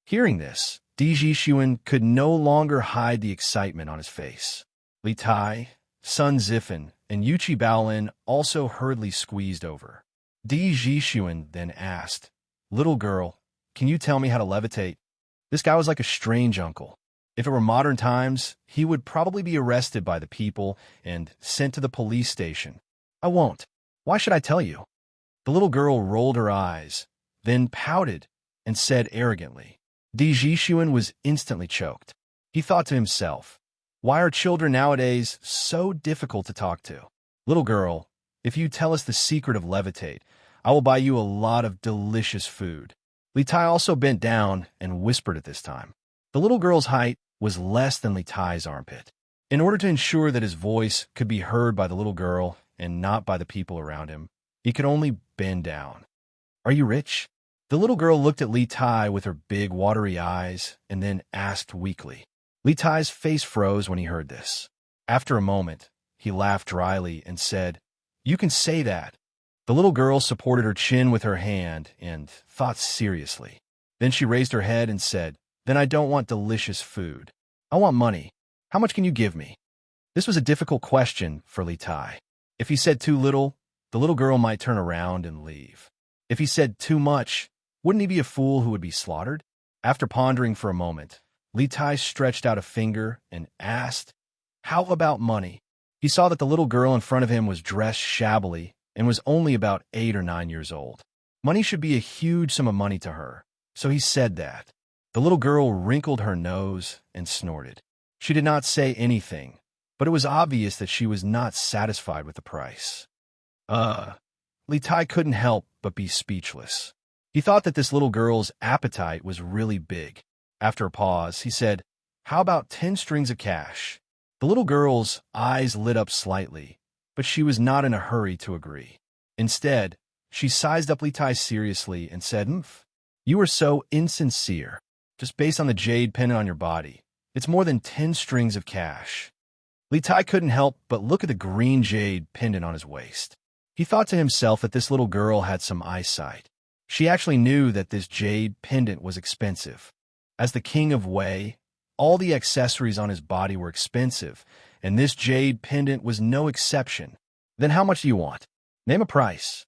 Hearing this, Di Jixuan could no longer hide the excitement on his face. Li Tai, Sun Ziffin, and Yuchi Baolin also hurriedly squeezed over. Di Jixuan then asked, Little girl, can you tell me how to levitate? This guy was like a strange uncle. If it were modern times, he would probably be arrested by the people and sent to the police station. I won't. Why should I tell you? The little girl rolled her eyes, then pouted and said arrogantly. Di Jixuan was instantly choked. He thought to himself, why are children nowadays so difficult to talk to? Little girl, if you tell us the secret of levitate, I will buy you a lot of delicious food. Li Tai also bent down and whispered at this time. The little girl's height was less than Li Tai's armpit. In order to ensure that his voice could be heard by the little girl and not by the people around him, he could only bend down. Are you rich? The little girl looked at Li Tai with her big, watery eyes and then asked weakly. Li Tai's face froze when he heard this. After a moment, he laughed dryly and said, You can say that. The little girl supported her chin with her hand and thought seriously. Then she raised her head and said, Then I don't want delicious food. I want money. How much can you give me? This was a difficult question for Li Tai. If he said too little, the little girl might turn around and leave. If he said too much, wouldn't he be a fool who would be slaughtered? After pondering for a moment, Li Tai stretched out a finger and asked, How about money? He saw that the little girl in front of him was dressed shabbily and was only about 8 or 9 years old. Money should be a huge sum of money to her, so he said that. The little girl wrinkled her nose and snorted. She did not say anything, but it was obvious that she was not satisfied with the price. Li Tai couldn't help but be speechless. He thought that this little girl's appetite was really big. After a pause, he said, How about 10 strings of cash? The little girl's eyes lit up slightly, but she was not in a hurry to agree. Instead, she sized up Li Tai seriously and said, You are so insincere. Just based on the jade pendant on your body, it's more than 10 strings of cash. Li Tai couldn't help but look at the green jade pendant on his waist. He thought to himself that this little girl had some eyesight. She actually knew that this jade pendant was expensive. As the king of Wei, all the accessories on his body were expensive, and this jade pendant was no exception. Then how much do you want? Name a price.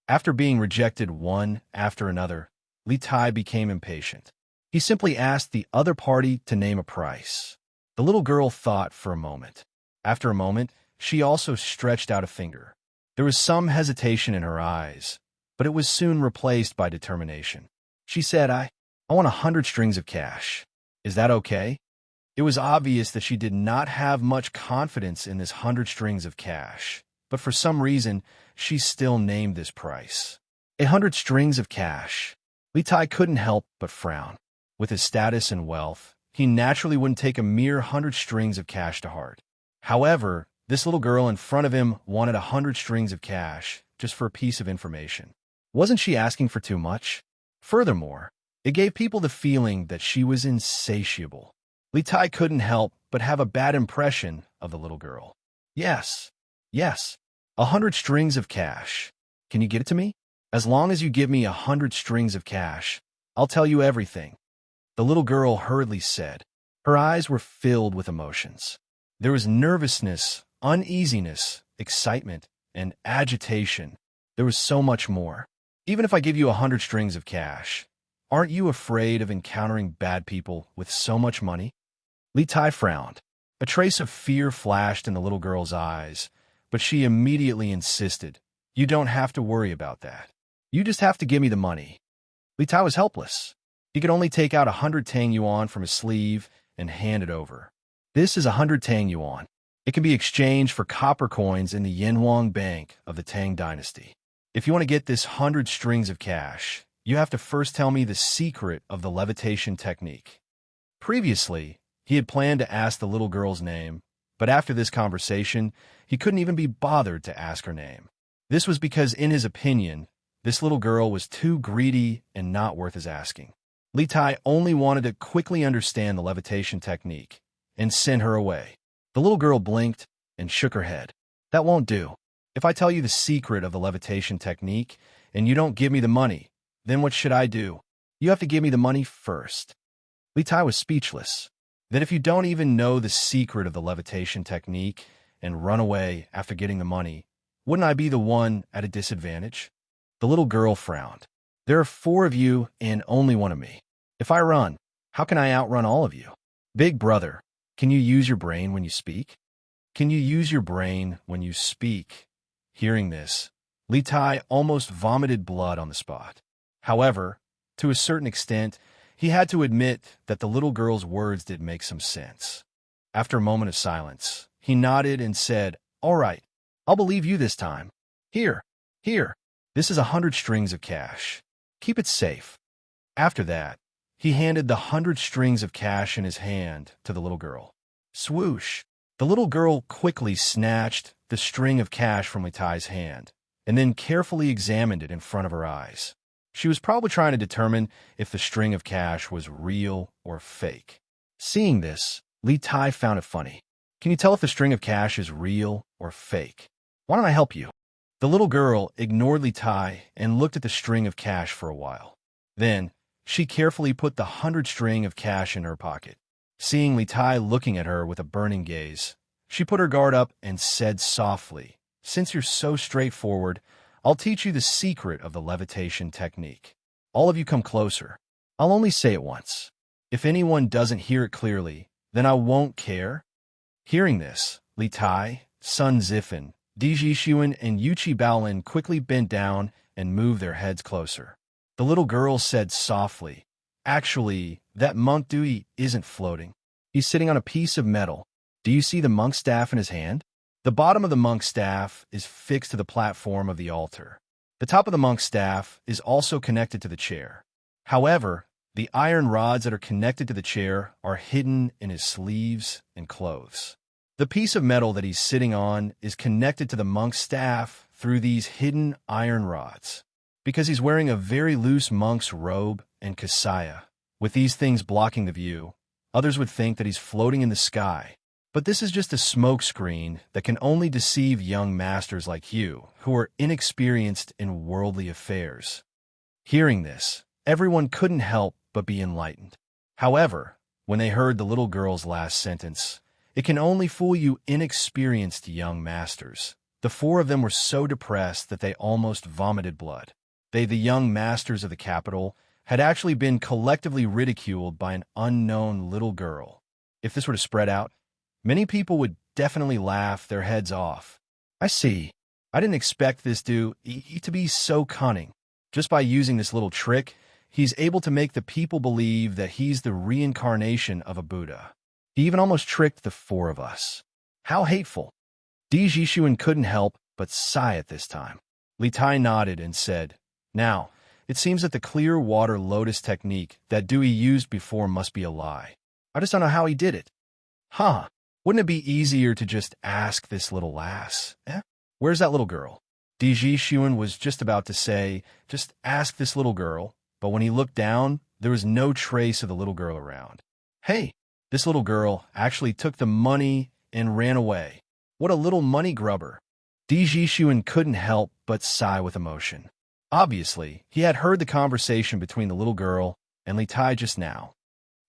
After being rejected one after another, Li Tai became impatient. He simply asked the other party to name a price. The little girl thought for a moment. After a moment, she also stretched out a finger. There was some hesitation in her eyes, but it was soon replaced by determination. She said, I want 100 strings of cash. Is that okay? It was obvious that she did not have much confidence in this 100 strings of cash, but for some reason, she still named this price. 100 strings of cash. Li Tai couldn't help but frown. With his status and wealth, he naturally wouldn't take a mere 100 strings of cash to heart. However, this little girl in front of him wanted 100 strings of cash just for a piece of information. Wasn't she asking for too much? Furthermore, it gave people the feeling that she was insatiable. Li Tai couldn't help but have a bad impression of the little girl. Yes, 100 strings of cash. Can you get it to me? As long as you give me 100 strings of cash, I'll tell you everything. The little girl hurriedly said. Her eyes were filled with emotions. There was nervousness, uneasiness, excitement, and agitation. There was so much more. Even if I give you 100 strings of cash, aren't you afraid of encountering bad people with so much money? Li Tai frowned. A trace of fear flashed in the little girl's eyes, but she immediately insisted, You don't have to worry about that. You just have to give me the money. Li Tai was helpless. He could only take out 100 Tang Yuan from his sleeve and hand it over. This is 100 Tang Yuan. It can be exchanged for copper coins in the Yanhuang Bank of the Tang Dynasty. If you want to get this 100 strings of cash, you have to first tell me the secret of the levitation technique. Previously, he had planned to ask the little girl's name, but after this conversation, he couldn't even be bothered to ask her name. This was because, in his opinion, this little girl was too greedy and not worth his asking. Li Tai only wanted to quickly understand the levitation technique and send her away. The little girl blinked and shook her head. That won't do. If I tell you the secret of the levitation technique and you don't give me the money, then what should I do? You have to give me the money first. Li Tai was speechless. Then if you don't even know the secret of the levitation technique and run away after getting the money, wouldn't I be the one at a disadvantage? The little girl frowned. There are 4 of you and only one of me. If I run, how can I outrun all of you? Big brother, can you use your brain when you speak? Can you use your brain when you speak? Hearing this, Li Tai almost vomited blood on the spot. However, to a certain extent, he had to admit that the little girl's words did make some sense. After a moment of silence, he nodded and said, All right, I'll believe you this time. Here. This is 100 strings of cash. Keep it safe. After that, he handed the 100 strings of cash in his hand to the little girl. Swoosh! The little girl quickly snatched the string of cash from Li Tai's hand, and then carefully examined it in front of her eyes. She was probably trying to determine if the string of cash was real or fake. Seeing this, Li Tai found it funny. Can you tell if the string of cash is real or fake? Why don't I help you? The little girl ignored Li Tai and looked at the string of cash for a while. Then, she carefully put the 100 string of cash in her pocket. Seeing Li Tai looking at her with a burning gaze, she put her guard up and said softly, "Since you're so straightforward, I'll teach you the secret of the levitation technique. All of you come closer. I'll only say it once. If anyone doesn't hear it clearly, then I won't care." Hearing this, Li Tai, Sun Zifan, Di Jixuan, and Yuqi Baolin quickly bent down and moved their heads closer. The little girl said softly, "Actually, that monk Dewey isn't floating. He's sitting on a piece of metal. Do you see the monk's staff in his hand? The bottom of the monk's staff is fixed to the platform of the altar. The top of the monk's staff is also connected to the chair. However, the iron rods that are connected to the chair are hidden in his sleeves and clothes. The piece of metal that he's sitting on is connected to the monk's staff through these hidden iron rods. Because he's wearing a very loose monk's robe and kasaya, with these things blocking the view, others would think that he's floating in the sky. But this is just a smoke screen that can only deceive young masters like you, who are inexperienced in worldly affairs." Hearing this, everyone couldn't help but be enlightened. However, when they heard the little girl's last sentence, "It can only fool you inexperienced young masters," the four of them were so depressed that they almost vomited blood. They, the young masters of the capital, had actually been collectively ridiculed by an unknown little girl. If this were to spread out, many people would definitely laugh their heads off. "I see. I didn't expect this dude to be so cunning. Just by using this little trick, he's able to make the people believe that he's the reincarnation of a Buddha. He even almost tricked the four of us. How hateful." Di Jixuan couldn't help but sigh at this time. Li Tai nodded and said, "Now, it seems that the clear water lotus technique that Dewey used before must be a lie. I just don't know how he did it." "Huh. Wouldn't it be easier to just ask this little lass? Where's that little girl?" Di Jixuan was just about to say, "Just ask this little girl," but when he looked down, there was no trace of the little girl around. Hey, this little girl actually took the money and ran away. What a little money grubber. Di Jixuan couldn't help but sigh with emotion. Obviously, he had heard the conversation between the little girl and Li Tai just now.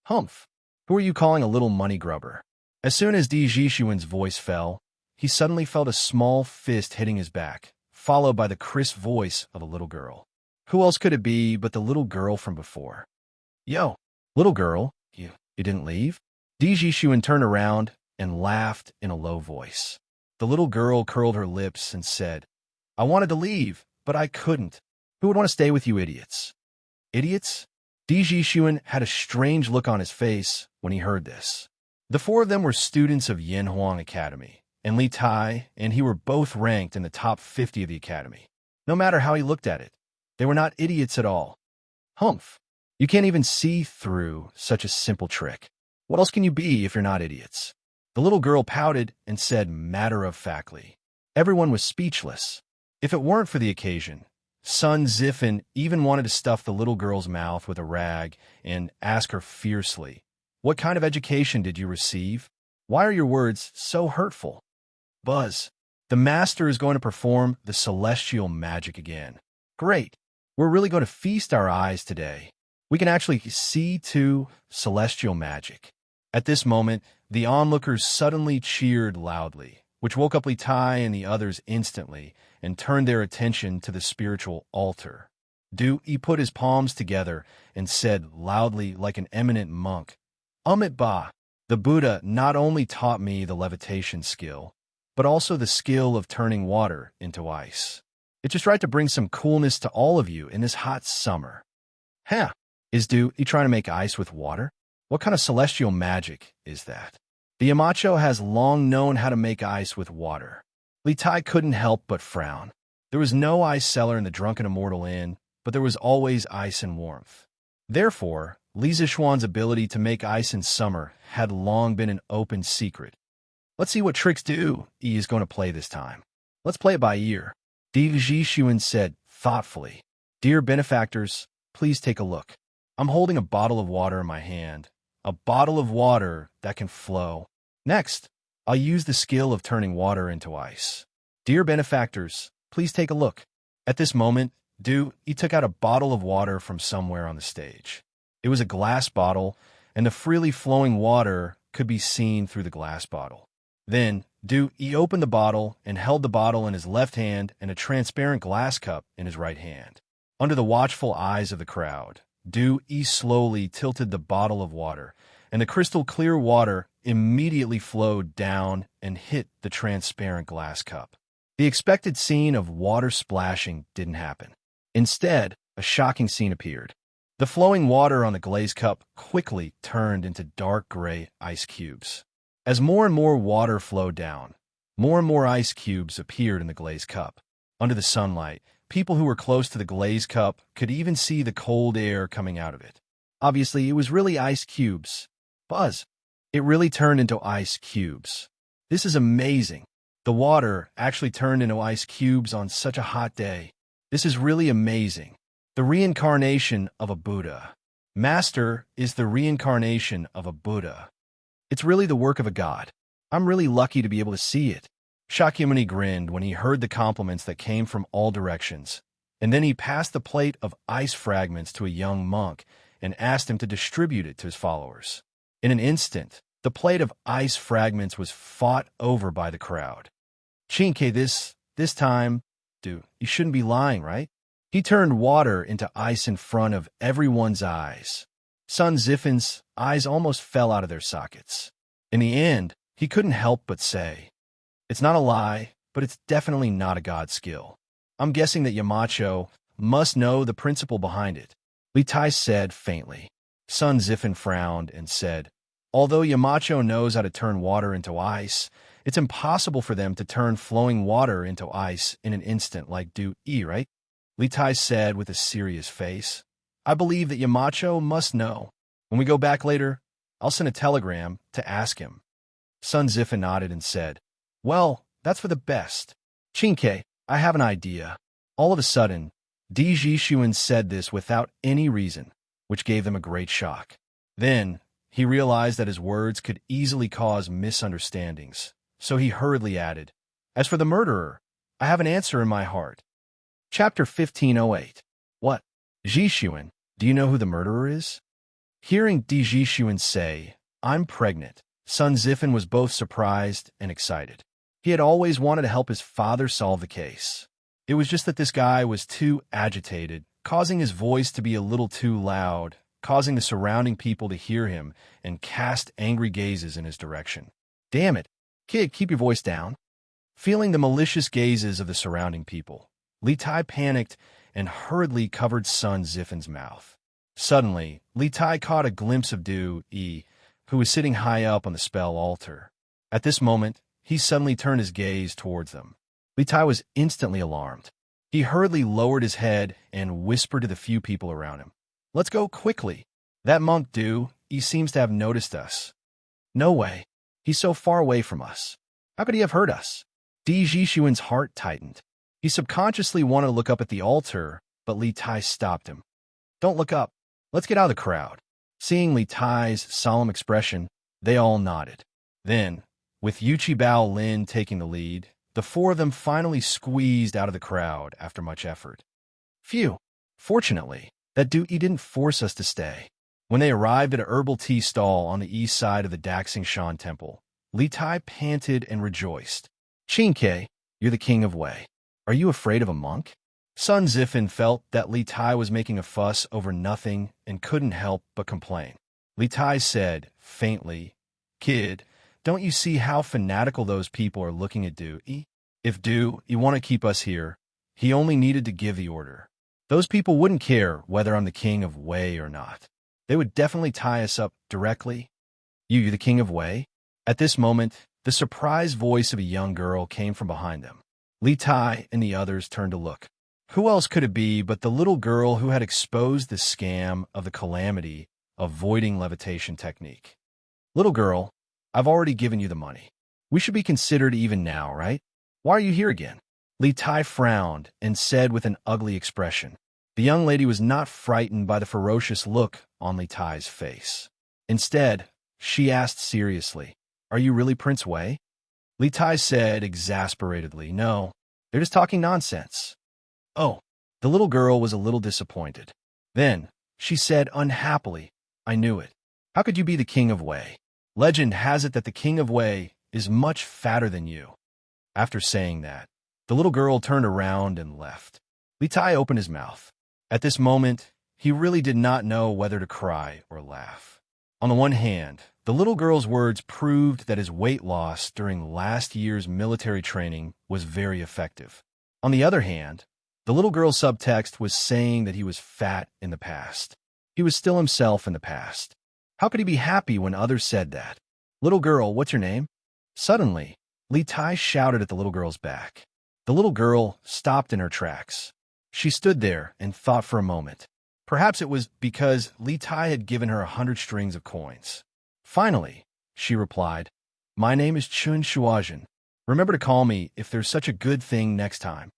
"Humph, who are you calling a little money grubber?" As soon as Di Jixuan's voice fell, he suddenly felt a small fist hitting his back, followed by the crisp voice of a little girl. Who else could it be but the little girl from before? "Yo, little girl, you didn't leave?" Di Jixuan turned around and laughed in a low voice. The little girl curled her lips and said, "I wanted to leave, but I couldn't. Who would want to stay with you idiots?" Idiots? Di Jixuan had a strange look on his face when he heard this. The four of them were students of Yanhuang Academy, and Li Tai and he were both ranked in the top 50 of the academy. No matter how he looked at it, they were not idiots at all. Humph, you can't even see through such a simple trick. What else can you be if you're not idiots? The little girl pouted and said matter-of-factly. Everyone was speechless. If it weren't for the occasion, Sun Zifan even wanted to stuff the little girl's mouth with a rag and ask her fiercely, "What kind of education did you receive? Why are your words so hurtful?" "Buzz, the master is going to perform the celestial magic again. Great. We're really going to feast our eyes today. We can actually see too celestial magic." At this moment, the onlookers suddenly cheered loudly, which woke up Li Tai and the others instantly and turned their attention to the spiritual altar. He put his palms together and said loudly like an eminent monk, "Amit Ba, the Buddha not only taught me the levitation skill, but also the skill of turning water into ice. It's just right to bring some coolness to all of you in this hot summer." "Huh, is he trying to make ice with water? What kind of celestial magic is that?" The Yamacho has long known how to make ice with water. Li Tai couldn't help but frown. There was no ice cellar in the Drunken Immortal Inn, but there was always ice and warmth. Therefore, Li Zixuan's ability to make ice in summer had long been an open secret. Let's see what tricks Do E is going to play this time. Let's play it by ear. Di Jishuan said thoughtfully. Dear benefactors, please take a look. I'm holding a bottle of water in my hand. A bottle of water that can flow. Next, I'll use the skill of turning water into ice. Dear benefactors, please take a look. At this moment, Do E took out a bottle of water from somewhere on the stage. It was a glass bottle, and the freely flowing water could be seen through the glass bottle. Then, Do E opened the bottle and held the bottle in his left hand and a transparent glass cup in his right hand. Under the watchful eyes of the crowd, Do E slowly tilted the bottle of water, and the crystal clear water immediately flowed down and hit the transparent glass cup. The expected scene of water splashing didn't happen. Instead, a shocking scene appeared. The flowing water on the glazed cup quickly turned into dark gray ice cubes. As more and more water flowed down, more and more ice cubes appeared in the glazed cup. Under the sunlight, people who were close to the glazed cup could even see the cold air coming out of it. Obviously, it was really ice cubes. Buzz! It really turned into ice cubes. This is amazing. The water actually turned into ice cubes on such a hot day. This is really amazing. The reincarnation of a Buddha. Master is the reincarnation of a Buddha. It's really the work of a god. I'm really lucky to be able to see it. Shakyamuni grinned when he heard the compliments that came from all directions, and then he passed the plate of ice fragments to a young monk and asked him to distribute it to his followers. In an instant, the plate of ice fragments was fought over by the crowd. Chinke, this time, dude, you shouldn't be lying, right? He turned water into ice in front of everyone's eyes. Sun Ziffin's eyes almost fell out of their sockets. In the end, he couldn't help but say, "It's not a lie, but it's definitely not a god skill. I'm guessing that Yamacho must know the principle behind it," Li Tai said faintly. Sun Ziffin frowned and said, "Although Yamacho knows how to turn water into ice, it's impossible for them to turn flowing water into ice in an instant like Do E, right?" Li Tai said with a serious face. "I believe that Yamacho must know. When we go back later, I'll send a telegram to ask him." Sun Ziffin nodded and said, "Well, that's for the best. Chinke, I have an idea." All of a sudden, Di Jishuan said this without any reason, which gave them a great shock. Then, he realized that his words could easily cause misunderstandings, so he hurriedly added, "As for the murderer, I have an answer in my heart." Chapter 1508. What? Jishuan, do you know who the murderer is? Hearing Di Jishuan say, "I'm pregnant," Sun Ziffin was both surprised and excited. He had always wanted to help his father solve the case. It was just that this guy was too agitated, causing his voice to be a little too loud, causing the surrounding people to hear him and cast angry gazes in his direction. "Damn it, kid, keep your voice down." Feeling the malicious gazes of the surrounding people, Li Tai panicked and hurriedly covered Sun Ziffin's mouth. Suddenly, Li Tai caught a glimpse of Du Yi, who was sitting high up on the spell altar. At this moment, he suddenly turned his gaze towards them. Li Tai was instantly alarmed. He hurriedly lowered his head and whispered to the few people around him, "Let's go quickly. That monk Du Yi seems to have noticed us." "No way. He's so far away from us. How could he have heard us?" Di Jishuan's heart tightened. He subconsciously wanted to look up at the altar, but Li Tai stopped him. "Don't look up. Let's get out of the crowd." Seeing Li Tai's solemn expression, they all nodded. Then, with Yuchi Bao Lin taking the lead, the four of them finally squeezed out of the crowd after much effort. Phew! Fortunately, that Du Yi didn't force us to stay. When they arrived at a herbal tea stall on the east side of the Daxing Shan Temple, Li Tai panted and rejoiced. "Chinke, you're the king of Wei. Are you afraid of a monk?" Sun Ziffin felt that Li Tai was making a fuss over nothing and couldn't help but complain. Li Tai said, faintly, "Kid, don't you see how fanatical those people are looking at Du Yi? If Du Yi want to keep us here, he only needed to give the order. Those people wouldn't care whether I'm the king of Wei or not. They would definitely tie us up directly." You're the king of Wei?" At this moment, the surprised voice of a young girl came from behind them. Li Tai and the others turned to look. Who else could it be but the little girl who had exposed the scam of the calamity of voiding levitation technique? "Little girl, I've already given you the money. We should be considered even now, right? Why are you here again? Li Tai frowned and said with an ugly expression. The young lady was not frightened by the ferocious look on Li Tai's face. Instead, she asked seriously, "Are you really Prince Wei?" Li Tai said exasperatedly, "No, they're just talking nonsense." Oh, the little girl was a little disappointed. Then, she said unhappily, "I knew it. How could you be the king of Wei? Legend has it that the king of Wei is much fatter than you." After saying that, the little girl turned around and left. Li Tai opened his mouth. At this moment, he really did not know whether to cry or laugh. On the one hand, the little girl's words proved that his weight loss during last year's military training was very effective. On the other hand, the little girl's subtext was saying that he was fat in the past. He was still himself in the past. How could he be happy when others said that? "Little girl, what's your name?" Suddenly, Li Tai shouted at the little girl's back. The little girl stopped in her tracks. She stood there and thought for a moment. Perhaps it was because Li Tai had given her 100 strings of coins. Finally, she replied, "My name is Chun Shuajian. Remember to call me if there's such a good thing next time."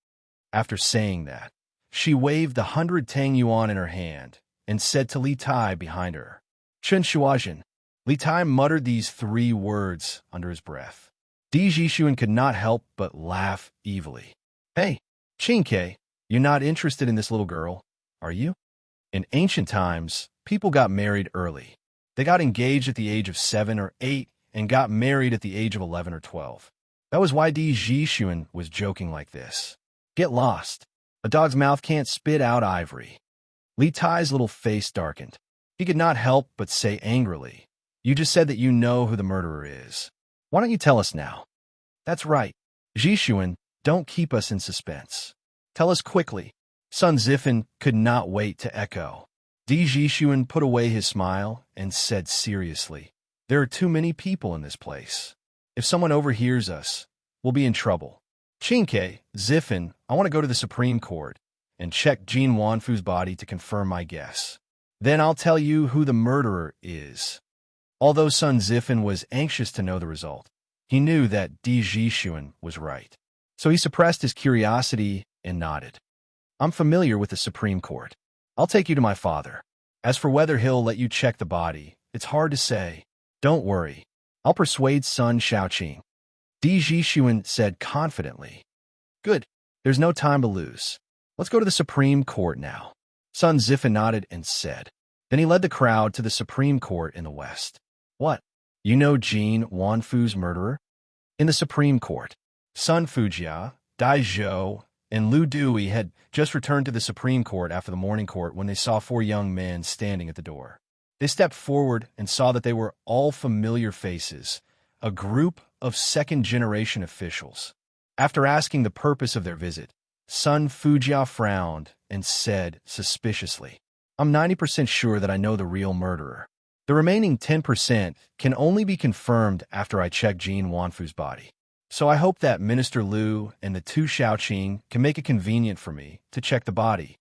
After saying that, she waved the 100 Tang Yuan in her hand and said to Li Tai behind her, "Chun Shuajian." Li Tai muttered these 3 words under his breath. Di Jishuan could not help but laugh evilly. "Hey, Qingke, you're not interested in this little girl, are you?" In ancient times, people got married early. They got engaged at the age of 7 or 8 and got married at the age of 11 or 12. That was why Di Jishuan was joking like this. Get lost. A dog's mouth can't spit out ivory. Li Tai's little face darkened. He could not help but say angrily, "You just said that you know who the murderer is. Why don't you tell us now?" "That's right. Jishuan, don't keep us in suspense. Tell us quickly." Sun Zifen could not wait to echo. Di Jishuan put away his smile and said seriously, "There are too many people in this place. If someone overhears us, we'll be in trouble. Qingke, Zifen, I want to go to the Supreme Court and check Jin Wanfu's body to confirm my guess. Then I'll tell you who the murderer is." Although Sun Zifen was anxious to know the result, he knew that Di Jishuan was right. So he suppressed his curiosity and nodded. "I'm familiar with the Supreme Court. I'll take you to my father. As for whether he'll let you check the body, it's hard to say. Don't worry. I'll persuade Sun Shaoqing." Di Jishuan said confidently. "Good. There's no time to lose. Let's go to the Supreme Court now." Sun Zifen nodded and said. Then he led the crowd to the Supreme Court in the west. "What? You know Jin Wanfu's murderer?" In the Supreme Court, Sun Fujia, Dai Zhou, and Lu Dui had just returned to the Supreme Court after the morning court when they saw 4 young men standing at the door. They stepped forward and saw that they were all familiar faces, a group of second-generation officials. After asking the purpose of their visit, Sun Fujia frowned and said suspiciously, "I'm 90% sure that I know the real murderer. The remaining 10% can only be confirmed after I check Jin Wanfu's body. So I hope that Minister Liu and the 2 Shaoqing can make it convenient for me to check the body."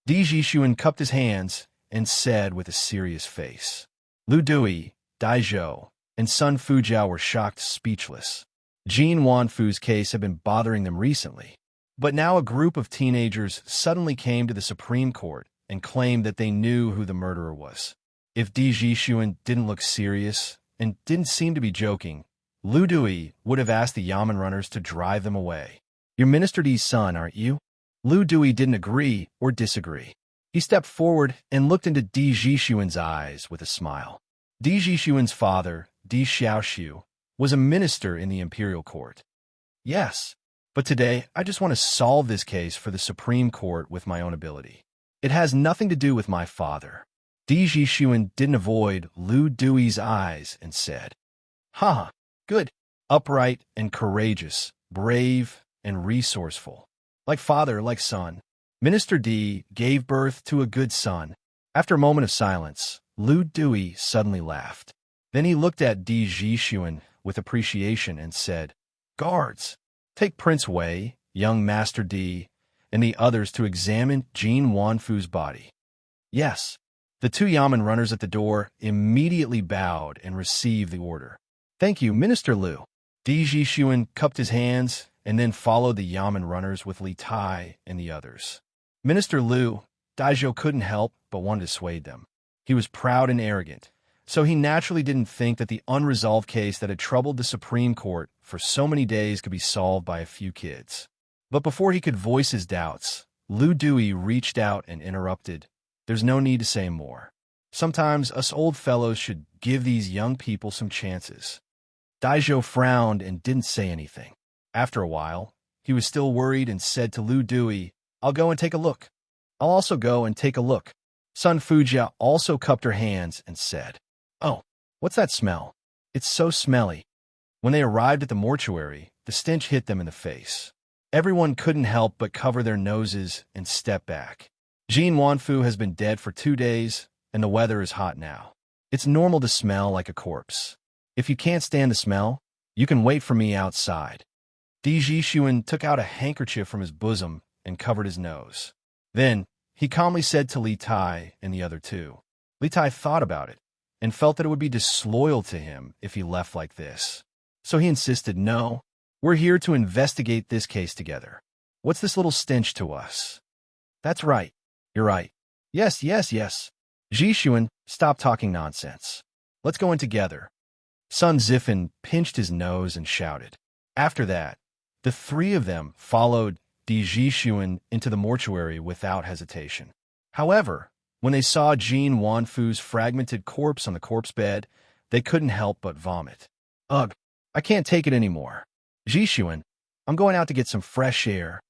Di Jishuan cupped his hands and said with a serious face. Lu Dui, Dai Zhou, and Sun Fujia were shocked speechless. Jin Wanfu's case had been bothering them recently, but now a group of teenagers suddenly came to the Supreme Court and claimed that they knew who the murderer was. If Di Jishuan didn't look serious and didn't seem to be joking, Lu Dui would have asked the Yamen runners to drive them away. "You're Minister Di's son, aren't you?" Lu Dui didn't agree or disagree. He stepped forward and looked into Di Jishuan's eyes with a smile. Di Jishuan's father, Di Xiaoxiu, was a minister in the imperial court. "Yes, but today I just want to solve this case for the Supreme Court with my own ability. It has nothing to do with my father." Di Jishuan didn't avoid Lu Dui's eyes and said, "Ha, good, upright and courageous, brave and resourceful. Like father, like son. Minister Di gave birth to a good son." After a moment of silence, Lu Dui suddenly laughed. Then he looked at Di Jishuan with appreciation and said, "Guards, take Prince Wei, young Master Di, and the others to examine Jin Wanfu's body." Yes. The 2 Yamen runners at the door immediately bowed and received the order. "Thank you, Minister Liu." Di Jixuan cupped his hands and then followed the Yamen runners with Li Tai and the others. Minister Liu, Daizhou couldn't help but want to dissuade them. He was proud and arrogant, so he naturally didn't think that the unresolved case that had troubled the Supreme Court for so many days could be solved by a few kids. But before he could voice his doubts, Lu Dui reached out and interrupted. There's no need to say more. Sometimes us old fellows should give these young people some chances. Daizhou frowned and didn't say anything. After a while, he was still worried and said to Lu Dui, I'll go and take a look. I'll also go and take a look. Sun Fujia also cupped her hands and said, Oh, what's that smell? It's so smelly. When they arrived at the mortuary, the stench hit them in the face. Everyone couldn't help but cover their noses and step back. Jin Wanfu has been dead for 2 days, and the weather is hot now. It's normal to smell like a corpse. If you can't stand the smell, you can wait for me outside. Di Jixuan took out a handkerchief from his bosom and covered his nose. Then, he calmly said to Li Tai and the other two. Li Tai thought about it and felt that it would be disloyal to him if he left like this. So he insisted, No, we're here to investigate this case together. What's this little stench to us? That's right. You're right. Yes. Jixuan, stop talking nonsense. Let's go in together. Sun Zifan pinched his nose and shouted. After that, the three of them followed Di Jixuan into the mortuary without hesitation. However, when they saw Jin Wanfu's fragmented corpse on the corpse bed, they couldn't help but vomit. Ugh, I can't take it anymore. Jixuan, I'm going out to get some fresh air.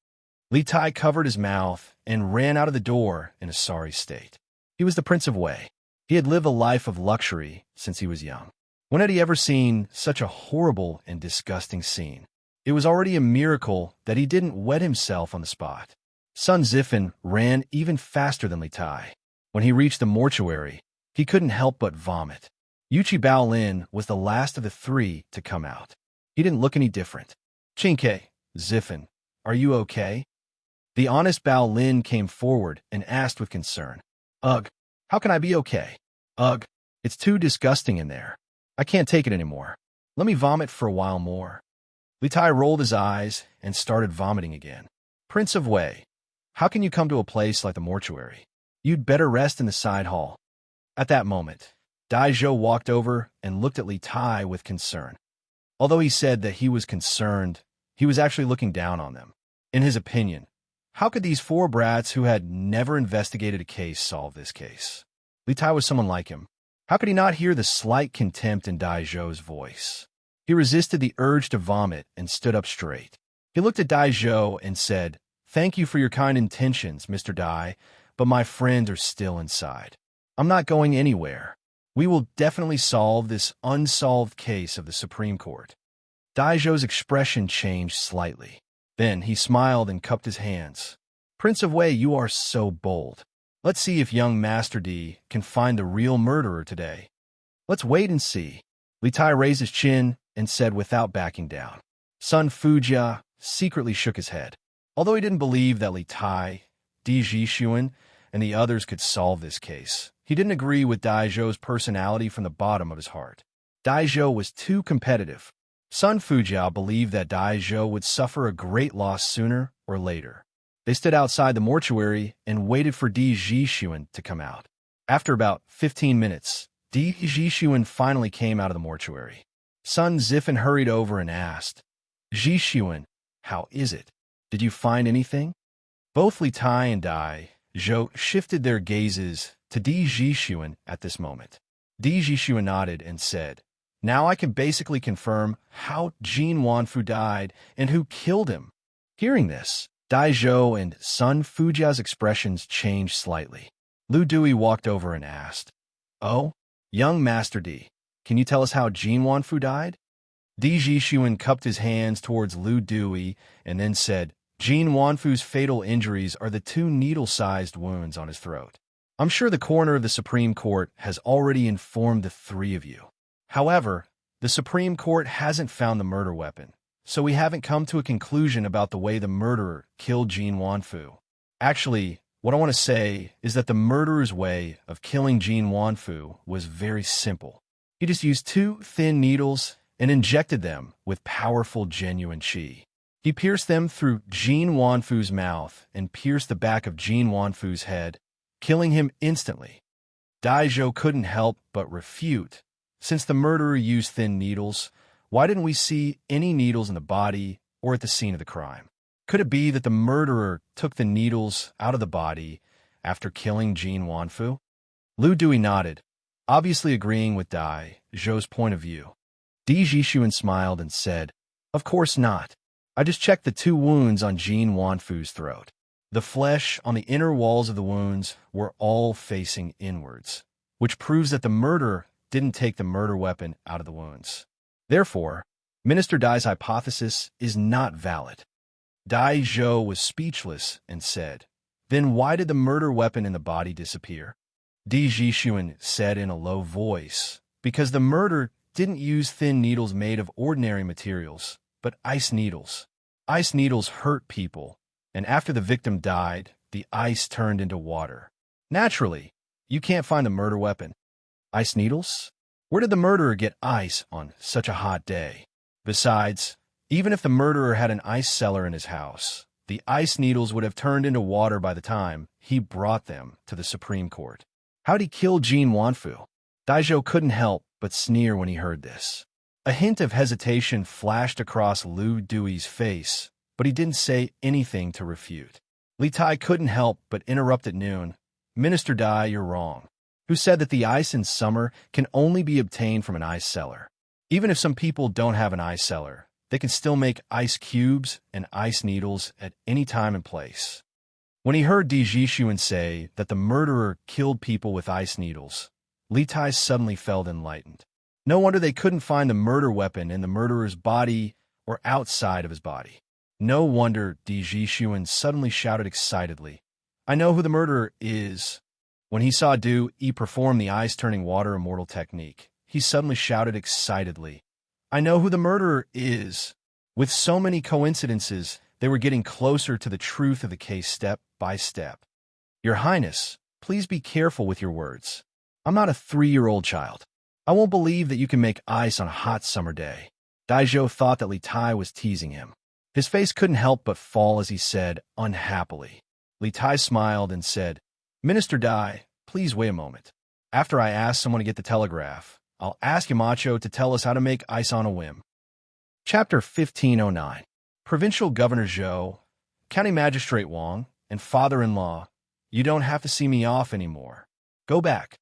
Li Tai covered his mouth and ran out of the door in a sorry state. He was the Prince of Wei. He had lived a life of luxury since he was young. When had he ever seen such a horrible and disgusting scene? It was already a miracle that he didn't wet himself on the spot. Sun Zifan ran even faster than Li Tai. When he reached the mortuary, he couldn't help but vomit. Yuchi Baolin was the last of the three to come out. He didn't look any different. Chinke, Zifan, are you okay? The honest Baolin came forward and asked with concern. Ugh, how can I be okay? Ugh, it's too disgusting in there. I can't take it anymore. Let me vomit for a while more. Li Tai rolled his eyes and started vomiting again. Prince of Wei, how can you come to a place like the mortuary? You'd better rest in the side hall. At that moment, Daizhou walked over and looked at Li Tai with concern. Although he said that he was concerned, he was actually looking down on them. In his opinion, how could these four brats who had never investigated a case solve this case? Li Tai was someone like him. How could he not hear the slight contempt in Daizhou's voice? He resisted the urge to vomit and stood up straight. He looked at Daizhou and said, Thank you for your kind intentions, Mr. Dai, but my friends are still inside. I'm not going anywhere. We will definitely solve this unsolved case of the Supreme Court. Daizhou's expression changed slightly. Then he smiled and cupped his hands. Prince of Wei, you are so bold. Let's see if young Master D can find the real murderer today. Let's wait and see. Li Tai raised his chin and said without backing down. Sun Fujia secretly shook his head. Although he didn't believe that Li Tai, Di Jixuan, and the others could solve this case, he didn't agree with Daizhou's personality from the bottom of his heart. Daizhou was too competitive. Sun Fujia believed that Daizhou would suffer a great loss sooner or later. They stood outside the mortuary and waited for Di Jixuan to come out. After about 15 minutes, Di Jixuan finally came out of the mortuary. Sun Zifan hurried over and asked, Jixuan, how is it? Did you find anything? Both Li Tai and Daizhou shifted their gazes to Di Jixuan at this moment. Di Jixuan nodded and said, Now I can basically confirm how Jin Wanfu died and who killed him. Hearing this, Daizhou and Sun Fujia's expressions changed slightly. Lu Dui walked over and asked, Oh, young Master D, can you tell us how Jin Wanfu died? Di Jixuan cupped his hands towards Lu Dui and then said, Jin Wanfu's fatal injuries are the 2 needle-sized wounds on his throat. I'm sure the coroner of the Supreme Court has already informed the 3 of you. However, the Supreme Court hasn't found the murder weapon, so we haven't come to a conclusion about the way the murderer killed Jin Wanfu. Actually, what I want to say is that the murderer's way of killing Jin Wanfu was very simple. He just used 2 thin needles and injected them with powerful genuine qi. He pierced them through Jin Wanfu's mouth and pierced the back of Jin Wanfu's head, killing him instantly. Dai Zhou couldn't help but refute. Since the murderer used thin needles, why didn't we see any needles in the body or at the scene of the crime? Could it be that the murderer took the needles out of the body after killing Jin Wanfu? Lu Dui nodded, obviously agreeing with Dai Zhou's point of view. Di Jixuan smiled and said, "Of course not. I just checked the 2 wounds on Jin Wanfu's throat. The flesh on the inner walls of the wounds were all facing inwards, which proves that the murderer didn't take the murder weapon out of the wounds. Therefore, Minister Dai's hypothesis is not valid." Dai Zhou was speechless and said, "Then why did the murder weapon in the body disappear?" Di Jixuan said in a low voice, "Because the murderer didn't use thin needles made of ordinary materials, but ice needles. Ice needles hurt people, and after the victim died, the ice turned into water. Naturally, you can't find the murder weapon. Ice needles? Where did the murderer get ice on such a hot day? Besides, even if the murderer had an ice cellar in his house, the ice needles would have turned into water by the time he brought them to the Supreme Court. How'd he kill Jin Wanfu?" Dai Zhou couldn't help but sneer when he heard this. A hint of hesitation flashed across Lu Dui's face, but he didn't say anything to refute. Li Tai couldn't help but interrupt at noon. "Minister Dai, you're wrong. Who said that the ice in summer can only be obtained from an ice cellar? Even if some people don't have an ice cellar, they can still make ice cubes and ice needles at any time and place." When he heard Di Jixuan say that the murderer killed people with ice needles, Li Tai suddenly felt enlightened. No wonder they couldn't find the murder weapon in the murderer's body or outside of his body. No wonder Di Jixuan suddenly shouted excitedly, "I know who the murderer is." When he saw Du Yi perform the ice-turning water immortal technique, he suddenly shouted excitedly, "I know who the murderer is." With so many coincidences, they were getting closer to the truth of the case step by step. "Your Highness, please be careful with your words. I'm not a 3-year-old child. I won't believe that you can make ice on a hot summer day." Dai Zhou thought that Li Tai was teasing him. His face couldn't help but fall as he said, unhappily. Li Tai smiled and said, "Minister Dai, please wait a moment. After I ask someone to get the telegraph, I'll ask Yamacho to tell us how to make ice on a whim." Chapter 1509. Provincial Governor Zhou, County Magistrate Wang, and father-in-law, "You don't have to see me off anymore. Go back."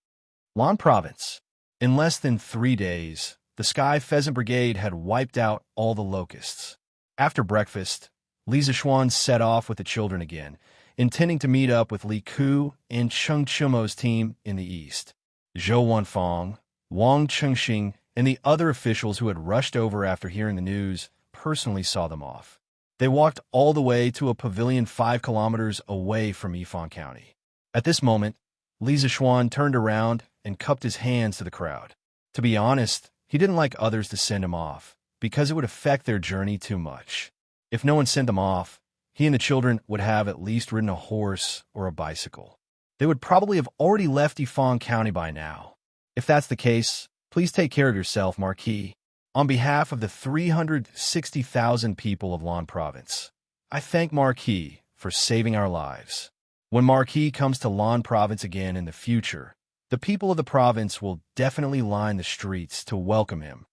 Lan Province. In less than 3 days, the Sky Pheasant Brigade had wiped out all the locusts. After breakfast, Li Zixuan set off with the children again, intending to meet up with Li Ku and Cheng Chumo's team in the east. Zhou Wanfang, Wang Chengxing, and the other officials who had rushed over after hearing the news personally saw them off. They walked all the way to a pavilion 5 kilometers away from Yifan County. At this moment, Li Zixuan turned around and cupped his hands to the crowd. To be honest, he didn't like others to send him off, because it would affect their journey too much. If no one sent them off, he and the children would have at least ridden a horse or a bicycle. They would probably have already left Yifan County by now. If that's the case, please take care of yourself, Marquis. On behalf of the 360,000 people of Lan Province, I thank Marquis for saving our lives. When Marquis comes to Lan Province again in the future, the people of the province will definitely line the streets to welcome him.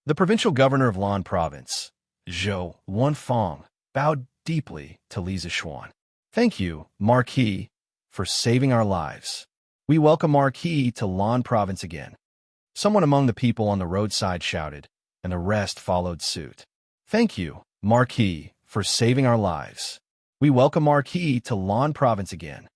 The provincial governor of Lan Province, Zhou Wanfang, bowed deeply to Li Zixuan. "Thank you, Marquis, for saving our lives. We welcome Marquis to Lan Province again." Someone among the people on the roadside shouted, and the rest followed suit. "Thank you, Marquis, for saving our lives. We welcome Marquis to Lan Province again."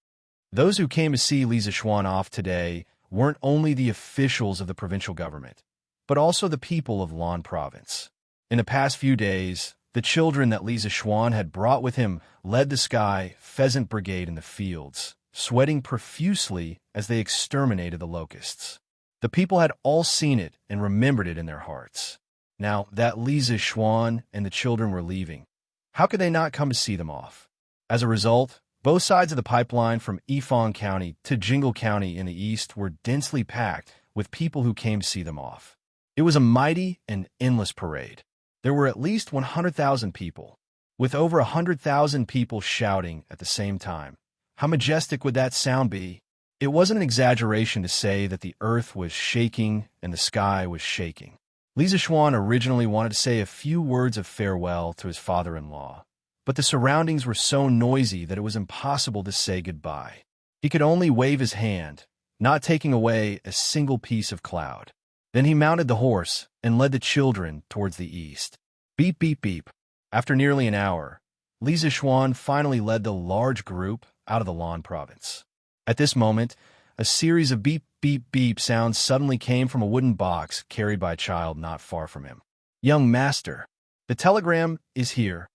Those who came to see Li Zixuan off today weren't only the officials of the provincial government, but also the people of Lan Province. In the past few days, the children that Li Zixuan had brought with him led the Sky Pheasant Brigade in the fields, sweating profusely as they exterminated the locusts. The people had all seen it and remembered it in their hearts. Now that Li Zixuan and the children were leaving, how could they not come to see them off? As a result, both sides of the pipeline from Yifan County to Jingle County in the east were densely packed with people who came to see them off. It was a mighty and endless parade. There were at least 100,000 people, with over 100,000 people shouting at the same time. How majestic would that sound be? It wasn't an exaggeration to say that the earth was shaking and the sky was shaking. Li Zixuan originally wanted to say a few words of farewell to his father-in-law, but the surroundings were so noisy that it was impossible to say goodbye. He could only wave his hand, not taking away a single piece of cloud. Then he mounted the horse and led the children towards the east. Beep, beep, beep. After nearly an hour, Li Zixuan finally led the large group out of the Lan province. At this moment, a series of beep, beep, beep sounds suddenly came from a wooden box carried by a child not far from him. Young master, the telegram is here.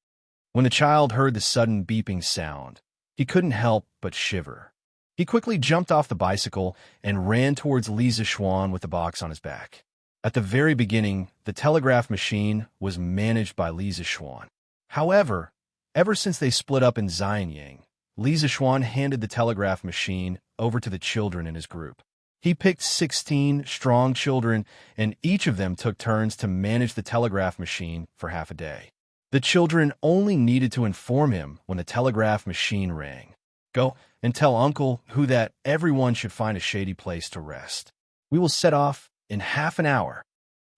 When the child heard the sudden beeping sound, he couldn't help but shiver. He quickly jumped off the bicycle and ran towards Li Zixuan with the box on his back. At the very beginning, the telegraph machine was managed by Li Zixuan. However, ever since they split up in Xianyang, Li Zixuan handed the telegraph machine over to the children in his group. He picked 16 strong children, and each of them took turns to manage the telegraph machine for half a day. The children only needed to inform him when the telegraph machine rang. Go and tell Uncle Hu that everyone should find a shady place to rest. We will set off in half an hour.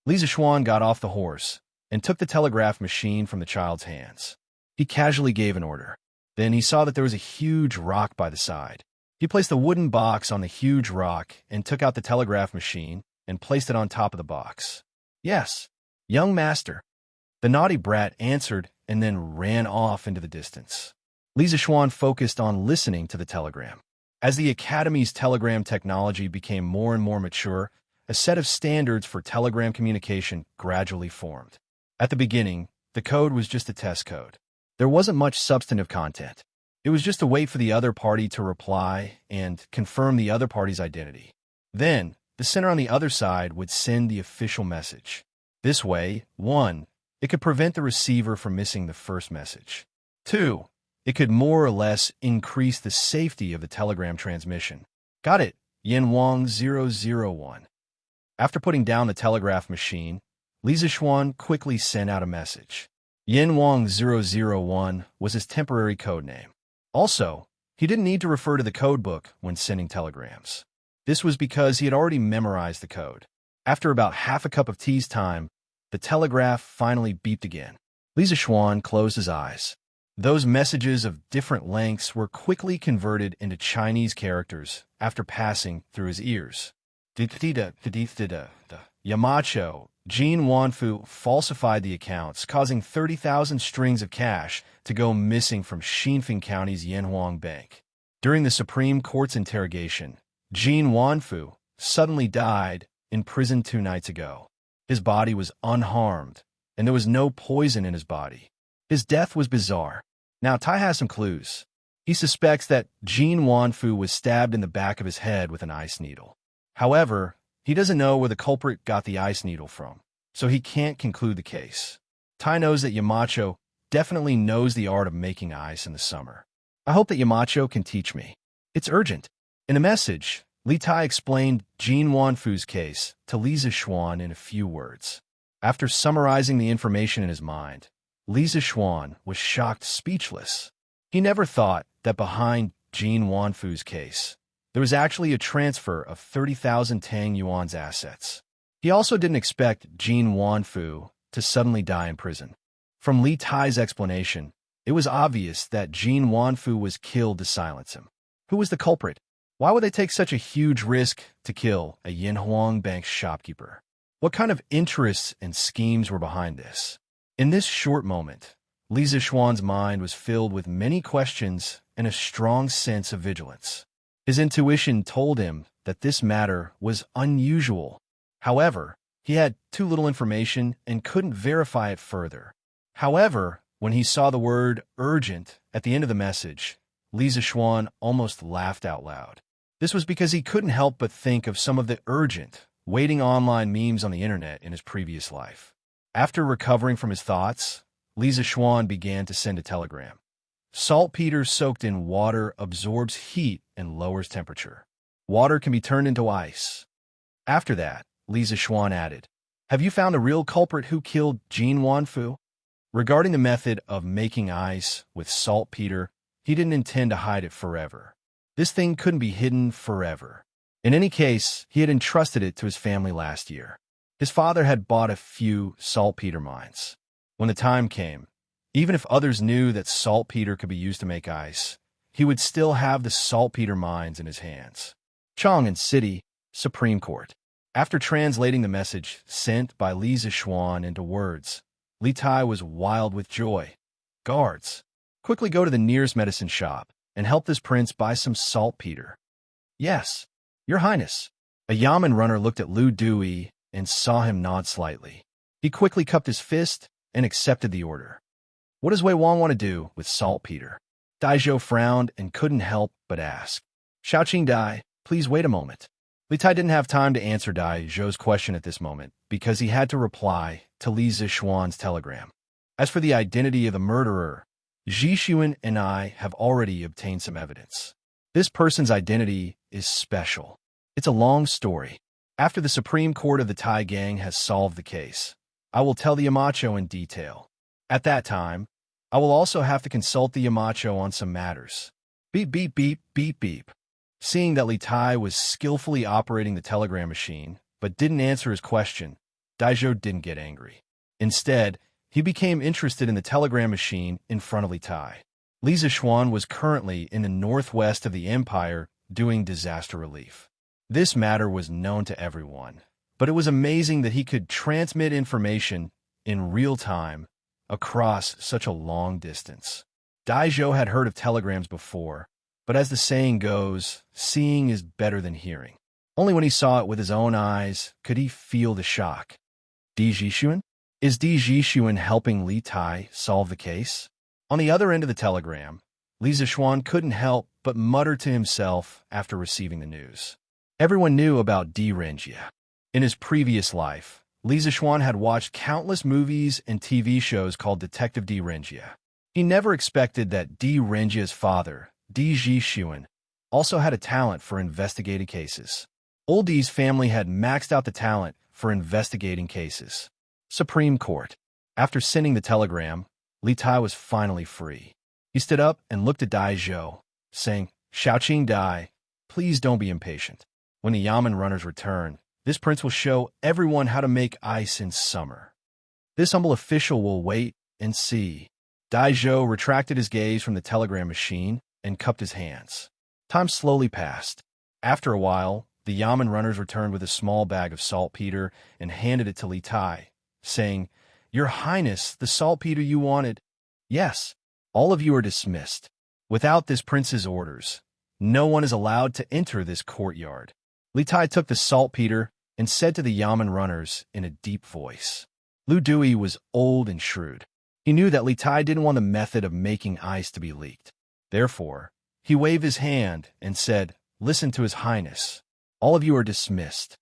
Li Zixuan got off the horse and took the telegraph machine from the child's hands. He casually gave an order. Then he saw that there was a huge rock by the side. He placed the wooden box on the huge rock and took out the telegraph machine and placed it on top of the box. Yes, young master. The naughty brat answered and then ran off into the distance. Li Zixuan focused on listening to the telegram. As the Academy's telegram technology became more and more mature, a set of standards for telegram communication gradually formed. At the beginning, the code was just a test code. There wasn't much substantive content. It was just to wait for the other party to reply and confirm the other party's identity. Then, the sender on the other side would send the official message. This way, 1, it could prevent the receiver from missing the first message. 2, it could more or less increase the safety of the telegram transmission. Got it, Yanwang 001. After putting down the telegraph machine, Li Zixuan quickly sent out a message. Yanwang 001 was his temporary code name. Also, he didn't need to refer to the code book when sending telegrams. This was because he had already memorized the code. After about half a cup of tea's time, the telegraph finally beeped again. Li Zixuan closed his eyes. Those messages of different lengths were quickly converted into Chinese characters after passing through his ears. Yamacho, Jin Wanfu falsified the accounts, causing 30,000 strings of cash to go missing from Xinfeng County's Yanhuang Bank. During the Supreme Court's interrogation, Jin Wanfu suddenly died in prison 2 nights ago. His body was unharmed, and there was no poison in his body. His death was bizarre. Now, Tai has some clues. He suspects that Jin Wanfu was stabbed in the back of his head with an ice needle. However, he doesn't know where the culprit got the ice needle from, so he can't conclude the case. Tai knows that Yamacho definitely knows the art of making ice in the summer. I hope that Yamacho can teach me. It's urgent. In a message, Li Tai explained Jin Wanfu's case to Li Zixuan in a few words. After summarizing the information in his mind, Li Zixuan was shocked speechless. He never thought that behind Jin Wanfu's case, there was actually a transfer of 30,000 Tang Yuan's assets. He also didn't expect Jin Wanfu to suddenly die in prison. From Li Tai's explanation, it was obvious that Jin Wanfu was killed to silence him. Who was the culprit? Why would they take such a huge risk to kill a Yanhuang Bank shopkeeper? What kind of interests and schemes were behind this? In this short moment, Li Zixuan's mind was filled with many questions and a strong sense of vigilance. His intuition told him that this matter was unusual. However, he had too little information and couldn't verify it further. However, when he saw the word urgent at the end of the message, Li Zixuan almost laughed out loud. This was because he couldn't help but think of some of the urgent, waiting online memes on the internet in his previous life. After recovering from his thoughts, Li Zixuan began to send a telegram. Saltpeter soaked in water absorbs heat and lowers temperature. Water can be turned into ice. After that, Li Zixuan added, Have you found the real culprit who killed Jin Wanfu? Regarding the method of making ice with saltpeter, he didn't intend to hide it forever. This thing couldn't be hidden forever. In any case, he had entrusted it to his family last year. His father had bought a few saltpeter mines. When the time came, even if others knew that saltpeter could be used to make ice, he would still have the saltpeter mines in his hands. Chang'an City, Supreme Court. After translating the message sent by Li Zixuan into words, Li Tai was wild with joy. Guards, quickly go to the nearest medicine shop and help this prince buy some saltpeter. Yes, Your Highness. A yamen runner looked at Lu Dui and saw him nod slightly. He quickly cupped his fist and accepted the order. What does Wei Wang want to do with saltpeter? Dai Zhou frowned and couldn't help but ask. Xiaoqing Dai, please wait a moment. Li Tai didn't have time to answer Dai Zhou's question at this moment because he had to reply to Li Zixuan's telegram. As for the identity of the murderer, Ji Xuan and I have already obtained some evidence. This person's identity is special. It's a long story. After the Supreme Court of the Tai Gang has solved the case, I will tell the Yamacho in detail. At that time, I will also have to consult the Yamacho on some matters. Beep, beep, beep, beep, beep. Seeing that Li Tai was skillfully operating the telegram machine, but didn't answer his question, Dai Zhou didn't get angry. Instead, he became interested in the telegram machine in front of Li Tai. Li Zixuan was currently in the northwest of the empire doing disaster relief. This matter was known to everyone, but it was amazing that he could transmit information in real time across such a long distance. Dai Zhou had heard of telegrams before, but as the saying goes, seeing is better than hearing. Only when he saw it with his own eyes could he feel the shock. Di Jixuan? Is Di Jixuan helping Li Tai solve the case? On the other end of the telegram, Li Zixuan couldn't help but mutter to himself after receiving the news. Everyone knew about Di Renjia. In his previous life, Li Zixuan had watched countless movies and TV shows called Detective Di Renjia. He never expected that Di Renjia's father, Di Jixuan, also had a talent for investigating cases. Old Di's family had maxed out the talent for investigating cases. Supreme Court. After sending the telegram, Li Tai was finally free. He stood up and looked at Dai Zhou, saying, Xiaoqing Dai, please don't be impatient. When the yamen runners return, this prince will show everyone how to make ice in summer. This humble official will wait and see. Dai Zhou retracted his gaze from the telegram machine and cupped his hands. Time slowly passed. After a while, the yamen runners returned with a small bag of saltpeter and handed it to Li Tai, saying, Your Highness, the saltpeter you wanted. Yes, all of you are dismissed. Without this prince's orders, no one is allowed to enter this courtyard. Li Tai took the saltpeter and said to the yamen runners in a deep voice. Lu Dui was old and shrewd. He knew that Li Tai didn't want the method of making ice to be leaked. Therefore, he waved his hand and said, Listen to His Highness. All of you are dismissed.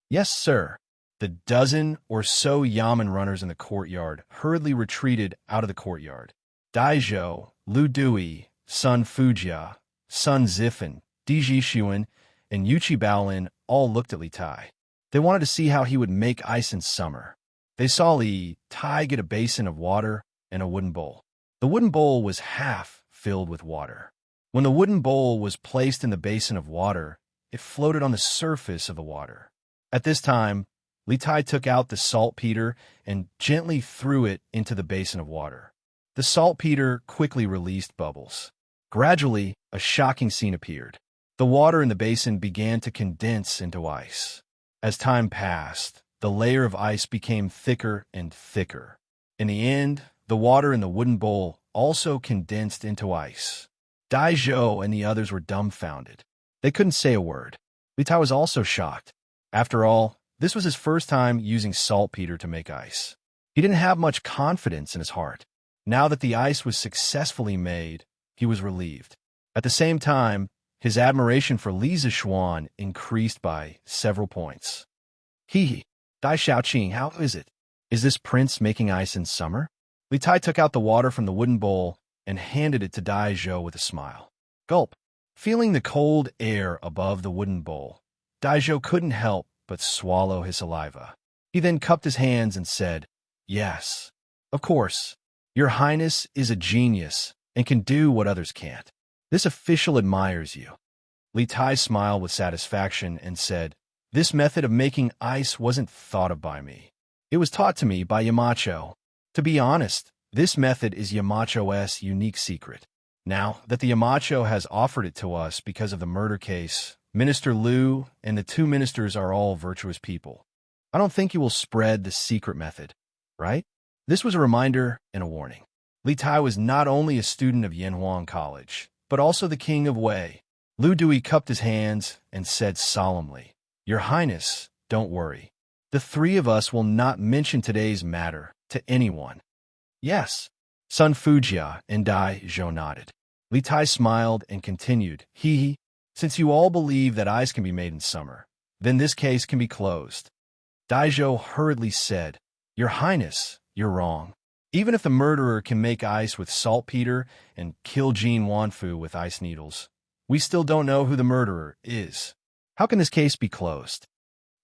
Yes, sir. The dozen or so yamen runners in the courtyard hurriedly retreated out of the courtyard. Dai Zhou, Lu Dui, Sun Fujia, Sun Zifan, Di Jixuan, and Yuchi Baolin all looked at Li Tai. They wanted to see how he would make ice in summer. They saw Li Tai get a basin of water and a wooden bowl. The wooden bowl was half filled with water. When the wooden bowl was placed in the basin of water, it floated on the surface of the water. At this time, Li Tai took out the saltpeter and gently threw it into the basin of water. The saltpeter quickly released bubbles. Gradually, a shocking scene appeared. The water in the basin began to condense into ice. As time passed, the layer of ice became thicker and thicker. In the end, the water in the wooden bowl also condensed into ice. Dai Zhou and the others were dumbfounded. They couldn't say a word. Li Tai was also shocked. After all, this was his first time using saltpeter to make ice. He didn't have much confidence in his heart. Now that the ice was successfully made, he was relieved. At the same time, his admiration for Li Zixuan increased by several points. Dai Xiaoqing, how is it? Is this prince making ice in summer? Li Tai took out the water from the wooden bowl and handed it to Dai Zhou with a smile. Gulp. Feeling the cold air above the wooden bowl, Dai Zhou couldn't help but swallow his saliva. He then cupped his hands and said, "Yes, of course. Your Highness is a genius and can do what others can't. This official admires you." Li Tai smiled with satisfaction and said, "This method of making ice wasn't thought of by me. It was taught to me by Yamacho. To be honest, this method is Yamacho's unique secret. Now that the Yamacho has offered it to us because of the murder case, Minister Liu and the two ministers are all virtuous people. I don't think you will spread the secret method, right?" This was a reminder and a warning. Li Tai was not only a student of Yanhuang College, but also the king of Wei. Lu Dui cupped his hands and said solemnly, "Your Highness, don't worry. The three of us will not mention today's matter to anyone." "Yes." Sun Fujia and Dai Zhou nodded. Li Tai smiled and continued, "He, since you all believe that ice can be made in summer, then this case can be closed." Dai Zhou hurriedly said, "Your Highness, you're wrong. Even if the murderer can make ice with saltpeter and kill Jin Wanfu with ice needles, we still don't know who the murderer is. How can this case be closed?"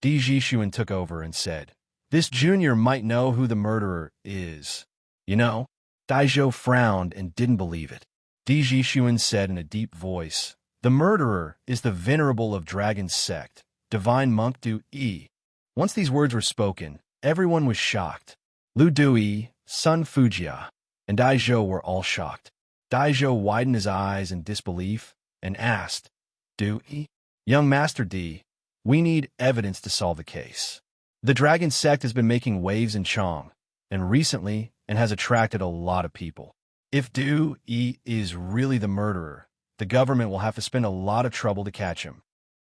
Di Jishuan took over and said, "This junior might know who the murderer is. You know?" Dai Zhou frowned and didn't believe it. Di Jishuan said in a deep voice, "The murderer is the venerable of Dragon's sect, Divine Monk Du Yi." Once these words were spoken, everyone was shocked. Lu Dui, Sun Fujia, and Dai Zhou were all shocked. Dai Zhou widened his eyes in disbelief and asked, "Dui? Young Master Di, we need evidence to solve the case. The Dragon sect has been making waves in Chong, and recently, and has attracted a lot of people. If Du Yi is really the murderer, the government will have to spend a lot of trouble to catch him."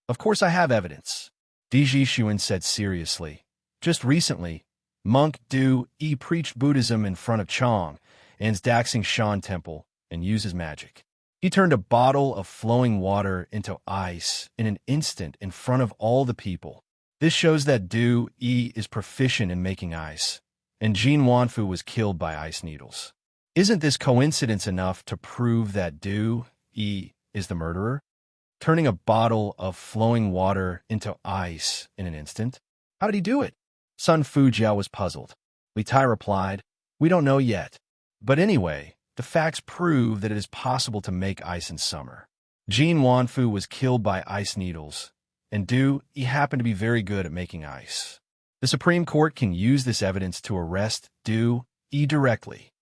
"Of course I have evidence," Di Jishuan said seriously. "Just recently, Monk Du Yi preached Buddhism in front of Chong and's Daxing Shan temple and used his magic. He turned a bottle of flowing water into ice in an instant in front of all the people. This shows that Du Yi is proficient in making ice, and Jin Wanfu was killed by ice needles. Isn't this coincidence enough to prove that Du Yi is the murderer? Turning a bottle of flowing water into ice in an instant? How did he do it?" Sun Fujia was puzzled. Li Tai replied, "We don't know yet. But anyway, the facts prove that it is possible to make ice in summer. Jin Wanfu was killed by ice needles, and Du Yi happened to be very good at making ice. The Supreme Court can use this evidence to arrest Du Yi directly."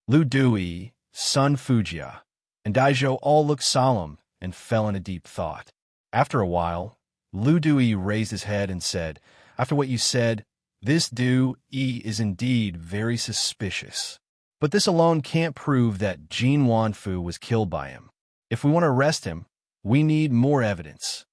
Lu Dui, Sun Fujia, and Dai Zhou all looked solemn and fell in a deep thought. After a while, Lu Dui raised his head and said, "After what you said, this Du Yi is indeed very suspicious. But this alone can't prove that Jin Wanfu was killed by him. If we want to arrest him, we need more evidence."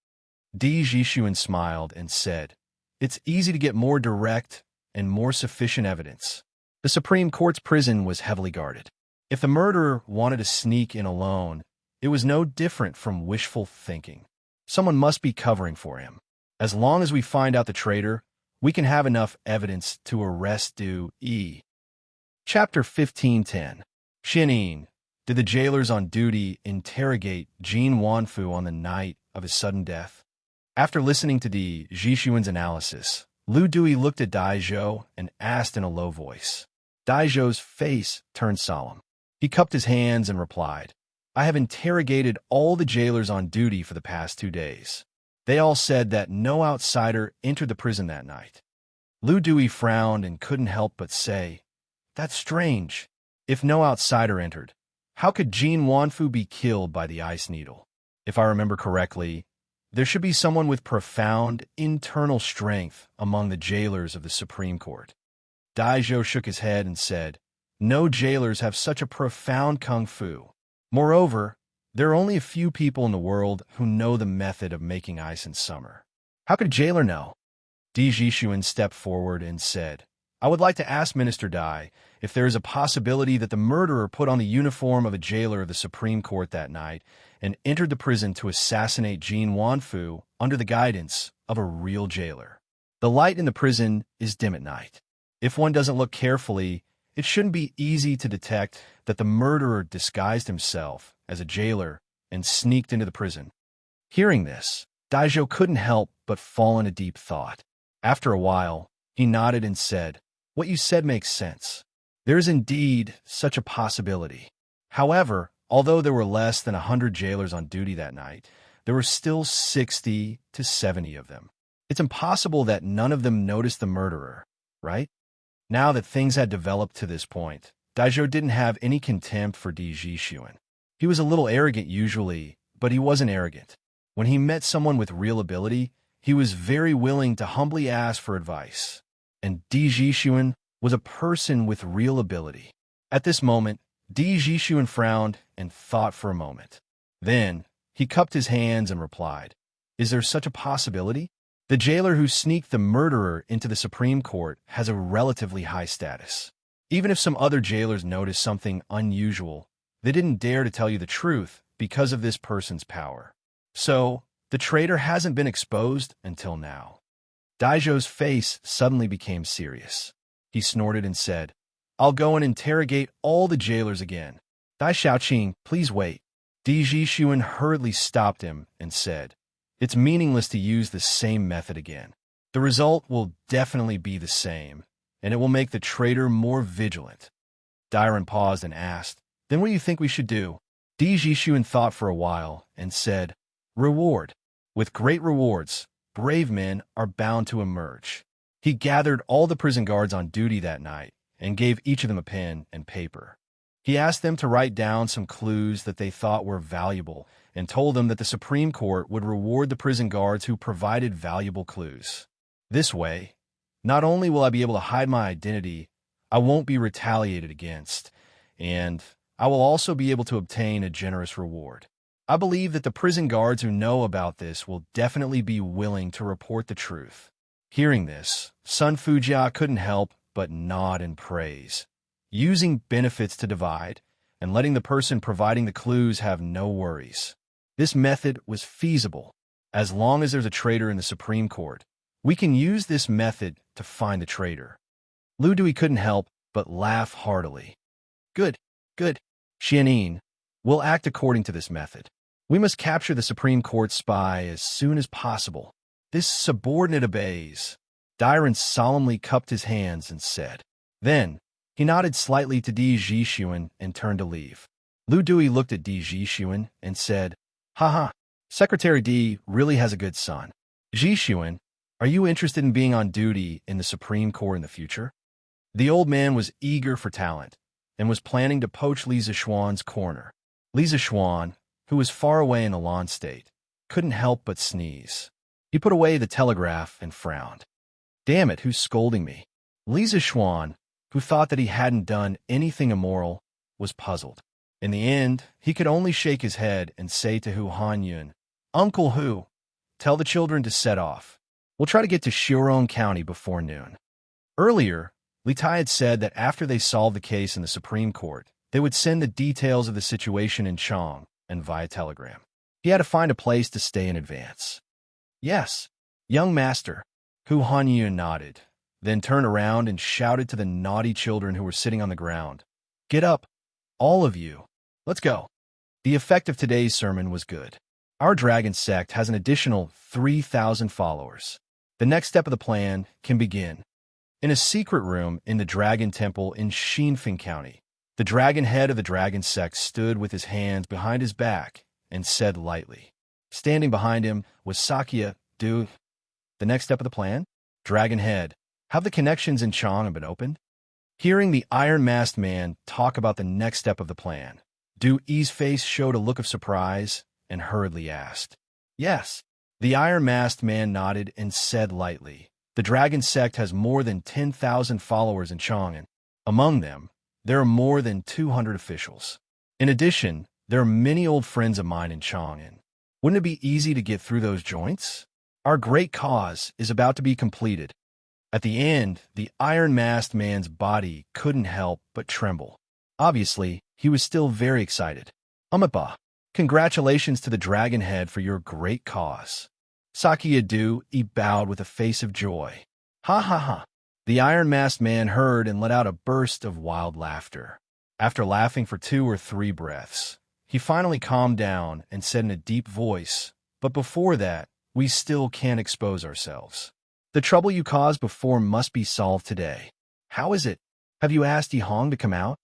Di Jishuan smiled and said, "It's easy to get more direct and more sufficient evidence. The Supreme Court's prison was heavily guarded. If the murderer wanted to sneak in alone, it was no different from wishful thinking. Someone must be covering for him. As long as we find out the traitor, we can have enough evidence to arrest Du Yi." Chapter 15:10. Xianyin. Did the jailers on duty interrogate Jin Wanfu on the night of his sudden death? After listening to Di Jishuan's analysis, Lu Dui looked at Dai Zhou and asked in a low voice. Dai Zhou's face turned solemn. He cupped his hands and replied, "I have interrogated all the jailers on duty for the past 2 days. They all said that no outsider entered the prison that night." Lu Dui frowned and couldn't help but say, "That's strange. If no outsider entered, how could Jin Wanfu be killed by the ice needle? If I remember correctly, there should be someone with profound internal strength among the jailers of the Supreme Court." Dai Zhou shook his head and said, "No jailers have such a profound kung fu. Moreover, there are only a few people in the world who know the method of making ice in summer. How could a jailer know?" Di Jishuan stepped forward and said, "I would like to ask Minister Dai if there is a possibility that the murderer put on the uniform of a jailer of the Supreme Court that night and entered the prison to assassinate Jin Wanfu under the guidance of a real jailer. The light in the prison is dim at night. If one doesn't look carefully, it shouldn't be easy to detect that the murderer disguised himself as a jailer and sneaked into the prison." Hearing this, Dai Zhou couldn't help but fall into deep thought. After a while, He nodded and said, "What you said makes sense. There is indeed such a possibility. However, although there were less than 100 jailers on duty that night, there were still 60 to 70 of them. It's impossible that none of them noticed the murderer, right?" Now that things had developed to this point, Daijo didn't have any contempt for Di Jixuan. He was a little arrogant usually, but he wasn't arrogant. When he met someone with real ability, he was very willing to humbly ask for advice. And Di Jixuan was a person with real ability. At this moment, Di Jixuan frowned and thought for a moment. Then, he cupped his hands and replied, "Is there such a possibility? The jailer who sneaked the murderer into the Supreme Court has a relatively high status. Even if some other jailers noticed something unusual, they didn't dare to tell you the truth because of this person's power. So, the traitor hasn't been exposed until now." Daijo's face suddenly became serious. He snorted and said, "I'll go and interrogate all the jailers again." "Dai Xiaoqing, please wait." Di Jixuan hurriedly stopped him and said, "It's meaningless to use the same method again. The result will definitely be the same, and it will make the traitor more vigilant." Dairon paused and asked, "Then what do you think we should do?" Di Jixuan thought for a while and said, "Reward. With great rewards, brave men are bound to emerge." He gathered all the prison guards on duty that night and gave each of them a pen and paper. He asked them to write down some clues that they thought were valuable and told them that the Supreme Court would reward the prison guards who provided valuable clues. This way, not only will I be able to hide my identity, I won't be retaliated against, and I will also be able to obtain a generous reward. I believe that the prison guards who know about this will definitely be willing to report the truth. Hearing this, Sun Fujia couldn't help but nod in praise. Using benefits to divide, and letting the person providing the clues have no worries. This method was feasible. As long as there's a traitor in the Supreme Court, we can use this method to find the traitor. Lu Dui couldn't help but laugh heartily. Good. Xianin, we'll act according to this method. We must capture the Supreme Court spy as soon as possible. This subordinate obeys. Dairon solemnly cupped his hands and said. Then, he nodded slightly to Di Jixuan and turned to leave. Lu Dui looked at Di Jixuan and said, "Haha, Secretary Di really has a good son. Jixuan, are you interested in being on duty in the Supreme Court in the future?" The old man was eager for talent and was planning to poach Li Zishuan's corner. Li Zishuan, who was far away in the Lan state, couldn't help but sneeze. He put away the telegraph and frowned. Damn it, who's scolding me? Li Zishuan, who thought that he hadn't done anything immoral, was puzzled. In the end, he could only shake his head and say to Hu Hanyun, "Uncle Hu, tell the children to set off. We'll try to get to Shirong County before noon." Earlier, Li Tai had said that after they solved the case in the Supreme Court, they would send the details of the situation in Chong and via telegram. He had to find a place to stay in advance. "Yes, young master," Hu Hanyun nodded, then turned around and shouted to the naughty children who were sitting on the ground. "Get up, all of you. Let's go." The effect of today's sermon was good. Our dragon sect has an additional 3,000 followers. The next step of the plan can begin. In a secret room in the Dragon Temple in Xinfeng County, the dragon head of the dragon sect stood with his hands behind his back and said lightly. Standing behind him was Sakya Du. The next step of the plan? Dragon head. Have the connections in Chong been opened? Hearing the iron-masked man talk about the next step of the plan, Du Yi's face showed a look of surprise and hurriedly asked. Yes. The iron-masked man nodded and said lightly, "The dragon sect has more than 10,000 followers in Chang'an. Among them, there are more than 200 officials. In addition, there are many old friends of mine in Chang'an. Wouldn't it be easy to get through those joints? Our great cause is about to be completed." At the end, the iron-masked man's body couldn't help but tremble. Obviously, he was still very excited. "Umapa, congratulations to the dragon head for your great cause." Sakya Du bowed with a face of joy. "Ha ha ha." The iron-masked man heard and let out a burst of wild laughter. After laughing for 2 or 3 breaths, he finally calmed down and said in a deep voice, "But before that, we still can't expose ourselves. The trouble you caused before must be solved today. How is it? Have you asked Yi Hong to come out?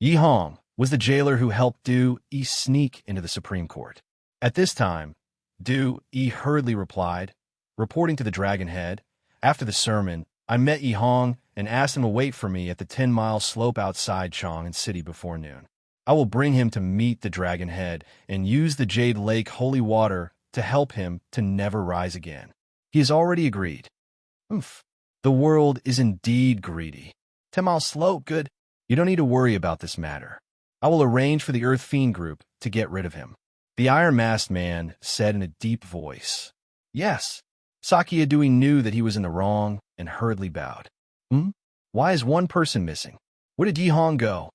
Yi Hong was the jailer who helped Du Yi sneak into the Supreme Court. At this time, Du Yi hurriedly replied, reporting to the Dragonhead, "After the sermon, I met Yi Hong and asked him to wait for me at the 10-mile slope outside Chang'an City before noon. I will bring him to meet the Dragonhead and use the Jade Lake holy water to help him to never rise again." He has already agreed. Oof. The world is indeed greedy. 10-mile slope, good. You don't need to worry about this matter. I will arrange for the Earth Fiend group to get rid of him. The Iron-Masked Man said in a deep voice. Yes. Sakia Dewey knew that he was in the wrong and hurriedly bowed. Why is one person missing? Where did Yi Hong go?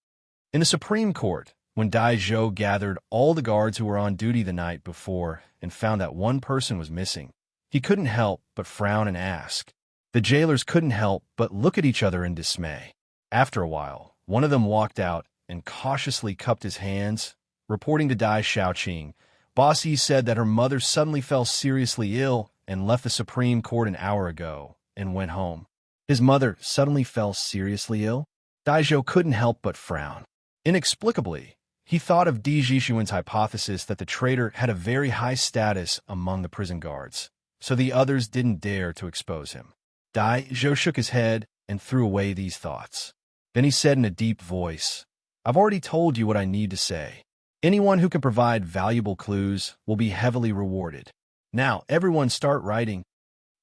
In the Supreme Court, when Dai Zhou gathered all the guards who were on duty the night before and found that one person was missing, he couldn't help but frown and ask. The jailers couldn't help but look at each other in dismay. After a while, one of them walked out and cautiously cupped his hands, reporting to Dai Xiaoqing. Boss Yi said that her mother suddenly fell seriously ill and left the Supreme Court an hour ago and went home. His mother suddenly fell seriously ill? Dai Zhou couldn't help but frown. Inexplicably, he thought of Di Jixuan's hypothesis that the traitor had a very high status among the prison guards, so the others didn't dare to expose him. Dai Zhou shook his head and threw away these thoughts. Then he said in a deep voice, "I've already told you what I need to say. Anyone who can provide valuable clues will be heavily rewarded. Now, everyone start writing."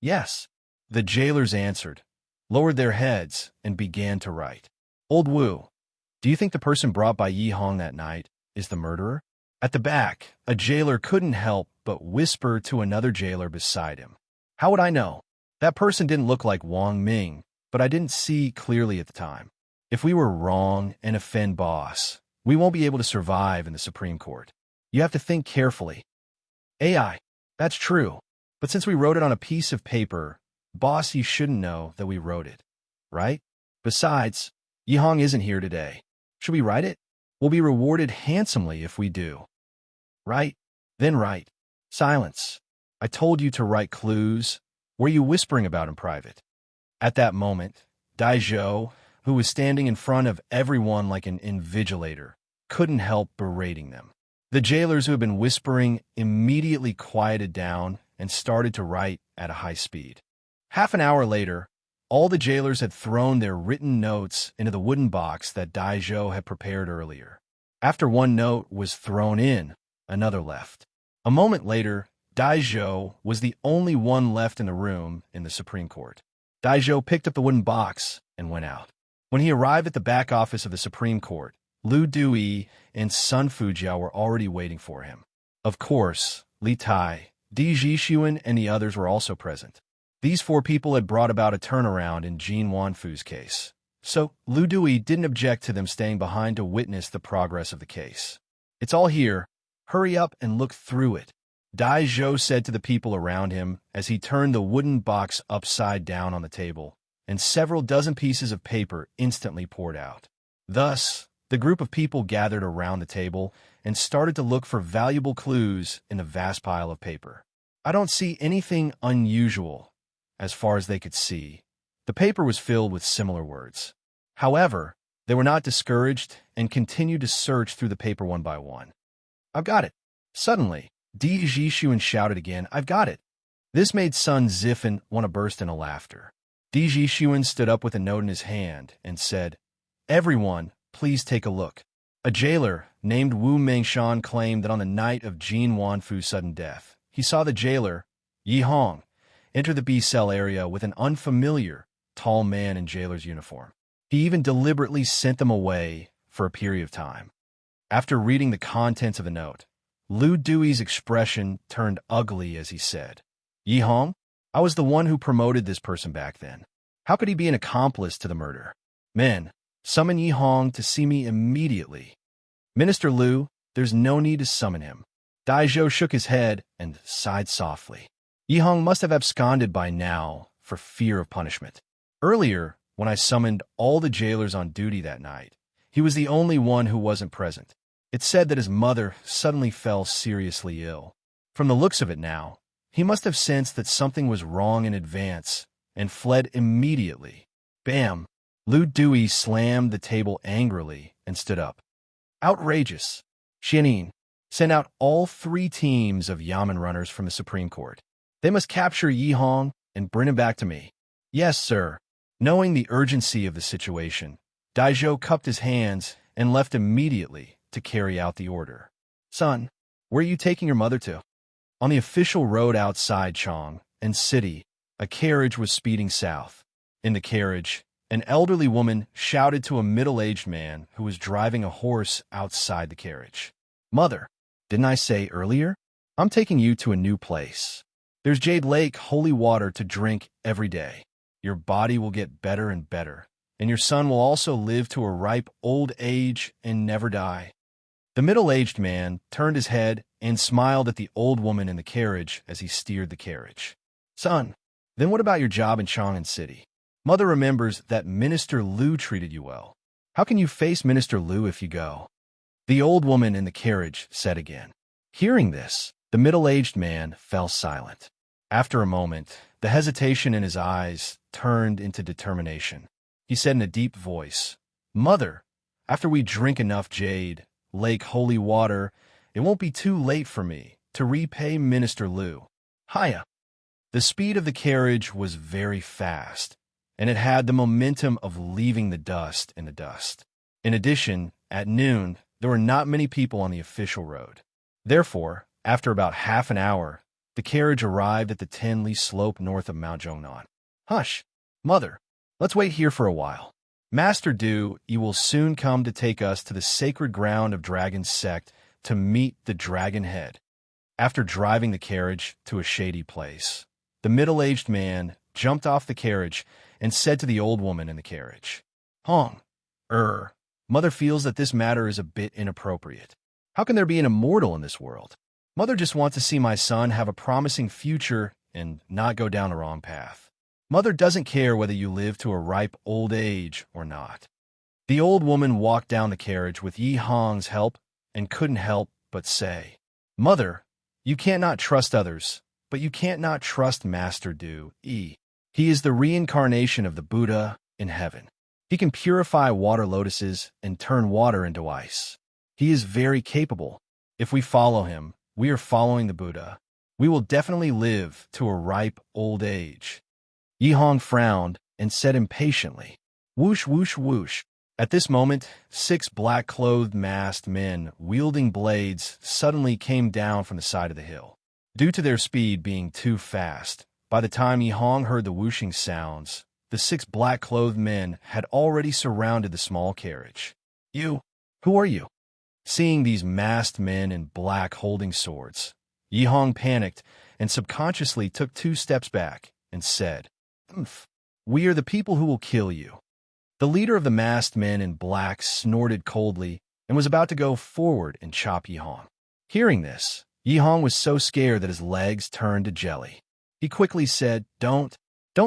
Yes. The jailers answered, lowered their heads, and began to write. Old Wu, do you think the person brought by Yi Hong that night is the murderer? At the back, a jailer couldn't help but whisper to another jailer beside him. How would I know? That person didn't look like Wang Ming, but I didn't see clearly at the time. If we were wrong and offend boss, we won't be able to survive in the Supreme Court. You have to think carefully. AI, that's true. But since we wrote it on a piece of paper, boss, you shouldn't know that we wrote it, right? Besides, Yi Hong isn't here today. Should we write it? We'll be rewarded handsomely if we do. Right? Then write. Silence. I told you to write clues. Were you whispering about in private? At that moment, Dai Zhou, who was standing in front of everyone like an invigilator, couldn't help berating them. The jailers who had been whispering immediately quieted down and started to write at a high speed. Half an hour later, all the jailers had thrown their written notes into the wooden box that Dai Zhou had prepared earlier. After one note was thrown in, another left. A moment later, Dai Zhou was the only one left in the room in the Supreme Court. Dai Zhou picked up the wooden box and went out. When he arrived at the back office of the Supreme Court, Lu Dui and Sun Fujiao were already waiting for him. Of course, Li Tai, Di Jixuan, and the others were also present. These four people had brought about a turnaround in Jin Wanfu's case, so Lu Dui didn't object to them staying behind to witness the progress of the case. It's all here. Hurry up and look through it, Dai Zhou said to the people around him as he turned the wooden box upside down on the table, and several dozen pieces of paper instantly poured out. Thus, the group of people gathered around the table and started to look for valuable clues in the vast pile of paper. I don't see anything unusual, as far as they could see. The paper was filled with similar words. However, they were not discouraged and continued to search through the paper one by one. I've got it. Suddenly, Di Jixuan shouted again, I've got it. This made Sun Zifen want to burst into laughter. Di Jixuan stood up with a note in his hand and said, Everyone, please take a look. A jailer named Wu Mengshan claimed that on the night of Jin Wanfu's sudden death, he saw the jailer, Yi Hong, enter the B-cell area with an unfamiliar, tall man in jailer's uniform. He even deliberately sent them away for a period of time. After reading the contents of the note, Lu Dui's expression turned ugly as he said, Yi Hong? I was the one who promoted this person back then. How could he be an accomplice to the murder? Men, summon Yi Hong to see me immediately. Minister Lu, there's no need to summon him. Dai Zhou shook his head and sighed softly. Yi Hong must have absconded by now for fear of punishment. Earlier, when I summoned all the jailers on duty that night, he was the only one who wasn't present. It said that his mother suddenly fell seriously ill. From the looks of it now, he must have sensed that something was wrong in advance and fled immediately. Bam! Lu Dui slammed the table angrily and stood up. Outrageous! Xianin, send out all 3 teams of Yamen runners from the Supreme Court. They must capture Yi Hong and bring him back to me. Yes, sir. Knowing the urgency of the situation, Daizhou cupped his hands and left immediately to carry out the order. Son, where are you taking your mother to? On the official road outside Chong and City, a carriage was speeding south. In the carriage, an elderly woman shouted to a middle-aged man who was driving a horse outside the carriage. Mother, didn't I say earlier? I'm taking you to a new place. There's Jade Lake holy water to drink every day. Your body will get better and better, and your son will also live to a ripe old age and never die. The middle-aged man turned his head and smiled at the old woman in the carriage as he steered the carriage. Son, then what about your job in Chang'an City? Mother remembers that Minister Liu treated you well. How can you face Minister Liu if you go? The old woman in the carriage said again. Hearing this, the middle-aged man fell silent. After a moment, the hesitation in his eyes turned into determination. He said in a deep voice, Mother, after we drink enough Jade Lake holy water, it won't be too late for me to repay Minister Liu. Hiya! The speed of the carriage was very fast, and it had the momentum of leaving the dust in the dust. In addition, at noon, there were not many people on the official road. Therefore, after about half an hour, the carriage arrived at the Tenli slope north of Mount Zhongnan. Hush! Mother, let's wait here for a while. Master Du, you will soon come to take us to the sacred ground of Dragon's sect to meet the Dragon Head. After driving the carriage to a shady place, the middle-aged man jumped off the carriage and said to the old woman in the carriage, Hong, Mother feels that this matter is a bit inappropriate. How can there be an immortal in this world? Mother just wants to see my son have a promising future and not go down the wrong path. Mother doesn't care whether you live to a ripe old age or not. The old woman walked down the carriage with Yi Hong's help and couldn't help but say, Mother, you can't not trust others, but you can't not trust Master Du. He is the reincarnation of the Buddha in heaven. He can purify water lotuses and turn water into ice. He is very capable. If we follow him, we are following the Buddha. We will definitely live to a ripe old age. Yi Hong frowned and said impatiently, Whoosh, whoosh, whoosh. At this moment, 6 black-clothed masked men wielding blades suddenly came down from the side of the hill. Due to their speed being too fast, by the time Yi Hong heard the whooshing sounds, the 6 black-clothed men had already surrounded the small carriage. You? Who are you? Seeing these masked men in black holding swords, Yi Hong panicked and subconsciously took 2 steps back and said, We are the people who will kill you. The leader of the masked men in black snorted coldly and was about to go forward and chop Yi Hong. Hearing this, Yi Hong was so scared that his legs turned to jelly. He quickly said, Don't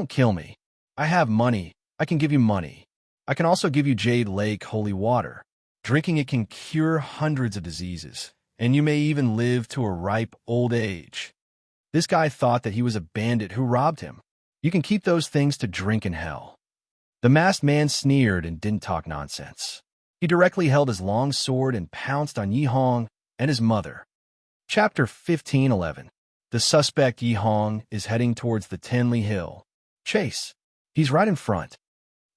kill me. I have money. I can give you money. I can also give you Jade Lake holy water. Drinking it can cure hundreds of diseases, and you may even live to a ripe old age. This guy thought that he was a bandit who robbed him. You can keep those things to drink in hell. The masked man sneered and didn't talk nonsense. He directly held his long sword and pounced on Yi Hong and his mother. Chapter 15:11. The suspect Yi Hong is heading towards the Tenli Hill. Chase. He's right in front.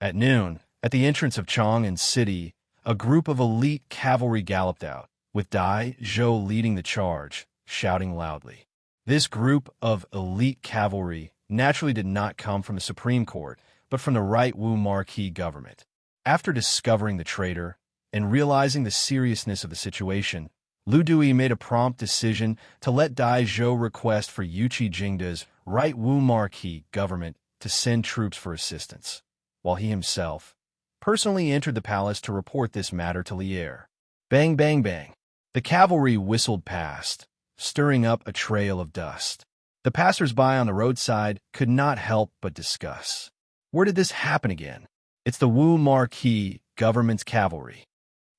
At noon, at the entrance of Chang'an City, a group of elite cavalry galloped out, with Dai Zhou leading the charge, shouting loudly. This group of elite cavalry naturally did not come from the Supreme Court, but from the Right Wu Marquis government. After discovering the traitor and realizing the seriousness of the situation, Lu Dui made a prompt decision to let Dai Zhou request for Yuqi Jingda's Right Wu Marquis government to send troops for assistance, while he himself personally entered the palace to report this matter to Lier. Bang, bang, bang. The cavalry whistled past, stirring up a trail of dust. The passers-by on the roadside could not help but discuss. Where did this happen again? It's the Wu Marquis government's cavalry.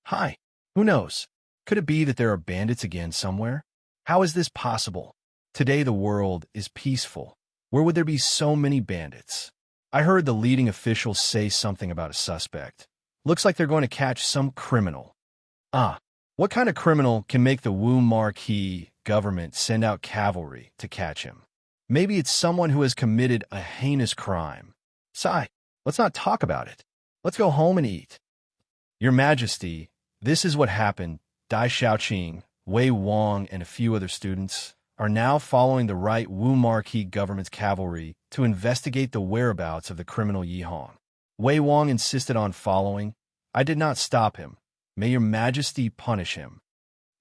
Hi, who knows? Could it be that there are bandits again somewhere? How is this possible? Today the world is peaceful. Where would there be so many bandits? I heard the leading officials say something about a suspect. Looks like they're going to catch some criminal. Ah, what kind of criminal can make the Wu Marquis government send out cavalry to catch him? Maybe it's someone who has committed a heinous crime. Sigh, let's not talk about it. Let's go home and eat. Your Majesty, this is what happened. Dai Xiaoqing, Wei Wang, and a few other students are now following the right Wu Marquis government's cavalry to investigate the whereabouts of the criminal Yi Hong. Wei Wang insisted on following. I did not stop him. May your Majesty punish him.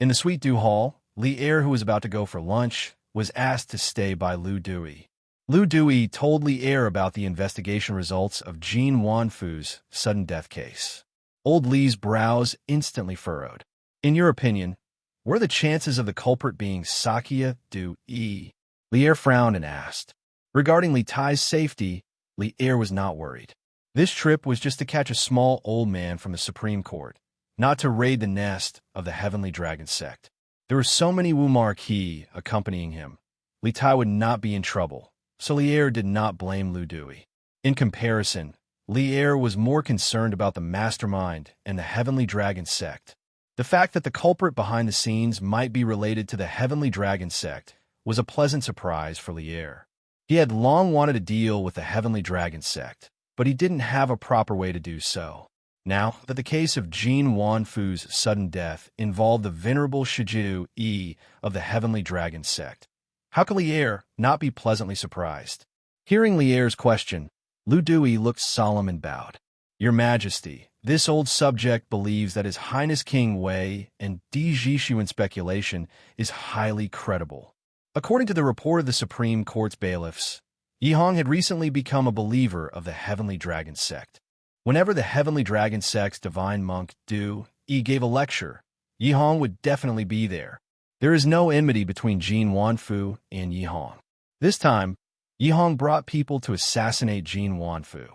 In the Suite Du Hall, Li Er, who was about to go for lunch, was asked to stay by Lu Dui. Lu Dui told Li Er about the investigation results of Jin Wanfu's sudden death case. Old Li's brows instantly furrowed. In your opinion, what are the chances of the culprit being Sakya Du Yi? Li Er frowned and asked. Regarding Li Tai's safety, Li Er was not worried. This trip was just to catch a small old man from the Supreme Court, not to raid the nest of the Heavenly Dragon sect. There were so many Wu Marquis accompanying him. Li Tai would not be in trouble, so Li Er did not blame Lu Dui. In comparison, Li Er was more concerned about the mastermind and the Heavenly Dragon sect. The fact that the culprit behind the scenes might be related to the Heavenly Dragon sect was a pleasant surprise for Li Er. He had long wanted to deal with the Heavenly Dragon sect, but he didn't have a proper way to do so. Now that the case of Jin Wanfu's sudden death involved the venerable Shijiu Yi of the Heavenly Dragon sect, how could Li Er not be pleasantly surprised? Hearing Li Er's question, Lu Dui looked solemn and bowed. Your Majesty, this old subject believes that His Highness King Wei and Di Jixuan's speculation is highly credible. According to the report of the Supreme Court's bailiffs, Yi Hong had recently become a believer of the Heavenly Dragon sect. Whenever the Heavenly Dragon sect's divine monk Du Yi gave a lecture, Yi Hong would definitely be there. There is no enmity between Jin Wanfu and Yi Hong. This time, Yi Hong brought people to assassinate Jin Wanfu.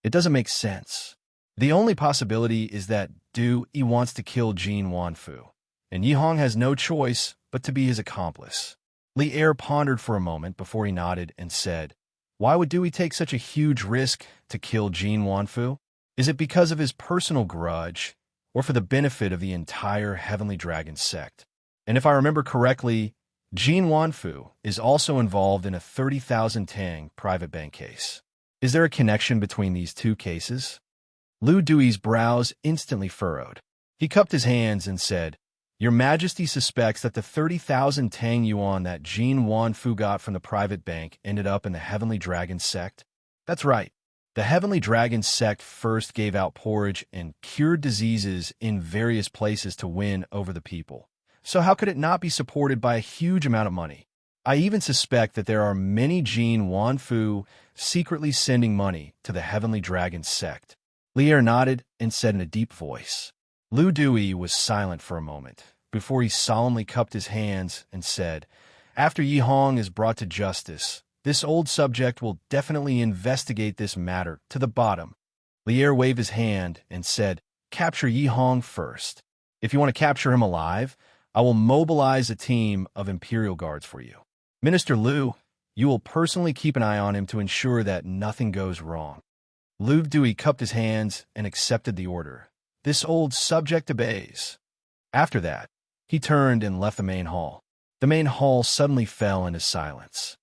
It doesn't make sense. The only possibility is that Du Yi wants to kill Jin Wanfu, and Yi Hong has no choice but to be his accomplice. Li Er pondered for a moment before he nodded and said, why would Du Yi take such a huge risk to kill Jin Wanfu? Is it because of his personal grudge, or for the benefit of the entire Heavenly Dragon sect? And if I remember correctly, Jin Wanfu is also involved in a 30,000 tang private bank case. Is there a connection between these two cases? Lu Dui's brows instantly furrowed. He cupped his hands and said, Your Majesty suspects that the 30,000 tang yuan that Jin Wanfu got from the private bank ended up in the Heavenly Dragon sect? That's right. The Heavenly Dragon sect first gave out porridge and cured diseases in various places to win over the people. So how could it not be supported by a huge amount of money? I even suspect that there are many Jin Wanfu secretly sending money to the Heavenly Dragon sect. Li Er nodded and said in a deep voice. Lu Dui was silent for a moment before he solemnly cupped his hands and said, After Yi Hong is brought to justice, this old subject will definitely investigate this matter to the bottom. Li Er waved his hand and said, Capture Yi Hong first. If you want to capture him alive, I will mobilize a team of Imperial Guards for you. Minister Lu, you will personally keep an eye on him to ensure that nothing goes wrong. Lu Dui cupped his hands and accepted the order. This old subject obeys. After that, he turned and left the main hall. The main hall suddenly fell into silence.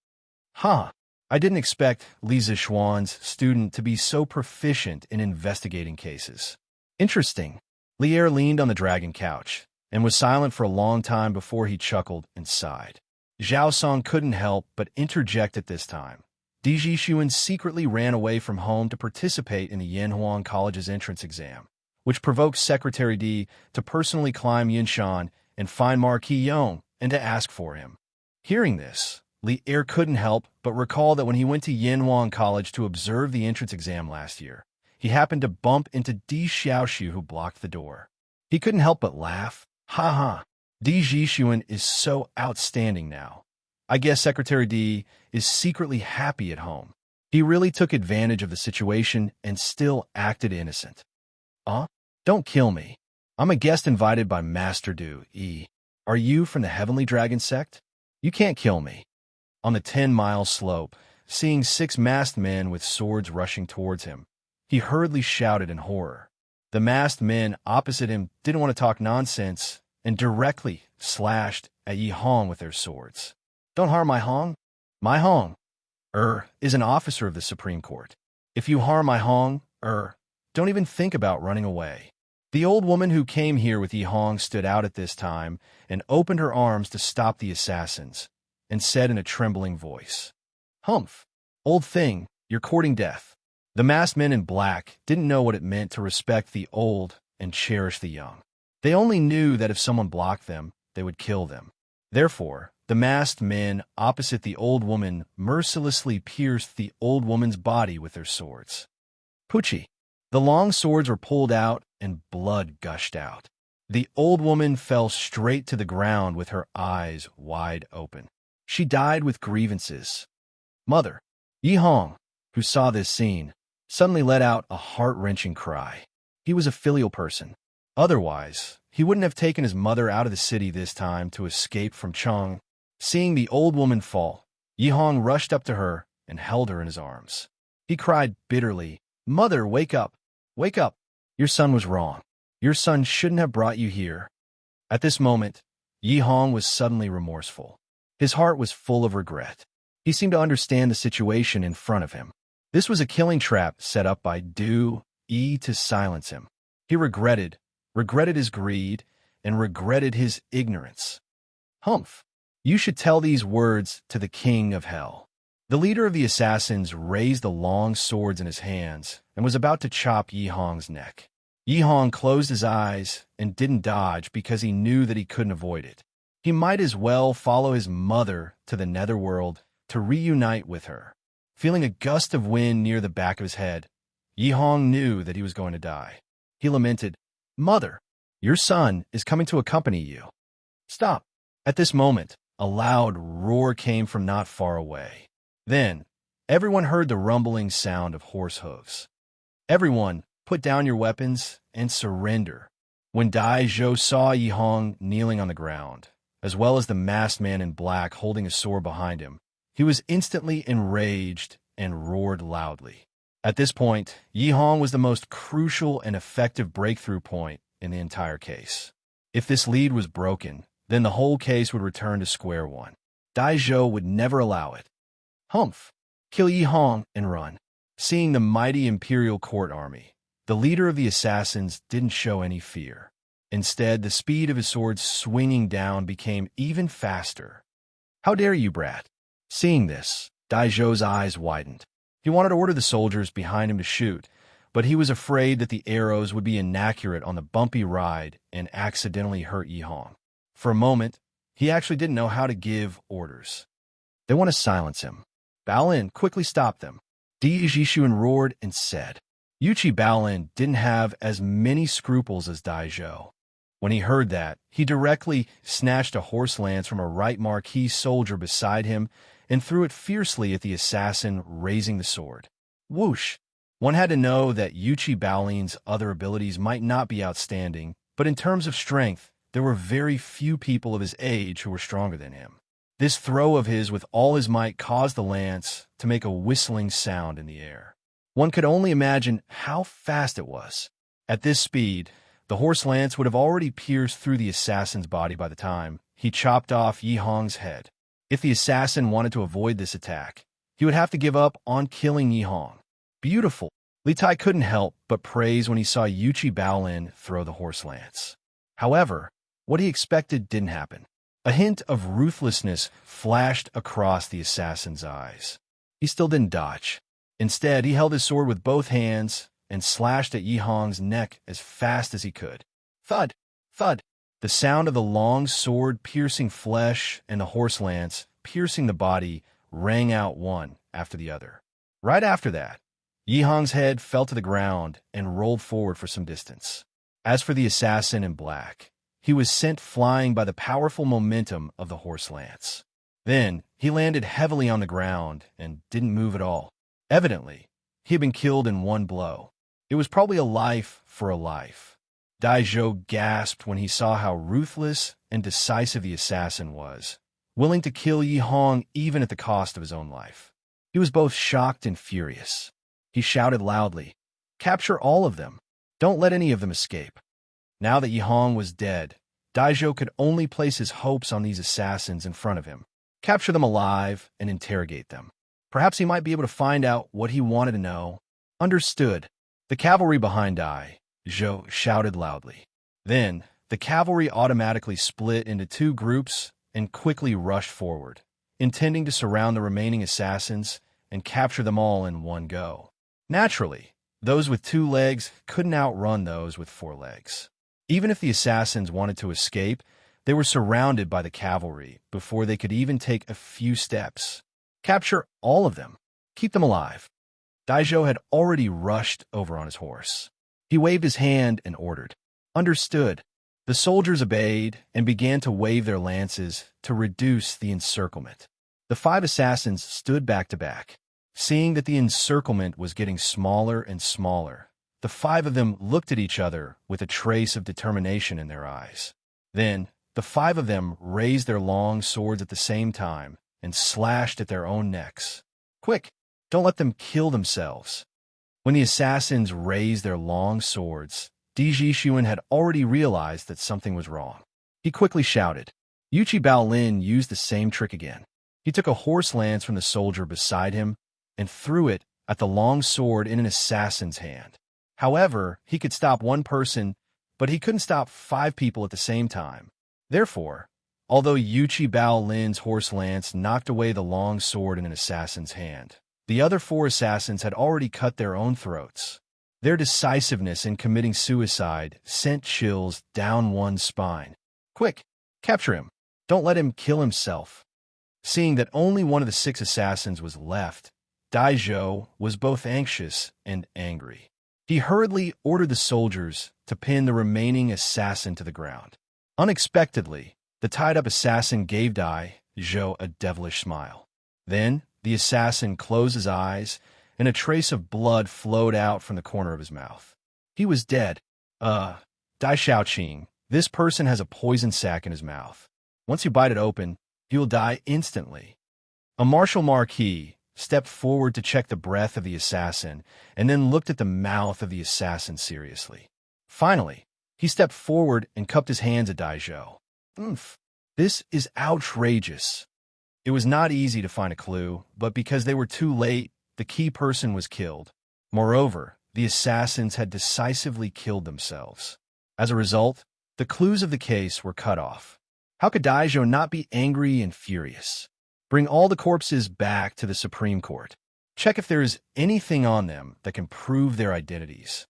I didn't expect Li Zixuan's student to be so proficient in investigating cases. Interesting. Li Er leaned on the dragon couch and was silent for a long time before he chuckled and sighed. Zhao Song couldn't help but interject at this time. Di Jixuan secretly ran away from home to participate in the Yanhuang College's entrance exam, which provoked Secretary Di to personally climb Yinshan and find Marquis Yong and to ask for him. Hearing this, Li Er couldn't help but recall that when he went to Yanhuang College to observe the entrance exam last year, he happened to bump into Di Xiaoxiu, who blocked the door. He couldn't help but laugh. Di Jixuan is so outstanding now. I guess Secretary Di is secretly happy at home. He really took advantage of the situation and still acted innocent. Don't kill me. I'm a guest invited by Master Du Yi. Are you from the Heavenly Dragon sect? You can't kill me. On the 10-mile slope, seeing 6 masked men with swords rushing towards him. He hurriedly shouted in horror. The masked men opposite him didn't want to talk nonsense and directly slashed at Yi Hong with their swords. "Don't harm my Hong. My Hong, is an officer of the Supreme Court. If you harm my Hong, don't even think about running away." The old woman who came here with Yi Hong stood out at this time and opened her arms to stop the assassins, and said in a trembling voice, "Humph, old thing, you're courting death." The masked men in black didn't know what it meant to respect the old and cherish the young. They only knew that if someone blocked them, they would kill them. Therefore, the masked men opposite the old woman mercilessly pierced the old woman's body with their swords. Pucci. The long swords were pulled out and blood gushed out. The old woman fell straight to the ground with her eyes wide open. She died with grievances. Mother. Yi Hong, who saw this scene, suddenly let out a heart-wrenching cry. He was a filial person. Otherwise, he wouldn't have taken his mother out of the city this time to escape from Chong. Seeing the old woman fall, Yi Hong rushed up to her and held her in his arms. He cried bitterly, "Mother, wake up! Wake up! Your son was wrong. Your son shouldn't have brought you here." At this moment, Yi Hong was suddenly remorseful. His heart was full of regret. He seemed to understand the situation in front of him. This was a killing trap set up by Du Yi to silence him. He regretted his greed, and regretted his ignorance. "Humph! You should tell these words to the king of hell." The leader of the assassins raised the long swords in his hands and was about to chop Yi Hong's neck. Yi Hong closed his eyes and didn't dodge because he knew that he couldn't avoid it. He might as well follow his mother to the netherworld to reunite with her. Feeling a gust of wind near the back of his head, Yi Hong knew that he was going to die. He lamented, "Mother, your son is coming to accompany you. Stop." At this moment, a loud roar came from not far away. Then, everyone heard the rumbling sound of horse hooves. "Everyone, put down your weapons and surrender." When Dai Zhou saw Yi Hong kneeling on the ground, as well as the masked man in black holding a sword behind him, he was instantly enraged and roared loudly. At this point, Yi Hong was the most crucial and effective breakthrough point in the entire case. If this lead was broken, then the whole case would return to square one. Dai Zhou would never allow it. "Humph! Kill Yi Hong and run." Seeing the mighty imperial court army, the leader of the assassins didn't show any fear. Instead, the speed of his sword swinging down became even faster. "How dare you, brat!" Seeing this, Dai Zhou's eyes widened. He wanted to order the soldiers behind him to shoot, but he was afraid that the arrows would be inaccurate on the bumpy ride and accidentally hurt Yi Hong. For a moment, he actually didn't know how to give orders. "They want to silence him." Baolin quickly stopped them. Di Jixuan roared and said. Yuchi Baolin didn't have as many scruples as Dai Zhou. When he heard that, he directly snatched a horse lance from a right marquee soldier beside him and threw it fiercely at the assassin raising the sword. Whoosh! One had to know that Yuchi Baolin's other abilities might not be outstanding, but in terms of strength, there were very few people of his age who were stronger than him. This throw of his with all his might caused the lance to make a whistling sound in the air. One could only imagine how fast it was. At this speed, the horse lance would have already pierced through the assassin's body by the time he chopped off Yi Hong's head. If the assassin wanted to avoid this attack, he would have to give up on killing Yi Hong. Beautiful! Li Tai couldn't help but praise when he saw Yuchi Baolin throw the horse lance. However, what he expected didn't happen. A hint of ruthlessness flashed across the assassin's eyes. He still didn't dodge. Instead, he held his sword with both hands and slashed at Yi Hong's neck as fast as he could. Thud! Thud! The sound of the long sword piercing flesh and the horse lance piercing the body rang out one after the other. Right after that, Yi Hong's head fell to the ground and rolled forward for some distance. As for the assassin in black, he was sent flying by the powerful momentum of the horse lance. Then, he landed heavily on the ground and didn't move at all. Evidently, he had been killed in one blow. It was probably a life for a life. Dai Zhou gasped when he saw how ruthless and decisive the assassin was, willing to kill Yi Hong even at the cost of his own life. He was both shocked and furious. He shouted loudly, "Capture all of them! Don't let any of them escape!" Now that Yihong was dead, Daizhou could only place his hopes on these assassins in front of him. Capture them alive and interrogate them. Perhaps he might be able to find out what he wanted to know. Understood. The cavalry behind Daizhou shouted loudly. Then, the cavalry automatically split into two groups and quickly rushed forward, intending to surround the remaining assassins and capture them all in one go. Naturally, those with 2 legs couldn't outrun those with 4 legs. Even if the assassins wanted to escape, they were surrounded by the cavalry before they could even take a few steps. Capture all of them. Keep them alive. Daizhou had already rushed over on his horse. He waved his hand and ordered. Understood. The soldiers obeyed and began to wave their lances to reduce the encirclement. The 5 assassins stood back to back. Seeing that the encirclement was getting smaller and smaller, the 5 of them looked at each other with a trace of determination in their eyes. Then, the 5 of them raised their long swords at the same time and slashed at their own necks. Quick! Don't let them kill themselves. When the assassins raised their long swords, Dijishuan had already realized that something was wrong. He quickly shouted. Yuchi Baolin used the same trick again. He took a horse lance from the soldier beside him and threw it at the long sword in an assassin's hand. However, he could stop one person, but he couldn't stop 5 people at the same time. Therefore, although Yuchi Baolin's horse lance knocked away the long sword in an assassin's hand, the other 4 assassins had already cut their own throats. Their decisiveness in committing suicide sent chills down one's spine. Quick, capture him. Don't let him kill himself. Seeing that only one of the 6 assassins was left, Daizhou was both anxious and angry. He hurriedly ordered the soldiers to pin the remaining assassin to the ground. Unexpectedly, the tied-up assassin gave Daizhou a devilish smile. Then, the assassin closed his eyes, and a trace of blood flowed out from the corner of his mouth. He was dead. Dai Xiaoqing, this person has a poison sac in his mouth. Once you bite it open, he will die instantly. A martial marquis stepped forward to check the breath of the assassin and then looked at the mouth of the assassin seriously. Finally, he stepped forward and cupped his hands at Daizhou. This is outrageous. It was not easy to find a clue, but because they were too late, the key person was killed. Moreover, the assassins had decisively killed themselves. As a result, the clues of the case were cut off. How could Daizhou not be angry and furious? Bring all the corpses back to the Supreme Court. Check if there is anything on them that can prove their identities.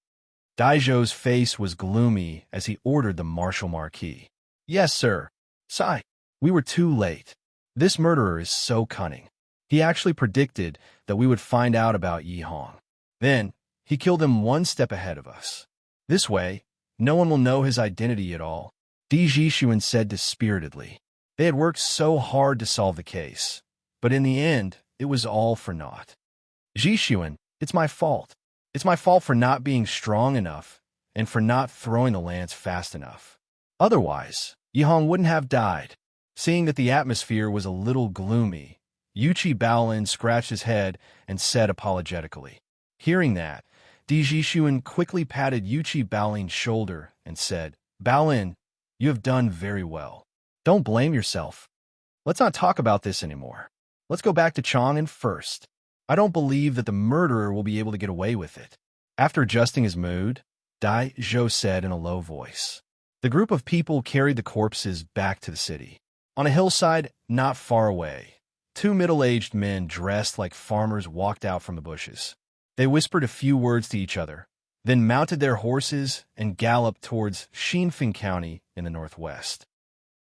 Daizhou's face was gloomy as he ordered the martial marquis. Yes, sir. Sigh. We were too late. This murderer is so cunning. He actually predicted that we would find out about Yihong. Then, he killed him one step ahead of us. This way, no one will know his identity at all, Di Jishuan said dispiritedly. They had worked so hard to solve the case, but in the end, it was all for naught. Jishuan, it's my fault. It's my fault for not being strong enough and for not throwing the lance fast enough. Otherwise, Yihong wouldn't have died. Seeing that the atmosphere was a little gloomy, Yuchi Baolin scratched his head and said apologetically. Hearing that, Di Jishuan quickly patted Yuchi Baolin's shoulder and said, Baolin, you have done very well. Don't blame yourself. Let's not talk about this anymore. Let's go back to Chang'an first. I don't believe that the murderer will be able to get away with it. After adjusting his mood, Daizhou said in a low voice. The group of people carried the corpses back to the city. On a hillside not far away, 2 middle-aged men dressed like farmers walked out from the bushes. They whispered a few words to each other, then mounted their horses and galloped towards Xinfeng County in the northwest.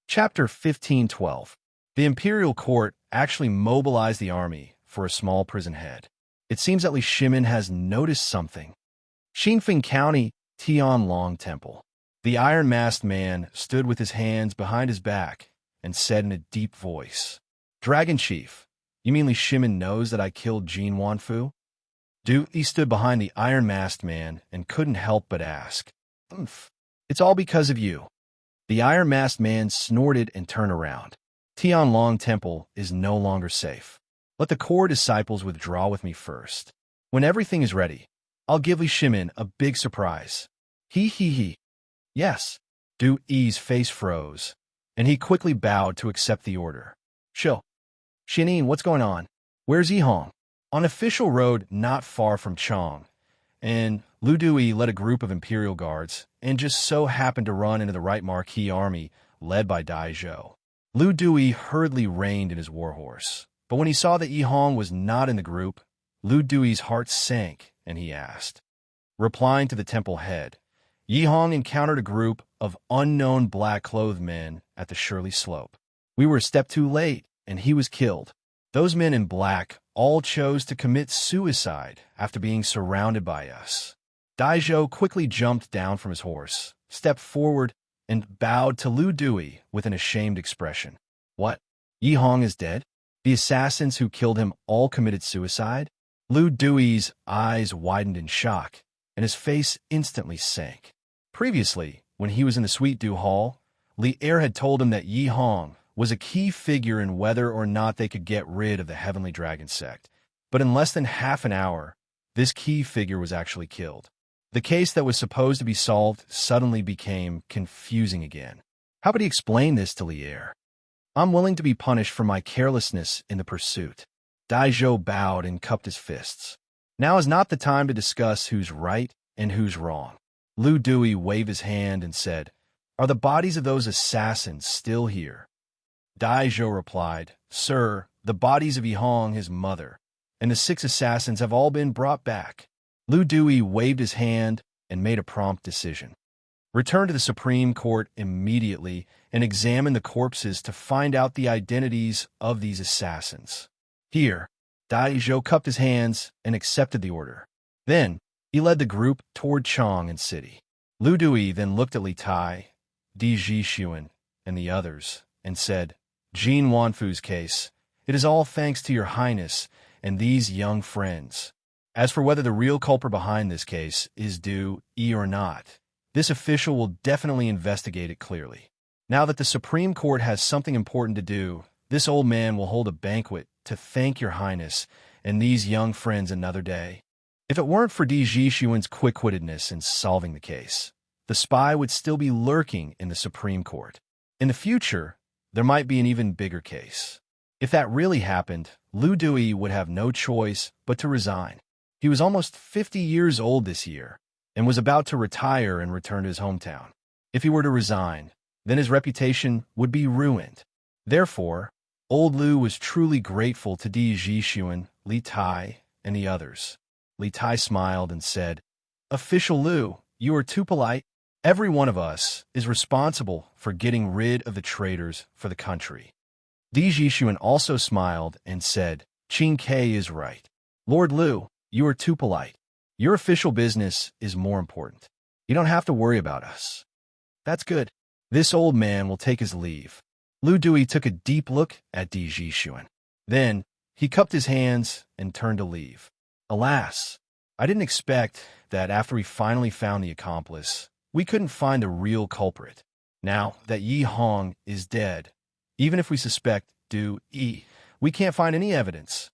Chapter 15:12. The imperial court actually mobilized the army for a small prison head. It seems at least Shimin has noticed something. Xinfeng County, Tianlong Temple. The iron-masked man stood with his hands behind his back and said in a deep voice, Dragon Chief, you mean Li Shimin knows that I killed Jin Wanfu? He stood behind the iron-masked man and couldn't help but ask, It's all because of you. The iron-masked man snorted and turned around. Tianlong Temple is no longer safe. Let the core disciples withdraw with me first. When everything is ready, I'll give Li Shimin a big surprise. He. Yes. Du Yi's face froze, and he quickly bowed to accept the order. Shill. Xianin, what's going on? Where's Yihong? On official road not far from Chong, and Lu Dui led a group of Imperial Guards and just so happened to run into the right Marquis army led by Dai Zhou. Lu Dui hurriedly reined in his warhorse, but when he saw that Yihong was not in the group, Lu Dui's heart sank, and he asked. Replying to the temple head, Yihong encountered a group of unknown black-clothed men at the Shirley Slope. We were a step too late, and he was killed. Those men in black all chose to commit suicide after being surrounded by us. Dai Zhou quickly jumped down from his horse, stepped forward, and bowed to Lu Dui with an ashamed expression. What? Yihong is dead? The assassins who killed him all committed suicide? Lu Dui's eyes widened in shock, and his face instantly sank. Previously, when he was in the Sweet Dew Hall, Li Er had told him that Yihong was a key figure in whether or not they could get rid of the Heavenly Dragon sect. But in less than half an hour, this key figure was actually killed. The case that was supposed to be solved suddenly became confusing again. How could he explain this to Li Er? I'm willing to be punished for my carelessness in the pursuit. Dai Zhou bowed and cupped his fists. Now is not the time to discuss who's right and who's wrong. Lu Dui waved his hand and said, Are the bodies of those assassins still here? Dai Zhou replied, Sir, the bodies of Yihong, his mother, and the 6 assassins have all been brought back. Lu Dui waved his hand and made a prompt decision. Return to the Supreme Court immediately and examine the corpses to find out the identities of these assassins. Here, Dai Zhou cupped his hands and accepted the order. Then, he led the group toward Chong and City. Lu Dui then looked at Li Tai, Di Zhixuan, and the others, and said, Jin Wanfu's case, it is all thanks to your highness and these young friends. As for whether the real culprit behind this case is Du Yi or not, this official will definitely investigate it clearly. Now that the Supreme Court has something important to do, this old man will hold a banquet to thank your highness and these young friends another day. If it weren't for Di Zhixuan's quick-wittedness in solving the case, the spy would still be lurking in the Supreme Court. In the future, there might be an even bigger case. If that really happened, Lu Dui would have no choice but to resign. He was almost 50 years old this year and was about to retire and return to his hometown. If he were to resign, then his reputation would be ruined. Therefore, old Lu was truly grateful to Di Zhixuan, Li Tai, and the others. Li Tai smiled and said, Official Lu, you are too polite. Every one of us is responsible for getting rid of the traitors for the country. Di Zhixuan also smiled and said, Qin Ke is right. Lord Lu, you are too polite. Your official business is more important. You don't have to worry about us. That's good. This old man will take his leave. Lu Dui took a deep look at Di Zhixuan. Then, he cupped his hands and turned to leave. Alas, I didn't expect that after we finally found the accomplice, we couldn't find the real culprit. Now that Yihong is dead, even if we suspect Du Yi, we can't find any evidence.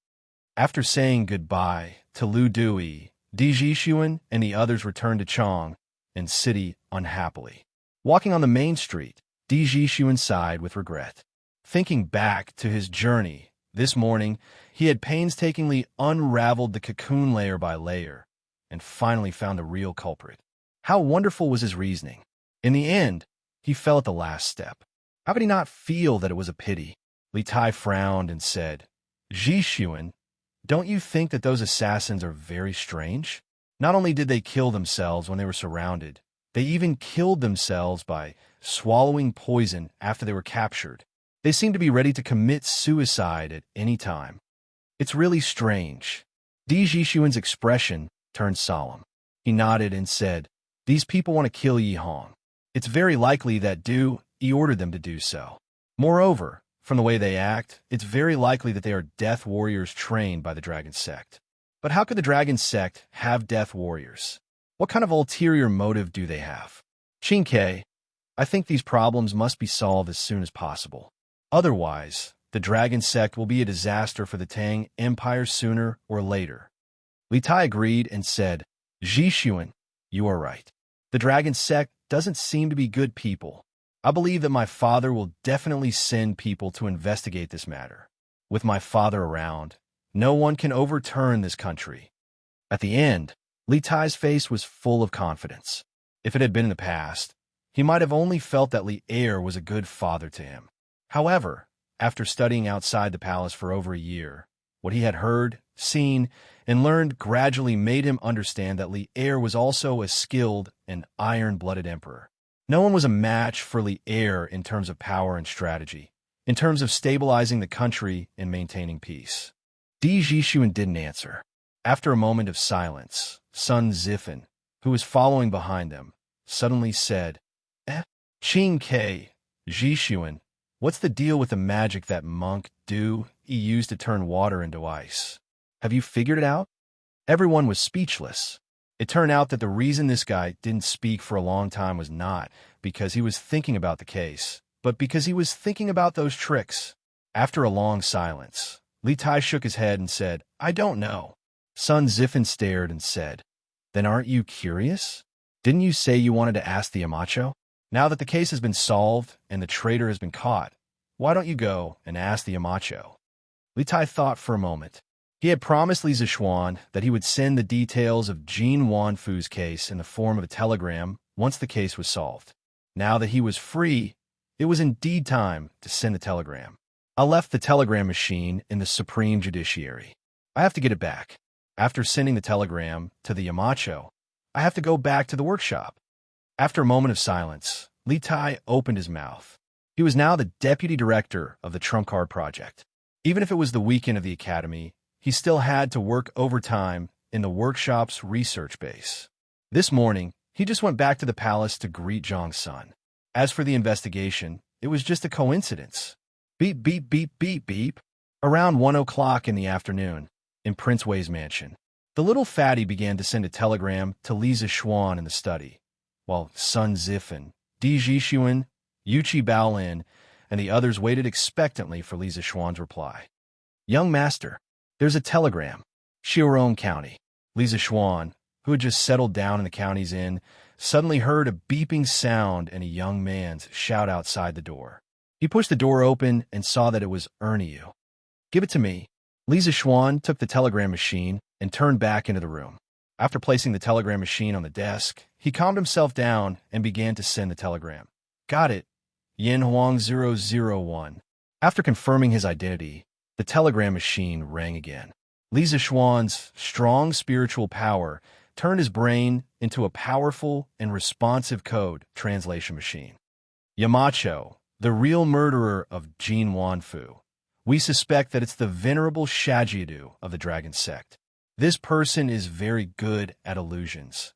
After saying goodbye to Lu Dui, Di Zhixuan and the others returned to Chong and City unhappily. Walking on the main street, Di Zhixuan sighed with regret. Thinking back to his journey, this morning, he had painstakingly unraveled the cocoon layer by layer and finally found the real culprit. How wonderful was his reasoning. In the end, he fell at the last step. How could he not feel that it was a pity? Li Tai frowned and said, Zhixuan, don't you think that those assassins are very strange? Not only did they kill themselves when they were surrounded, they even killed themselves by swallowing poison after they were captured. They seem to be ready to commit suicide at any time. It's really strange. Di Zhixuan's expression turned solemn. He nodded and said, These people want to kill Yihong. It's very likely that Du Yi ordered them to do so. Moreover, from the way they act, it's very likely that they are death warriors trained by the Dragon Sect. But how could the Dragon Sect have death warriors? What kind of ulterior motive do they have? Qin Ke, I think these problems must be solved as soon as possible. Otherwise, the dragon sect will be a disaster for the Tang Empire sooner or later. Li Tai agreed and said, Zhishuan, you are right. The dragon sect doesn't seem to be good people. I believe that my father will definitely send people to investigate this matter. With my father around, no one can overturn this country. At the end, Li Tai's face was full of confidence. If it had been in the past, he might have only felt that Li Er was a good father to him. However, after studying outside the palace for over a year, what he had heard, seen, and learned gradually made him understand that Li Er was also a skilled and iron-blooded emperor. No one was a match for Li Er in terms of power and strategy, in terms of stabilizing the country and maintaining peace. Di Zhishuan didn't answer. After a moment of silence, Sun Zifan, who was following behind them, suddenly said, Qing Ke, Zhishuan, what's the deal with the magic that monk Du Yi used to turn water into ice? Have you figured it out? Everyone was speechless. It turned out that the reason this guy didn't speak for a long time was not because he was thinking about the case, but because he was thinking about those tricks. After a long silence, Li Tai shook his head and said, I don't know. Sun Zifan stared and said, Then aren't you curious? Didn't you say you wanted to ask the Amacho? Now that the case has been solved and the traitor has been caught, why don't you go and ask the Amacho? Li Tai thought for a moment. He had promised Li Zishuan that he would send the details of Jin Wanfu's case in the form of a telegram once the case was solved. Now that he was free, it was indeed time to send the telegram. I left the telegram machine in the Supreme Judiciary. I have to get it back. After sending the telegram to the Yamacho, I have to go back to the workshop. After a moment of silence, Li Tai opened his mouth. He was now the deputy director of the Trump Card Project. Even if it was the weekend of the academy, he still had to work overtime in the workshop's research base. This morning, he just went back to the palace to greet Zhang's son. As for the investigation, it was just a coincidence. Beep, beep, beep, beep, beep. Around 1 o'clock in the afternoon, in Prince Wei's mansion, the little fatty began to send a telegram to Li Zishuan in the study, while Sun Zifan, Di Zhishuan, Yuchi Baolin, and the others waited expectantly for Li Zishuan's reply. Young master, there's a telegram. Shiorong County. Li Zishuan, who had just settled down in the county's inn, suddenly heard a beeping sound and a young man's shout outside the door. He pushed the door open and saw that it was Erniu. Give it to me. Li Zishuan took the telegram machine and turned back into the room. After placing the telegram machine on the desk, he calmed himself down and began to send the telegram. Got it. Yin Huang 001. After confirming his identity, the telegram machine rang again. Li Zishuan's strong spiritual power turned his brain into a powerful and responsive code translation machine. Yamacho, the real murderer of Jin Wanfu. We suspect that it's the venerable Shajiadu of the Dragon Sect. This person is very good at illusions.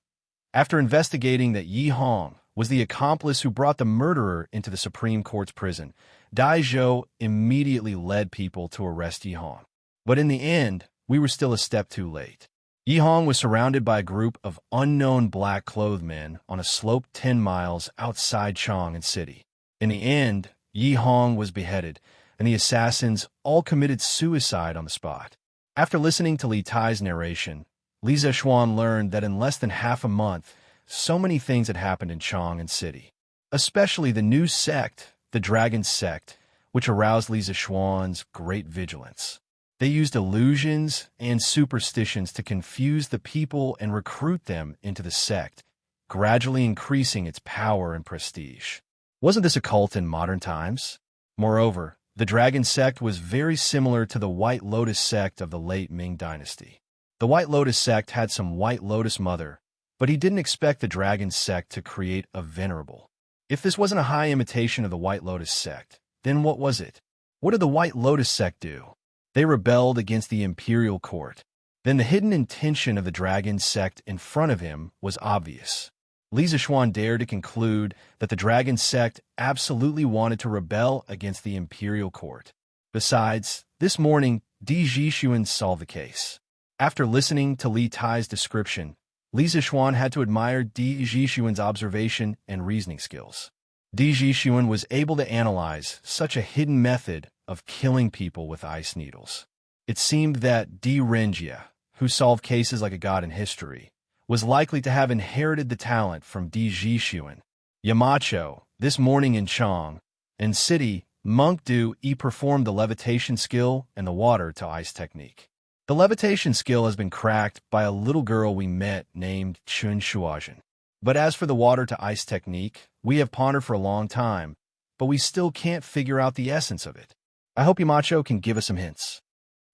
After investigating that Yi Hong was the accomplice who brought the murderer into the Supreme Court's prison, Dai Zhou immediately led people to arrest Yi Hong. But in the end, we were still a step too late. Yi Hong was surrounded by a group of unknown black-clothed men on a slope 10 miles outside Chang'an City. In the end, Yi Hong was beheaded, and the assassins all committed suicide on the spot. After listening to Li Tai's narration, Li Zishuan learned that in less than half a month, so many things had happened in Chang'an City, especially the new sect, the Dragon Sect, which aroused Li Zishuan's great vigilance. They used illusions and superstitions to confuse the people and recruit them into the sect, gradually increasing its power and prestige. Wasn't this a cult in modern times? Moreover, the Dragon Sect was very similar to the White Lotus Sect of the late Ming Dynasty. The White Lotus Sect had some White Lotus mother, but he didn't expect the Dragon Sect to create a venerable. If this wasn't a high imitation of the White Lotus Sect, then what was it? What did the White Lotus Sect do? They rebelled against the imperial court. Then the hidden intention of the Dragon Sect in front of him was obvious. Li Zishuan dared to conclude that the Dragon Sect absolutely wanted to rebel against the imperial court. Besides, this morning, Di Zhishuan solved the case. After listening to Li Tai's description, Li Zishuan had to admire Di Zhishuan's observation and reasoning skills. Di Zhishuan was able to analyze such a hidden method of killing people with ice needles. It seemed that Di Renjia, who solved cases like a god in history, was likely to have inherited the talent from Di Zhishuan. Yamacho, this morning in Chang, and city, Monk Du Yi performed the levitation skill and the water to ice technique. The levitation skill has been cracked by a little girl we met named Chun Shuajin. But as for the water to ice technique, we have pondered for a long time, but we still can't figure out the essence of it. I hope Yamacho can give us some hints.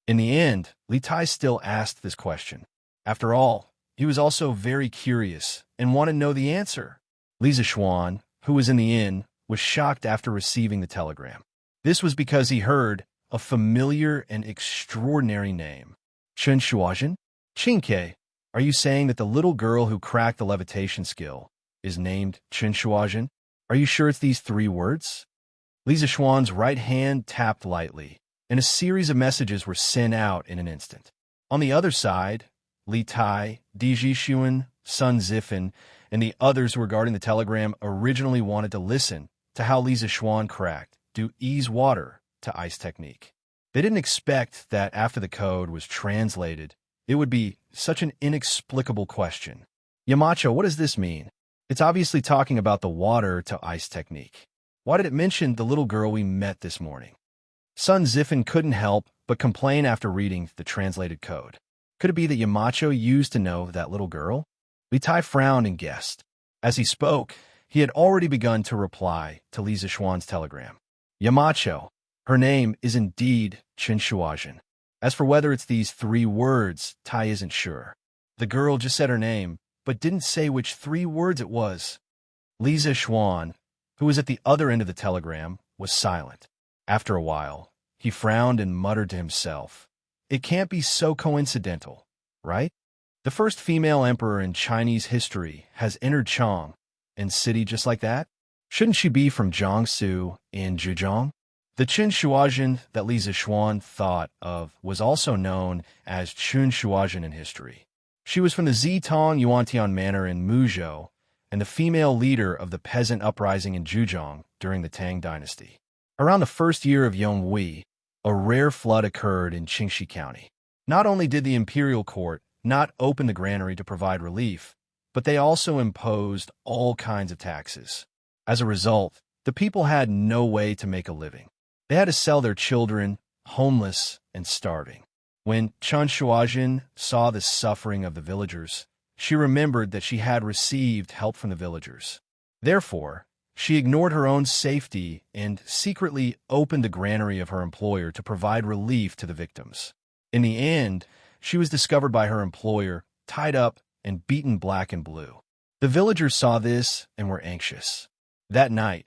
In the end, Li Tai still asked this question. After all, he was also very curious and wanted to know the answer. Li Zishuan, who was in the inn, was shocked after receiving the telegram. This was because he heard a familiar and extraordinary name. Chun Shuajin? Qingke, are you saying that the little girl who cracked the levitation skill is named Chun Shuajin? Are you sure it's these 3 words? Li Zishuan's right hand tapped lightly, and a series of messages were sent out in an instant. On the other side, Li Tai, Di Zhishuan, Sun Zifan, and the others who were guarding the telegram originally wanted to listen to how Li Zishuan cracked Du Yi's water to ice technique. They didn't expect that after the code was translated, it would be such an inexplicable question. Yamacho, what does this mean? It's obviously talking about the water to ice technique. Why did it mention the little girl we met this morning? Sun Zifan couldn't help but complain after reading the translated code. Could it be that Yamacho used to know that little girl? Li Tai frowned and guessed. As he spoke, he had already begun to reply to Li Zishuan's telegram. Yamacho, her name is indeed Chun Shuajin. As for whether it's these 3 words, Tai isn't sure. The girl just said her name, but didn't say which 3 words it was. Li Zishuan, who was at the other end of the telegram, was silent. After a while, he frowned and muttered to himself, "It can't be so coincidental, right? The first female emperor in Chinese history has entered Chang and city just like that? Shouldn't she be from Jiangsu in Zhejiang?" The Chun Shuajin that Li Zishuan thought of was also known as Chun Shuajin in history. She was from the Zitong Yuantian manor in Muzhou and the female leader of the peasant uprising in Zhejiang during the Tang dynasty. Around the first year of Yonghui, a rare flood occurred in Qingxi County. Not only did the imperial court not open the granary to provide relief, but they also imposed all kinds of taxes. As a result, the people had no way to make a living. They had to sell their children, homeless and starving. When Chun Shuajin saw the suffering of the villagers, she remembered that she had received help from the villagers. Therefore, she ignored her own safety and secretly opened the granary of her employer to provide relief to the victims. In the end, she was discovered by her employer, tied up and beaten black and blue. The villagers saw this and were anxious. That night,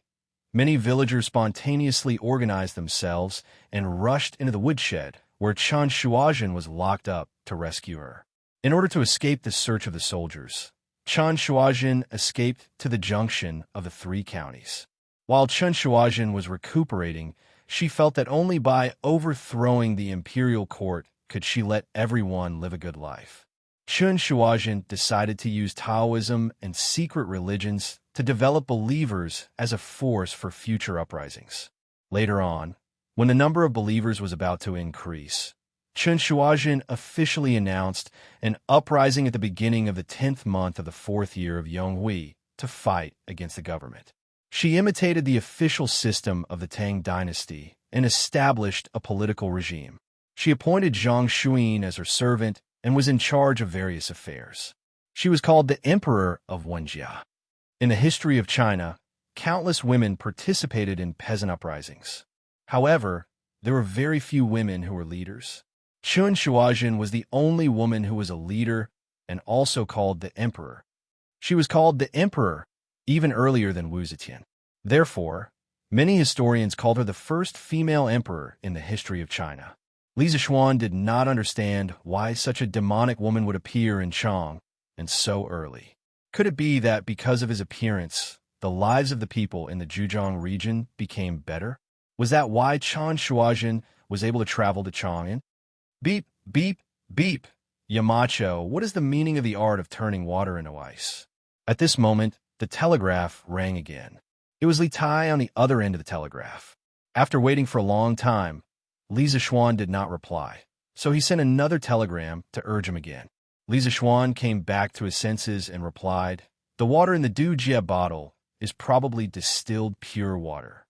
many villagers spontaneously organized themselves and rushed into the woodshed where Chun Shuajin was locked up to rescue her. In order to escape the search of the soldiers, Chun Shuajin escaped to the junction of the 3 counties. While Chun Shuajin was recuperating, she felt that only by overthrowing the imperial court could she let everyone live a good life. Chun Shuajin decided to use Taoism and secret religions to develop believers as a force for future uprisings. Later on, when the number of believers was about to increase, Chun Shuajin officially announced an uprising at the beginning of the 10th month of the 4th year of Yonghui to fight against the government. She imitated the official system of the Tang dynasty and established a political regime. She appointed Zhang Shuyin as her servant and was in charge of various affairs. She was called the Emperor of Wenjia. In the history of China, countless women participated in peasant uprisings. However, there were very few women who were leaders. Chun Shuajin was the only woman who was a leader and also called the Emperor. She was called the Emperor even earlier than Wu Zetian. Therefore, many historians called her the first female emperor in the history of China. Li Zishuan did not understand why such a demonic woman would appear in Chang, and so early. Could it be that because of his appearance, the lives of the people in the Zhejiang region became better? Was that why Chun Shuajin was able to travel to Chang'an? Beep, beep, beep. Yamacho, what is the meaning of the art of turning water into ice? At this moment, the telegraph rang again. It was Li Tai on the other end of the telegraph. After waiting for a long time, Li Zixuan did not reply, so he sent another telegram to urge him again. Li Zixuan came back to his senses and replied, "The water in the Dujia bottle is probably distilled pure water.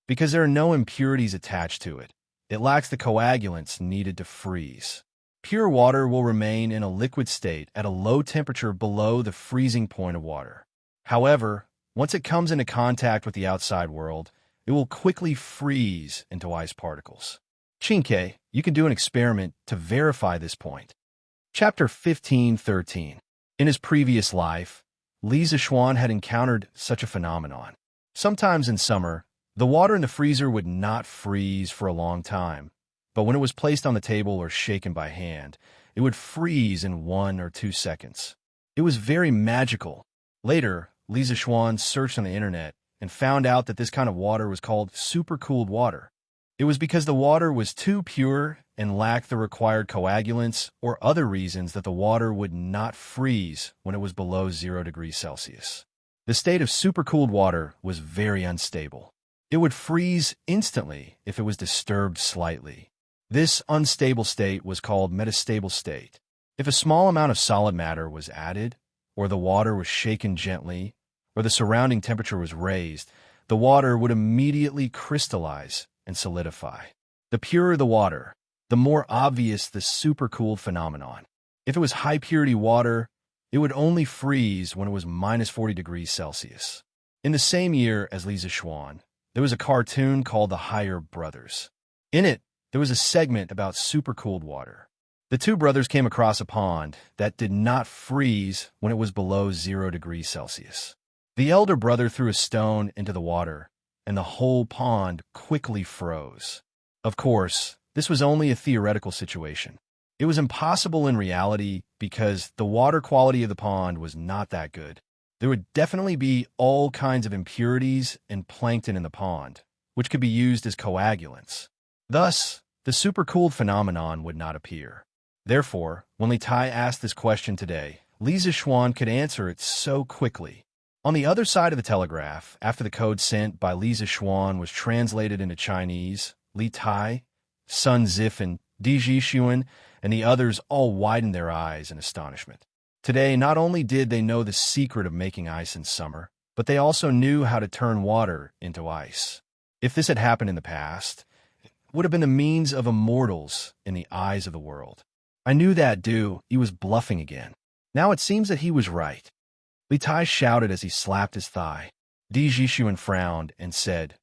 Because there are no impurities attached to it, it lacks the coagulants needed to freeze. Pure water will remain in a liquid state at a low temperature below the freezing point of water. However, once it comes into contact with the outside world, it will quickly freeze into ice particles." Chinke, you can do an experiment to verify this point. Chapter 15:13. In his previous life, Li Zixuan had encountered such a phenomenon. Sometimes in summer, the water in the freezer would not freeze for a long time, but when it was placed on the table or shaken by hand, it would freeze in 1 or 2 seconds. It was very magical. Later, Li Zixuan searched on the internet and found out that this kind of water was called supercooled water. It was because the water was too pure and lacked the required coagulants or other reasons that the water would not freeze when it was below 0 degrees Celsius. The state of supercooled water was very unstable. It would freeze instantly if it was disturbed slightly. This unstable state was called metastable state. If a small amount of solid matter was added, or the water was shaken gently, or the surrounding temperature was raised, the water would immediately crystallize and solidify. The purer the water, the more obvious the supercooled phenomenon. If it was high-purity water, it would only freeze when it was minus 40 degrees Celsius. In the same year as Li Zixuan, there was a cartoon called The Higher Brothers. In it, there was a segment about supercooled water. The two brothers came across a pond that did not freeze when it was below 0 degrees Celsius. The elder brother threw a stone into the water, and the whole pond quickly froze. Of course, this was only a theoretical situation. It was impossible in reality because the water quality of the pond was not that good. There would definitely be all kinds of impurities and plankton in the pond, which could be used as coagulants. Thus, the supercooled phenomenon would not appear. Therefore, when Li Tai asked this question today, Li Zixuan could answer it so quickly. On the other side of the telegraph, after the code sent by Li Zixuan was translated into Chinese, Li Tai, Sun Zifan, Di Zhishuan, and the others all widened their eyes in astonishment. Today, not only did they know the secret of making ice in summer, but they also knew how to turn water into ice. If this had happened in the past, it would have been the means of immortals in the eyes of the world. I knew that he was bluffing again. Now it seems that he was right. Li Tai shouted as he slapped his thigh. Di Zhishuan frowned and said,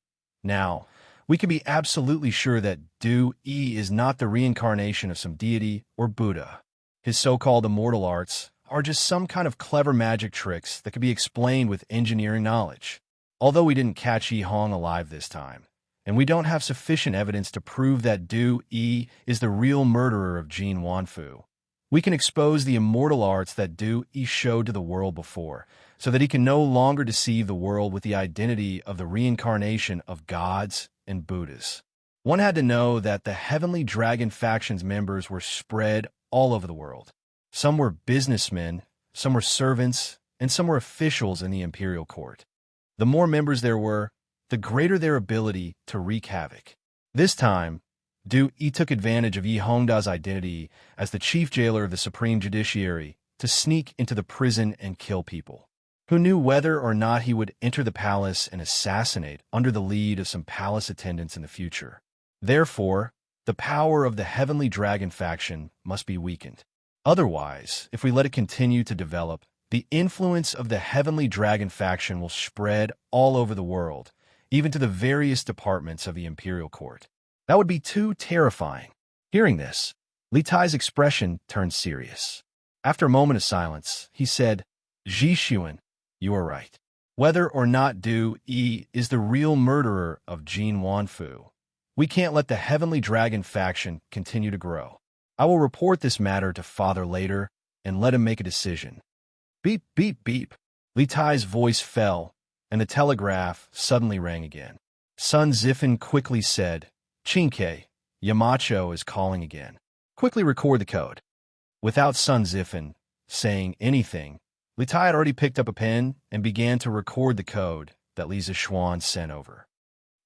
"Now, we can be absolutely sure that Du Yi is not the reincarnation of some deity or Buddha. His so-called immortal arts are just some kind of clever magic tricks that could be explained with engineering knowledge. Although we didn't catch Yi Hong alive this time, and we don't have sufficient evidence to prove that Du Yi is the real murderer of Jin Wanfu, we can expose the immortal arts that Du Yi showed to the world before, so that he can no longer deceive the world with the identity of the reincarnation of gods and Buddhas. One had to know that the Heavenly Dragon faction's members were spread all over the world. Some were businessmen, some were servants, and some were officials in the imperial court. The more members there were, the greater their ability to wreak havoc. This time, Du Yi took advantage of Yi Hongda's identity as the chief jailer of the Supreme Judiciary to sneak into the prison and kill people. Who knew whether or not he would enter the palace and assassinate under the lead of some palace attendants in the future. Therefore, the power of the Heavenly Dragon faction must be weakened. Otherwise, if we let it continue to develop, the influence of the Heavenly Dragon faction will spread all over the world, even to the various departments of the imperial court. That would be too terrifying. Hearing this, Li Tai's expression turned serious. After a moment of silence, he said, "Zhishuan, you are right. Whether or not Du Yi is the real murderer of Jin Wanfu, we can't let the Heavenly Dragon faction continue to grow. I will report this matter to Father later and let him make a decision." Beep, beep, beep. Li Tai's voice fell, and the telegraph suddenly rang again. Sun Zifan quickly said, "Chinke, Yamacho is calling again. Quickly record the code." Without Sun Zifan saying anything, Li Tai had already picked up a pen and began to record the code that Li Zixuan sent over.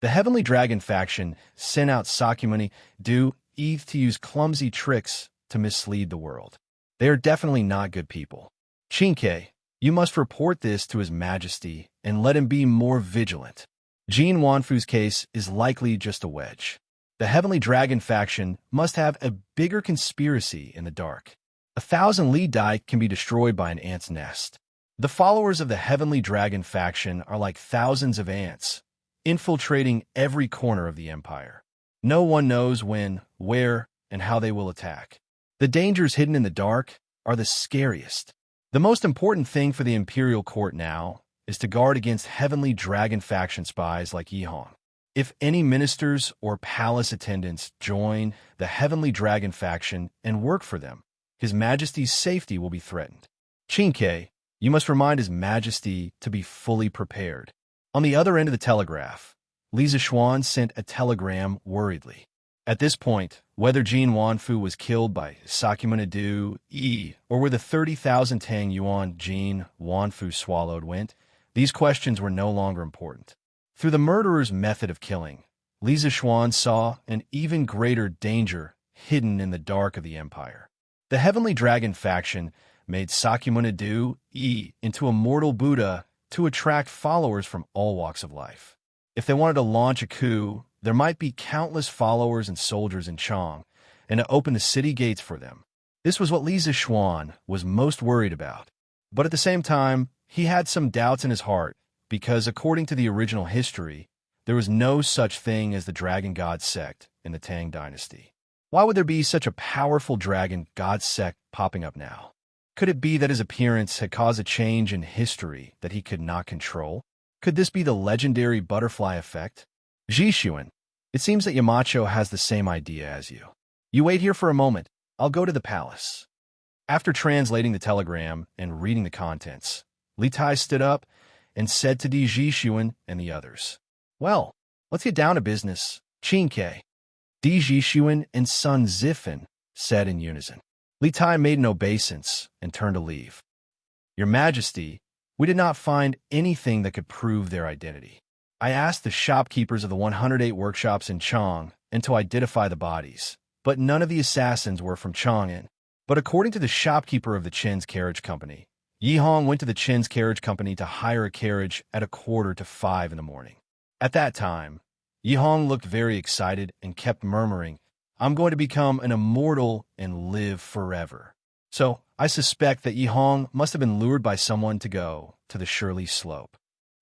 The Heavenly Dragon faction sent out Sakyamuni to use clumsy tricks to mislead the world. They are definitely not good people. Chinke, you must report this to His Majesty and let him be more vigilant. Jin Wanfu's case is likely just a wedge. The Heavenly Dragon faction must have a bigger conspiracy in the dark. 1,000 Li Dai can be destroyed by an ant's nest. The followers of the Heavenly Dragon faction are like thousands of ants, infiltrating every corner of the empire. No one knows when, where, and how they will attack. The dangers hidden in the dark are the scariest. The most important thing for the Imperial Court now is to guard against Heavenly Dragon faction spies like Yihong. If any ministers or palace attendants join the Heavenly Dragon faction and work for them, His Majesty's safety will be threatened. Chinke, you must remind His Majesty to be fully prepared. On the other end of the telegraph, Li Zishuan sent a telegram worriedly. At this point, whether Jin Wanfu was killed by Sakyamuni or where the 30,000 Tang Yuan Jin Wanfu swallowed went, these questions were no longer important. Through the murderer's method of killing, Li Zishuan saw an even greater danger hidden in the dark of the empire. The Heavenly Dragon faction made Sakyamuni into a mortal Buddha to attract followers from all walks of life. If they wanted to launch a coup, there might be countless followers and soldiers in Chang, and to open the city gates for them. This was what Li Zishuan was most worried about. But at the same time, he had some doubts in his heart, because according to the original history, there was no such thing as the Dragon God sect in the Tang dynasty. Why would there be such a powerful Dragon God sect popping up now? Could it be that his appearance had caused a change in history that he could not control? Could this be the legendary butterfly effect? Jishuan, it seems that Yamacho has the same idea as you. You wait here for a moment. I'll go to the palace. After translating the telegram and reading the contents, Li Tai stood up and said to Di Jishuan and the others, "Well, let's get down to business." Chinke, Di Jishuan and Sun Zifan said in unison. Li Tai made an obeisance and turned to leave. "Your Majesty, we did not find anything that could prove their identity. I asked the shopkeepers of the 108 workshops in Chang and to identify the bodies, but none of the assassins were from Chang'an. But according to the shopkeeper of the Chen's Carriage Company, Yihong went to the Chen's Carriage Company to hire a carriage at 4:45 in the morning. At that time, Yihong looked very excited and kept murmuring, 'I'm going to become an immortal and live forever.' So I suspect that Yihong must have been lured by someone to go to the Shirley Slope."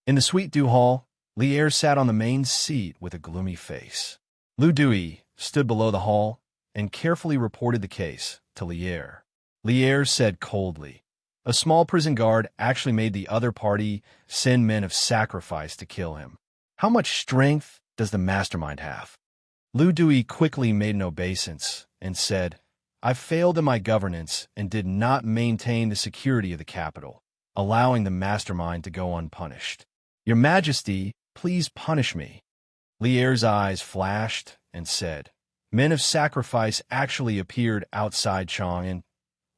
In the Sweet Dew Hall, Lier sat on the main seat with a gloomy face. Lu Dui stood below the hall and carefully reported the case to Lier. Lier said coldly, "A small prison guard actually made the other party send men of sacrifice to kill him. How much strength does the mastermind have?" Lu Dui quickly made an obeisance and said, "I failed in my governance and did not maintain the security of the capital, allowing the mastermind to go unpunished. Your Majesty, please punish me." Lier's eyes flashed and said, "Men of sacrifice actually appeared outside Chang'an,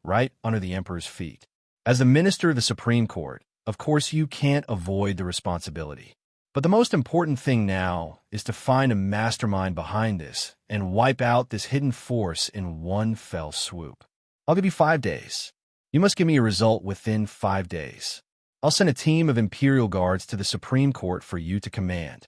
right under the Emperor's feet. As the Minister of the Supreme Court, of course you can't avoid the responsibility. But the most important thing now is to find a mastermind behind this and wipe out this hidden force in one fell swoop. I'll give you 5 days. You must give me a result within 5 days. I'll send a team of Imperial Guards to the Supreme Court for you to command."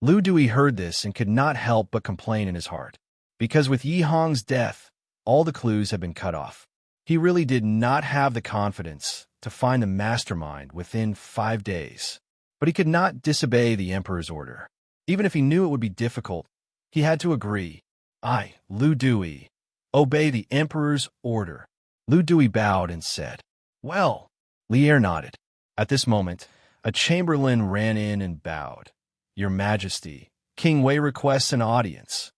Lu Dui heard this and could not help but complain in his heart, because with Yihong's death, all the clues had been cut off. He really did not have the confidence to find the mastermind within 5 days. But he could not disobey the Emperor's order. Even if he knew it would be difficult, he had to agree. "I, Lu Dui, obey the Emperor's order." Lu Dui bowed and said, "Well." Lier nodded. At this moment, a chamberlain ran in and bowed. "Your Majesty, King Wei requests an audience."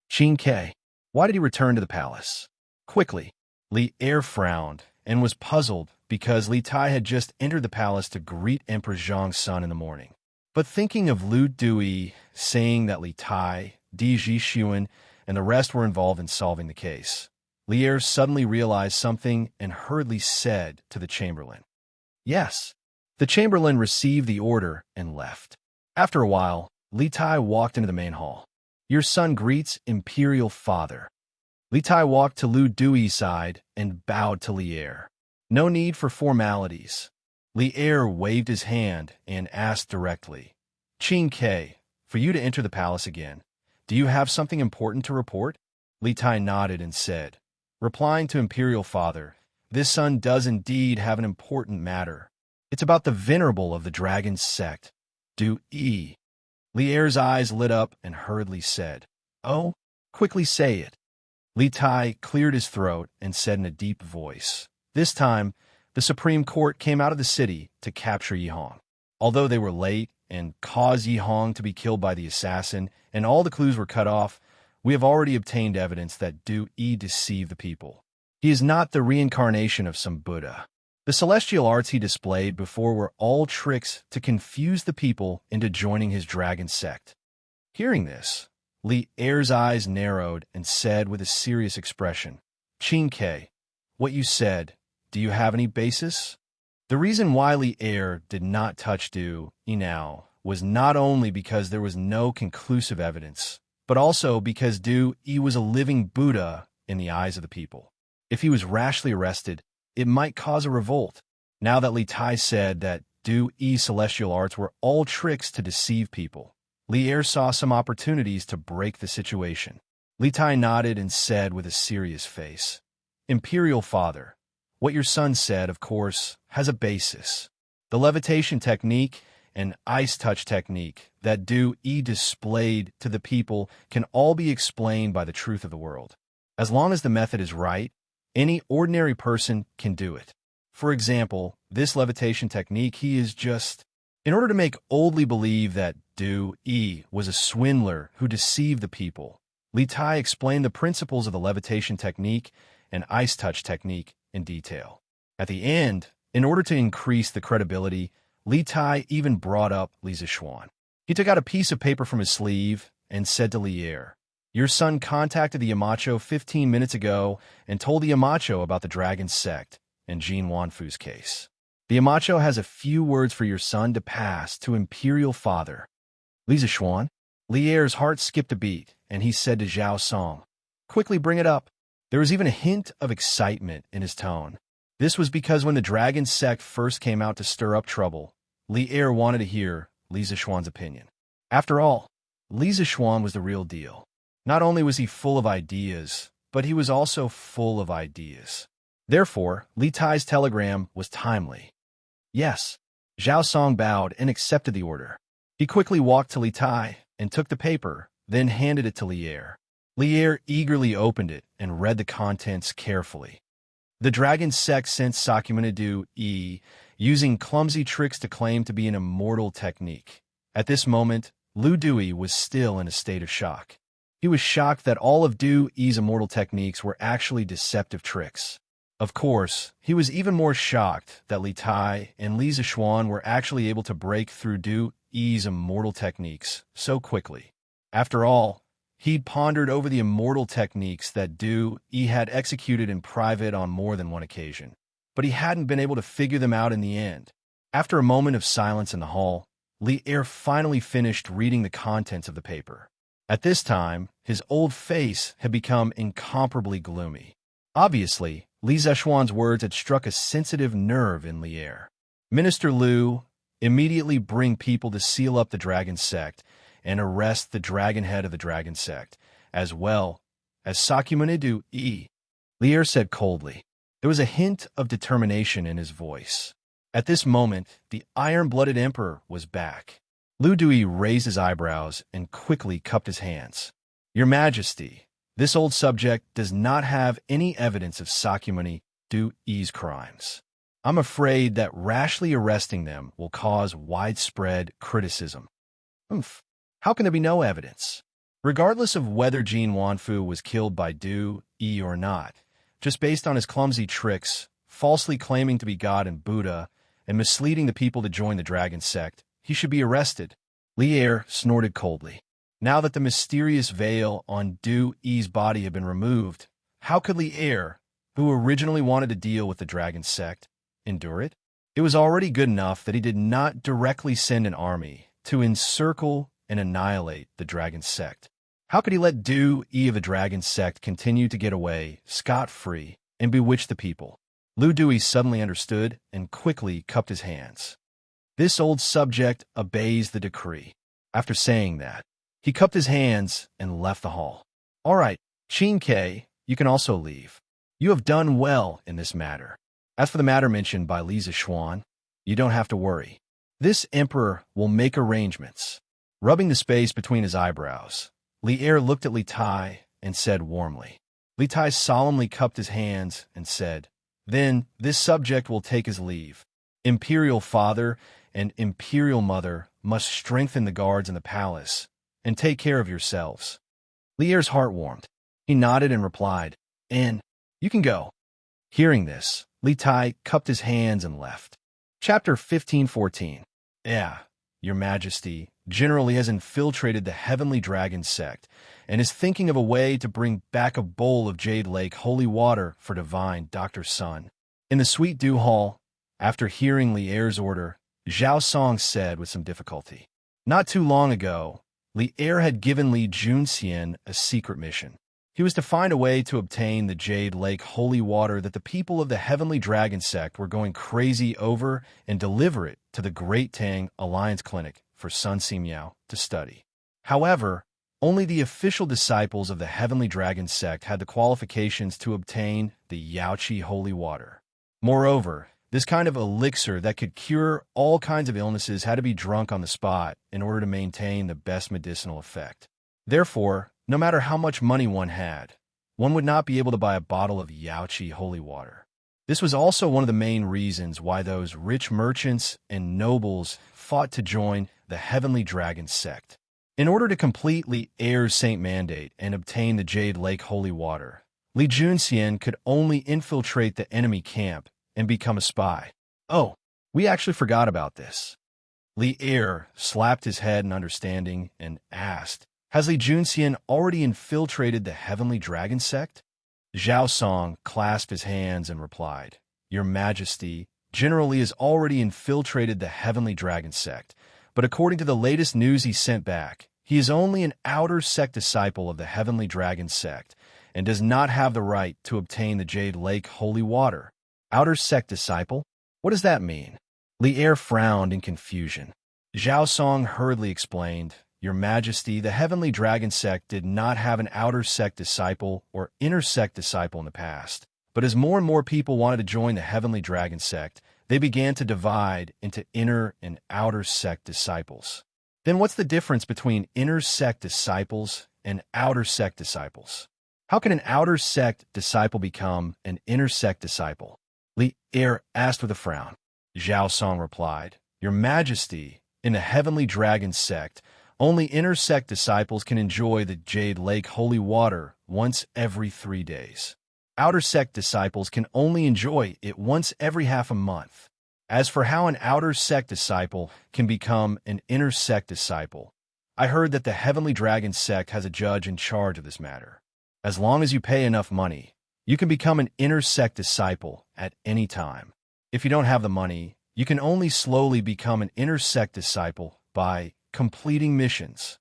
Chinke, why did he return to the palace? Quickly, Lier frowned and was puzzled because Li Tai had just entered the palace to greet Emperor Zhang's son in the morning. But thinking of Lu Dui saying that Li Tai, Di Jishuan, and the rest were involved in solving the case, Lier suddenly realized something and hurriedly said to the chamberlain, "Yes." The chamberlain received the order and left. After a while, Li Tai walked into the main hall. Your son greets Imperial Father. Li Tai walked to Lu Dui's side and bowed to Li Er. No need for formalities. Li Er waved his hand and asked directly, Qin Ke, for you to enter the palace again, do you have something important to report? Li Tai nodded and said, replying to Imperial Father, this son does indeed have an important matter. It's about the venerable of the dragon sect, Du Yi. Li Er's eyes lit up and hurriedly said, oh, quickly say it. Li Tai cleared his throat and said in a deep voice, this time, the Supreme Court came out of the city to capture Yi Hong. Although they were late and caused Yi Hong to be killed by the assassin and all the clues were cut off, we have already obtained evidence that Du Yi deceived the people. He is not the reincarnation of some Buddha. The celestial arts he displayed before were all tricks to confuse the people into joining his dragon sect. Hearing this, Li Er's eyes narrowed and said with a serious expression, Qin Ke, what you said, do you have any basis? The reason why Li Er did not touch Du Yi now was not only because there was no conclusive evidence, but also because Du Yi was a living Buddha in the eyes of the people. If he was rashly arrested, it might cause a revolt. Now that Li Tai said that Du Yi's celestial arts were all tricks to deceive people, Li Er saw some opportunities to break the situation. Li Tai nodded and said with a serious face, Imperial Father, what your son said, of course, has a basis. The levitation technique and ice touch technique that Du Yi displayed to the people can all be explained by the truth of the world. As long as the method is right, any ordinary person can do it. For example, this levitation technique in order to make Oldly believe that Du Yi was a swindler who deceived the people, Li Tai explained the principles of the levitation technique and ice touch technique in detail. At the end, in order to increase the credibility, Li Tai even brought up Li Zishuan. He took out a piece of paper from his sleeve and said to Li Er, your son contacted the Yamacho 15 minutes ago and told the Yamacho about the dragon sect and Jin Wanfu's case. The Yamacho has a few words for your son to pass to Imperial Father. Li Zishuan? Li Er's heart skipped a beat, and he said to Zhao Song, quickly bring it up. There was even a hint of excitement in his tone. This was because when the dragon sect first came out to stir up trouble, Li Er wanted to hear Li Zishuan's opinion. After all, Li Zishuan was the real deal. Not only was he full of ideas, but he was also full of ideas. Therefore, Li Tai's telegram was timely. Yes. Zhao Song bowed and accepted the order. He quickly walked to Li Tai and took the paper, then handed it to Li Er. Li Er eagerly opened it and read the contents carefully. The dragon sect sent Sakyamuni Du Yi, using clumsy tricks to claim to be an immortal technique. At this moment, Lu Dui was still in a state of shock. He was shocked that all of Du Yi's immortal techniques were actually deceptive tricks. Of course, he was even more shocked that Li Tai and Li Zishuan were actually able to break through Du Yi's immortal techniques so quickly. After all, he'd pondered over the immortal techniques that Du Yi had executed in private on more than one occasion, but he hadn't been able to figure them out in the end. After a moment of silence in the hall, Li Er finally finished reading the contents of the paper. At this time, his old face had become incomparably gloomy. Obviously, Li Zishuan's words had struck a sensitive nerve in Li Er. Minister Liu, immediately bring people to seal up the dragon sect and arrest the dragon head of the dragon sect, as well as Sakyamuni Du Yi. Li Er said coldly. There was a hint of determination in his voice. At this moment, the iron-blooded emperor was back. Lu Dui raised his eyebrows and quickly cupped his hands. Your Majesty, this old subject does not have any evidence of Sakyamuni Du Yi's crimes. I'm afraid that rashly arresting them will cause widespread criticism. How can there be no evidence? Regardless of whether Jin Wanfu was killed by Du Yi or not, just based on his clumsy tricks, falsely claiming to be God and Buddha, and misleading the people to join the dragon sect, he should be arrested. Li Er snorted coldly. Now that the mysterious veil on Du Yi's body had been removed, how could Li Er, who originally wanted to deal with the dragon sect, endure it? It was already good enough that he did not directly send an army to encircle and annihilate the dragon sect. How could he let Du Yi of the dragon sect continue to get away scot-free and bewitch the people? Lu Dui suddenly understood and quickly cupped his hands. This old subject obeys the decree. After saying that, he cupped his hands and left the hall. All right, Qin Ke, you can also leave. You have done well in this matter. As for the matter mentioned by Li Zixuan, you don't have to worry. This emperor will make arrangements. Rubbing the space between his eyebrows, Li Er looked at Li Tai and said warmly. Li Tai solemnly cupped his hands and said, Then this subject will take his leave. Imperial father and imperial mother must strengthen the guards in the palace and take care of yourselves. Li Er's heart warmed. He nodded and replied, And you can go. Hearing this, Li Tai cupped his hands and left. Chapter 1514. Yeah, Your Majesty generally has infiltrated the Heavenly Dragon sect and is thinking of a way to bring back a bowl of Jade Lake holy water for divine Dr. Sun. In the Sweet Dew Hall, after hearing Li Er's order, Zhao Song said with some difficulty, Not too long ago, Li Er had given Li Junxian a secret mission. He was to find a way to obtain the Jade Lake holy water that the people of the Heavenly Dragon sect were going crazy over and deliver it to the Great Tang Alliance Clinic for Sun Simiao to study. However, only the official disciples of the Heavenly Dragon sect had the qualifications to obtain the Yaoqi holy water. Moreover, this kind of elixir that could cure all kinds of illnesses had to be drunk on the spot in order to maintain the best medicinal effect. Therefore, no matter how much money one had, one would not be able to buy a bottle of Yaoqi holy water. This was also one of the main reasons why those rich merchants and nobles fought to join the Heavenly Dragon sect. In order to complete Li Er's Saint Mandate and obtain the Jade Lake holy water, Li Junxian could only infiltrate the enemy camp and become a spy. Oh, we actually forgot about this. Li Er slapped his head in understanding and asked, Has Li Junxian already infiltrated the Heavenly Dragon sect? Zhao Song clasped his hands and replied, Your Majesty, General Li has already infiltrated the Heavenly Dragon sect, but according to the latest news he sent back, he is only an outer sect disciple of the Heavenly Dragon sect and does not have the right to obtain the Jade Lake holy water. Outer sect disciple? What does that mean? Li Er frowned in confusion. Zhao Song hurriedly explained, Your Majesty, the Heavenly Dragon sect did not have an outer sect disciple or inner sect disciple in the past, but as more and more people wanted to join the Heavenly Dragon sect, they began to divide into inner and outer sect disciples. Then what's the difference between inner sect disciples and outer sect disciples? How can an outer sect disciple become an inner sect disciple? Li Er asked with a frown. Zhao Song replied, Your Majesty, in the Heavenly Dragon sect, only inner sect disciples can enjoy the Jade Lake holy water once every 3 days. Outer sect disciples can only enjoy it once every half a month. As for how an outer sect disciple can become an inner sect disciple, I heard that the Heavenly Dragon sect has a judge in charge of this matter. As long as you pay enough money, you can become an inner sect disciple at any time. If you don't have the money, you can only slowly become an inner sect disciple by completing missions.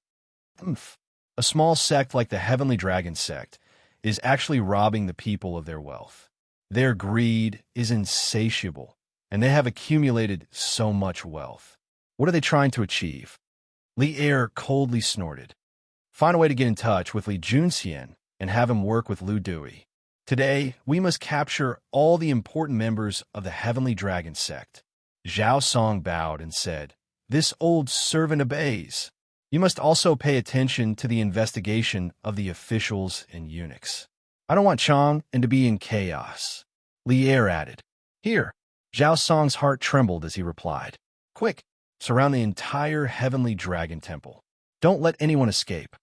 A small sect like the Heavenly Dragon sect is actually robbing the people of their wealth. Their greed is insatiable, and they have accumulated so much wealth. What are they trying to achieve? Li Er coldly snorted. Find a way to get in touch with Li Junxian and have him work with Lu Dui. Today, we must capture all the important members of the Heavenly Dragon sect. Zhao Song bowed and said, This old servant obeys. You must also pay attention to the investigation of the officials and eunuchs. I don't want Chang and to be in chaos. Li Er added. Here. Zhao Song's heart trembled as he replied. Quick, surround the entire Heavenly Dragon Temple. Don't let anyone escape.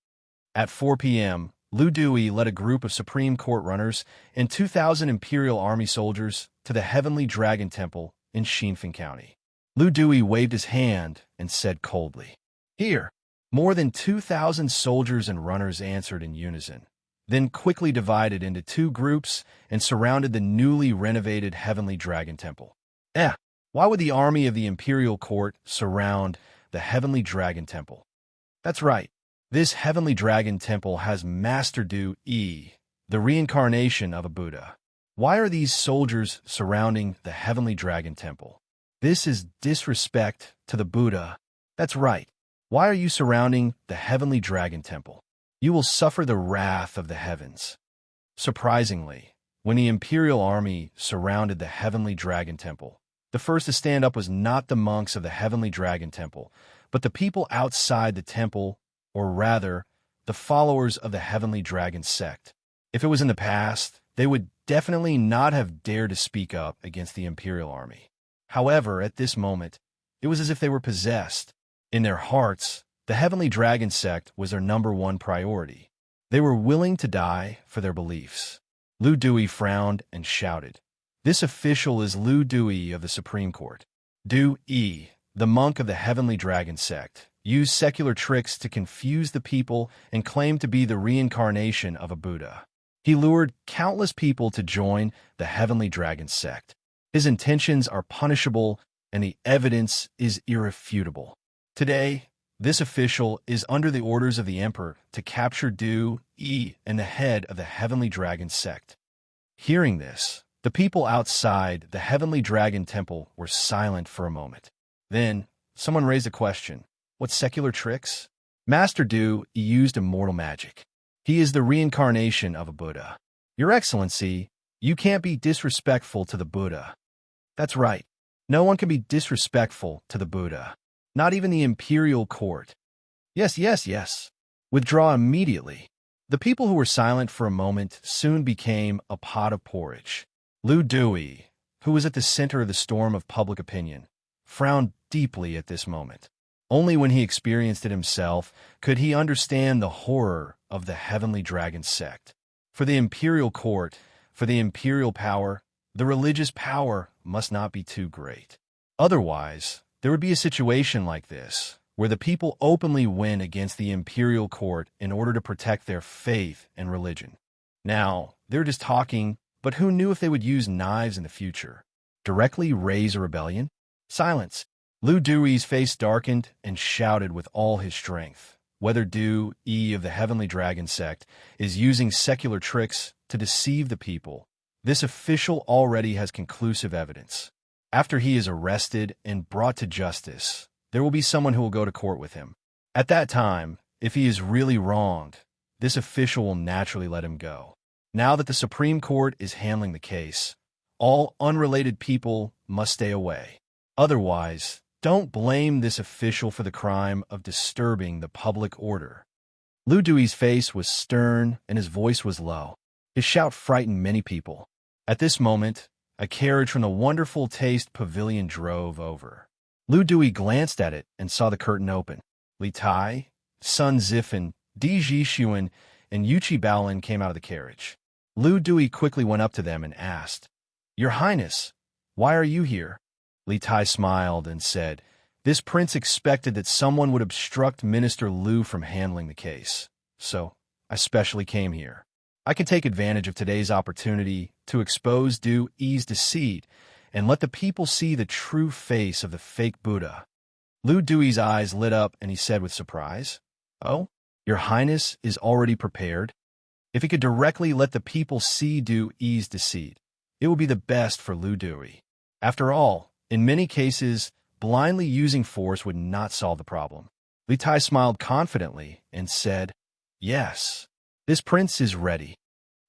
At 4 p.m., Lu Dui led a group of Supreme Court runners and 2,000 Imperial Army soldiers to the Heavenly Dragon Temple in Xinfeng County. Lu Dui waved his hand and said coldly, Here. More than 2,000 soldiers and runners answered in unison, then quickly divided into 2 groups and surrounded the newly renovated Heavenly Dragon Temple. Why would the army of the Imperial Court surround the Heavenly Dragon Temple? That's right. This heavenly dragon temple has Master Du Yi, the reincarnation of a Buddha. Why are these soldiers surrounding the heavenly dragon temple? This is disrespect to the Buddha. That's right. Why are you surrounding the heavenly dragon temple? You will suffer the wrath of the heavens. Surprisingly, when the imperial army surrounded the heavenly dragon temple, the first to stand up was not the monks of the heavenly dragon temple, but the people outside the temple, or rather, the followers of the heavenly dragon sect. If it was in the past, they would definitely not have dared to speak up against the imperial army. However, at this moment, it was as if they were possessed. In their hearts, the heavenly dragon sect was their #1 priority. They were willing to die for their beliefs. Lu Dui frowned and shouted, "This official is Lu Dui of the Supreme Court. Du Yi, the monk of the heavenly dragon sect, used secular tricks to confuse the people and claimed to be the reincarnation of a Buddha. He lured countless people to join the heavenly dragon sect. His intentions are punishable and the evidence is irrefutable. Today, this official is under the orders of the emperor to capture Du Yi and the head of the heavenly dragon sect." Hearing this, the people outside the heavenly dragon temple were silent for a moment. Then, someone raised a question. What secular tricks? Master Du used immortal magic. He is the reincarnation of a Buddha. Your Excellency, you can't be disrespectful to the Buddha. That's right. No one can be disrespectful to the Buddha. Not even the imperial court. Yes, yes, yes. Withdraw immediately. The people who were silent for a moment soon became a pot of porridge. Lu Dui, who was at the center of the storm of public opinion, frowned deeply at this moment. Only when he experienced it himself could he understand the horror of the heavenly dragon sect. For the imperial court, for the imperial power, the religious power must not be too great. Otherwise, there would be a situation like this, where the people openly win against the imperial court in order to protect their faith and religion. Now, they're just talking, but who knew if they would use knives in the future? Directly raise a rebellion? Silence. Lu Dui's face darkened and shouted with all his strength, whether Du Yi of the heavenly dragon sect is using secular tricks to deceive the people. This official already has conclusive evidence. After he is arrested and brought to justice, there will be someone who will go to court with him. At that time, if he is really wronged, this official will naturally let him go. Now that the Supreme Court is handling the case, all unrelated people must stay away. Otherwise, don't blame this official for the crime of disturbing the public order. Lu Dui's face was stern and his voice was low. His shout frightened many people. At this moment, a carriage from the Wonderful Taste Pavilion drove over. Lu Dui glanced at it and saw the curtain open. Li Tai, Sun Zifan, Di Jixuan, and Yuchi Baolin came out of the carriage. Lu Dui quickly went up to them and asked, "Your Highness, why are you here?" Li Tai smiled and said, "This prince expected that someone would obstruct Minister Lu from handling the case, so I specially came here. I can take advantage of today's opportunity to expose Du Yi's deceit and let the people see the true face of the fake Buddha." Lu Dui's eyes lit up and he said with surprise, "Oh, Your Highness is already prepared? If he could directly let the people see Du Yi's deceit, it would be the best for Lu Dui. After all, in many cases, blindly using force would not solve the problem." Li Tai smiled confidently and said, "Yes, this prince is ready."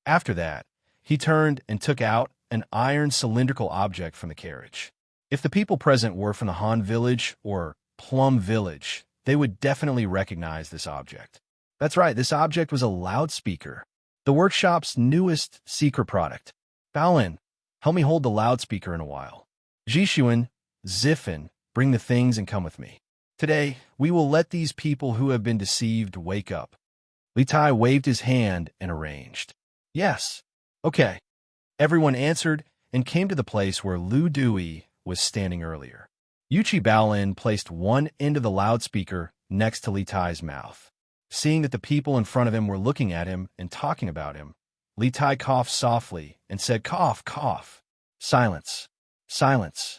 After that, he turned and took out an iron cylindrical object from the carriage. If the people present were from the Han village or Plum village, they would definitely recognize this object. That's right, this object was a loudspeaker, the workshop's newest secret product. Baolin, help me hold the loudspeaker in a while. Jixuan, Zifan, bring the things and come with me. Today, we will let these people who have been deceived wake up. Li Tai waved his hand and arranged. Yes. Okay. Everyone answered and came to the place where Lu Dui was standing earlier. Yuchi Baolin placed one end of the loudspeaker next to Li Tai's mouth. Seeing that the people in front of him were looking at him and talking about him, Li Tai coughed softly and said, "Cough, cough." Silence. Silence.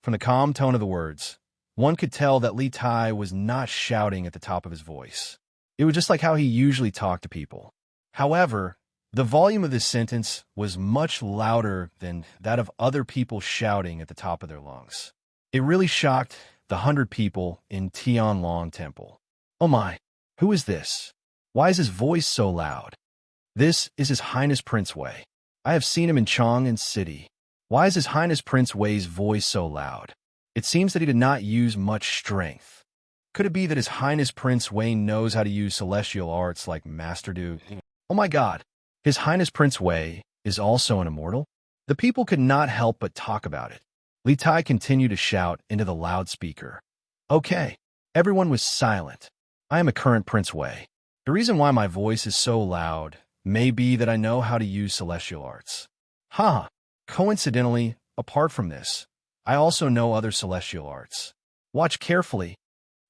From the calm tone of the words, one could tell that Li Tai was not shouting at the top of his voice. It was just like how he usually talked to people. However, the volume of this sentence was much louder than that of other people shouting at the top of their lungs. It really shocked the 100 people in Tianlong Temple. Oh my, who is this? Why is his voice so loud? This is His Highness Prince Wei. I have seen him in Chang'an City. Why is His Highness Prince Wei's voice so loud? It seems that he did not use much strength. Could it be that His Highness Prince Wei knows how to use celestial arts like Master Du? Oh my God, His Highness Prince Wei is also an immortal? The people could not help but talk about it. Li Tai continued to shout into the loudspeaker. Okay, everyone was silent. I am a current Prince Wei. The reason why my voice is so loud may be that I know how to use celestial arts. Ha! Coincidentally, apart from this, I also know other celestial arts. Watch carefully.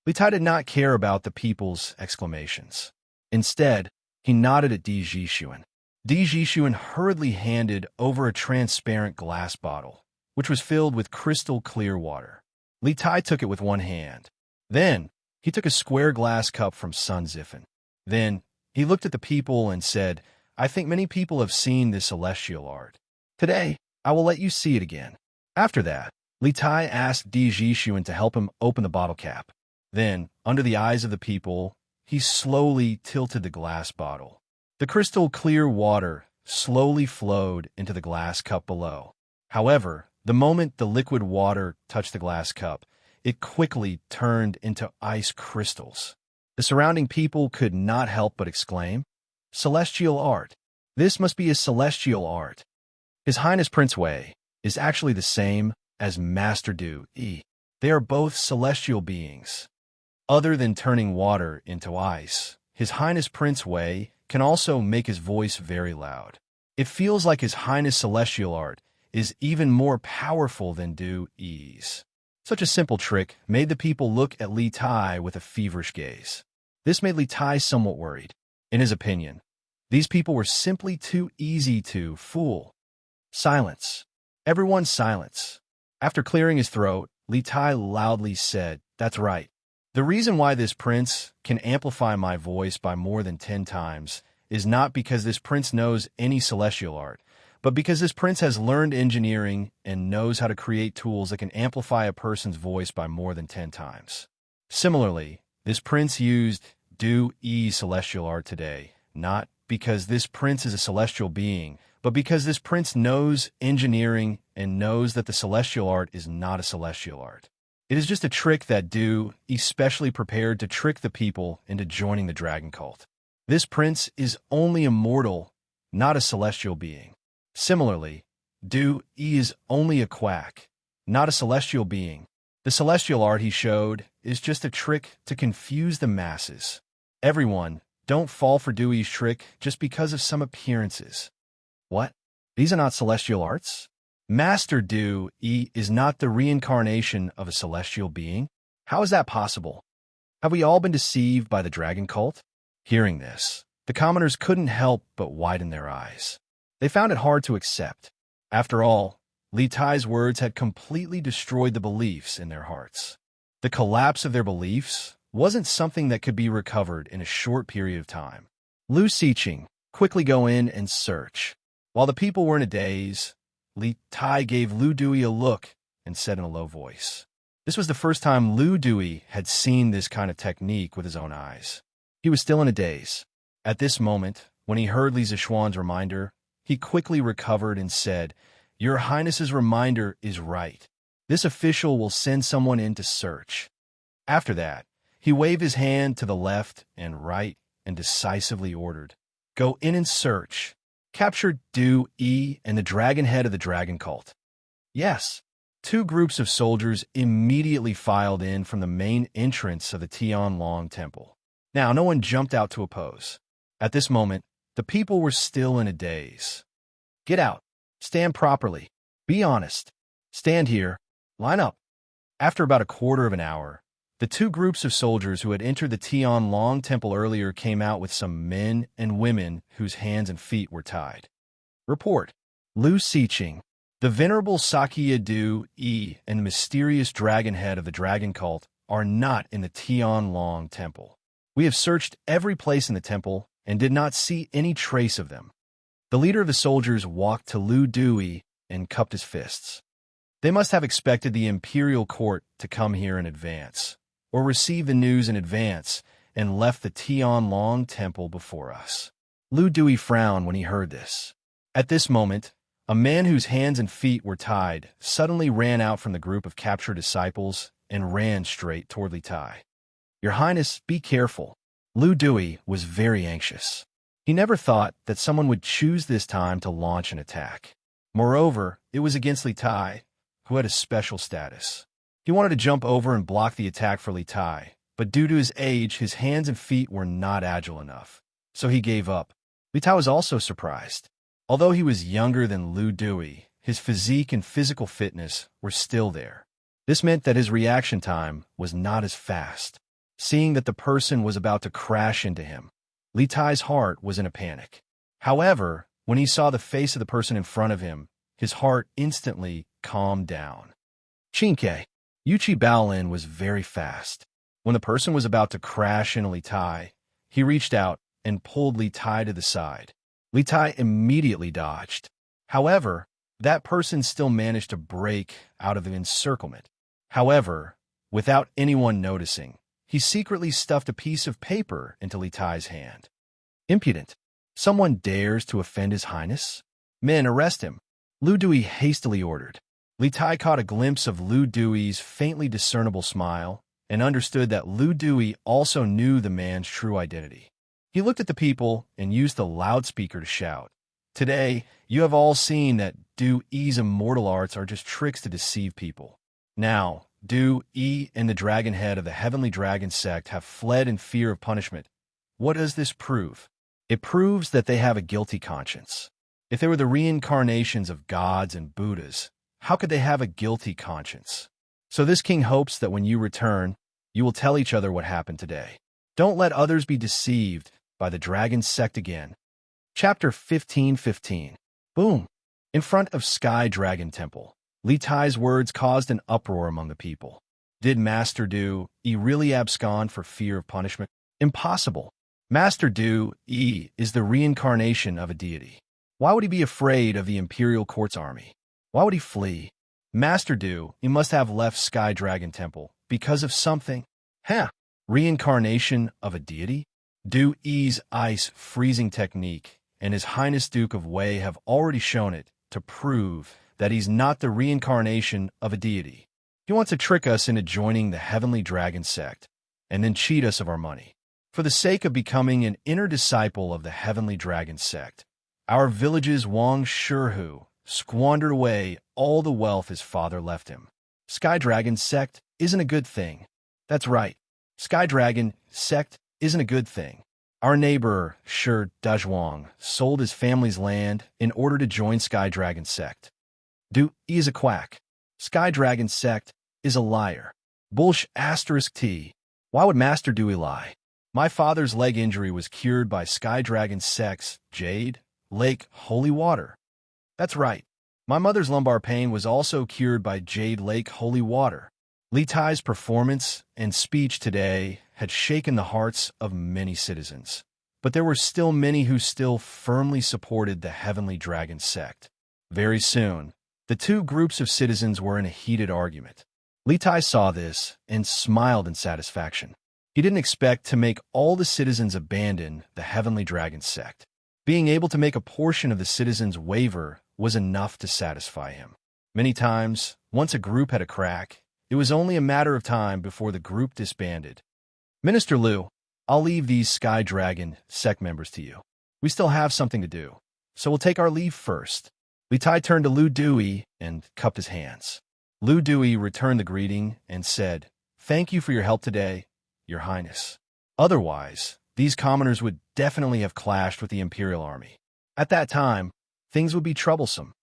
Li Tai did not care about the people's exclamations. Instead, he nodded at Di Jixuan. Di Jixuan hurriedly handed over a transparent glass bottle, which was filled with crystal clear water. Li Tai took it with one hand. Then, he took a square glass cup from Sun Zifan. Then, he looked at the people and said, I think many people have seen this celestial art. Today, I will let you see it again. After that, Li Tai asked Di Jixuan to help him open the bottle cap. Then, under the eyes of the people, he slowly tilted the glass bottle. The crystal clear water slowly flowed into the glass cup below. However, the moment the liquid water touched the glass cup, it quickly turned into ice crystals. The surrounding people could not help but exclaim, Celestial art! This must be a celestial art. His Highness Prince Wei is actually the same as Master Du. They are both celestial beings. Other than turning water into ice, His Highness Prince Wei can also make his voice very loud. It feels like His Highness celestial art is even more powerful than Du-E's. Such a simple trick made the people look at Li Tai with a feverish gaze. This made Li Tai somewhat worried. In his opinion, these people were simply too easy to fool. Silence. Everyone silence. After clearing his throat, Li Tai loudly said, That's right. The reason why this prince can amplify my voice by more than 10 times is not because this prince knows any celestial art, but because this prince has learned engineering and knows how to create tools that can amplify a person's voice by more than 10 times. Similarly, this prince used Du-E celestial art today, not because this prince is a celestial being, but because this prince knows engineering and knows that the celestial art is not a celestial art. It is just a trick that Du-E specially prepared to trick the people into joining the dragon cult. This prince is only immortal, not a celestial being. Similarly, Du-E is only a quack, not a celestial being. The celestial art he showed is just a trick to confuse the masses. Everyone, don't fall for Du-E's trick just because of some appearances. What? These are not celestial arts? Master Du-E is not the reincarnation of a celestial being? How is that possible? Have we all been deceived by the dragon cult? Hearing this, the commoners couldn't help but widen their eyes. They found it hard to accept. After all, Li Tai's words had completely destroyed the beliefs in their hearts. The collapse of their beliefs wasn't something that could be recovered in a short period of time. Lu Xiqing, quickly go in and search. While the people were in a daze, Li Tai gave Lu Dui a look and said in a low voice. This was the first time Lu Dui had seen this kind of technique with his own eyes. He was still in a daze. At this moment, when he heard Li Zixuan's reminder, he quickly recovered and said, Your Highness's reminder is right. This official will send someone in to search. After that, he waved his hand to the left and right and decisively ordered, Go in and search. Capture Du-E and the dragon head of the dragon cult. Yes, 2 groups of soldiers immediately filed in from the main entrance of the Tianlong Temple. Now, no one jumped out to oppose. At this moment, the people were still in a daze. Get out. Stand properly. Be honest. Stand here. Line up. After about a quarter of an hour, the 2 groups of soldiers who had entered the Tianlong Temple earlier came out with some men and women whose hands and feet were tied. Report. Lu Xiqing. The The venerable Sakya Du-yi and the mysterious dragon head of the dragon cult are not in the Tianlong temple. We have searched every place in the temple and did not see any trace of them. The leader of the soldiers walked to Lu Dui and cupped his fists. They must have expected the imperial court to come here in advance, or receive the news in advance, and left the Tianlong temple before us. Lu Dui frowned when he heard this. At this moment, a man whose hands and feet were tied suddenly ran out from the group of captured disciples and ran straight toward Li Tai. "Your Highness, be careful." Lu Dui was very anxious. He never thought that someone would choose this time to launch an attack. Moreover, it was against Li Tai, who had a special status. He wanted to jump over and block the attack for Li Tai, but due to his age, his hands and feet were not agile enough, so he gave up. Li Tai was also surprised. Although he was younger than Lu Dui, his physique and physical fitness were still there. This meant that his reaction time was not as fast. Seeing that the person was about to crash into him, Li Tai's heart was in a panic. However, when he saw the face of the person in front of him, his heart instantly calmed down. Chinke. Yuchi Baolin was very fast. When the person was about to crash into Li Tai, he reached out and pulled Li Tai to the side. Li Tai immediately dodged. However, that person still managed to break out of the encirclement. However, without anyone noticing, he secretly stuffed a piece of paper into Li Tai's hand. Impudent. Someone dares to offend His Highness? Men, arrest him. Lu Dui hastily ordered. Li Tai caught a glimpse of Lu Dui's faintly discernible smile and understood that Lu Dui also knew the man's true identity. He looked at the people and used the loudspeaker to shout, "Today, you have all seen that Du-yi's immortal arts are just tricks to deceive people. Now, Du-yi and the dragon head of the Heavenly Dragon sect have fled in fear of punishment. What does this prove? It proves that they have a guilty conscience. If they were the reincarnations of gods and Buddhas, how could they have a guilty conscience? So this king hopes that when you return, you will tell each other what happened today. Don't let others be deceived by the dragon sect again." Chapter 15:15. Boom! In front of Sky Dragon Temple, Li Tai's words caused an uproar among the people. Did Master Du-yi really abscond for fear of punishment? Impossible. Master Du-yi is the reincarnation of a deity. Why would he be afraid of the imperial court's army? Why would he flee? Master Du-yi must have left Sky Dragon Temple because of something. Reincarnation of a deity? Du-yi's ice freezing technique and His Highness Duke of Wei have already shown it to prove that he's not the reincarnation of a deity. He wants to trick us into joining the Heavenly Dragon sect and then cheat us of our money. For the sake of becoming an inner disciple of the Heavenly Dragon sect, our village's Wang Shihu squandered away all the wealth his father left him. Sky Dragon sect isn't a good thing. That's right. Sky Dragon sect isn't a good thing. Our neighbor, Shi Dazhuang, sold his family's land in order to join Sky Dragon sect. Du-yi is a quack. Sky Dragon sect is a liar. T. Why would Master Du-yi lie? My father's leg injury was cured by Sky Dragon sect's Jade Lake Holy Water. That's right. My mother's lumbar pain was also cured by Jade Lake Holy Water. Li Tai's performance and speech today had shaken the hearts of many citizens, but there were still many who still firmly supported the Heavenly Dragon sect. Very soon, the two groups of citizens were in a heated argument. Li Tai saw this and smiled in satisfaction. He didn't expect to make all the citizens abandon the Heavenly Dragon sect. Being able to make a portion of the citizens waver was enough to satisfy him. Many times, once a group had a crack, it was only a matter of time before the group disbanded. Minister Liu, I'll leave these Sky Dragon sect members to you. We still have something to do, so we'll take our leave first. Li Tai turned to Lu Dui and cupped his hands. Lu Dui returned the greeting and said, "Thank you for your help today, Your Highness. Otherwise, these commoners would definitely have clashed with the Imperial Army. At that time, things would be troublesome."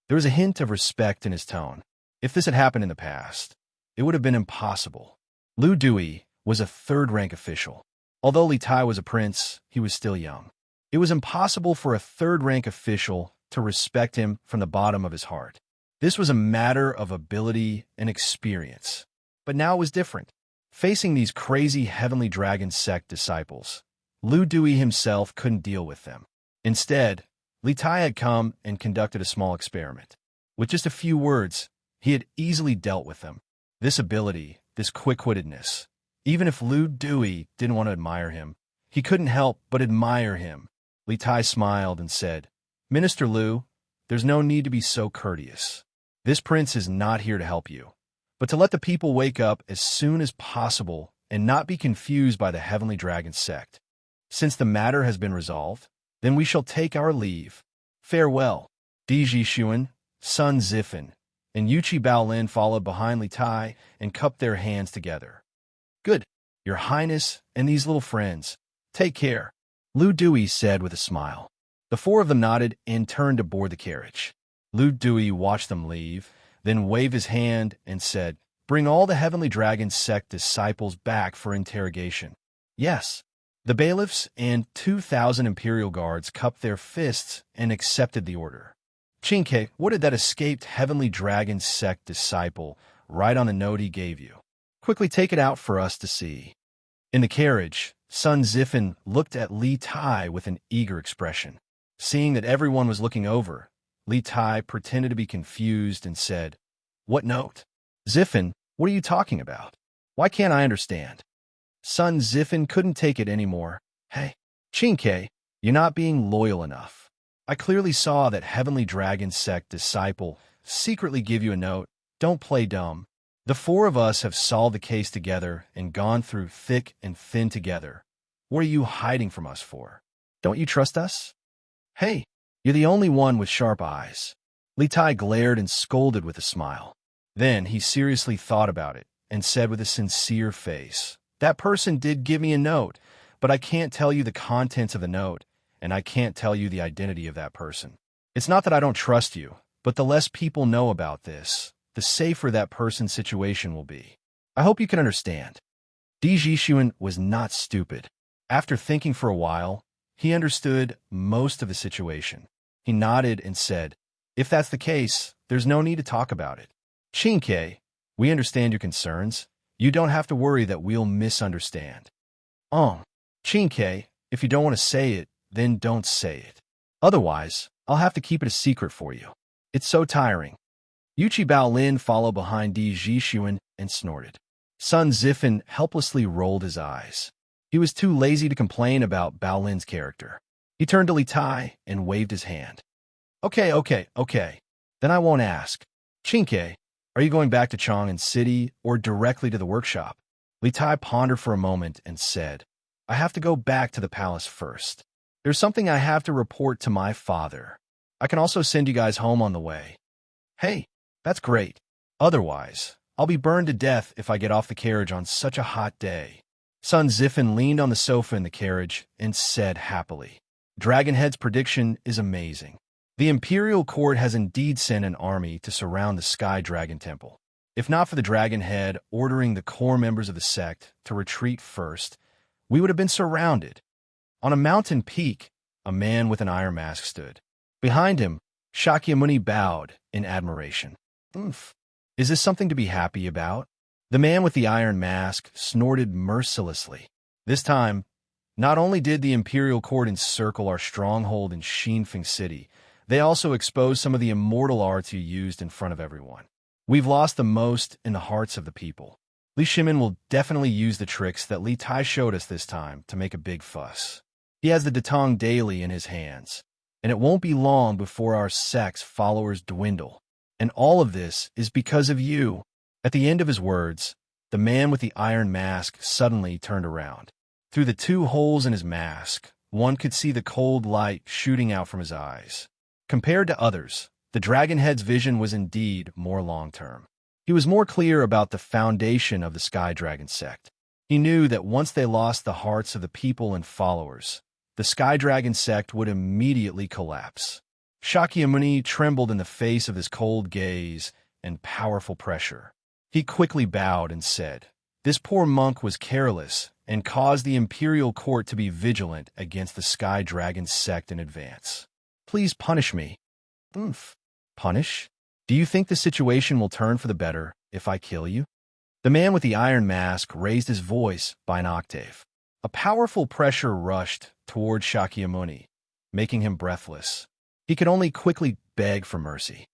There was a hint of respect in his tone. If this had happened in the past, it would have been impossible. Lu Dui was a third-rank official. Although Li Tai was a prince, he was still young. It was impossible for a third-rank official to respect him from the bottom of his heart. This was a matter of ability and experience. But now it was different. Facing these crazy Heavenly Dragon sect disciples, Lu Dui himself couldn't deal with them. Instead, Li Tai had come and conducted a small experiment. With just a few words, he had easily dealt with them. This ability, this quick-wittedness, even if Lu Dui didn't want to admire him, he couldn't help but admire him. Li Tai smiled and said, "Minister Lu, there's no need to be so courteous. This prince is not here to help you, but to let the people wake up as soon as possible and not be confused by the Heavenly Dragon sect. Since the matter has been resolved, then we shall take our leave. Farewell." Di Jixuan, Sun Zifan, and Yuchi Baolin followed behind Li Tai and cupped their hands together. "Good, Your Highness and these little friends. Take care," Lu Dui said with a smile. The four of them nodded and turned to board the carriage. Lu Dui watched them leave, then waved his hand and said, "Bring all the Heavenly Dragon sect disciples back for interrogation." "Yes." The bailiffs and 2,000 Imperial guards cupped their fists and accepted the order. "Chinke, what did that escaped Heavenly Dragon sect disciple write on the note he gave you? Quickly take it out for us to see." In the carriage, Sun Zifan looked at Li Tai with an eager expression. Seeing that everyone was looking over, Li Tai pretended to be confused and said, "What note?" "Zifan, what are you talking about? Why can't I understand?" Sun Zifan couldn't take it anymore. "Hey, Chinke, you're not being loyal enough. I clearly saw that Heavenly Dragon sect disciple secretly give you a note. Don't play dumb. The four of us have solved the case together and gone through thick and thin together. What are you hiding from us for? Don't you trust us? Hey, you're the only one with sharp eyes." Li Tai glared and scolded with a smile. Then he seriously thought about it and said with a sincere face, "That person did give me a note, but I can't tell you the contents of the note, and I can't tell you the identity of that person. It's not that I don't trust you, but the less people know about this, the safer that person's situation will be. I hope you can understand." Di Jixuan was not stupid. After thinking for a while, he understood most of the situation. He nodded and said, "If that's the case, there's no need to talk about it. Chinke, we understand your concerns. You don't have to worry that we'll misunderstand." Chinke, if you don't want to say it, then don't say it. Otherwise, I'll have to keep it a secret for you. It's so tiring." Yuchi Baolin followed behind Di Jixuan and snorted. Sun Zifan helplessly rolled his eyes. He was too lazy to complain about Baolin's character. He turned to Li Tai and waved his hand. Okay. Then I won't ask. Chinke, are you going back to Chang'an City or directly to the workshop?" Li Tai pondered for a moment and said, "I have to go back to the palace first. There's something I have to report to my father. I can also send you guys home on the way." "Hey, that's great. Otherwise, I'll be burned to death if I get off the carriage on such a hot day." Sun Zifan leaned on the sofa in the carriage and said happily, "Dragonhead's prediction is amazing. The Imperial Court has indeed sent an army to surround the Sky Dragon Temple. If not for the Dragonhead ordering the core members of the sect to retreat first, we would have been surrounded." On a mountain peak, a man with an iron mask stood. Behind him, Shakyamuni bowed in admiration. "Oomph. Is this something to be happy about?" The man with the iron mask snorted mercilessly. This time, not only did the Imperial Court encircle our stronghold in Xinfeng City, they also exposed some of the immortal arts you used in front of everyone. We've lost the most in the hearts of the people. Li Shimin will definitely use the tricks that Li Tai showed us this time to make a big fuss. He has the Datong Daily in his hands, and it won't be long before our sect's followers dwindle. And all of this is because of you. At the end of his words, the man with the iron mask suddenly turned around. Through the two holes in his mask, one could see the cold light shooting out from his eyes. Compared to others, the Dragonhead's vision was indeed more long-term. He was more clear about the foundation of the Sky Dragon sect. He knew that once they lost the hearts of the people and followers, the Sky Dragon sect would immediately collapse. Shakyamuni trembled in the face of this cold gaze and powerful pressure. He quickly bowed and said, "This poor monk was careless and caused the Imperial Court to be vigilant against the Sky Dragon sect in advance. Please punish me." "Oomph. Punish?" Do you think the situation will turn for the better if I kill you? The man with the iron mask raised his voice by an octave. A powerful pressure rushed toward Shakyamuni, making him breathless. He could only quickly beg for mercy.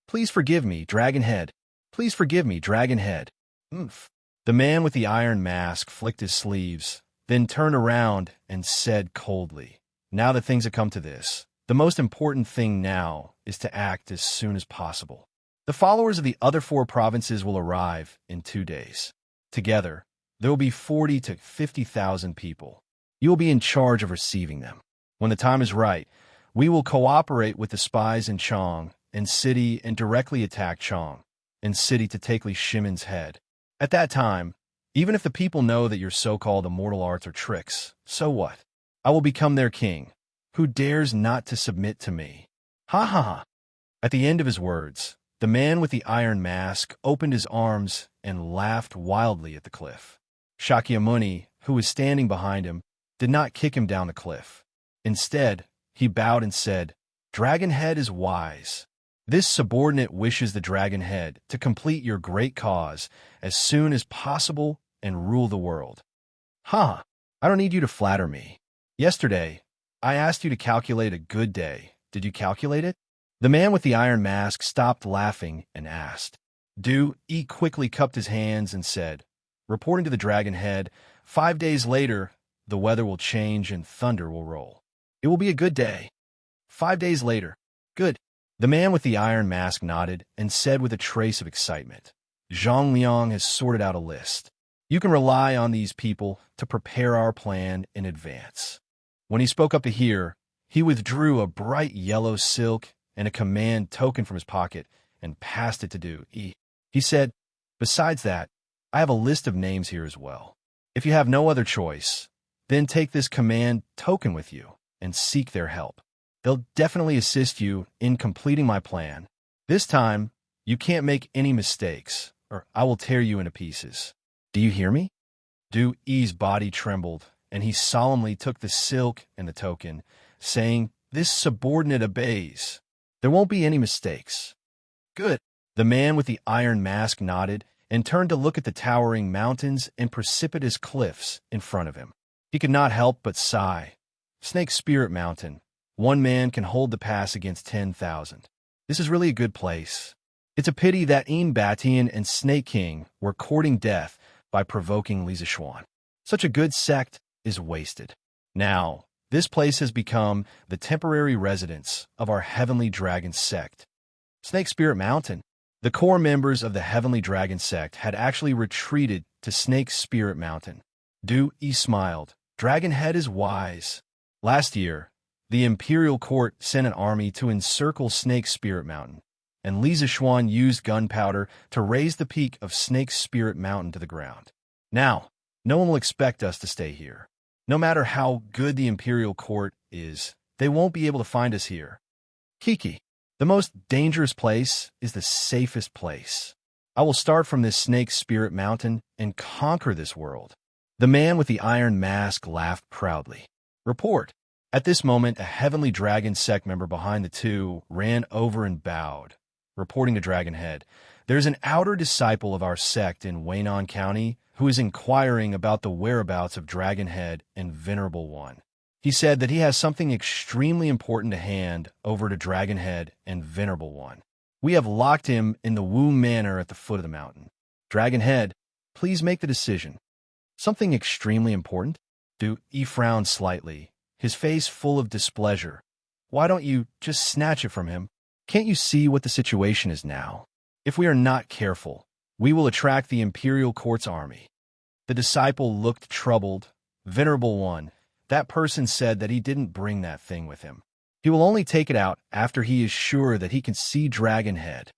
Please forgive me, Dragonhead. Please forgive me, Dragonhead. Oomph. The man with the iron mask flicked his sleeves, then turned around and said coldly, now that things have come to this, the most important thing now is to act as soon as possible. The followers of the other 4 provinces will arrive in 2 days. Together, there will be 40 to 50,000 people. You will be in charge of receiving them. When the time is right, we will cooperate with the spies in Chong and City and directly attack Chong and City to take Li Shimon's head. At that time, even if the people know that your so-called immortal arts are tricks, so what? I will become their king. Who dares not to submit to me? Ha ha ha. At the end of his words, the man with the iron mask opened his arms and laughed wildly at the cliff. Shakyamuni, who was standing behind him, did not kick him down the cliff. Instead, he bowed and said, Dragonhead is wise. This subordinate wishes the Dragonhead to complete your great cause as soon as possible and rule the world. Ha! I don't need you to flatter me. Yesterday, I asked you to calculate a good day. Did you calculate it? The man with the iron mask stopped laughing and asked. Du-E quickly cupped his hands and said, reporting to the Dragonhead, 5 days later, the weather will change and thunder will roll. It will be a good day. 5 days later. Good. The man with the iron mask nodded and said with a trace of excitement, Zhang Liang has sorted out a list. You can rely on these people to prepare our plan in advance. When he spoke up to here, he withdrew a bright yellow silk and a command token from his pocket and passed it to Du-E. He said, besides that, I have a list of names here as well. If you have no other choice, then take this command token with you and seek their help. They'll definitely assist you in completing my plan. This time, you can't make any mistakes, or I will tear you into pieces. Do you hear me? Du-E's body trembled, and he solemnly took the silk and the token, saying, this subordinate obeys. There won't be any mistakes. Good. The man with the iron mask nodded and turned to look at the towering mountains and precipitous cliffs in front of him. He could not help but sigh. Snake Spirit Mountain. One man can hold the pass against 10,000. This is really a good place. It's a pity that Batian and Snake King were courting death by provoking Li Zishuan. Such a good sect is wasted. Now, this place has become the temporary residence of our Heavenly Dragon sect. Snake Spirit Mountain. The core members of the Heavenly Dragon sect had actually retreated to Snake Spirit Mountain. Du-E smiled. Dragonhead is wise. Last year, the Imperial Court sent an army to encircle Snake Spirit Mountain, and Li Zishuan used gunpowder to raise the peak of Snake Spirit Mountain to the ground. Now, no one will expect us to stay here. No matter how good the Imperial Court is, they won't be able to find us here. Kiki, the most dangerous place is the safest place. I will start from this Snake Spirit Mountain and conquer this world. The man with the iron mask laughed proudly. Report. At this moment, a Heavenly Dragon sect member behind the two ran over and bowed, reporting to Dragonhead. There's an outer disciple of our sect in Waynon County who is inquiring about the whereabouts of Dragonhead and Venerable One. He said that he has something extremely important to hand over to Dragonhead and Venerable One. We have locked him in the Wu Manor at the foot of the mountain. Dragonhead, please make the decision. Something extremely important? Du-E frowned slightly, his face full of displeasure. Why don't you just snatch it from him? Can't you see what the situation is now? If we are not careful, we will attract the Imperial Court's army. The disciple looked troubled. Venerable One, that person said that he didn't bring that thing with him. He will only take it out after he is sure that he can see Dragonhead.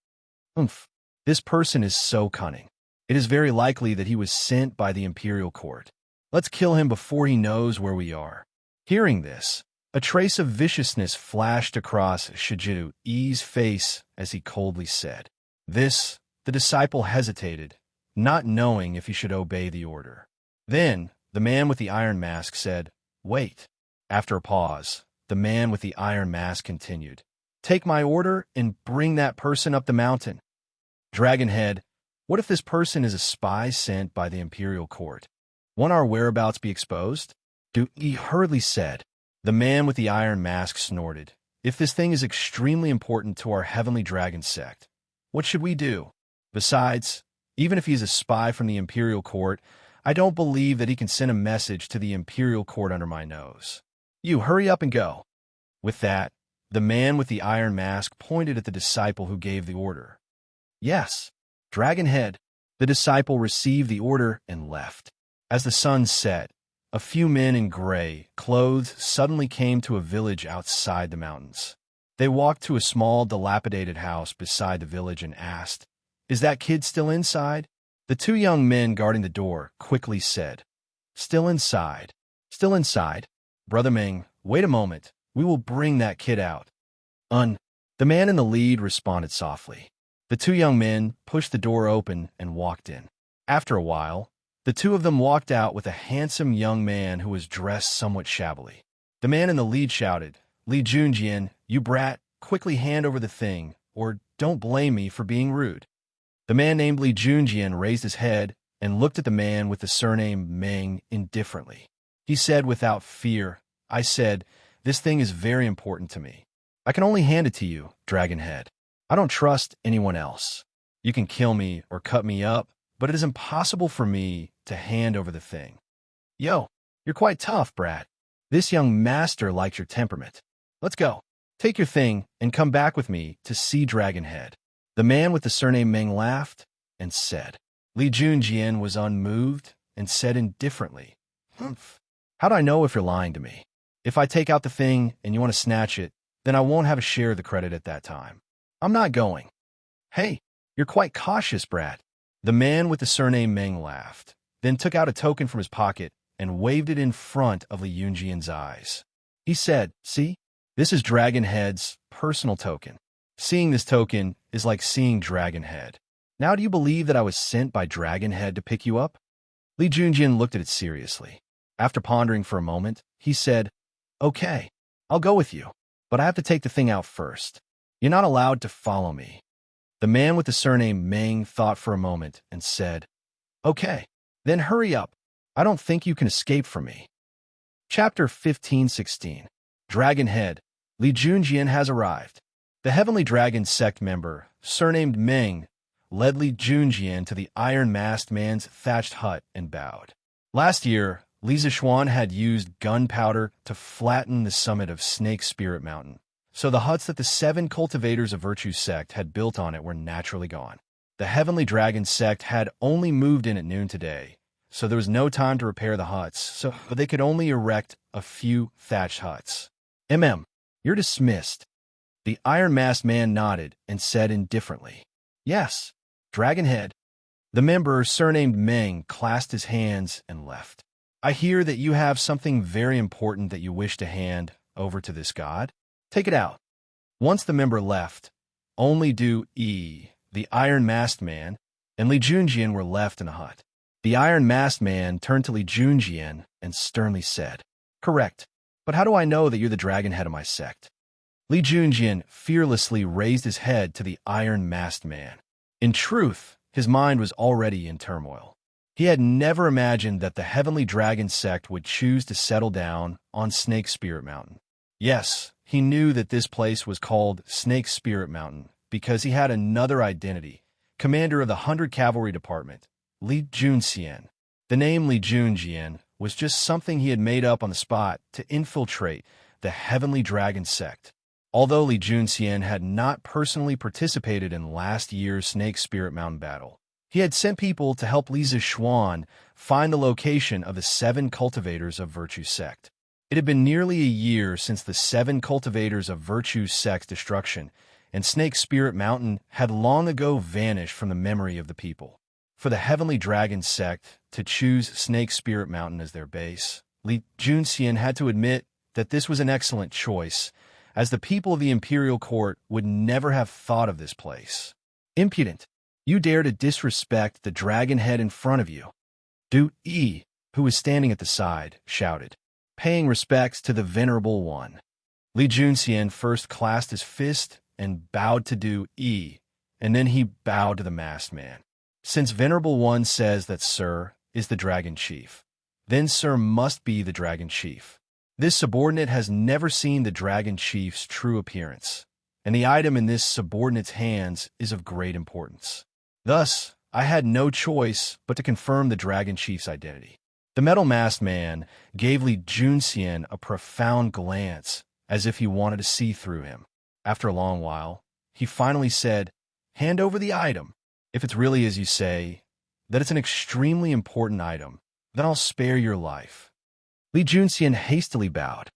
Oomph, this person is so cunning. It is very likely that he was sent by the Imperial Court. Let's kill him before he knows where we are. Hearing this, a trace of viciousness flashed across Shijidu-E's face as he coldly said, this, the disciple hesitated, not knowing if he should obey the order. Then, the man with the iron mask said, wait. After a pause, the man with the iron mask continued, Take my order and bring that person up the mountain. Dragonhead, what if this person is a spy sent by the imperial court? Won't our whereabouts be exposed? He hurriedly said. The man with the iron mask snorted. If this thing is extremely important to our heavenly dragon sect, what should we do? Besides, even if he is a spy from the imperial court, I don't believe that he can send a message to the imperial court under my nose. You hurry up and go. With that, the man with the iron mask pointed at the disciple who gave the order. Yes, Dragonhead. The disciple received the order and left. As the sun set, a few men in gray clothes suddenly came to a village outside the mountains. They walked to a small, dilapidated house beside the village and asked, "Is that kid still inside?" The two young men guarding the door quickly said, "Still inside. Still inside. Brother Ming, wait a moment. We will bring that kid out." The man in the lead responded softly. The two young men pushed the door open and walked in. After a while, the two of them walked out with a handsome young man who was dressed somewhat shabbily. The man in the lead shouted, "Li Junjian, you brat, quickly hand over the thing, or don't blame me for being rude." The man named Li Junjian raised his head and looked at the man with the surname Meng indifferently. He said without fear, "I said, this thing is very important to me. I can only hand it to you, Dragonhead. I don't trust anyone else. You can kill me or cut me up, but it is impossible for me to hand over the thing." "Yo, you're quite tough, brat. This young master likes your temperament. Let's go. Take your thing and come back with me to see Dragonhead." The man with the surname Meng laughed and said. Li Junjian was unmoved and said indifferently, "Humph. How do I know if you're lying to me? If I take out the thing and you want to snatch it, then I won't have a share of the credit at that time. I'm not going." "Hey, you're quite cautious, brat." The man with the surname Meng laughed, then took out a token from his pocket and waved it in front of Li Junjian's eyes. He said, "See, this is Dragonhead's personal token. Seeing this token is like seeing Dragonhead. Now do you believe that I was sent by Dragonhead to pick you up?" Li Junjian looked at it seriously. After pondering for a moment, he said, "Okay, I'll go with you, but I have to take the thing out first. You're not allowed to follow me." The man with the surname Meng thought for a moment and said, "Okay, then hurry up. I don't think you can escape from me." Chapter 15:16. Dragonhead, Li Junjian has arrived. The Heavenly Dragon sect member, surnamed Meng, led Li Junjian to the iron-masked man's thatched hut and bowed. Last year, Li Zishuan had used gunpowder to flatten the summit of Snake Spirit Mountain, so the huts that the 7 cultivators of Virtue sect had built on it were naturally gone. The Heavenly Dragon sect had only moved in at noon today, so there was no time to repair the huts, so they could only erect a few thatched huts. You're dismissed." The iron-masked man nodded and said indifferently, "Yes, Dragonhead." The member, surnamed Meng, clasped his hands and left. "I hear that you have something very important that you wish to hand over to this god. Take it out." Once the member left, only the iron-masked man, and Li Junjian were left in a hut. The iron-masked man turned to Li Junjian and sternly said, "Correct, but how do I know that you're the Dragonhead of my sect?" Li Junjian fearlessly raised his head to the iron-masked man. In truth, his mind was already in turmoil. He had never imagined that the Heavenly Dragon sect would choose to settle down on Snake Spirit Mountain. Yes, he knew that this place was called Snake Spirit Mountain because he had another identity, commander of the 100 Cavalry Department, Li Junjian. The name Li Junjian was just something he had made up on the spot to infiltrate the Heavenly Dragon sect. Although Li Junjian had not personally participated in last year's Snake Spirit Mountain battle, he had sent people to help Li Zishuan find the location of the 7 cultivators of Virtue sect. It had been nearly a year since the 7 cultivators of Virtue sect's destruction, and Snake Spirit Mountain had long ago vanished from the memory of the people. For the Heavenly Dragon sect to choose Snake Spirit Mountain as their base, Li Junjian had to admit that this was an excellent choice, as the people of the Imperial Court would never have thought of this place. "Impudent! You dare to disrespect the Dragonhead in front of you!" who was standing at the side, shouted, paying respects to the Venerable One. Li Junxian first clasped his fist and bowed to Du Yi, and then he bowed to the masked man. Since Venerable One says that Sir is the Dragon Chief, then Sir must be the Dragon Chief. This subordinate has never seen the Dragon Chief's true appearance, and the item in this subordinate's hands is of great importance. Thus, I had no choice but to confirm the Dragon Chief's identity. The metal masked man gave Li Junxian a profound glance, as if he wanted to see through him. After a long while, he finally said, "Hand over the item. If it's really as you say, that it's an extremely important item, then I'll spare your life." Li Junxian hastily bowed.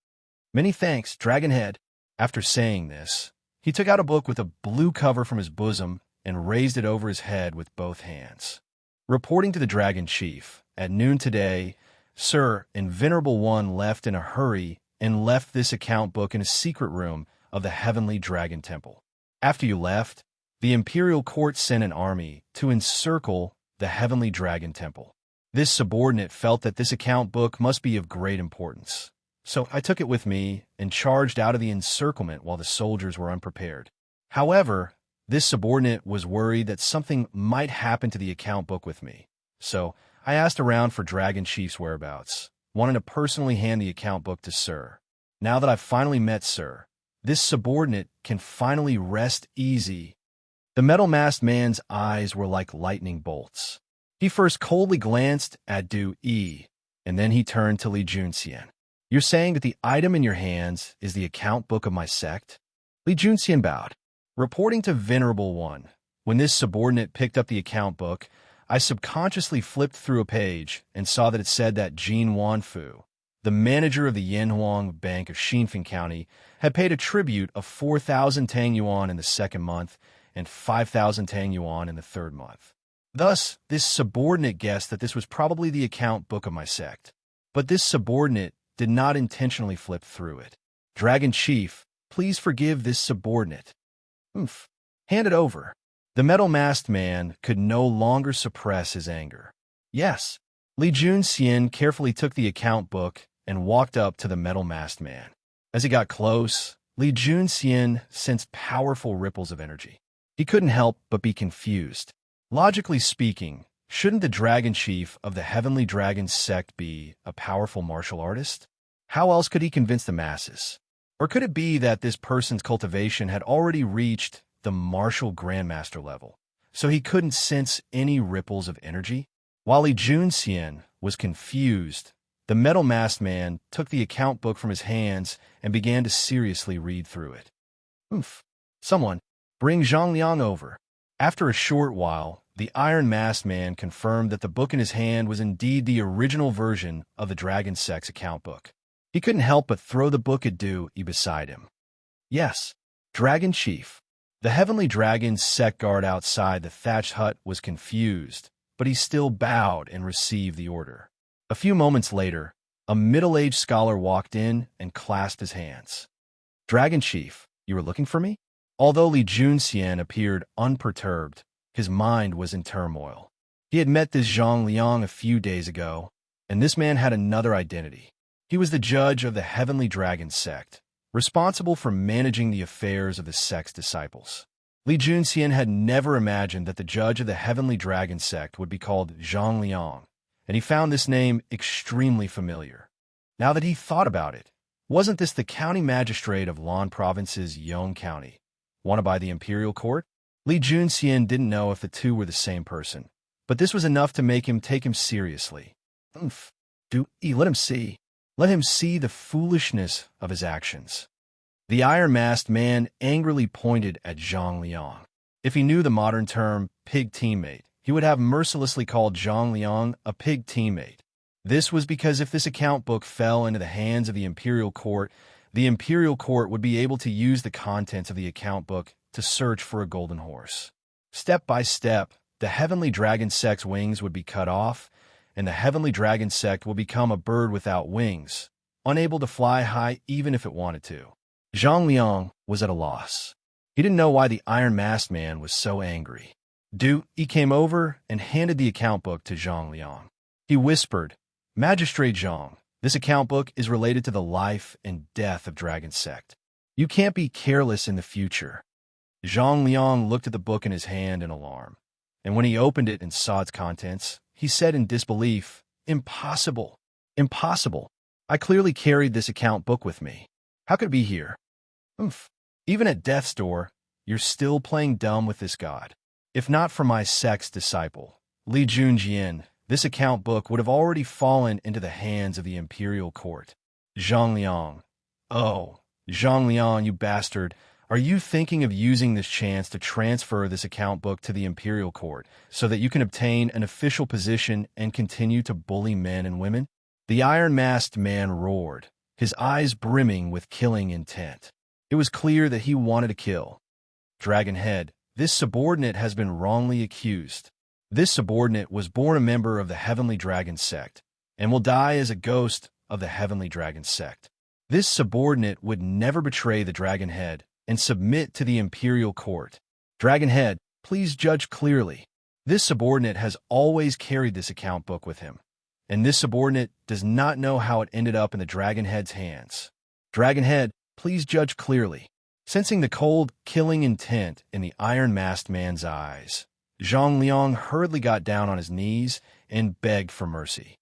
"Many thanks, Dragonhead." After saying this, he took out a book with a blue cover from his bosom and raised it over his head with both hands. Reporting to the Dragon Chief, at noon today, Sir and Venerable One left in a hurry and left this account book in a secret room of the Heavenly Dragon Temple. After you left, the Imperial Court sent an army to encircle the Heavenly Dragon Temple. This subordinate felt that this account book must be of great importance, so I took it with me and charged out of the encirclement while the soldiers were unprepared. However, this subordinate was worried that something might happen to the account book with me, so I asked around for Dragon Chief's whereabouts, wanting to personally hand the account book to Sir. Now that I've finally met Sir, this subordinate can finally rest easy. The metal-masked man's eyes were like lightning bolts. He first coldly glanced at Du Yi, and then he turned to Li Junxian. "You're saying that the item in your hands is the account book of my sect?" Li Junxian bowed. Reporting to Venerable One, when this subordinate picked up the account book, I subconsciously flipped through a page and saw that it said that Jin Wanfu, the manager of the Yanhuang Bank of Xinfeng County, had paid a tribute of 4,000 Tang Yuan in the second month and 5,000 Tang Yuan in the third month. Thus, this subordinate guessed that this was probably the account book of my sect. But this subordinate did not intentionally flip through it. "Dragon Chief, please forgive this subordinate." Hand it over." The metal-masked man could no longer suppress his anger. "Yes." Li Junxian carefully took the account book and walked up to the metal-masked man. As he got close, Li Junxian sensed powerful ripples of energy. He couldn't help but be confused. Logically speaking, shouldn't the Dragon Chief of the Heavenly Dragon sect be a powerful martial artist? How else could he convince the masses? Or could it be that this person's cultivation had already reached the martial grandmaster level, so he couldn't sense any ripples of energy? While Li Junxian was confused, the metal-masked man took the account book from his hands and began to seriously read through it. Someone, bring Zhang Liang over." After a short while, the iron-masked man confirmed that the book in his hand was indeed the original version of the Dragon Sect's account book. He couldn't help but throw the book at Du Yi beside him. "Yes, Dragon Chief." The Heavenly Dragon's sect guard outside the thatched hut was confused, but he still bowed and received the order. A few moments later, a middle-aged scholar walked in and clasped his hands. "Dragon Chief, you were looking for me?" Although Li Junxian appeared unperturbed, his mind was in turmoil. He had met this Zhang Liang a few days ago, and this man had another identity. He was the judge of the Heavenly Dragon sect, responsible for managing the affairs of the sect's disciples. Li Junxian had never imagined that the judge of the Heavenly Dragon sect would be called Zhang Liang, and he found this name extremely familiar. Now that he thought about it, wasn't this the county magistrate of Lan Province's Yong County, wanted by the Imperial Court? Li Junxian didn't know if the two were the same person, but this was enough to make him take him seriously. Du Yi, let him see. Let him see the foolishness of his actions. The iron-masked man angrily pointed at Zhang Liang. If he knew the modern term pig teammate, he would have mercilessly called Zhang Liang a pig teammate. This was because if this account book fell into the hands of the Imperial Court would be able to use the contents of the account book to search for a golden horse. Step by step, the Heavenly Dragon sect's wings would be cut off, and the Heavenly Dragon sect will become a bird without wings, unable to fly high even if it wanted to. Zhang Liang was at a loss. He didn't know why the iron-masked man was so angry. Du Yi came over and handed the account book to Zhang Liang. He whispered, "Magistrate Zhang, this account book is related to the life and death of Dragon Sect. You can't be careless in the future. Zhang Liang looked at the book in his hand in alarm, and when he opened it and saw its contents, he said in disbelief, "Impossible! Impossible! I clearly carried this account book with me. How could it be here? Oomph. Even at death's door, you're still playing dumb with this god. If not for my sect's disciple, Li Junjian, this account book would have already fallen into the hands of the imperial court." Zhang Liang. Oh, Zhang Liang, you bastard. Are you thinking of using this chance to transfer this account book to the imperial court so that you can obtain an official position and continue to bully men and women? The iron-masked man roared, his eyes brimming with killing intent. It was clear that he wanted to kill. Dragonhead, this subordinate has been wrongly accused. This subordinate was born a member of the Heavenly Dragon sect and will die as a ghost of the Heavenly Dragon sect. This subordinate would never betray the Dragonhead and submit to the imperial court. Dragonhead, please judge clearly. This subordinate has always carried this account book with him, and this subordinate does not know how it ended up in the Dragonhead's hands. Dragonhead, please judge clearly. Sensing the cold, killing intent in the iron-masked man's eyes, Zhang Liang hurriedly got down on his knees and begged for mercy.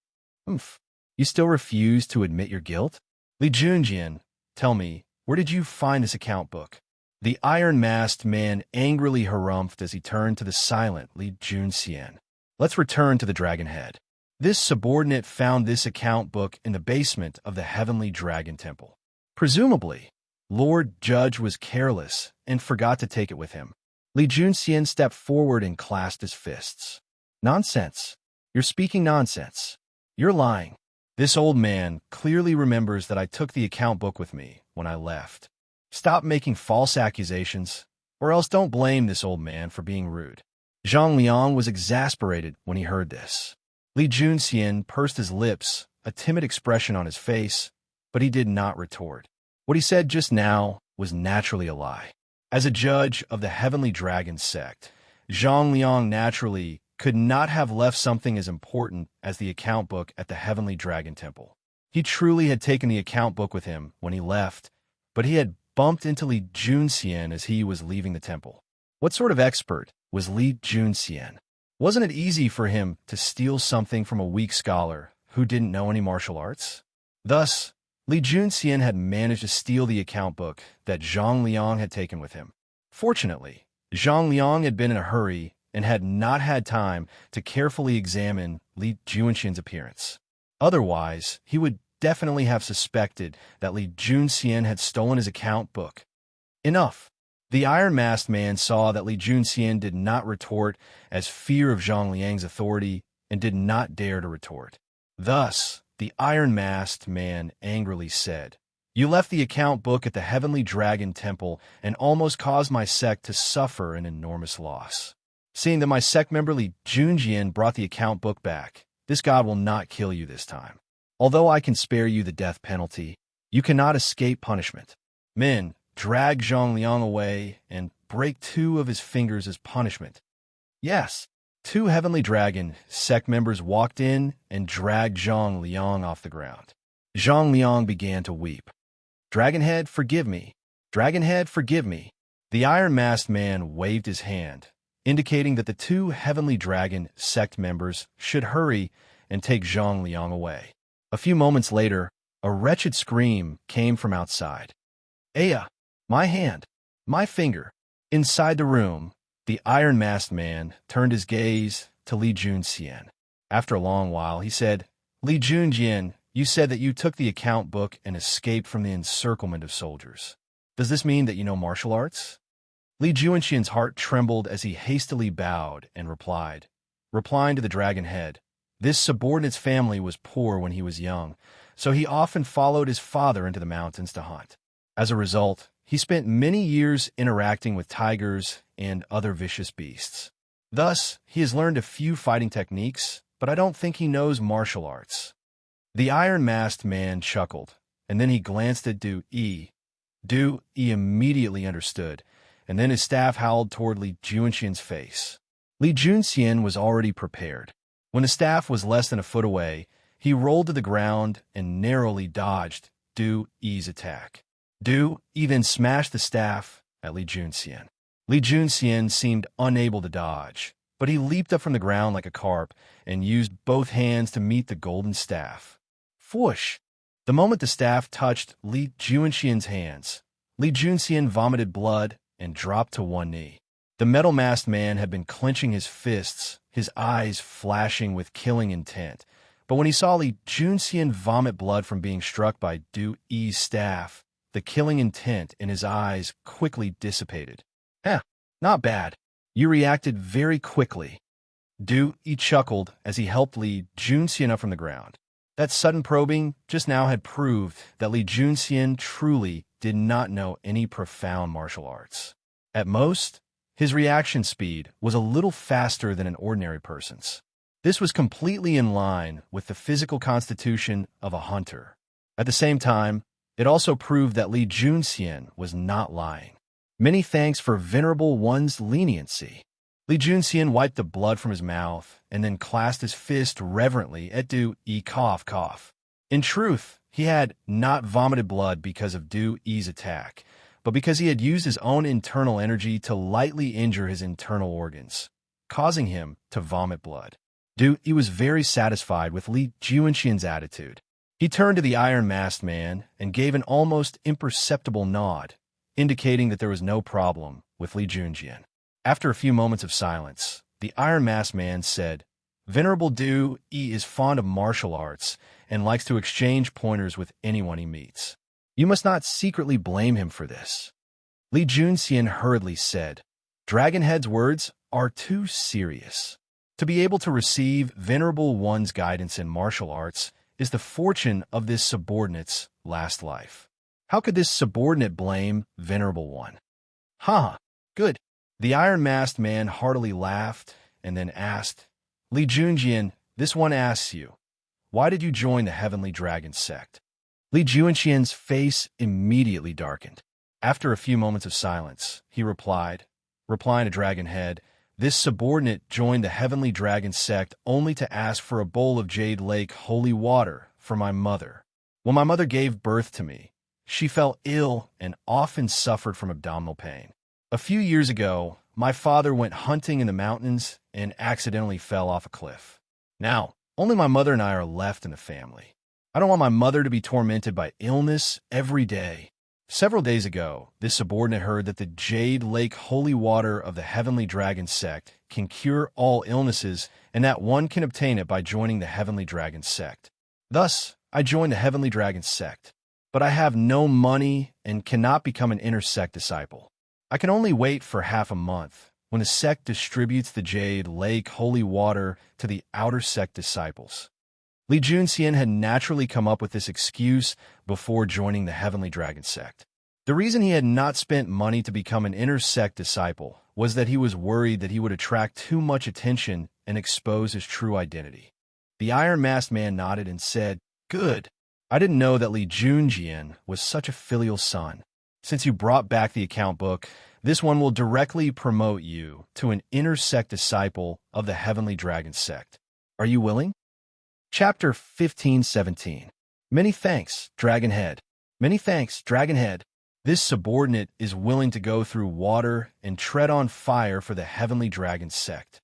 "Oomph, you still refuse to admit your guilt? Li Junjian, tell me, where did you find this account book?" The iron-masked man angrily harumphed as he turned to the silent Li Junxian. "Let's return to the Dragonhead. This subordinate found this account book in the basement of the Heavenly Dragon Temple. Presumably, Lord Judge was careless and forgot to take it with him." Li Junxian stepped forward and clasped his fists. "Nonsense. You're speaking nonsense. You're lying. This old man clearly remembers that I took the account book with me when I left. Stop making false accusations, or else don't blame this old man for being rude." Zhang Liang was exasperated when he heard this. Li Junxian pursed his lips, a timid expression on his face, but he did not retort. What he said just now was naturally a lie. As a judge of the Heavenly Dragon sect, Zhang Liang naturally could not have left something as important as the account book at the Heavenly Dragon Temple. He truly had taken the account book with him when he left, but he had bumped into Li Junxian as he was leaving the temple. What sort of expert was Li Junxian? Wasn't it easy for him to steal something from a weak scholar who didn't know any martial arts? Thus, Li Junxian had managed to steal the account book that Zhang Liang had taken with him. Fortunately, Zhang Liang had been in a hurry and had not had time to carefully examine Li Junxian's appearance. Otherwise, he would definitely have suspected that Li Junxian had stolen his account book. Enough. The iron-masked man saw that Li Junxian did not retort as fear of Zhang Liang's authority and did not dare to retort. Thus, the iron-masked man angrily said, "You left the account book at the Heavenly Dragon Temple and almost caused my sect to suffer an enormous loss. Seeing that my sect member Li Junjian brought the account book back, this god will not kill you this time. Although I can spare you the death penalty, you cannot escape punishment. Men, drag Zhang Liang away and break 2 of his fingers as punishment." Yes, 2 Heavenly Dragon sect members walked in and dragged Zhang Liang off the ground. Zhang Liang began to weep. "Dragonhead, forgive me. Dragonhead, forgive me." The iron-masked man waved his hand, indicating that the 2 Heavenly Dragon sect members should hurry and take Zhang Liang away. A few moments later, a wretched scream came from outside. "Aya! My hand! My finger!" Inside the room, the iron-masked man turned his gaze to Li Junxian. After a long while, he said, "Li Junjian, you said that you took the account book and escaped from the encirclement of soldiers. Does this mean that you know martial arts?" Li Junxian's heart trembled as he hastily bowed and replying to the Dragonhead, "This subordinate's family was poor when he was young, so he often followed his father into the mountains to hunt. As a result, he spent many years interacting with tigers and other vicious beasts. Thus, he has learned a few fighting techniques, but I don't think he knows martial arts." The iron-masked man chuckled, and then he glanced at Du Yi. Du Yi immediately understood, and then his staff howled toward Li Junxian's face. Li Junxian was already prepared. When the staff was less than a foot away, he rolled to the ground and narrowly dodged Du Yi's attack. Du even smashed the staff at Li Junxian. Li Junxian seemed unable to dodge, but he leaped up from the ground like a carp and used both hands to meet the golden staff. Whoosh! The moment the staff touched Li Junxian's hands, Li Junxian vomited blood and dropped to one knee. The metal-masked man had been clenching his fists, his eyes flashing with killing intent. But when he saw Li Junxian vomit blood from being struck by Du Yi's staff, the killing intent in his eyes quickly dissipated. Not bad. You reacted very quickly. Du Yi chuckled as he helped Li Junxian up from the ground. That sudden probing just now had proved that Li Junxian truly did not know any profound martial arts. At most, his reaction speed was a little faster than an ordinary person's. This was completely in line with the physical constitution of a hunter. At the same time, it also proved that Li Junxian was not lying. Many thanks for Venerable One's leniency. Li Junxian wiped the blood from his mouth and then clasped his fist reverently at Du Yi. Cough. In truth, he had not vomited blood because of Du Yi's attack, but because he had used his own internal energy to lightly injure his internal organs, causing him to vomit blood. Du Yi was very satisfied with Li Junxian's attitude. He turned to the iron-masked man and gave an almost imperceptible nod, indicating that there was no problem with Li Junxian. After a few moments of silence, the iron-masked man said, "Venerable Du Yi is fond of martial arts and likes to exchange pointers with anyone he meets. You must not secretly blame him for this." Li Junxian hurriedly said, "Dragonhead's words are too serious. To be able to receive Venerable One's guidance in martial arts is the fortune of this subordinate's last life. How could this subordinate blame Venerable One?" Good. The iron-masked man heartily laughed and then asked, "Li Junxian, this one asks you, why did you join the Heavenly Dragon sect?" Li Junxian's face immediately darkened. After a few moments of silence, he replying to Dragonhead, "This subordinate joined the Heavenly Dragon sect only to ask for a bowl of Jade Lake holy water for my mother. When my mother gave birth to me, she fell ill and often suffered from abdominal pain. A few years ago, my father went hunting in the mountains and accidentally fell off a cliff. Now, only my mother and I are left in the family. I don't want my mother to be tormented by illness every day. Several days ago, this subordinate heard that the Jade Lake holy water of the Heavenly Dragon sect can cure all illnesses and that one can obtain it by joining the Heavenly Dragon sect. Thus, I joined the Heavenly Dragon sect. But I have no money and cannot become an inner sect disciple. I can only wait for half a month, when the sect distributes the Jade Lake holy water to the outer sect disciples." Li Junxian had naturally come up with this excuse before joining the Heavenly Dragon sect. The reason he had not spent money to become an inner sect disciple was that he was worried that he would attract too much attention and expose his true identity. The iron-masked man nodded and said, "Good. I didn't know that Li Junxian was such a filial son. Since you brought back the account book, this one will directly promote you to an inner sect disciple of the Heavenly Dragon sect. Are you willing?" Chapter 15:17. Many thanks, Dragonhead. Many thanks, Dragonhead. This subordinate is willing to go through water and tread on fire for the Heavenly Dragon sect.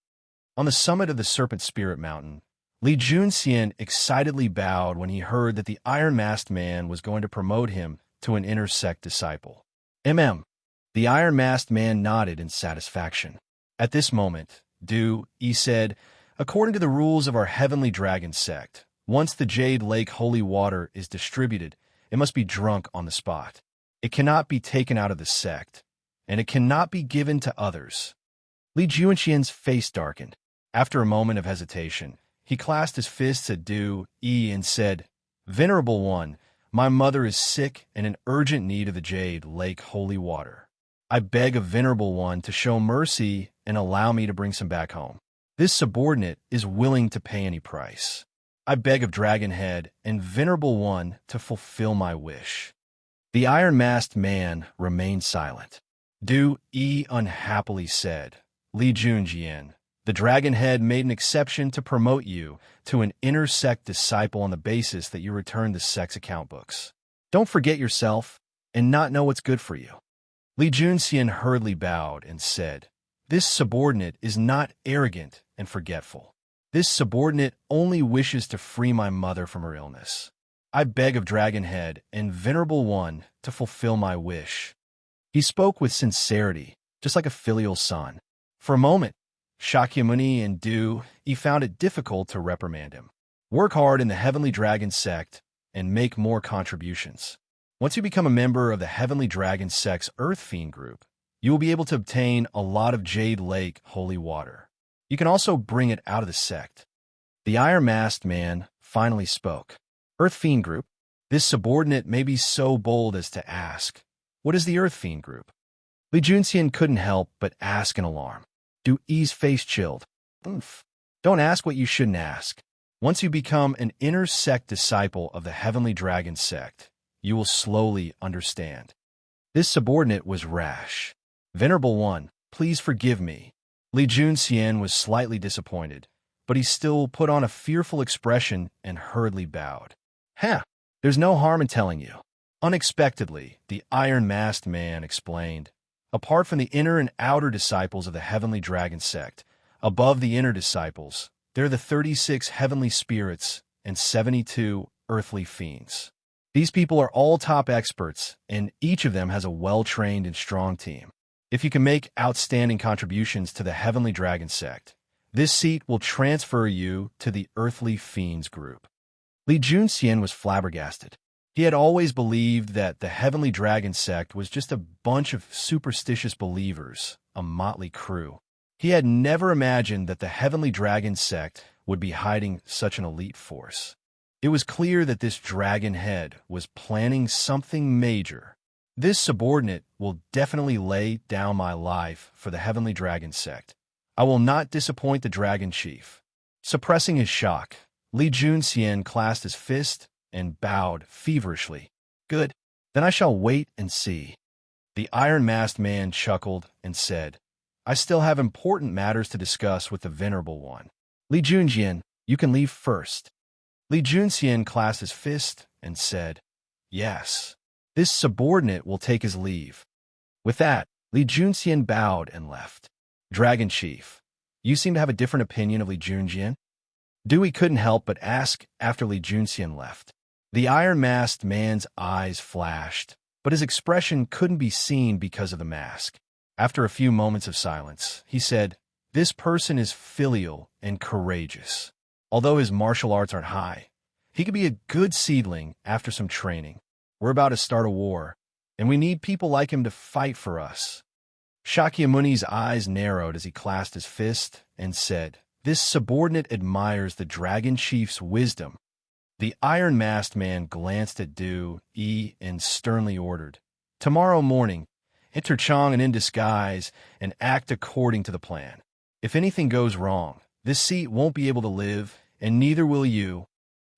On the summit of the Serpent Spirit Mountain, Li Junxian excitedly bowed when he heard that the iron-masked man was going to promote him to an inner sect disciple. The iron-masked man nodded in satisfaction. At this moment, Du Yi said, "According to the rules of our Heavenly Dragon sect, once the Jade Lake holy water is distributed, it must be drunk on the spot. It cannot be taken out of the sect, and it cannot be given to others." Li Junxian's face darkened. After a moment of hesitation, he clasped his fists at Du Yi and said, "Venerable One, my mother is sick and in urgent need of the Jade Lake holy water. I beg of Venerable One to show mercy and allow me to bring some back home. This subordinate is willing to pay any price. I beg of Dragonhead and Venerable One to fulfill my wish." The iron-masked man remained silent. Du Yi unhappily said, "Li Junxian, the Dragonhead made an exception to promote you to an inner sect disciple on the basis that you returned the sect's account books. Don't forget yourself and not know what's good for you. Li Junxian hurriedly bowed and said, "This subordinate is not arrogant and forgetful. This subordinate only wishes to free my mother from her illness. I beg of Dragonhead and Venerable One to fulfill my wish." He spoke with sincerity, just like a filial son. For a moment, Shakyamuni and he found it difficult to reprimand him. Work hard in the Heavenly Dragon sect and make more contributions. Once you become a member of the Heavenly Dragon sect's Earth Fiend group, you will be able to obtain a lot of Jade Lake holy water. You can also bring it out of the sect. The Iron-Masked Man finally spoke. Earth Fiend group? This subordinate may be so bold as to ask, "What is the Earth Fiend group?" Li Junxian couldn't help but ask in alarm. E's face chilled. Don't ask what you shouldn't ask. Once you become an inner sect disciple of the Heavenly Dragon sect, you will slowly understand. This subordinate was rash. "Venerable One, please forgive me." Li Junxian was slightly disappointed, but he still put on a fearful expression and hurriedly bowed. There's no harm in telling you." Unexpectedly, the Iron-Masked Man explained, "Apart from the inner and outer disciples of the Heavenly Dragon sect, above the inner disciples, there are the 36 heavenly spirits and 72 earthly fiends. These people are all top experts, and each of them has a well-trained and strong team. If you can make outstanding contributions to the Heavenly Dragon sect, this seat will transfer you to the Earthly Fiends group." Li Junxian was flabbergasted. He had always believed that the Heavenly Dragon sect was just a bunch of superstitious believers, a motley crew. He had never imagined that the Heavenly Dragon sect would be hiding such an elite force. It was clear that this dragon head was planning something major. "This subordinate will definitely lay down my life for the Heavenly Dragon sect. I will not disappoint the Dragon Chief." Suppressing his shock, Li Junxian clasped his fist and bowed feverishly. "Good. Then I shall wait and see." The Iron-Masked Man chuckled and said, "I still have important matters to discuss with the Venerable One. Li Junxian, you can leave first." Li Junxian clasped his fist and said, "Yes, this subordinate will take his leave." With that, Li Junxian bowed and left. "Dragon Chief, you seem to have a different opinion of Li Junxian?" Dewey couldn't help but ask after Li Junxian left. The Iron-Masked Man's eyes flashed, but his expression couldn't be seen because of the mask. After a few moments of silence, he said, "This person is filial and courageous. Although his martial arts aren't high, he could be a good seedling after some training. We're about to start a war, and we need people like him to fight for us." Shakyamuni's eyes narrowed as he clasped his fist and said, "This subordinate admires the Dragon Chief's wisdom." The Iron-Masked Man glanced at E and sternly ordered, "Tomorrow morning, enter Chang'an in disguise and act according to the plan. If anything goes wrong, this seat won't be able to live, and neither will you."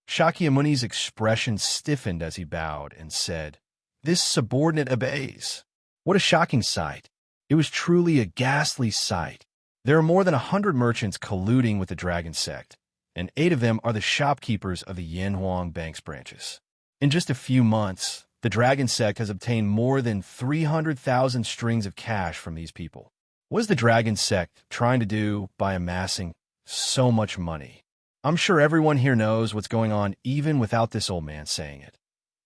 Shakyamuni's expression stiffened as he bowed and said, "This subordinate obeys." What a shocking sight. It was truly a ghastly sight. There are more than 100 merchants colluding with the Dragon sect, and 8 of them are the shopkeepers of the Yanhuang Bank's branches. In just a few months, the Dragon sect has obtained more than 300,000 strings of cash from these people. What is the Dragon sect trying to do by amassing so much money? I'm sure everyone here knows what's going on even without this old man saying it,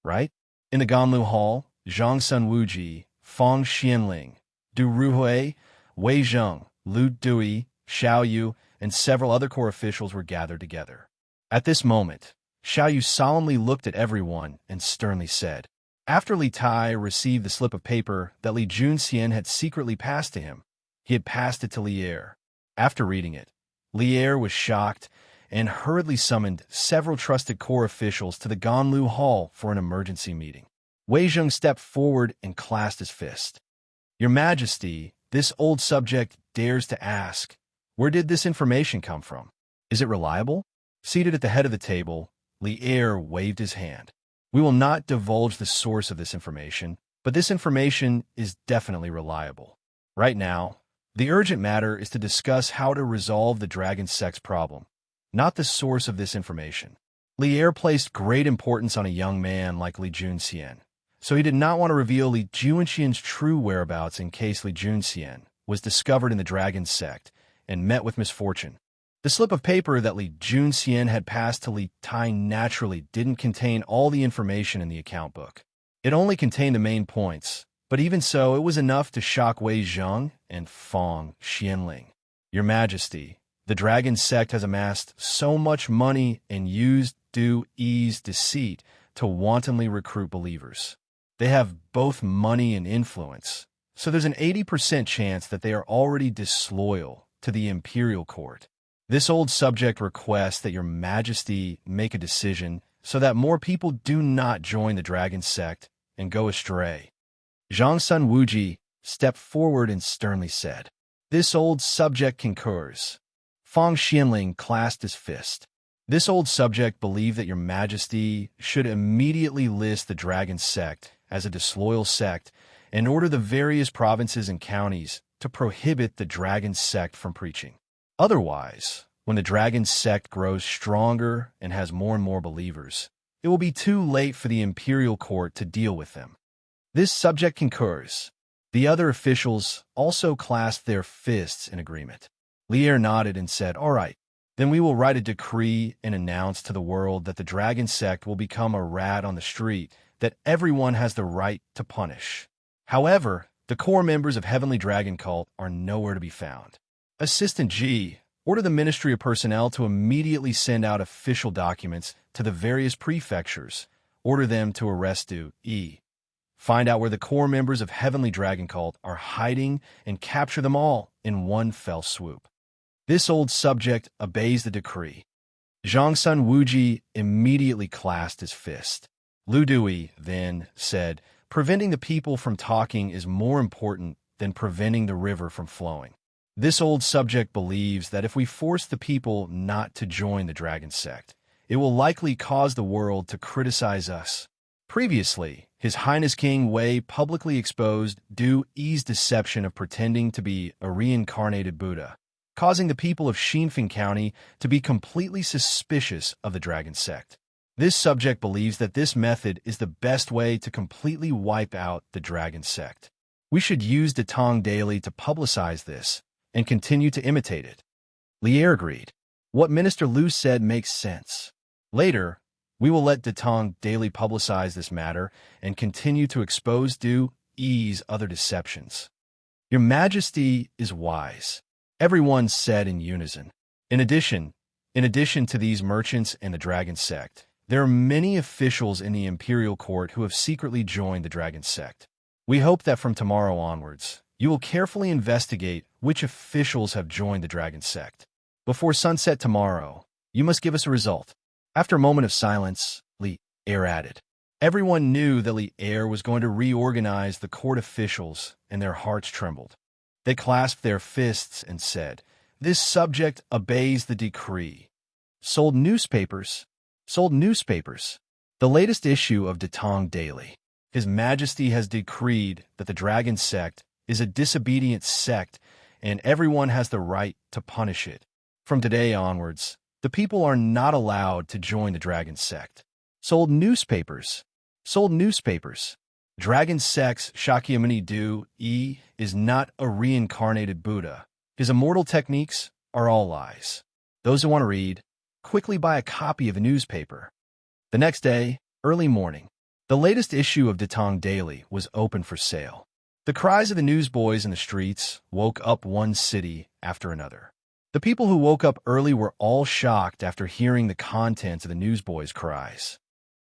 right? In the Ganlu Hall, Zhang Sun Wuji, Fang Xianling, Du Ruhui, Wei Zheng, Lu Dui, Xiao Yu, and several other core officials were gathered together. At this moment, Xiao Yu solemnly looked at everyone and sternly said, after Li Tai received the slip of paper that Li Junxian had secretly passed to him, he had passed it to Li Er. After reading it, Li Er was shocked and hurriedly summoned several trusted core officials to the Ganlu Hall for an emergency meeting. Wei Zheng stepped forward and clasped his fist. "Your Majesty, this old subject dares to ask, where did this information come from? Is it reliable?" Seated at the head of the table, Li Er waved his hand. "We will not divulge the source of this information, but this information is definitely reliable. Right now, the urgent matter is to discuss how to resolve the dragon sex problem, not the source of this information." Li Er placed great importance on a young man like Li Junxian, so he did not want to reveal Li Junxian's true whereabouts in case Li Junxian was discovered in the dragon sect and met with misfortune. The slip of paper that Li Junxian had passed to Li Tai naturally didn't contain all the information in the account book. It only contained the main points, but even so, it was enough to shock Wei Zheng and Fang Xianling. Your Majesty, the dragon sect has amassed so much money and used Du Yi's deceit to wantonly recruit believers. They have both money and influence, so there's an 80% chance that they are already disloyal to the imperial court. This old subject requests that your Majesty make a decision so that more people do not join the dragon sect and go astray. Zhang Sun Wuji stepped forward and sternly said, "This old subject concurs." Fang Xianling clasped his fist. This old subject believed that your Majesty should immediately list the dragon sect as a disloyal sect and order the various provinces and counties to prohibit the dragon sect from preaching. Otherwise, when the dragon sect grows stronger and has more and more believers, it will be too late for the imperial court to deal with them. This subject concurs. The other officials also clasped their fists in agreement. Lier nodded and said, "All right, then we will write a decree and announce to the world that the dragon sect will become a rat on the street that everyone has the right to punish. However, the core members of Heavenly Dragon Cult are nowhere to be found. Assistant G, order the Ministry of Personnel to immediately send out official documents to the various prefectures. Order them to arrest Du Yi. Find out where the core members of Heavenly Dragon Cult are hiding and capture them all in one fell swoop." This old subject obeys the decree. Zhang Sun Wuji immediately clasped his fist. Lu Dui then said, "Preventing the people from talking is more important than preventing the river from flowing." This old subject believes that if we force the people not to join the dragon sect, it will likely cause the world to criticize us. Previously, His Highness King Wei publicly exposed Du Yi's deception of pretending to be a reincarnated Buddha, causing the people of Xinfeng County to be completely suspicious of the dragon sect. This subject believes that this method is the best way to completely wipe out the dragon sect. We should use Datong daily to publicize this and continue to imitate it. Lier agreed. What Minister Lu said makes sense. Later, we will let Datong daily publicize this matter and continue to expose Du Yi's other deceptions. Your Majesty is wise, everyone said in unison. In addition to these merchants and the dragon sect, there are many officials in the imperial court who have secretly joined the dragon sect. We hope that from tomorrow onwards, you will carefully investigate which officials have joined the dragon sect. Before sunset tomorrow, you must give us a result. After a moment of silence, Li Er added. Everyone knew that Li Er was going to reorganize the court officials, and their hearts trembled. They clasped their fists and said, "This subject obeys the decree." Sold newspapers. The latest issue of Datong Daily. His Majesty has decreed that the dragon sect is a disobedient sect, and everyone has the right to punish it. From today onwards, the people are not allowed to join the dragon sect. Sold newspapers. Dragon sect's Shakyamuni Du Yi is not a reincarnated Buddha. His immortal techniques are all lies. Those who want to read, quickly buy a copy of a newspaper. The next day, early morning, the latest issue of Datong Daily was open for sale. The cries of the newsboys in the streets woke up one city after another. The people who woke up early were all shocked after hearing the contents of the newsboys' cries.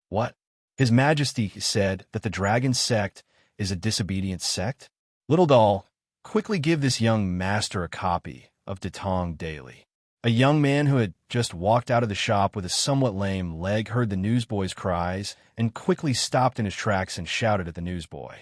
What? His Majesty said that the dragon sect is a disobedient sect? Little doll, quickly give this young master a copy of Datong Daily. A young man who had just walked out of the shop with a somewhat lame leg heard the newsboy's cries and quickly stopped in his tracks and shouted at the newsboy.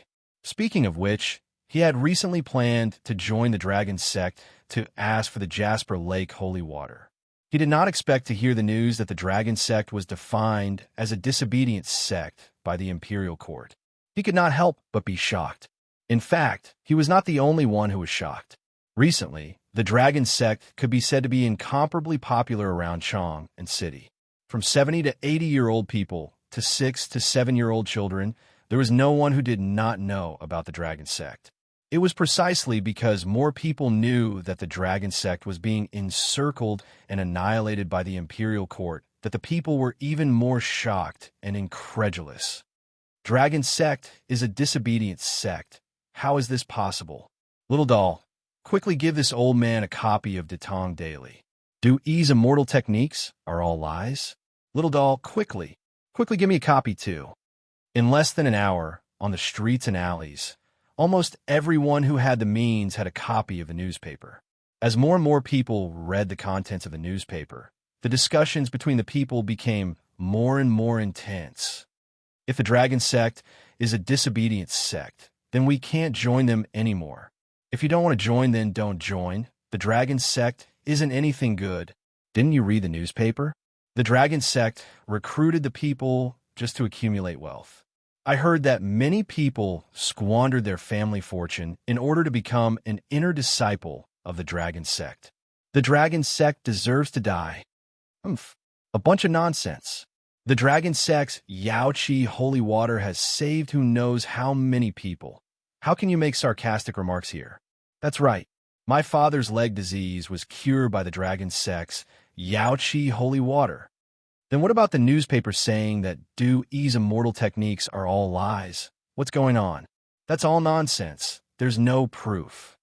Speaking of which, he had recently planned to join the dragon sect to ask for the Jasper Lake holy water. He did not expect to hear the news that the dragon sect was defined as a disobedient sect by the imperial court. He could not help but be shocked. In fact, he was not the only one who was shocked. Recently, the dragon sect could be said to be incomparably popular around Chang and city. From 70 to 80-year-old people to 6 to 7-year-old children, There was no one who did not know about the dragon sect. It was precisely because more people knew that the dragon sect was being encircled and annihilated by the imperial court that the people were even more shocked and incredulous. Dragon sect is a disobedient sect. How is this possible? Little doll, quickly give this old man a copy of Datong Daily. Do E's immortal techniques are all lies? Little doll, quickly give me a copy too. In less than an hour, on the streets and alleys, almost everyone who had the means had a copy of the newspaper. As more and more people read the contents of the newspaper, the discussions between the people became more and more intense. If the dragon sect is a disobedient sect, then we can't join them anymore. If you don't want to join, then don't join. The dragon sect isn't anything good. Didn't you read the newspaper? The dragon sect recruited the people just to accumulate wealth. I heard that many people squandered their family fortune in order to become an inner disciple of the dragon sect. The dragon sect deserves to die. A bunch of nonsense. The dragon sect's Yaoqi holy water has saved who knows how many people. How can you make sarcastic remarks here? That's right. My father's leg disease was cured by the dragon sect's Yaoqi holy water. Then what about the newspaper saying that Du Yi's immortal techniques are all lies? What's going on? That's all nonsense. There's no proof.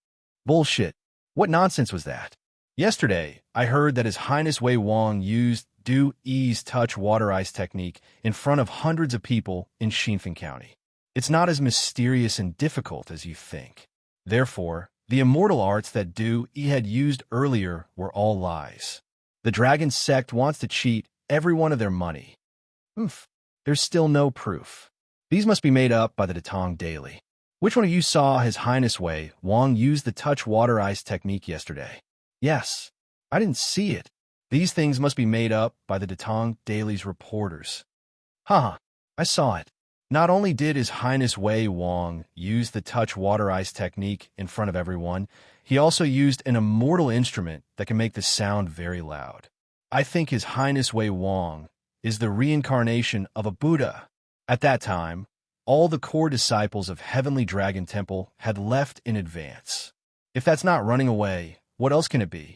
Bullshit. What nonsense was that? Yesterday, I heard that His Highness Wei Wang used Du Yi's touch water ice technique in front of hundreds of people in Xinfeng County. It's not as mysterious and difficult as you think. Therefore, the immortal arts that Du Yi had used earlier were all lies. The dragon sect wants to cheat every one of their money. There's still no proof. These must be made up by the Datong Daily. Which one of you saw His Highness Wei Wang use the touch water ice technique yesterday? Yes. I didn't see it. These things must be made up by the Datong Daily's reporters. I saw it. Not only did His Highness Wei Wang use the touch water ice technique in front of everyone, he also used an immortal instrument that can make the sound very loud. I think His Highness Wei Wang is the reincarnation of a Buddha. At that time, all the core disciples of Heavenly Dragon Temple had left in advance. If that's not running away, what else can it be?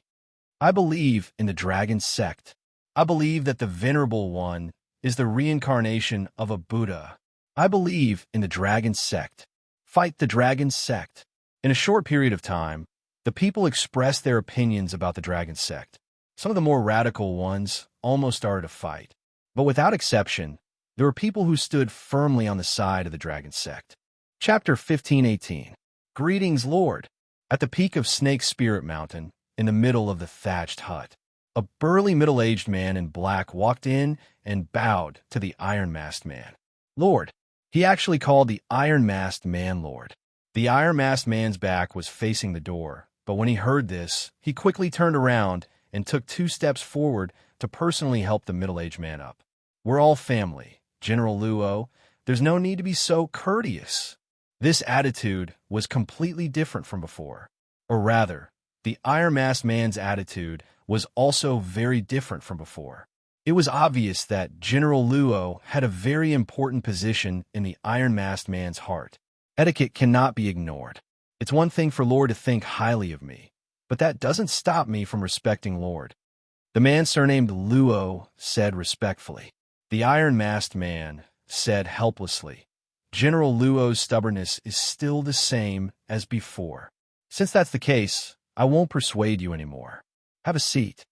I believe in the dragon sect. I believe that the Venerable One is the reincarnation of a Buddha. I believe in the dragon sect. Fight the dragon sect. In a short period of time, the people expressed their opinions about the dragon sect. Some of the more radical ones almost started a fight. But without exception, there were people who stood firmly on the side of the dragon sect. Chapter 15:18. Greetings, Lord. At the peak of Snake Spirit Mountain, in the middle of the thatched hut, a burly middle-aged man in black walked in and bowed to the iron-masked man. Lord. He actually called the iron-masked man Lord. The iron-masked man's back was facing the door, but when he heard this, he quickly turned around and took 2 steps forward to personally help the middle-aged man up. We're all family, General Luo. There's no need to be so courteous. This attitude was completely different from before. Or rather, the iron-masked man's attitude was also very different from before. It was obvious that General Luo had a very important position in the iron-masked man's heart. Etiquette cannot be ignored. It's one thing for Lord to think highly of me, but that doesn't stop me from respecting Lord. The man surnamed Luo said respectfully. The iron-masked man said helplessly, General Luo's stubbornness is still the same as before. Since that's the case, I won't persuade you anymore. Have a seat.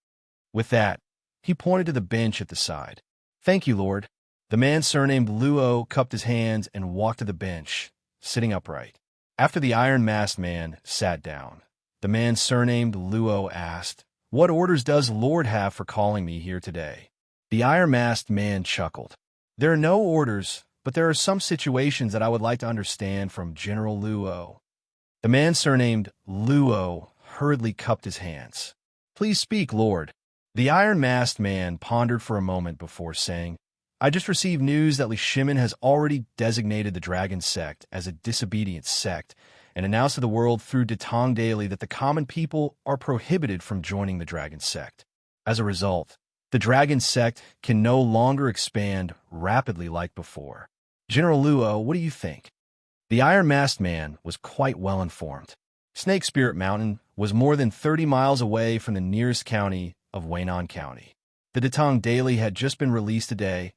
With that, he pointed to the bench at the side. Thank you, Lord. The man surnamed Luo cupped his hands and walked to the bench, sitting upright. After the iron-masked man sat down, the man surnamed Luo asked, What orders does Lord have for calling me here today? The iron-masked man chuckled. There are no orders, but there are some situations that I would like to understand from General Luo. The man surnamed Luo hurriedly cupped his hands. Please speak, Lord. The iron-masked man pondered for a moment before saying, I just received news that Li Shimin has already designated the Dragon Sect as a disobedient sect and announced to the world through Datong Daily that the common people are prohibited from joining the Dragon Sect. As a result, the Dragon Sect can no longer expand rapidly like before. General Luo, what do you think? The Iron-Masked Man was quite well informed. Snake Spirit Mountain was more than 30 miles away from the nearest county of Waynon County. The Datong Daily had just been released today,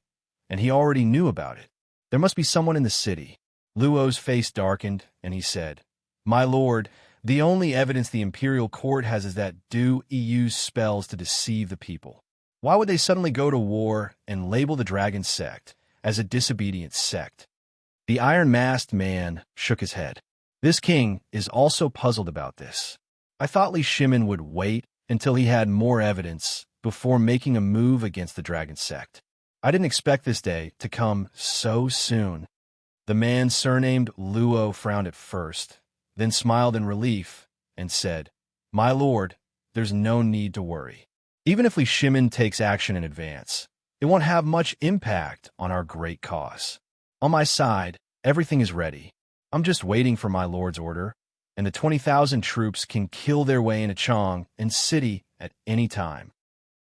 and he already knew about it. There must be someone in the city. Luo's face darkened, and he said, "My lord, the only evidence the Imperial Court has is that Du used spells to deceive the people. Why would they suddenly go to war and label the Dragon Sect as a disobedient sect?" The Iron-Masked Man shook his head. This king is also puzzled about this. I thought Li Shimin would wait until he had more evidence before making a move against the Dragon Sect. I didn't expect this day to come so soon. The man surnamed Luo frowned at first, then smiled in relief and said, "My lord, there's no need to worry. Even if Li Shimin takes action in advance, it won't have much impact on our great cause. On my side, everything is ready. I'm just waiting for my lord's order, and the 20,000 troops can kill their way into Chong and city at any time."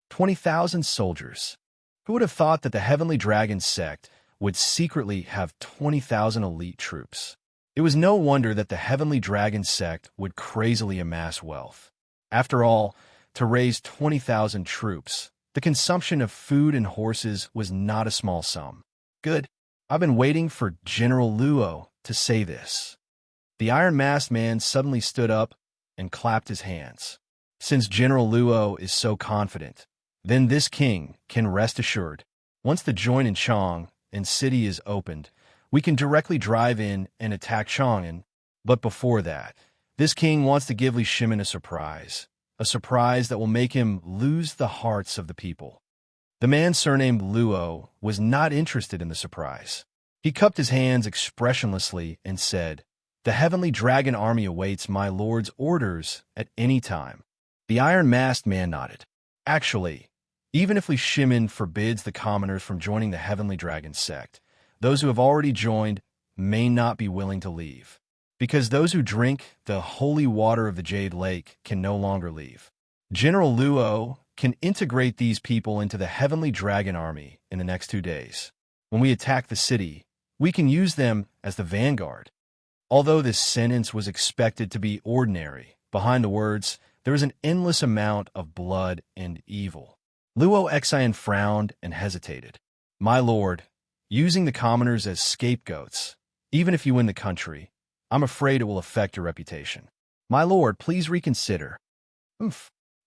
20,000 soldiers. Who would have thought that the Heavenly Dragon sect would secretly have 20,000 elite troops? It was no wonder that the Heavenly Dragon sect would crazily amass wealth. After all, to raise 20,000 troops, the consumption of food and horses was not a small sum. Good. I've been waiting for General Luo to say this. The Iron-Masked Man suddenly stood up and clapped his hands. Since General Luo is so confident, then this king can rest assured. Once the joint in Chong and city is opened, we can directly drive in and attack Chong'an. But before that, this king wants to give Li Shimin a surprise that will make him lose the hearts of the people. The man surnamed Luo was not interested in the surprise. He cupped his hands expressionlessly and said, "The Heavenly Dragon Army awaits my lord's orders at any time." The Iron-Masked Man nodded. Actually, even if Li Shimin forbids the commoners from joining the Heavenly Dragon sect, those who have already joined may not be willing to leave, because those who drink the holy water of the Jade Lake can no longer leave. General Luo can integrate these people into the Heavenly Dragon Army in the next 2 days. When we attack the city, we can use them as the vanguard. Although this sentence was expected to be ordinary, behind the words, there is an endless amount of blood and evil. Luo Xian frowned and hesitated. "My lord, using the commoners as scapegoats, even if you win the country, I'm afraid it will affect your reputation. My lord, please reconsider."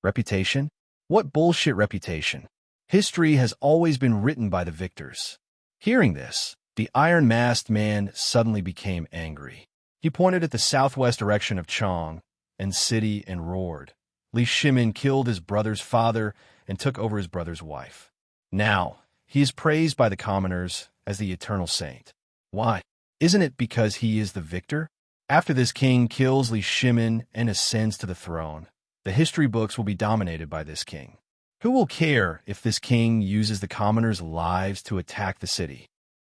Reputation? What bullshit reputation? History has always been written by the victors. Hearing this, the Iron-Masked Man suddenly became angry. He pointed at the southwest direction of Chong and city and roared. Li Shimin killed his brother's father and took over his brother's wife. Now, he is praised by the commoners as the eternal saint. Why? Isn't it because he is the victor? After this king kills Li Shimin and ascends to the throne, the history books will be dominated by this king. Who will care if this king uses the commoners' lives to attack the city?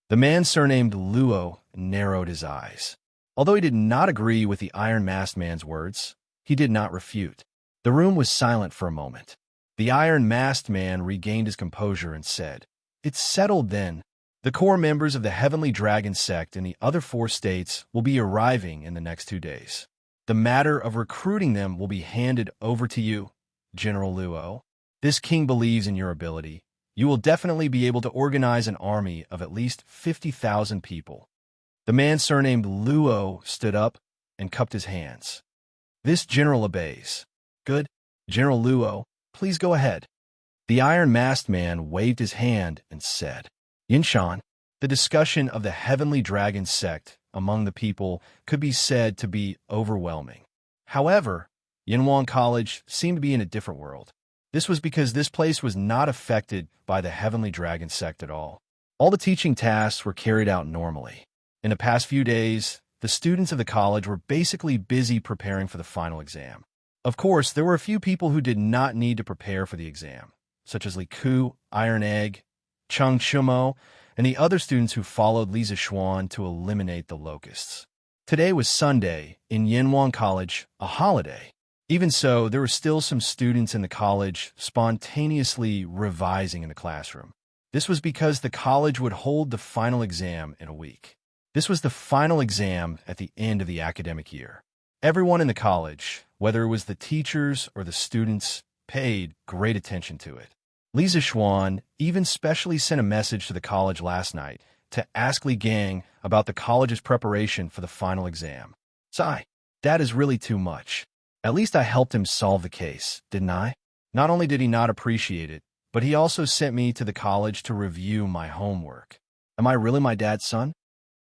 The man surnamed Luo narrowed his eyes. Although he did not agree with the Iron-Masked Man's words, he did not refute. The room was silent for a moment. The Iron-Masked Man regained his composure and said, "It's settled then. The core members of the Heavenly Dragon sect in the other 4 states will be arriving in the next 2 days. The matter of recruiting them will be handed over to you, General Luo. This king believes in your ability. You will definitely be able to organize an army of at least 50,000 people." The man surnamed Luo stood up and cupped his hands. "This general obeys." "Good. General Luo, please go ahead." The Iron-Masked Man waved his hand and said, "Yinshan." The discussion of the Heavenly Dragon sect among the people could be said to be overwhelming. However, Yinhuang College seemed to be in a different world. This was because this place was not affected by the Heavenly Dragon sect at all. All the teaching tasks were carried out normally. In the past few days, the students of the college were basically busy preparing for the final exam. Of course, there were a few people who did not need to prepare for the exam, such as Li Ku, Iron Egg, Chung Chumo, and the other students who followed Li Zixuan to eliminate the locusts. Today was Sunday in Yinhuang College, a holiday. Even so, there were still some students in the college spontaneously revising in the classroom. This was because the college would hold the final exam in a week. This was the final exam at the end of the academic year. Everyone in the college, whether it was the teachers or the students, paid great attention to it. Lisa Schwan even specially sent a message to the college last night to ask Li Gang about the college's preparation for the final exam. Sigh, that is really too much. At least I helped him solve the case, didn't I? Not only did he not appreciate it, but he also sent me to the college to review my homework. Am I really my dad's son?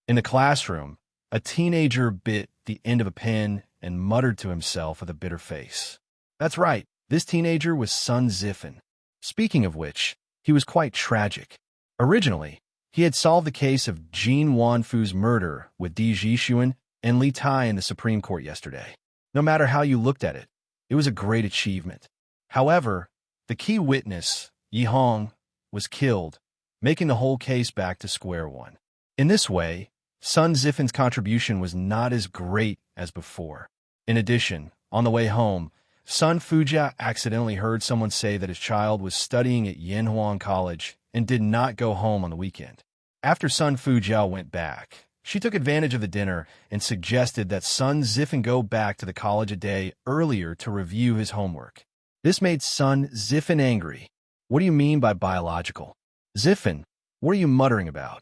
In the classroom, a teenager bit the end of a pen and muttered to himself with a bitter face. That's right, this teenager was Sun Zifen. Speaking of which, he was quite tragic. Originally, he had solved the case of Jin Wanfu's murder with Di Jixuan and Li Tai in the Supreme Court yesterday. No matter how you looked at it, it was a great achievement. However, the key witness, Yi Hong, was killed, making the whole case back to square one. In this way, Sun Zifen's contribution was not as great as before. In addition, on the way home, Sun Fujia accidentally heard someone say that his child was studying at Yanhuang College and did not go home on the weekend. After Sun Fujia went back, she took advantage of the dinner and suggested that Sun Zifen go back to the college a day earlier to review his homework. This made Sun Zifen angry. What do you mean by biological? Zifen, what are you muttering about?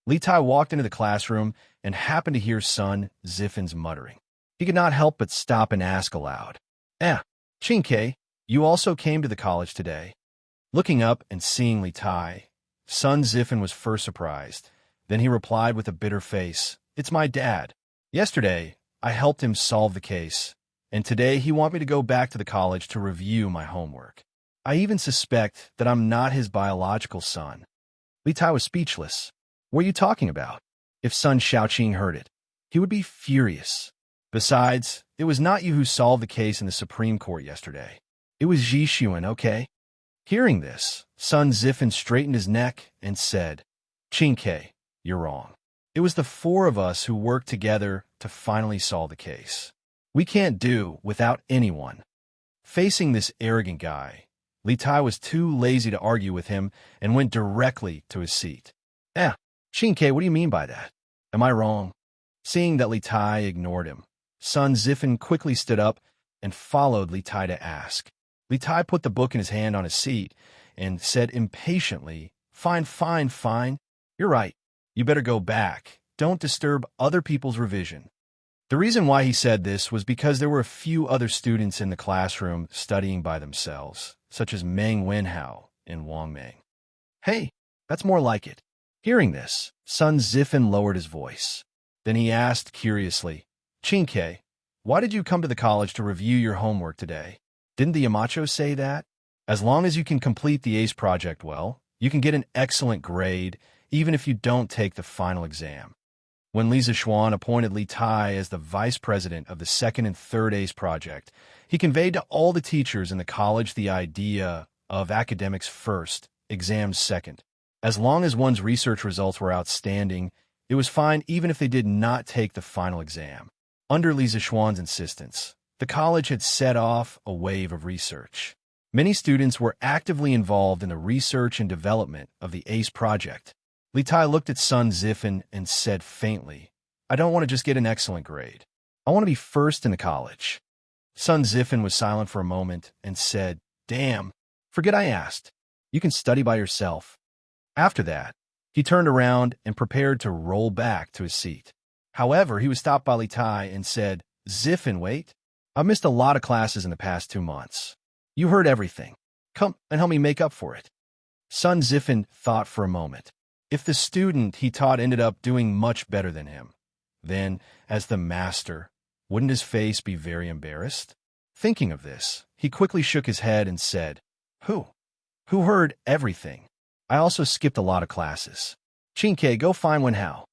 Li Tai walked into the classroom and happened to hear Sun Zifen's muttering. He could not help but stop and ask aloud. Qingke, you also came to the college today. Looking up and seeing Li Tai, Sun Zifen was first surprised. Then he replied with a bitter face, It's my dad. Yesterday, I helped him solve the case, and today he wants me to go back to the college to review my homework. I even suspect that I'm not his biological son. Li Tai was speechless. What are you talking about? If Sun Xiaoqing heard it, he would be furious. Besides, it was not you who solved the case in the Supreme Court yesterday. It was Ji Xuan, okay? Hearing this, Sun Zifen straightened his neck and said, Qingke, you're wrong. It was the four of us who worked together to finally solve the case. We can't do without anyone. Facing this arrogant guy, Li Tai was too lazy to argue with him and went directly to his seat. Qingke, what do you mean by that? Am I wrong? Seeing that Li Tai ignored him, Sun Zifen quickly stood up and followed Li Tai to ask. Li Tai put the book in his hand on his seat and said impatiently, Fine. You're right. You better go back. Don't disturb other people's revision. The reason why he said this was because there were a few other students in the classroom studying by themselves, such as Meng Wenhao and Wang Meng. Hey, that's more like it. Hearing this, Sun Zifen lowered his voice. Then he asked curiously, Qingke, why did you come to the college to review your homework today? Didn't the Yamacho say that? As long as you can complete the ACE project well, you can get an excellent grade, even if you don't take the final exam. When Lisa Schwan appointed Li Tai as the vice president of the second and third ACE project, he conveyed to all the teachers in the college the idea of academics first, exams second. As long as one's research results were outstanding, it was fine even if they did not take the final exam. Under Lisa Schwan's insistence, the college had set off a wave of research. Many students were actively involved in the research and development of the ACE project. Li Tai looked at Sun Zifen and said faintly, I don't want to just get an excellent grade. I want to be first in the college. Sun Zifen was silent for a moment and said, Damn, forget I asked. You can study by yourself. After that, he turned around and prepared to roll back to his seat. However, he was stopped by Li Tai and said, Zifen, wait. I've missed a lot of classes in the past 2 months. You heard everything. Come and help me make up for it. Sun Zifen thought for a moment. If the student he taught ended up doing much better than him, then, as the master, wouldn't his face be very embarrassed? Thinking of this, he quickly shook his head and said, Who? Who heard everything? I also skipped a lot of classes. Qingke, go find Wenhao.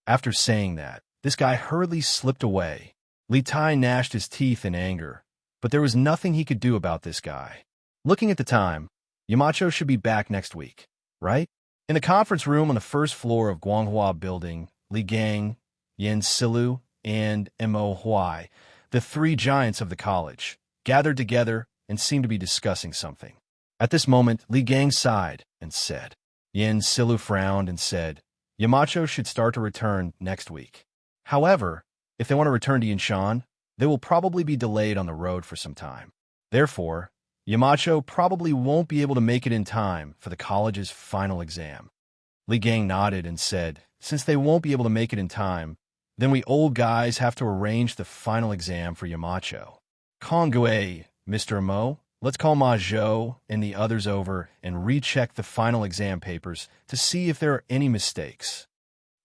After saying that, this guy hurriedly slipped away. Li Tai gnashed his teeth in anger, but there was nothing he could do about this guy. Looking at the time, Yamacho should be back next week, right? In the conference room on the first floor of Guanghua Building, Li Gang, Yan Silu, and Mo Huai, the three giants of the college, gathered together and seemed to be discussing something. At this moment, Li Gang sighed and said, Yin Silu frowned and said, Yamacho should start to return next week. However, if they want to return to Yinshan, they will probably be delayed on the road for some time. Therefore, Yamacho probably won't be able to make it in time for the college's final exam. Li Gang nodded and said, since they won't be able to make it in time, then we old guys have to arrange the final exam for Yamacho. Kongwei, Mr. Mo, let's call Ma Zhou and the others over and recheck the final exam papers to see if there are any mistakes.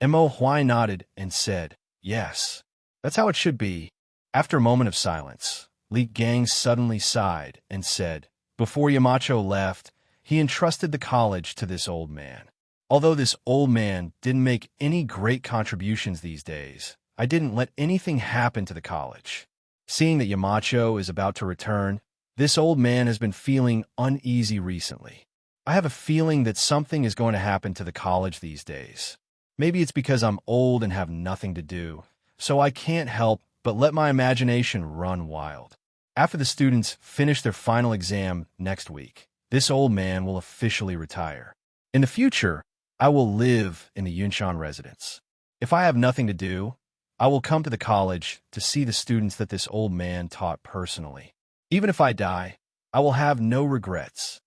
Mo Huai nodded and said, yes, that's how it should be. After a moment of silence, Li Gang suddenly sighed and said, before Yamacho left, he entrusted the college to this old man. Although this old man didn't make any great contributions these days, I didn't let anything happen to the college. Seeing that Yamacho is about to return, this old man has been feeling uneasy recently. I have a feeling that something is going to happen to the college these days. Maybe it's because I'm old and have nothing to do, so I can't help but let my imagination run wild. After the students finish their final exam next week, this old man will officially retire. In the future, I will live in the Yunshan residence. If I have nothing to do, I will come to the college to see the students that this old man taught personally. Even if I die, I will have no regrets.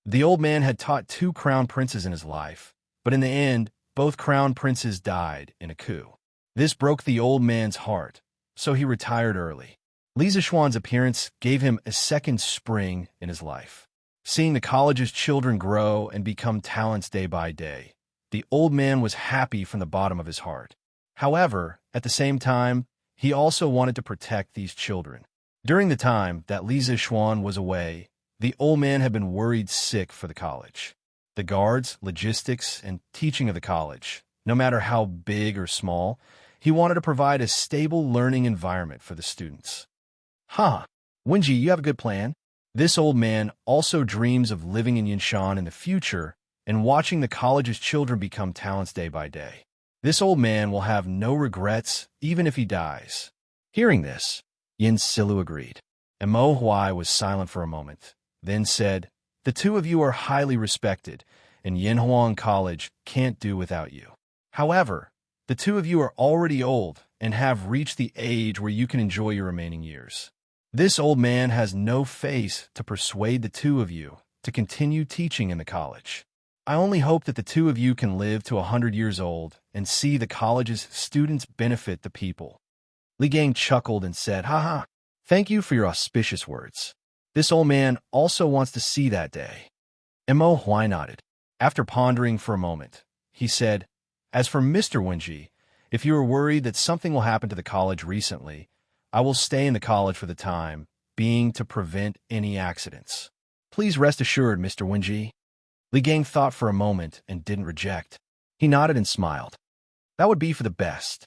The old man had taught 2 crown princes in his life, but in the end, both crown princes died in a coup. This broke the old man's heart, so he retired early. Li Zishuan's appearance gave him a second spring in his life. Seeing the college's children grow and become talents day by day, the old man was happy from the bottom of his heart. However, at the same time, he also wanted to protect these children. During the time that Li Zishuan was away, the old man had been worried sick for the college. The guards, logistics, and teaching of the college, no matter how big or small, he wanted to provide a stable learning environment for the students. Wenji, you have a good plan? This old man also dreams of living in Yinshan in the future and watching the college's children become talents day by day. This old man will have no regrets even if he dies. Hearing this, Yin Silu agreed. And Mo Huai was silent for a moment, then said, the 2 of you are highly respected, and Yinhuang College can't do without you. However, the 2 of you are already old and have reached the age where you can enjoy your remaining years. This old man has no face to persuade the 2 of you to continue teaching in the college. I only hope that the 2 of you can live to 100 years old and see the college's students benefit the people. Li Gang chuckled and said, thank you for your auspicious words. This old man also wants to see that day. Mo Huai nodded. After pondering for a moment, he said, as for Mr. Wenji, if you are worried that something will happen to the college recently, I will stay in the college for the time being to prevent any accidents. Please rest assured, Mr. Wenji. Li Gang thought for a moment and didn't reject. He nodded and smiled. That would be for the best.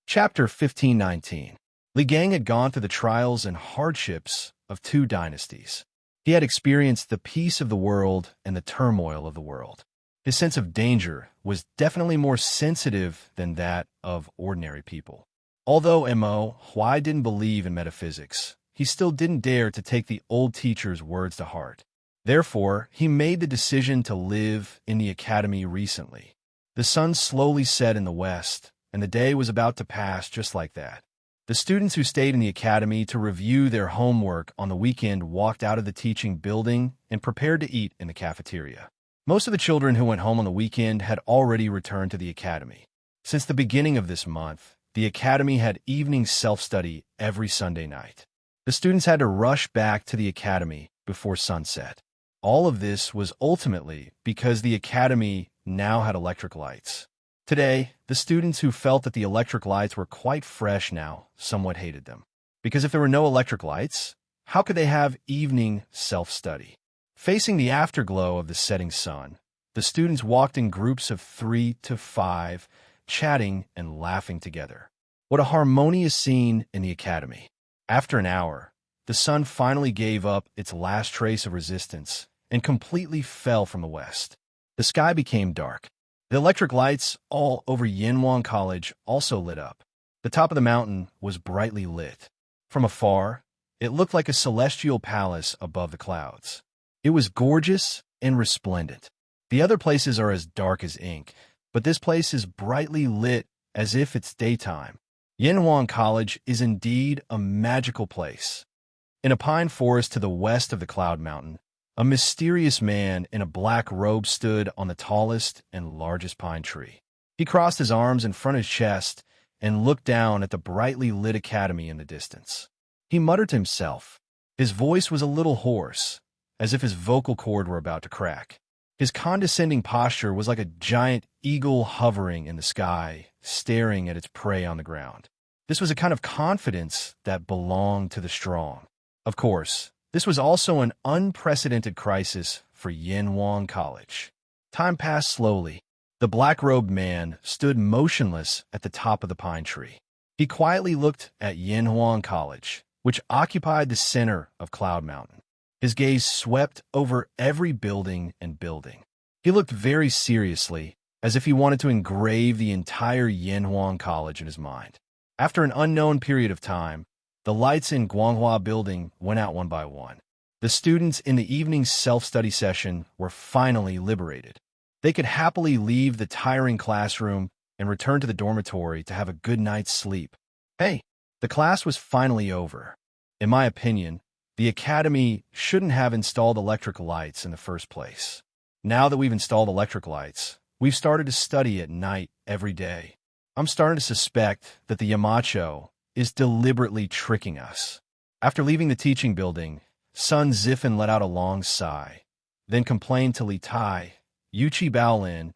Chapter 1519. Li Gang had gone through the trials and hardships of 2 dynasties. He had experienced the peace of the world and the turmoil of the world. His sense of danger was definitely more sensitive than that of ordinary people. Although Mo Huai didn't believe in metaphysics, he still didn't dare to take the old teacher's words to heart. Therefore, he made the decision to live in the academy recently. The sun slowly set in the west, and the day was about to pass just like that. The students who stayed in the academy to review their homework on the weekend walked out of the teaching building and prepared to eat in the cafeteria. Most of the children who went home on the weekend had already returned to the academy. Since the beginning of this month, the academy had evening self-study every Sunday night. The students had to rush back to the academy before sunset. All of this was ultimately because the academy now had electric lights. Today, the students who felt that the electric lights were quite fresh now somewhat hated them. Because if there were no electric lights, how could they have evening self-study? Facing the afterglow of the setting sun, the students walked in groups of 3 to 5, chatting and laughing together. What a harmonious scene in the academy. After an hour, the sun finally gave up its last trace of resistance and completely fell from the west. The sky became dark. The electric lights all over Yinhuang College also lit up. The top of the mountain was brightly lit. From afar, it looked like a celestial palace above the clouds. It was gorgeous and resplendent. The other places are as dark as ink, but this place is brightly lit as if it's daytime. Yanhuang College is indeed a magical place. In a pine forest to the west of the Cloud Mountain, a mysterious man in a black robe stood on the tallest and largest pine tree. He crossed his arms in front of his chest and looked down at the brightly lit academy in the distance. He muttered to himself. His voice was a little hoarse, as if his vocal cord were about to crack. His condescending posture was like a giant eagle hovering in the sky, staring at its prey on the ground. This was a kind of confidence that belonged to the strong. Of course, this was also an unprecedented crisis for Yanhuang College. Time passed slowly. The black-robed man stood motionless at the top of the pine tree. He quietly looked at Yanhuang College, which occupied the center of Cloud Mountain. His gaze swept over every building and building. He looked very seriously, as if he wanted to engrave the entire Yanhuang College in his mind. After an unknown period of time, the lights in Guanghua Building went out one by one. The students in the evening self-study session were finally liberated. They could happily leave the tiring classroom and return to the dormitory to have a good night's sleep. Hey, the class was finally over. In my opinion, the academy shouldn't have installed electric lights in the first place. Now that we've installed electric lights, we've started to study at night every day. I'm starting to suspect that the Yamacho is deliberately tricking us. After leaving the teaching building, Sun Zifan let out a long sigh, then complained to Li Tai, Yuchi Baolin,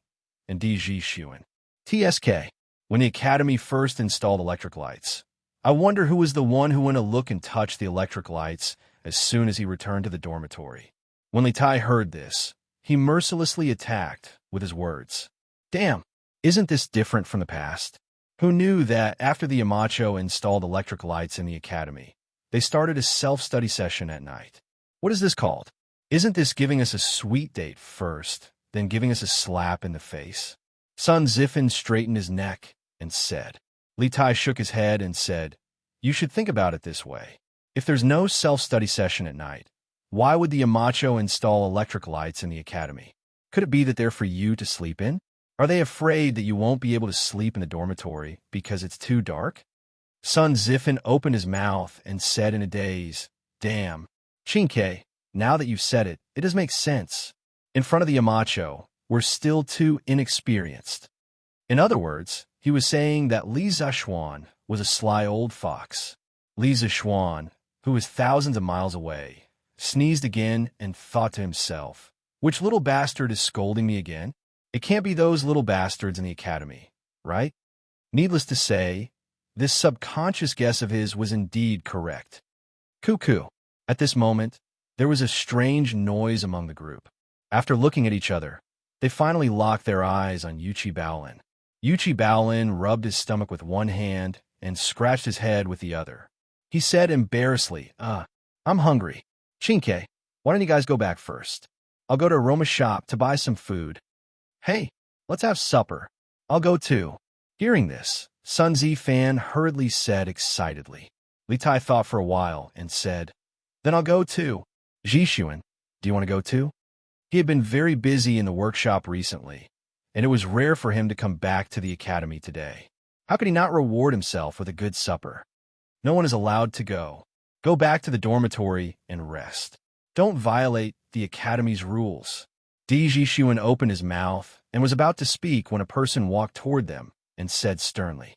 and Di Xuan. TSK. When the academy first installed electric lights, I wonder who was the one who went to look and touch the electric lights as soon as he returned to the dormitory. When Li Tai heard this, he mercilessly attacked with his words. Damn, isn't this different from the past? Who knew that after the Yamacho installed electric lights in the academy, they started a self-study session at night? What is this called? Isn't this giving us a sweet date first, then giving us a slap in the face? Sun Zifan straightened his neck and said. Li Tai shook his head and said, You should think about it this way. If there's no self-study session at night, why would the Yamacho install electric lights in the academy? Could it be that they're for you to sleep in? Are they afraid that you won't be able to sleep in the dormitory because it's too dark? Sun Zifan opened his mouth and said in a daze, Damn, Chinke, now that you've said it, it does make sense. In front of the Yamacho, we're still too inexperienced. In other words, he was saying that Li Zishuan was a sly old fox. Li Zishuan, who was thousands of miles away, sneezed again and thought to himself, Which little bastard is scolding me again? It can't be those little bastards in the academy, right? Needless to say, this subconscious guess of his was indeed correct. Cuckoo. At this moment, there was a strange noise among the group. After looking at each other, they finally locked their eyes on Yuchi Baolin. Yuchi Baolin rubbed his stomach with one hand and scratched his head with the other. He said embarrassedly, I'm hungry. Chinke, why don't you guys go back first? I'll go to Aroma's shop to buy some food. Hey, let's have supper. I'll go too. Hearing this, Sun Zifan hurriedly said excitedly. Li Tai thought for a while and said, Then I'll go too. Zhishuan, do you want to go too? He had been very busy in the workshop recently, and it was rare for him to come back to the academy today. How could he not reward himself with a good supper? No one is allowed to go. Go back to the dormitory and rest. Don't violate the academy's rules. Di Zhishuan opened his mouth and was about to speak when a person walked toward them and said sternly,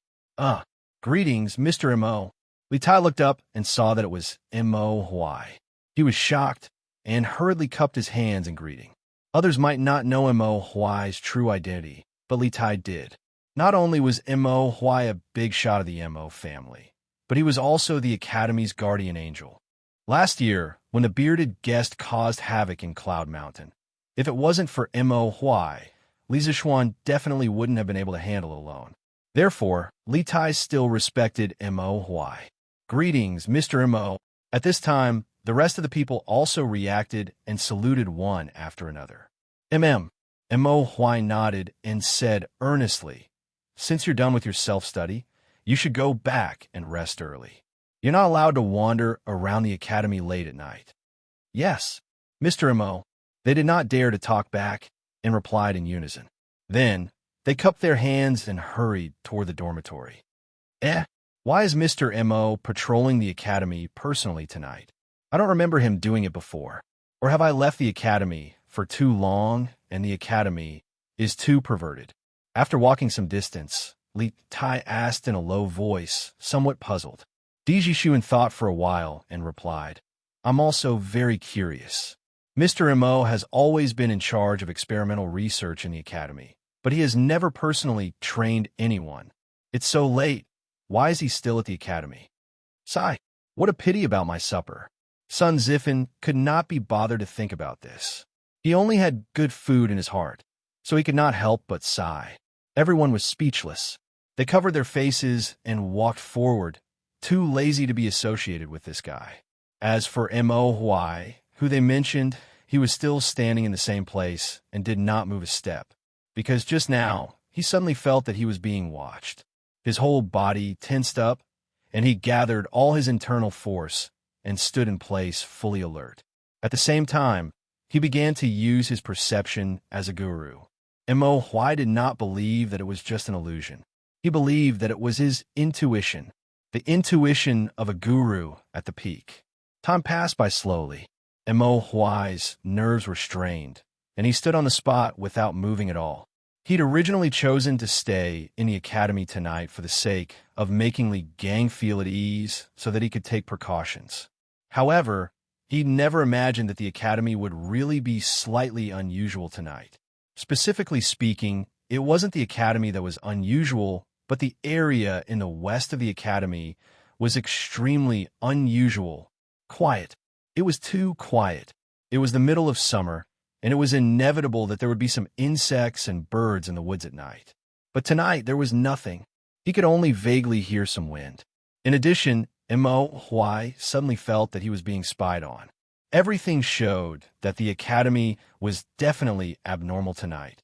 Greetings, Mr. M.O. Li Tai looked up and saw that it was M.O. Huai. He was shocked and hurriedly cupped his hands in greeting. Others might not know M.O. Huai's true identity, but Li Tai did. Not only was M.O. Huai a big shot of the M.O. family, but he was also the academy's guardian angel. Last year, when the bearded guest caused havoc in Cloud Mountain, if it wasn't for M.O. Huai, Li Zishuan definitely wouldn't have been able to handle it alone. Therefore, Li Tai still respected M.O. Huai. Greetings, Mr. M.O. At this time, the rest of the people also reacted and saluted one after another. M.O. Huai nodded and said earnestly, Since you're done with your self-study, you should go back and rest early. You're not allowed to wander around the academy late at night. Yes, Mr. M.O. They did not dare to talk back, and replied in unison. Then, they cupped their hands and hurried toward the dormitory. Why is Mr. M.O. patrolling the academy personally tonight? I don't remember him doing it before. Or have I left the academy for too long and the academy is too perverted? After walking some distance, Li Tai asked in a low voice, somewhat puzzled. Di Jixuan thought for a while and replied, I'm also very curious. Mr. M.O. has always been in charge of experimental research in the academy, but he has never personally trained anyone. It's so late. Why is he still at the academy? Sigh, what a pity about my supper. Sun Zifen could not be bothered to think about this. He only had good food in his heart, so he could not help but sigh. Everyone was speechless. They covered their faces and walked forward, too lazy to be associated with this guy. As for M.O. Huai, who they mentioned, he was still standing in the same place and did not move a step, because just now he suddenly felt that he was being watched. His whole body tensed up, and he gathered all his internal force and stood in place fully alert. At the same time, he began to use his perception as a guru. M.O. Huai did not believe that it was just an illusion. He believed that it was his intuition, the intuition of a guru at the peak. Time passed by slowly. M.O. Huai's nerves were strained, and he stood on the spot without moving at all. He'd originally chosen to stay in the academy tonight for the sake of making Li Gang feel at ease so that he could take precautions. However, he'd never imagined that the academy would really be slightly unusual tonight. Specifically speaking, it wasn't the academy that was unusual, but the area in the west of the academy was extremely unusual. Quiet. It was too quiet. It was the middle of summer, and it was inevitable that there would be some insects and birds in the woods at night. But tonight there was nothing. He could only vaguely hear some wind. In addition, M.O. Huai suddenly felt that he was being spied on. Everything showed that the academy was definitely abnormal tonight.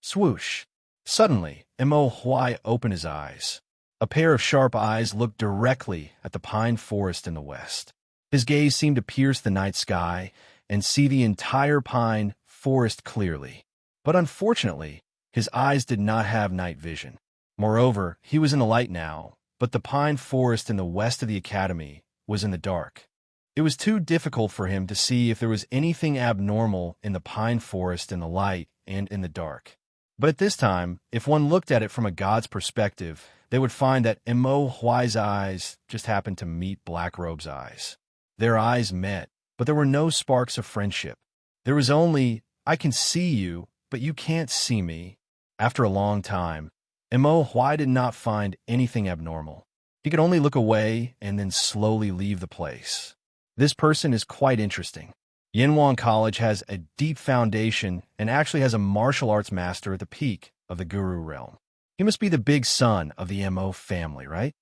Swoosh! Suddenly, M.O. Huai opened his eyes. A pair of sharp eyes looked directly at the pine forest in the west. His gaze seemed to pierce the night sky and see the entire pine forest clearly. But unfortunately, his eyes did not have night vision. Moreover, he was in the light now, but the pine forest in the west of the academy was in the dark. It was too difficult for him to see if there was anything abnormal in the pine forest in the light and in the dark. But at this time, if one looked at it from a god's perspective, they would find that M.O. Huai's eyes just happened to meet Blackrobe's eyes. Their eyes met, but there were no sparks of friendship. There was only, I can see you, but you can't see me. After a long time, M.O. Huai did not find anything abnormal. He could only look away and then slowly leave the place. This person is quite interesting. Yanwang College has a deep foundation and actually has a martial arts master at the peak of the guru realm. He must be the big son of the M.O. family, right?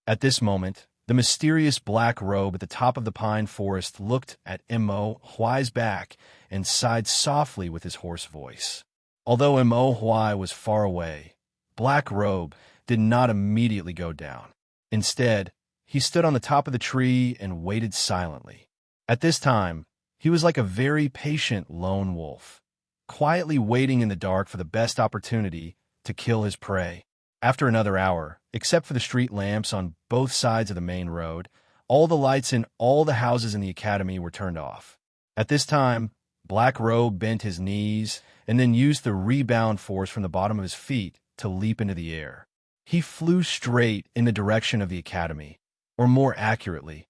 At this moment, the mysterious black robe at the top of the pine forest looked at M.O. Huai's back and sighed softly with his hoarse voice. Although M.O. Huai was far away, Black Robe did not immediately go down. Instead, he stood on the top of the tree and waited silently. At this time, he was like a very patient lone wolf, quietly waiting in the dark for the best opportunity to kill his prey. After another hour, except for the street lamps on both sides of the main road, all the lights in all the houses in the academy were turned off. At this time, Black Robe bent his knees and then used the rebound force from the bottom of his feet to leap into the air. He flew straight in the direction of the academy, or more accurately,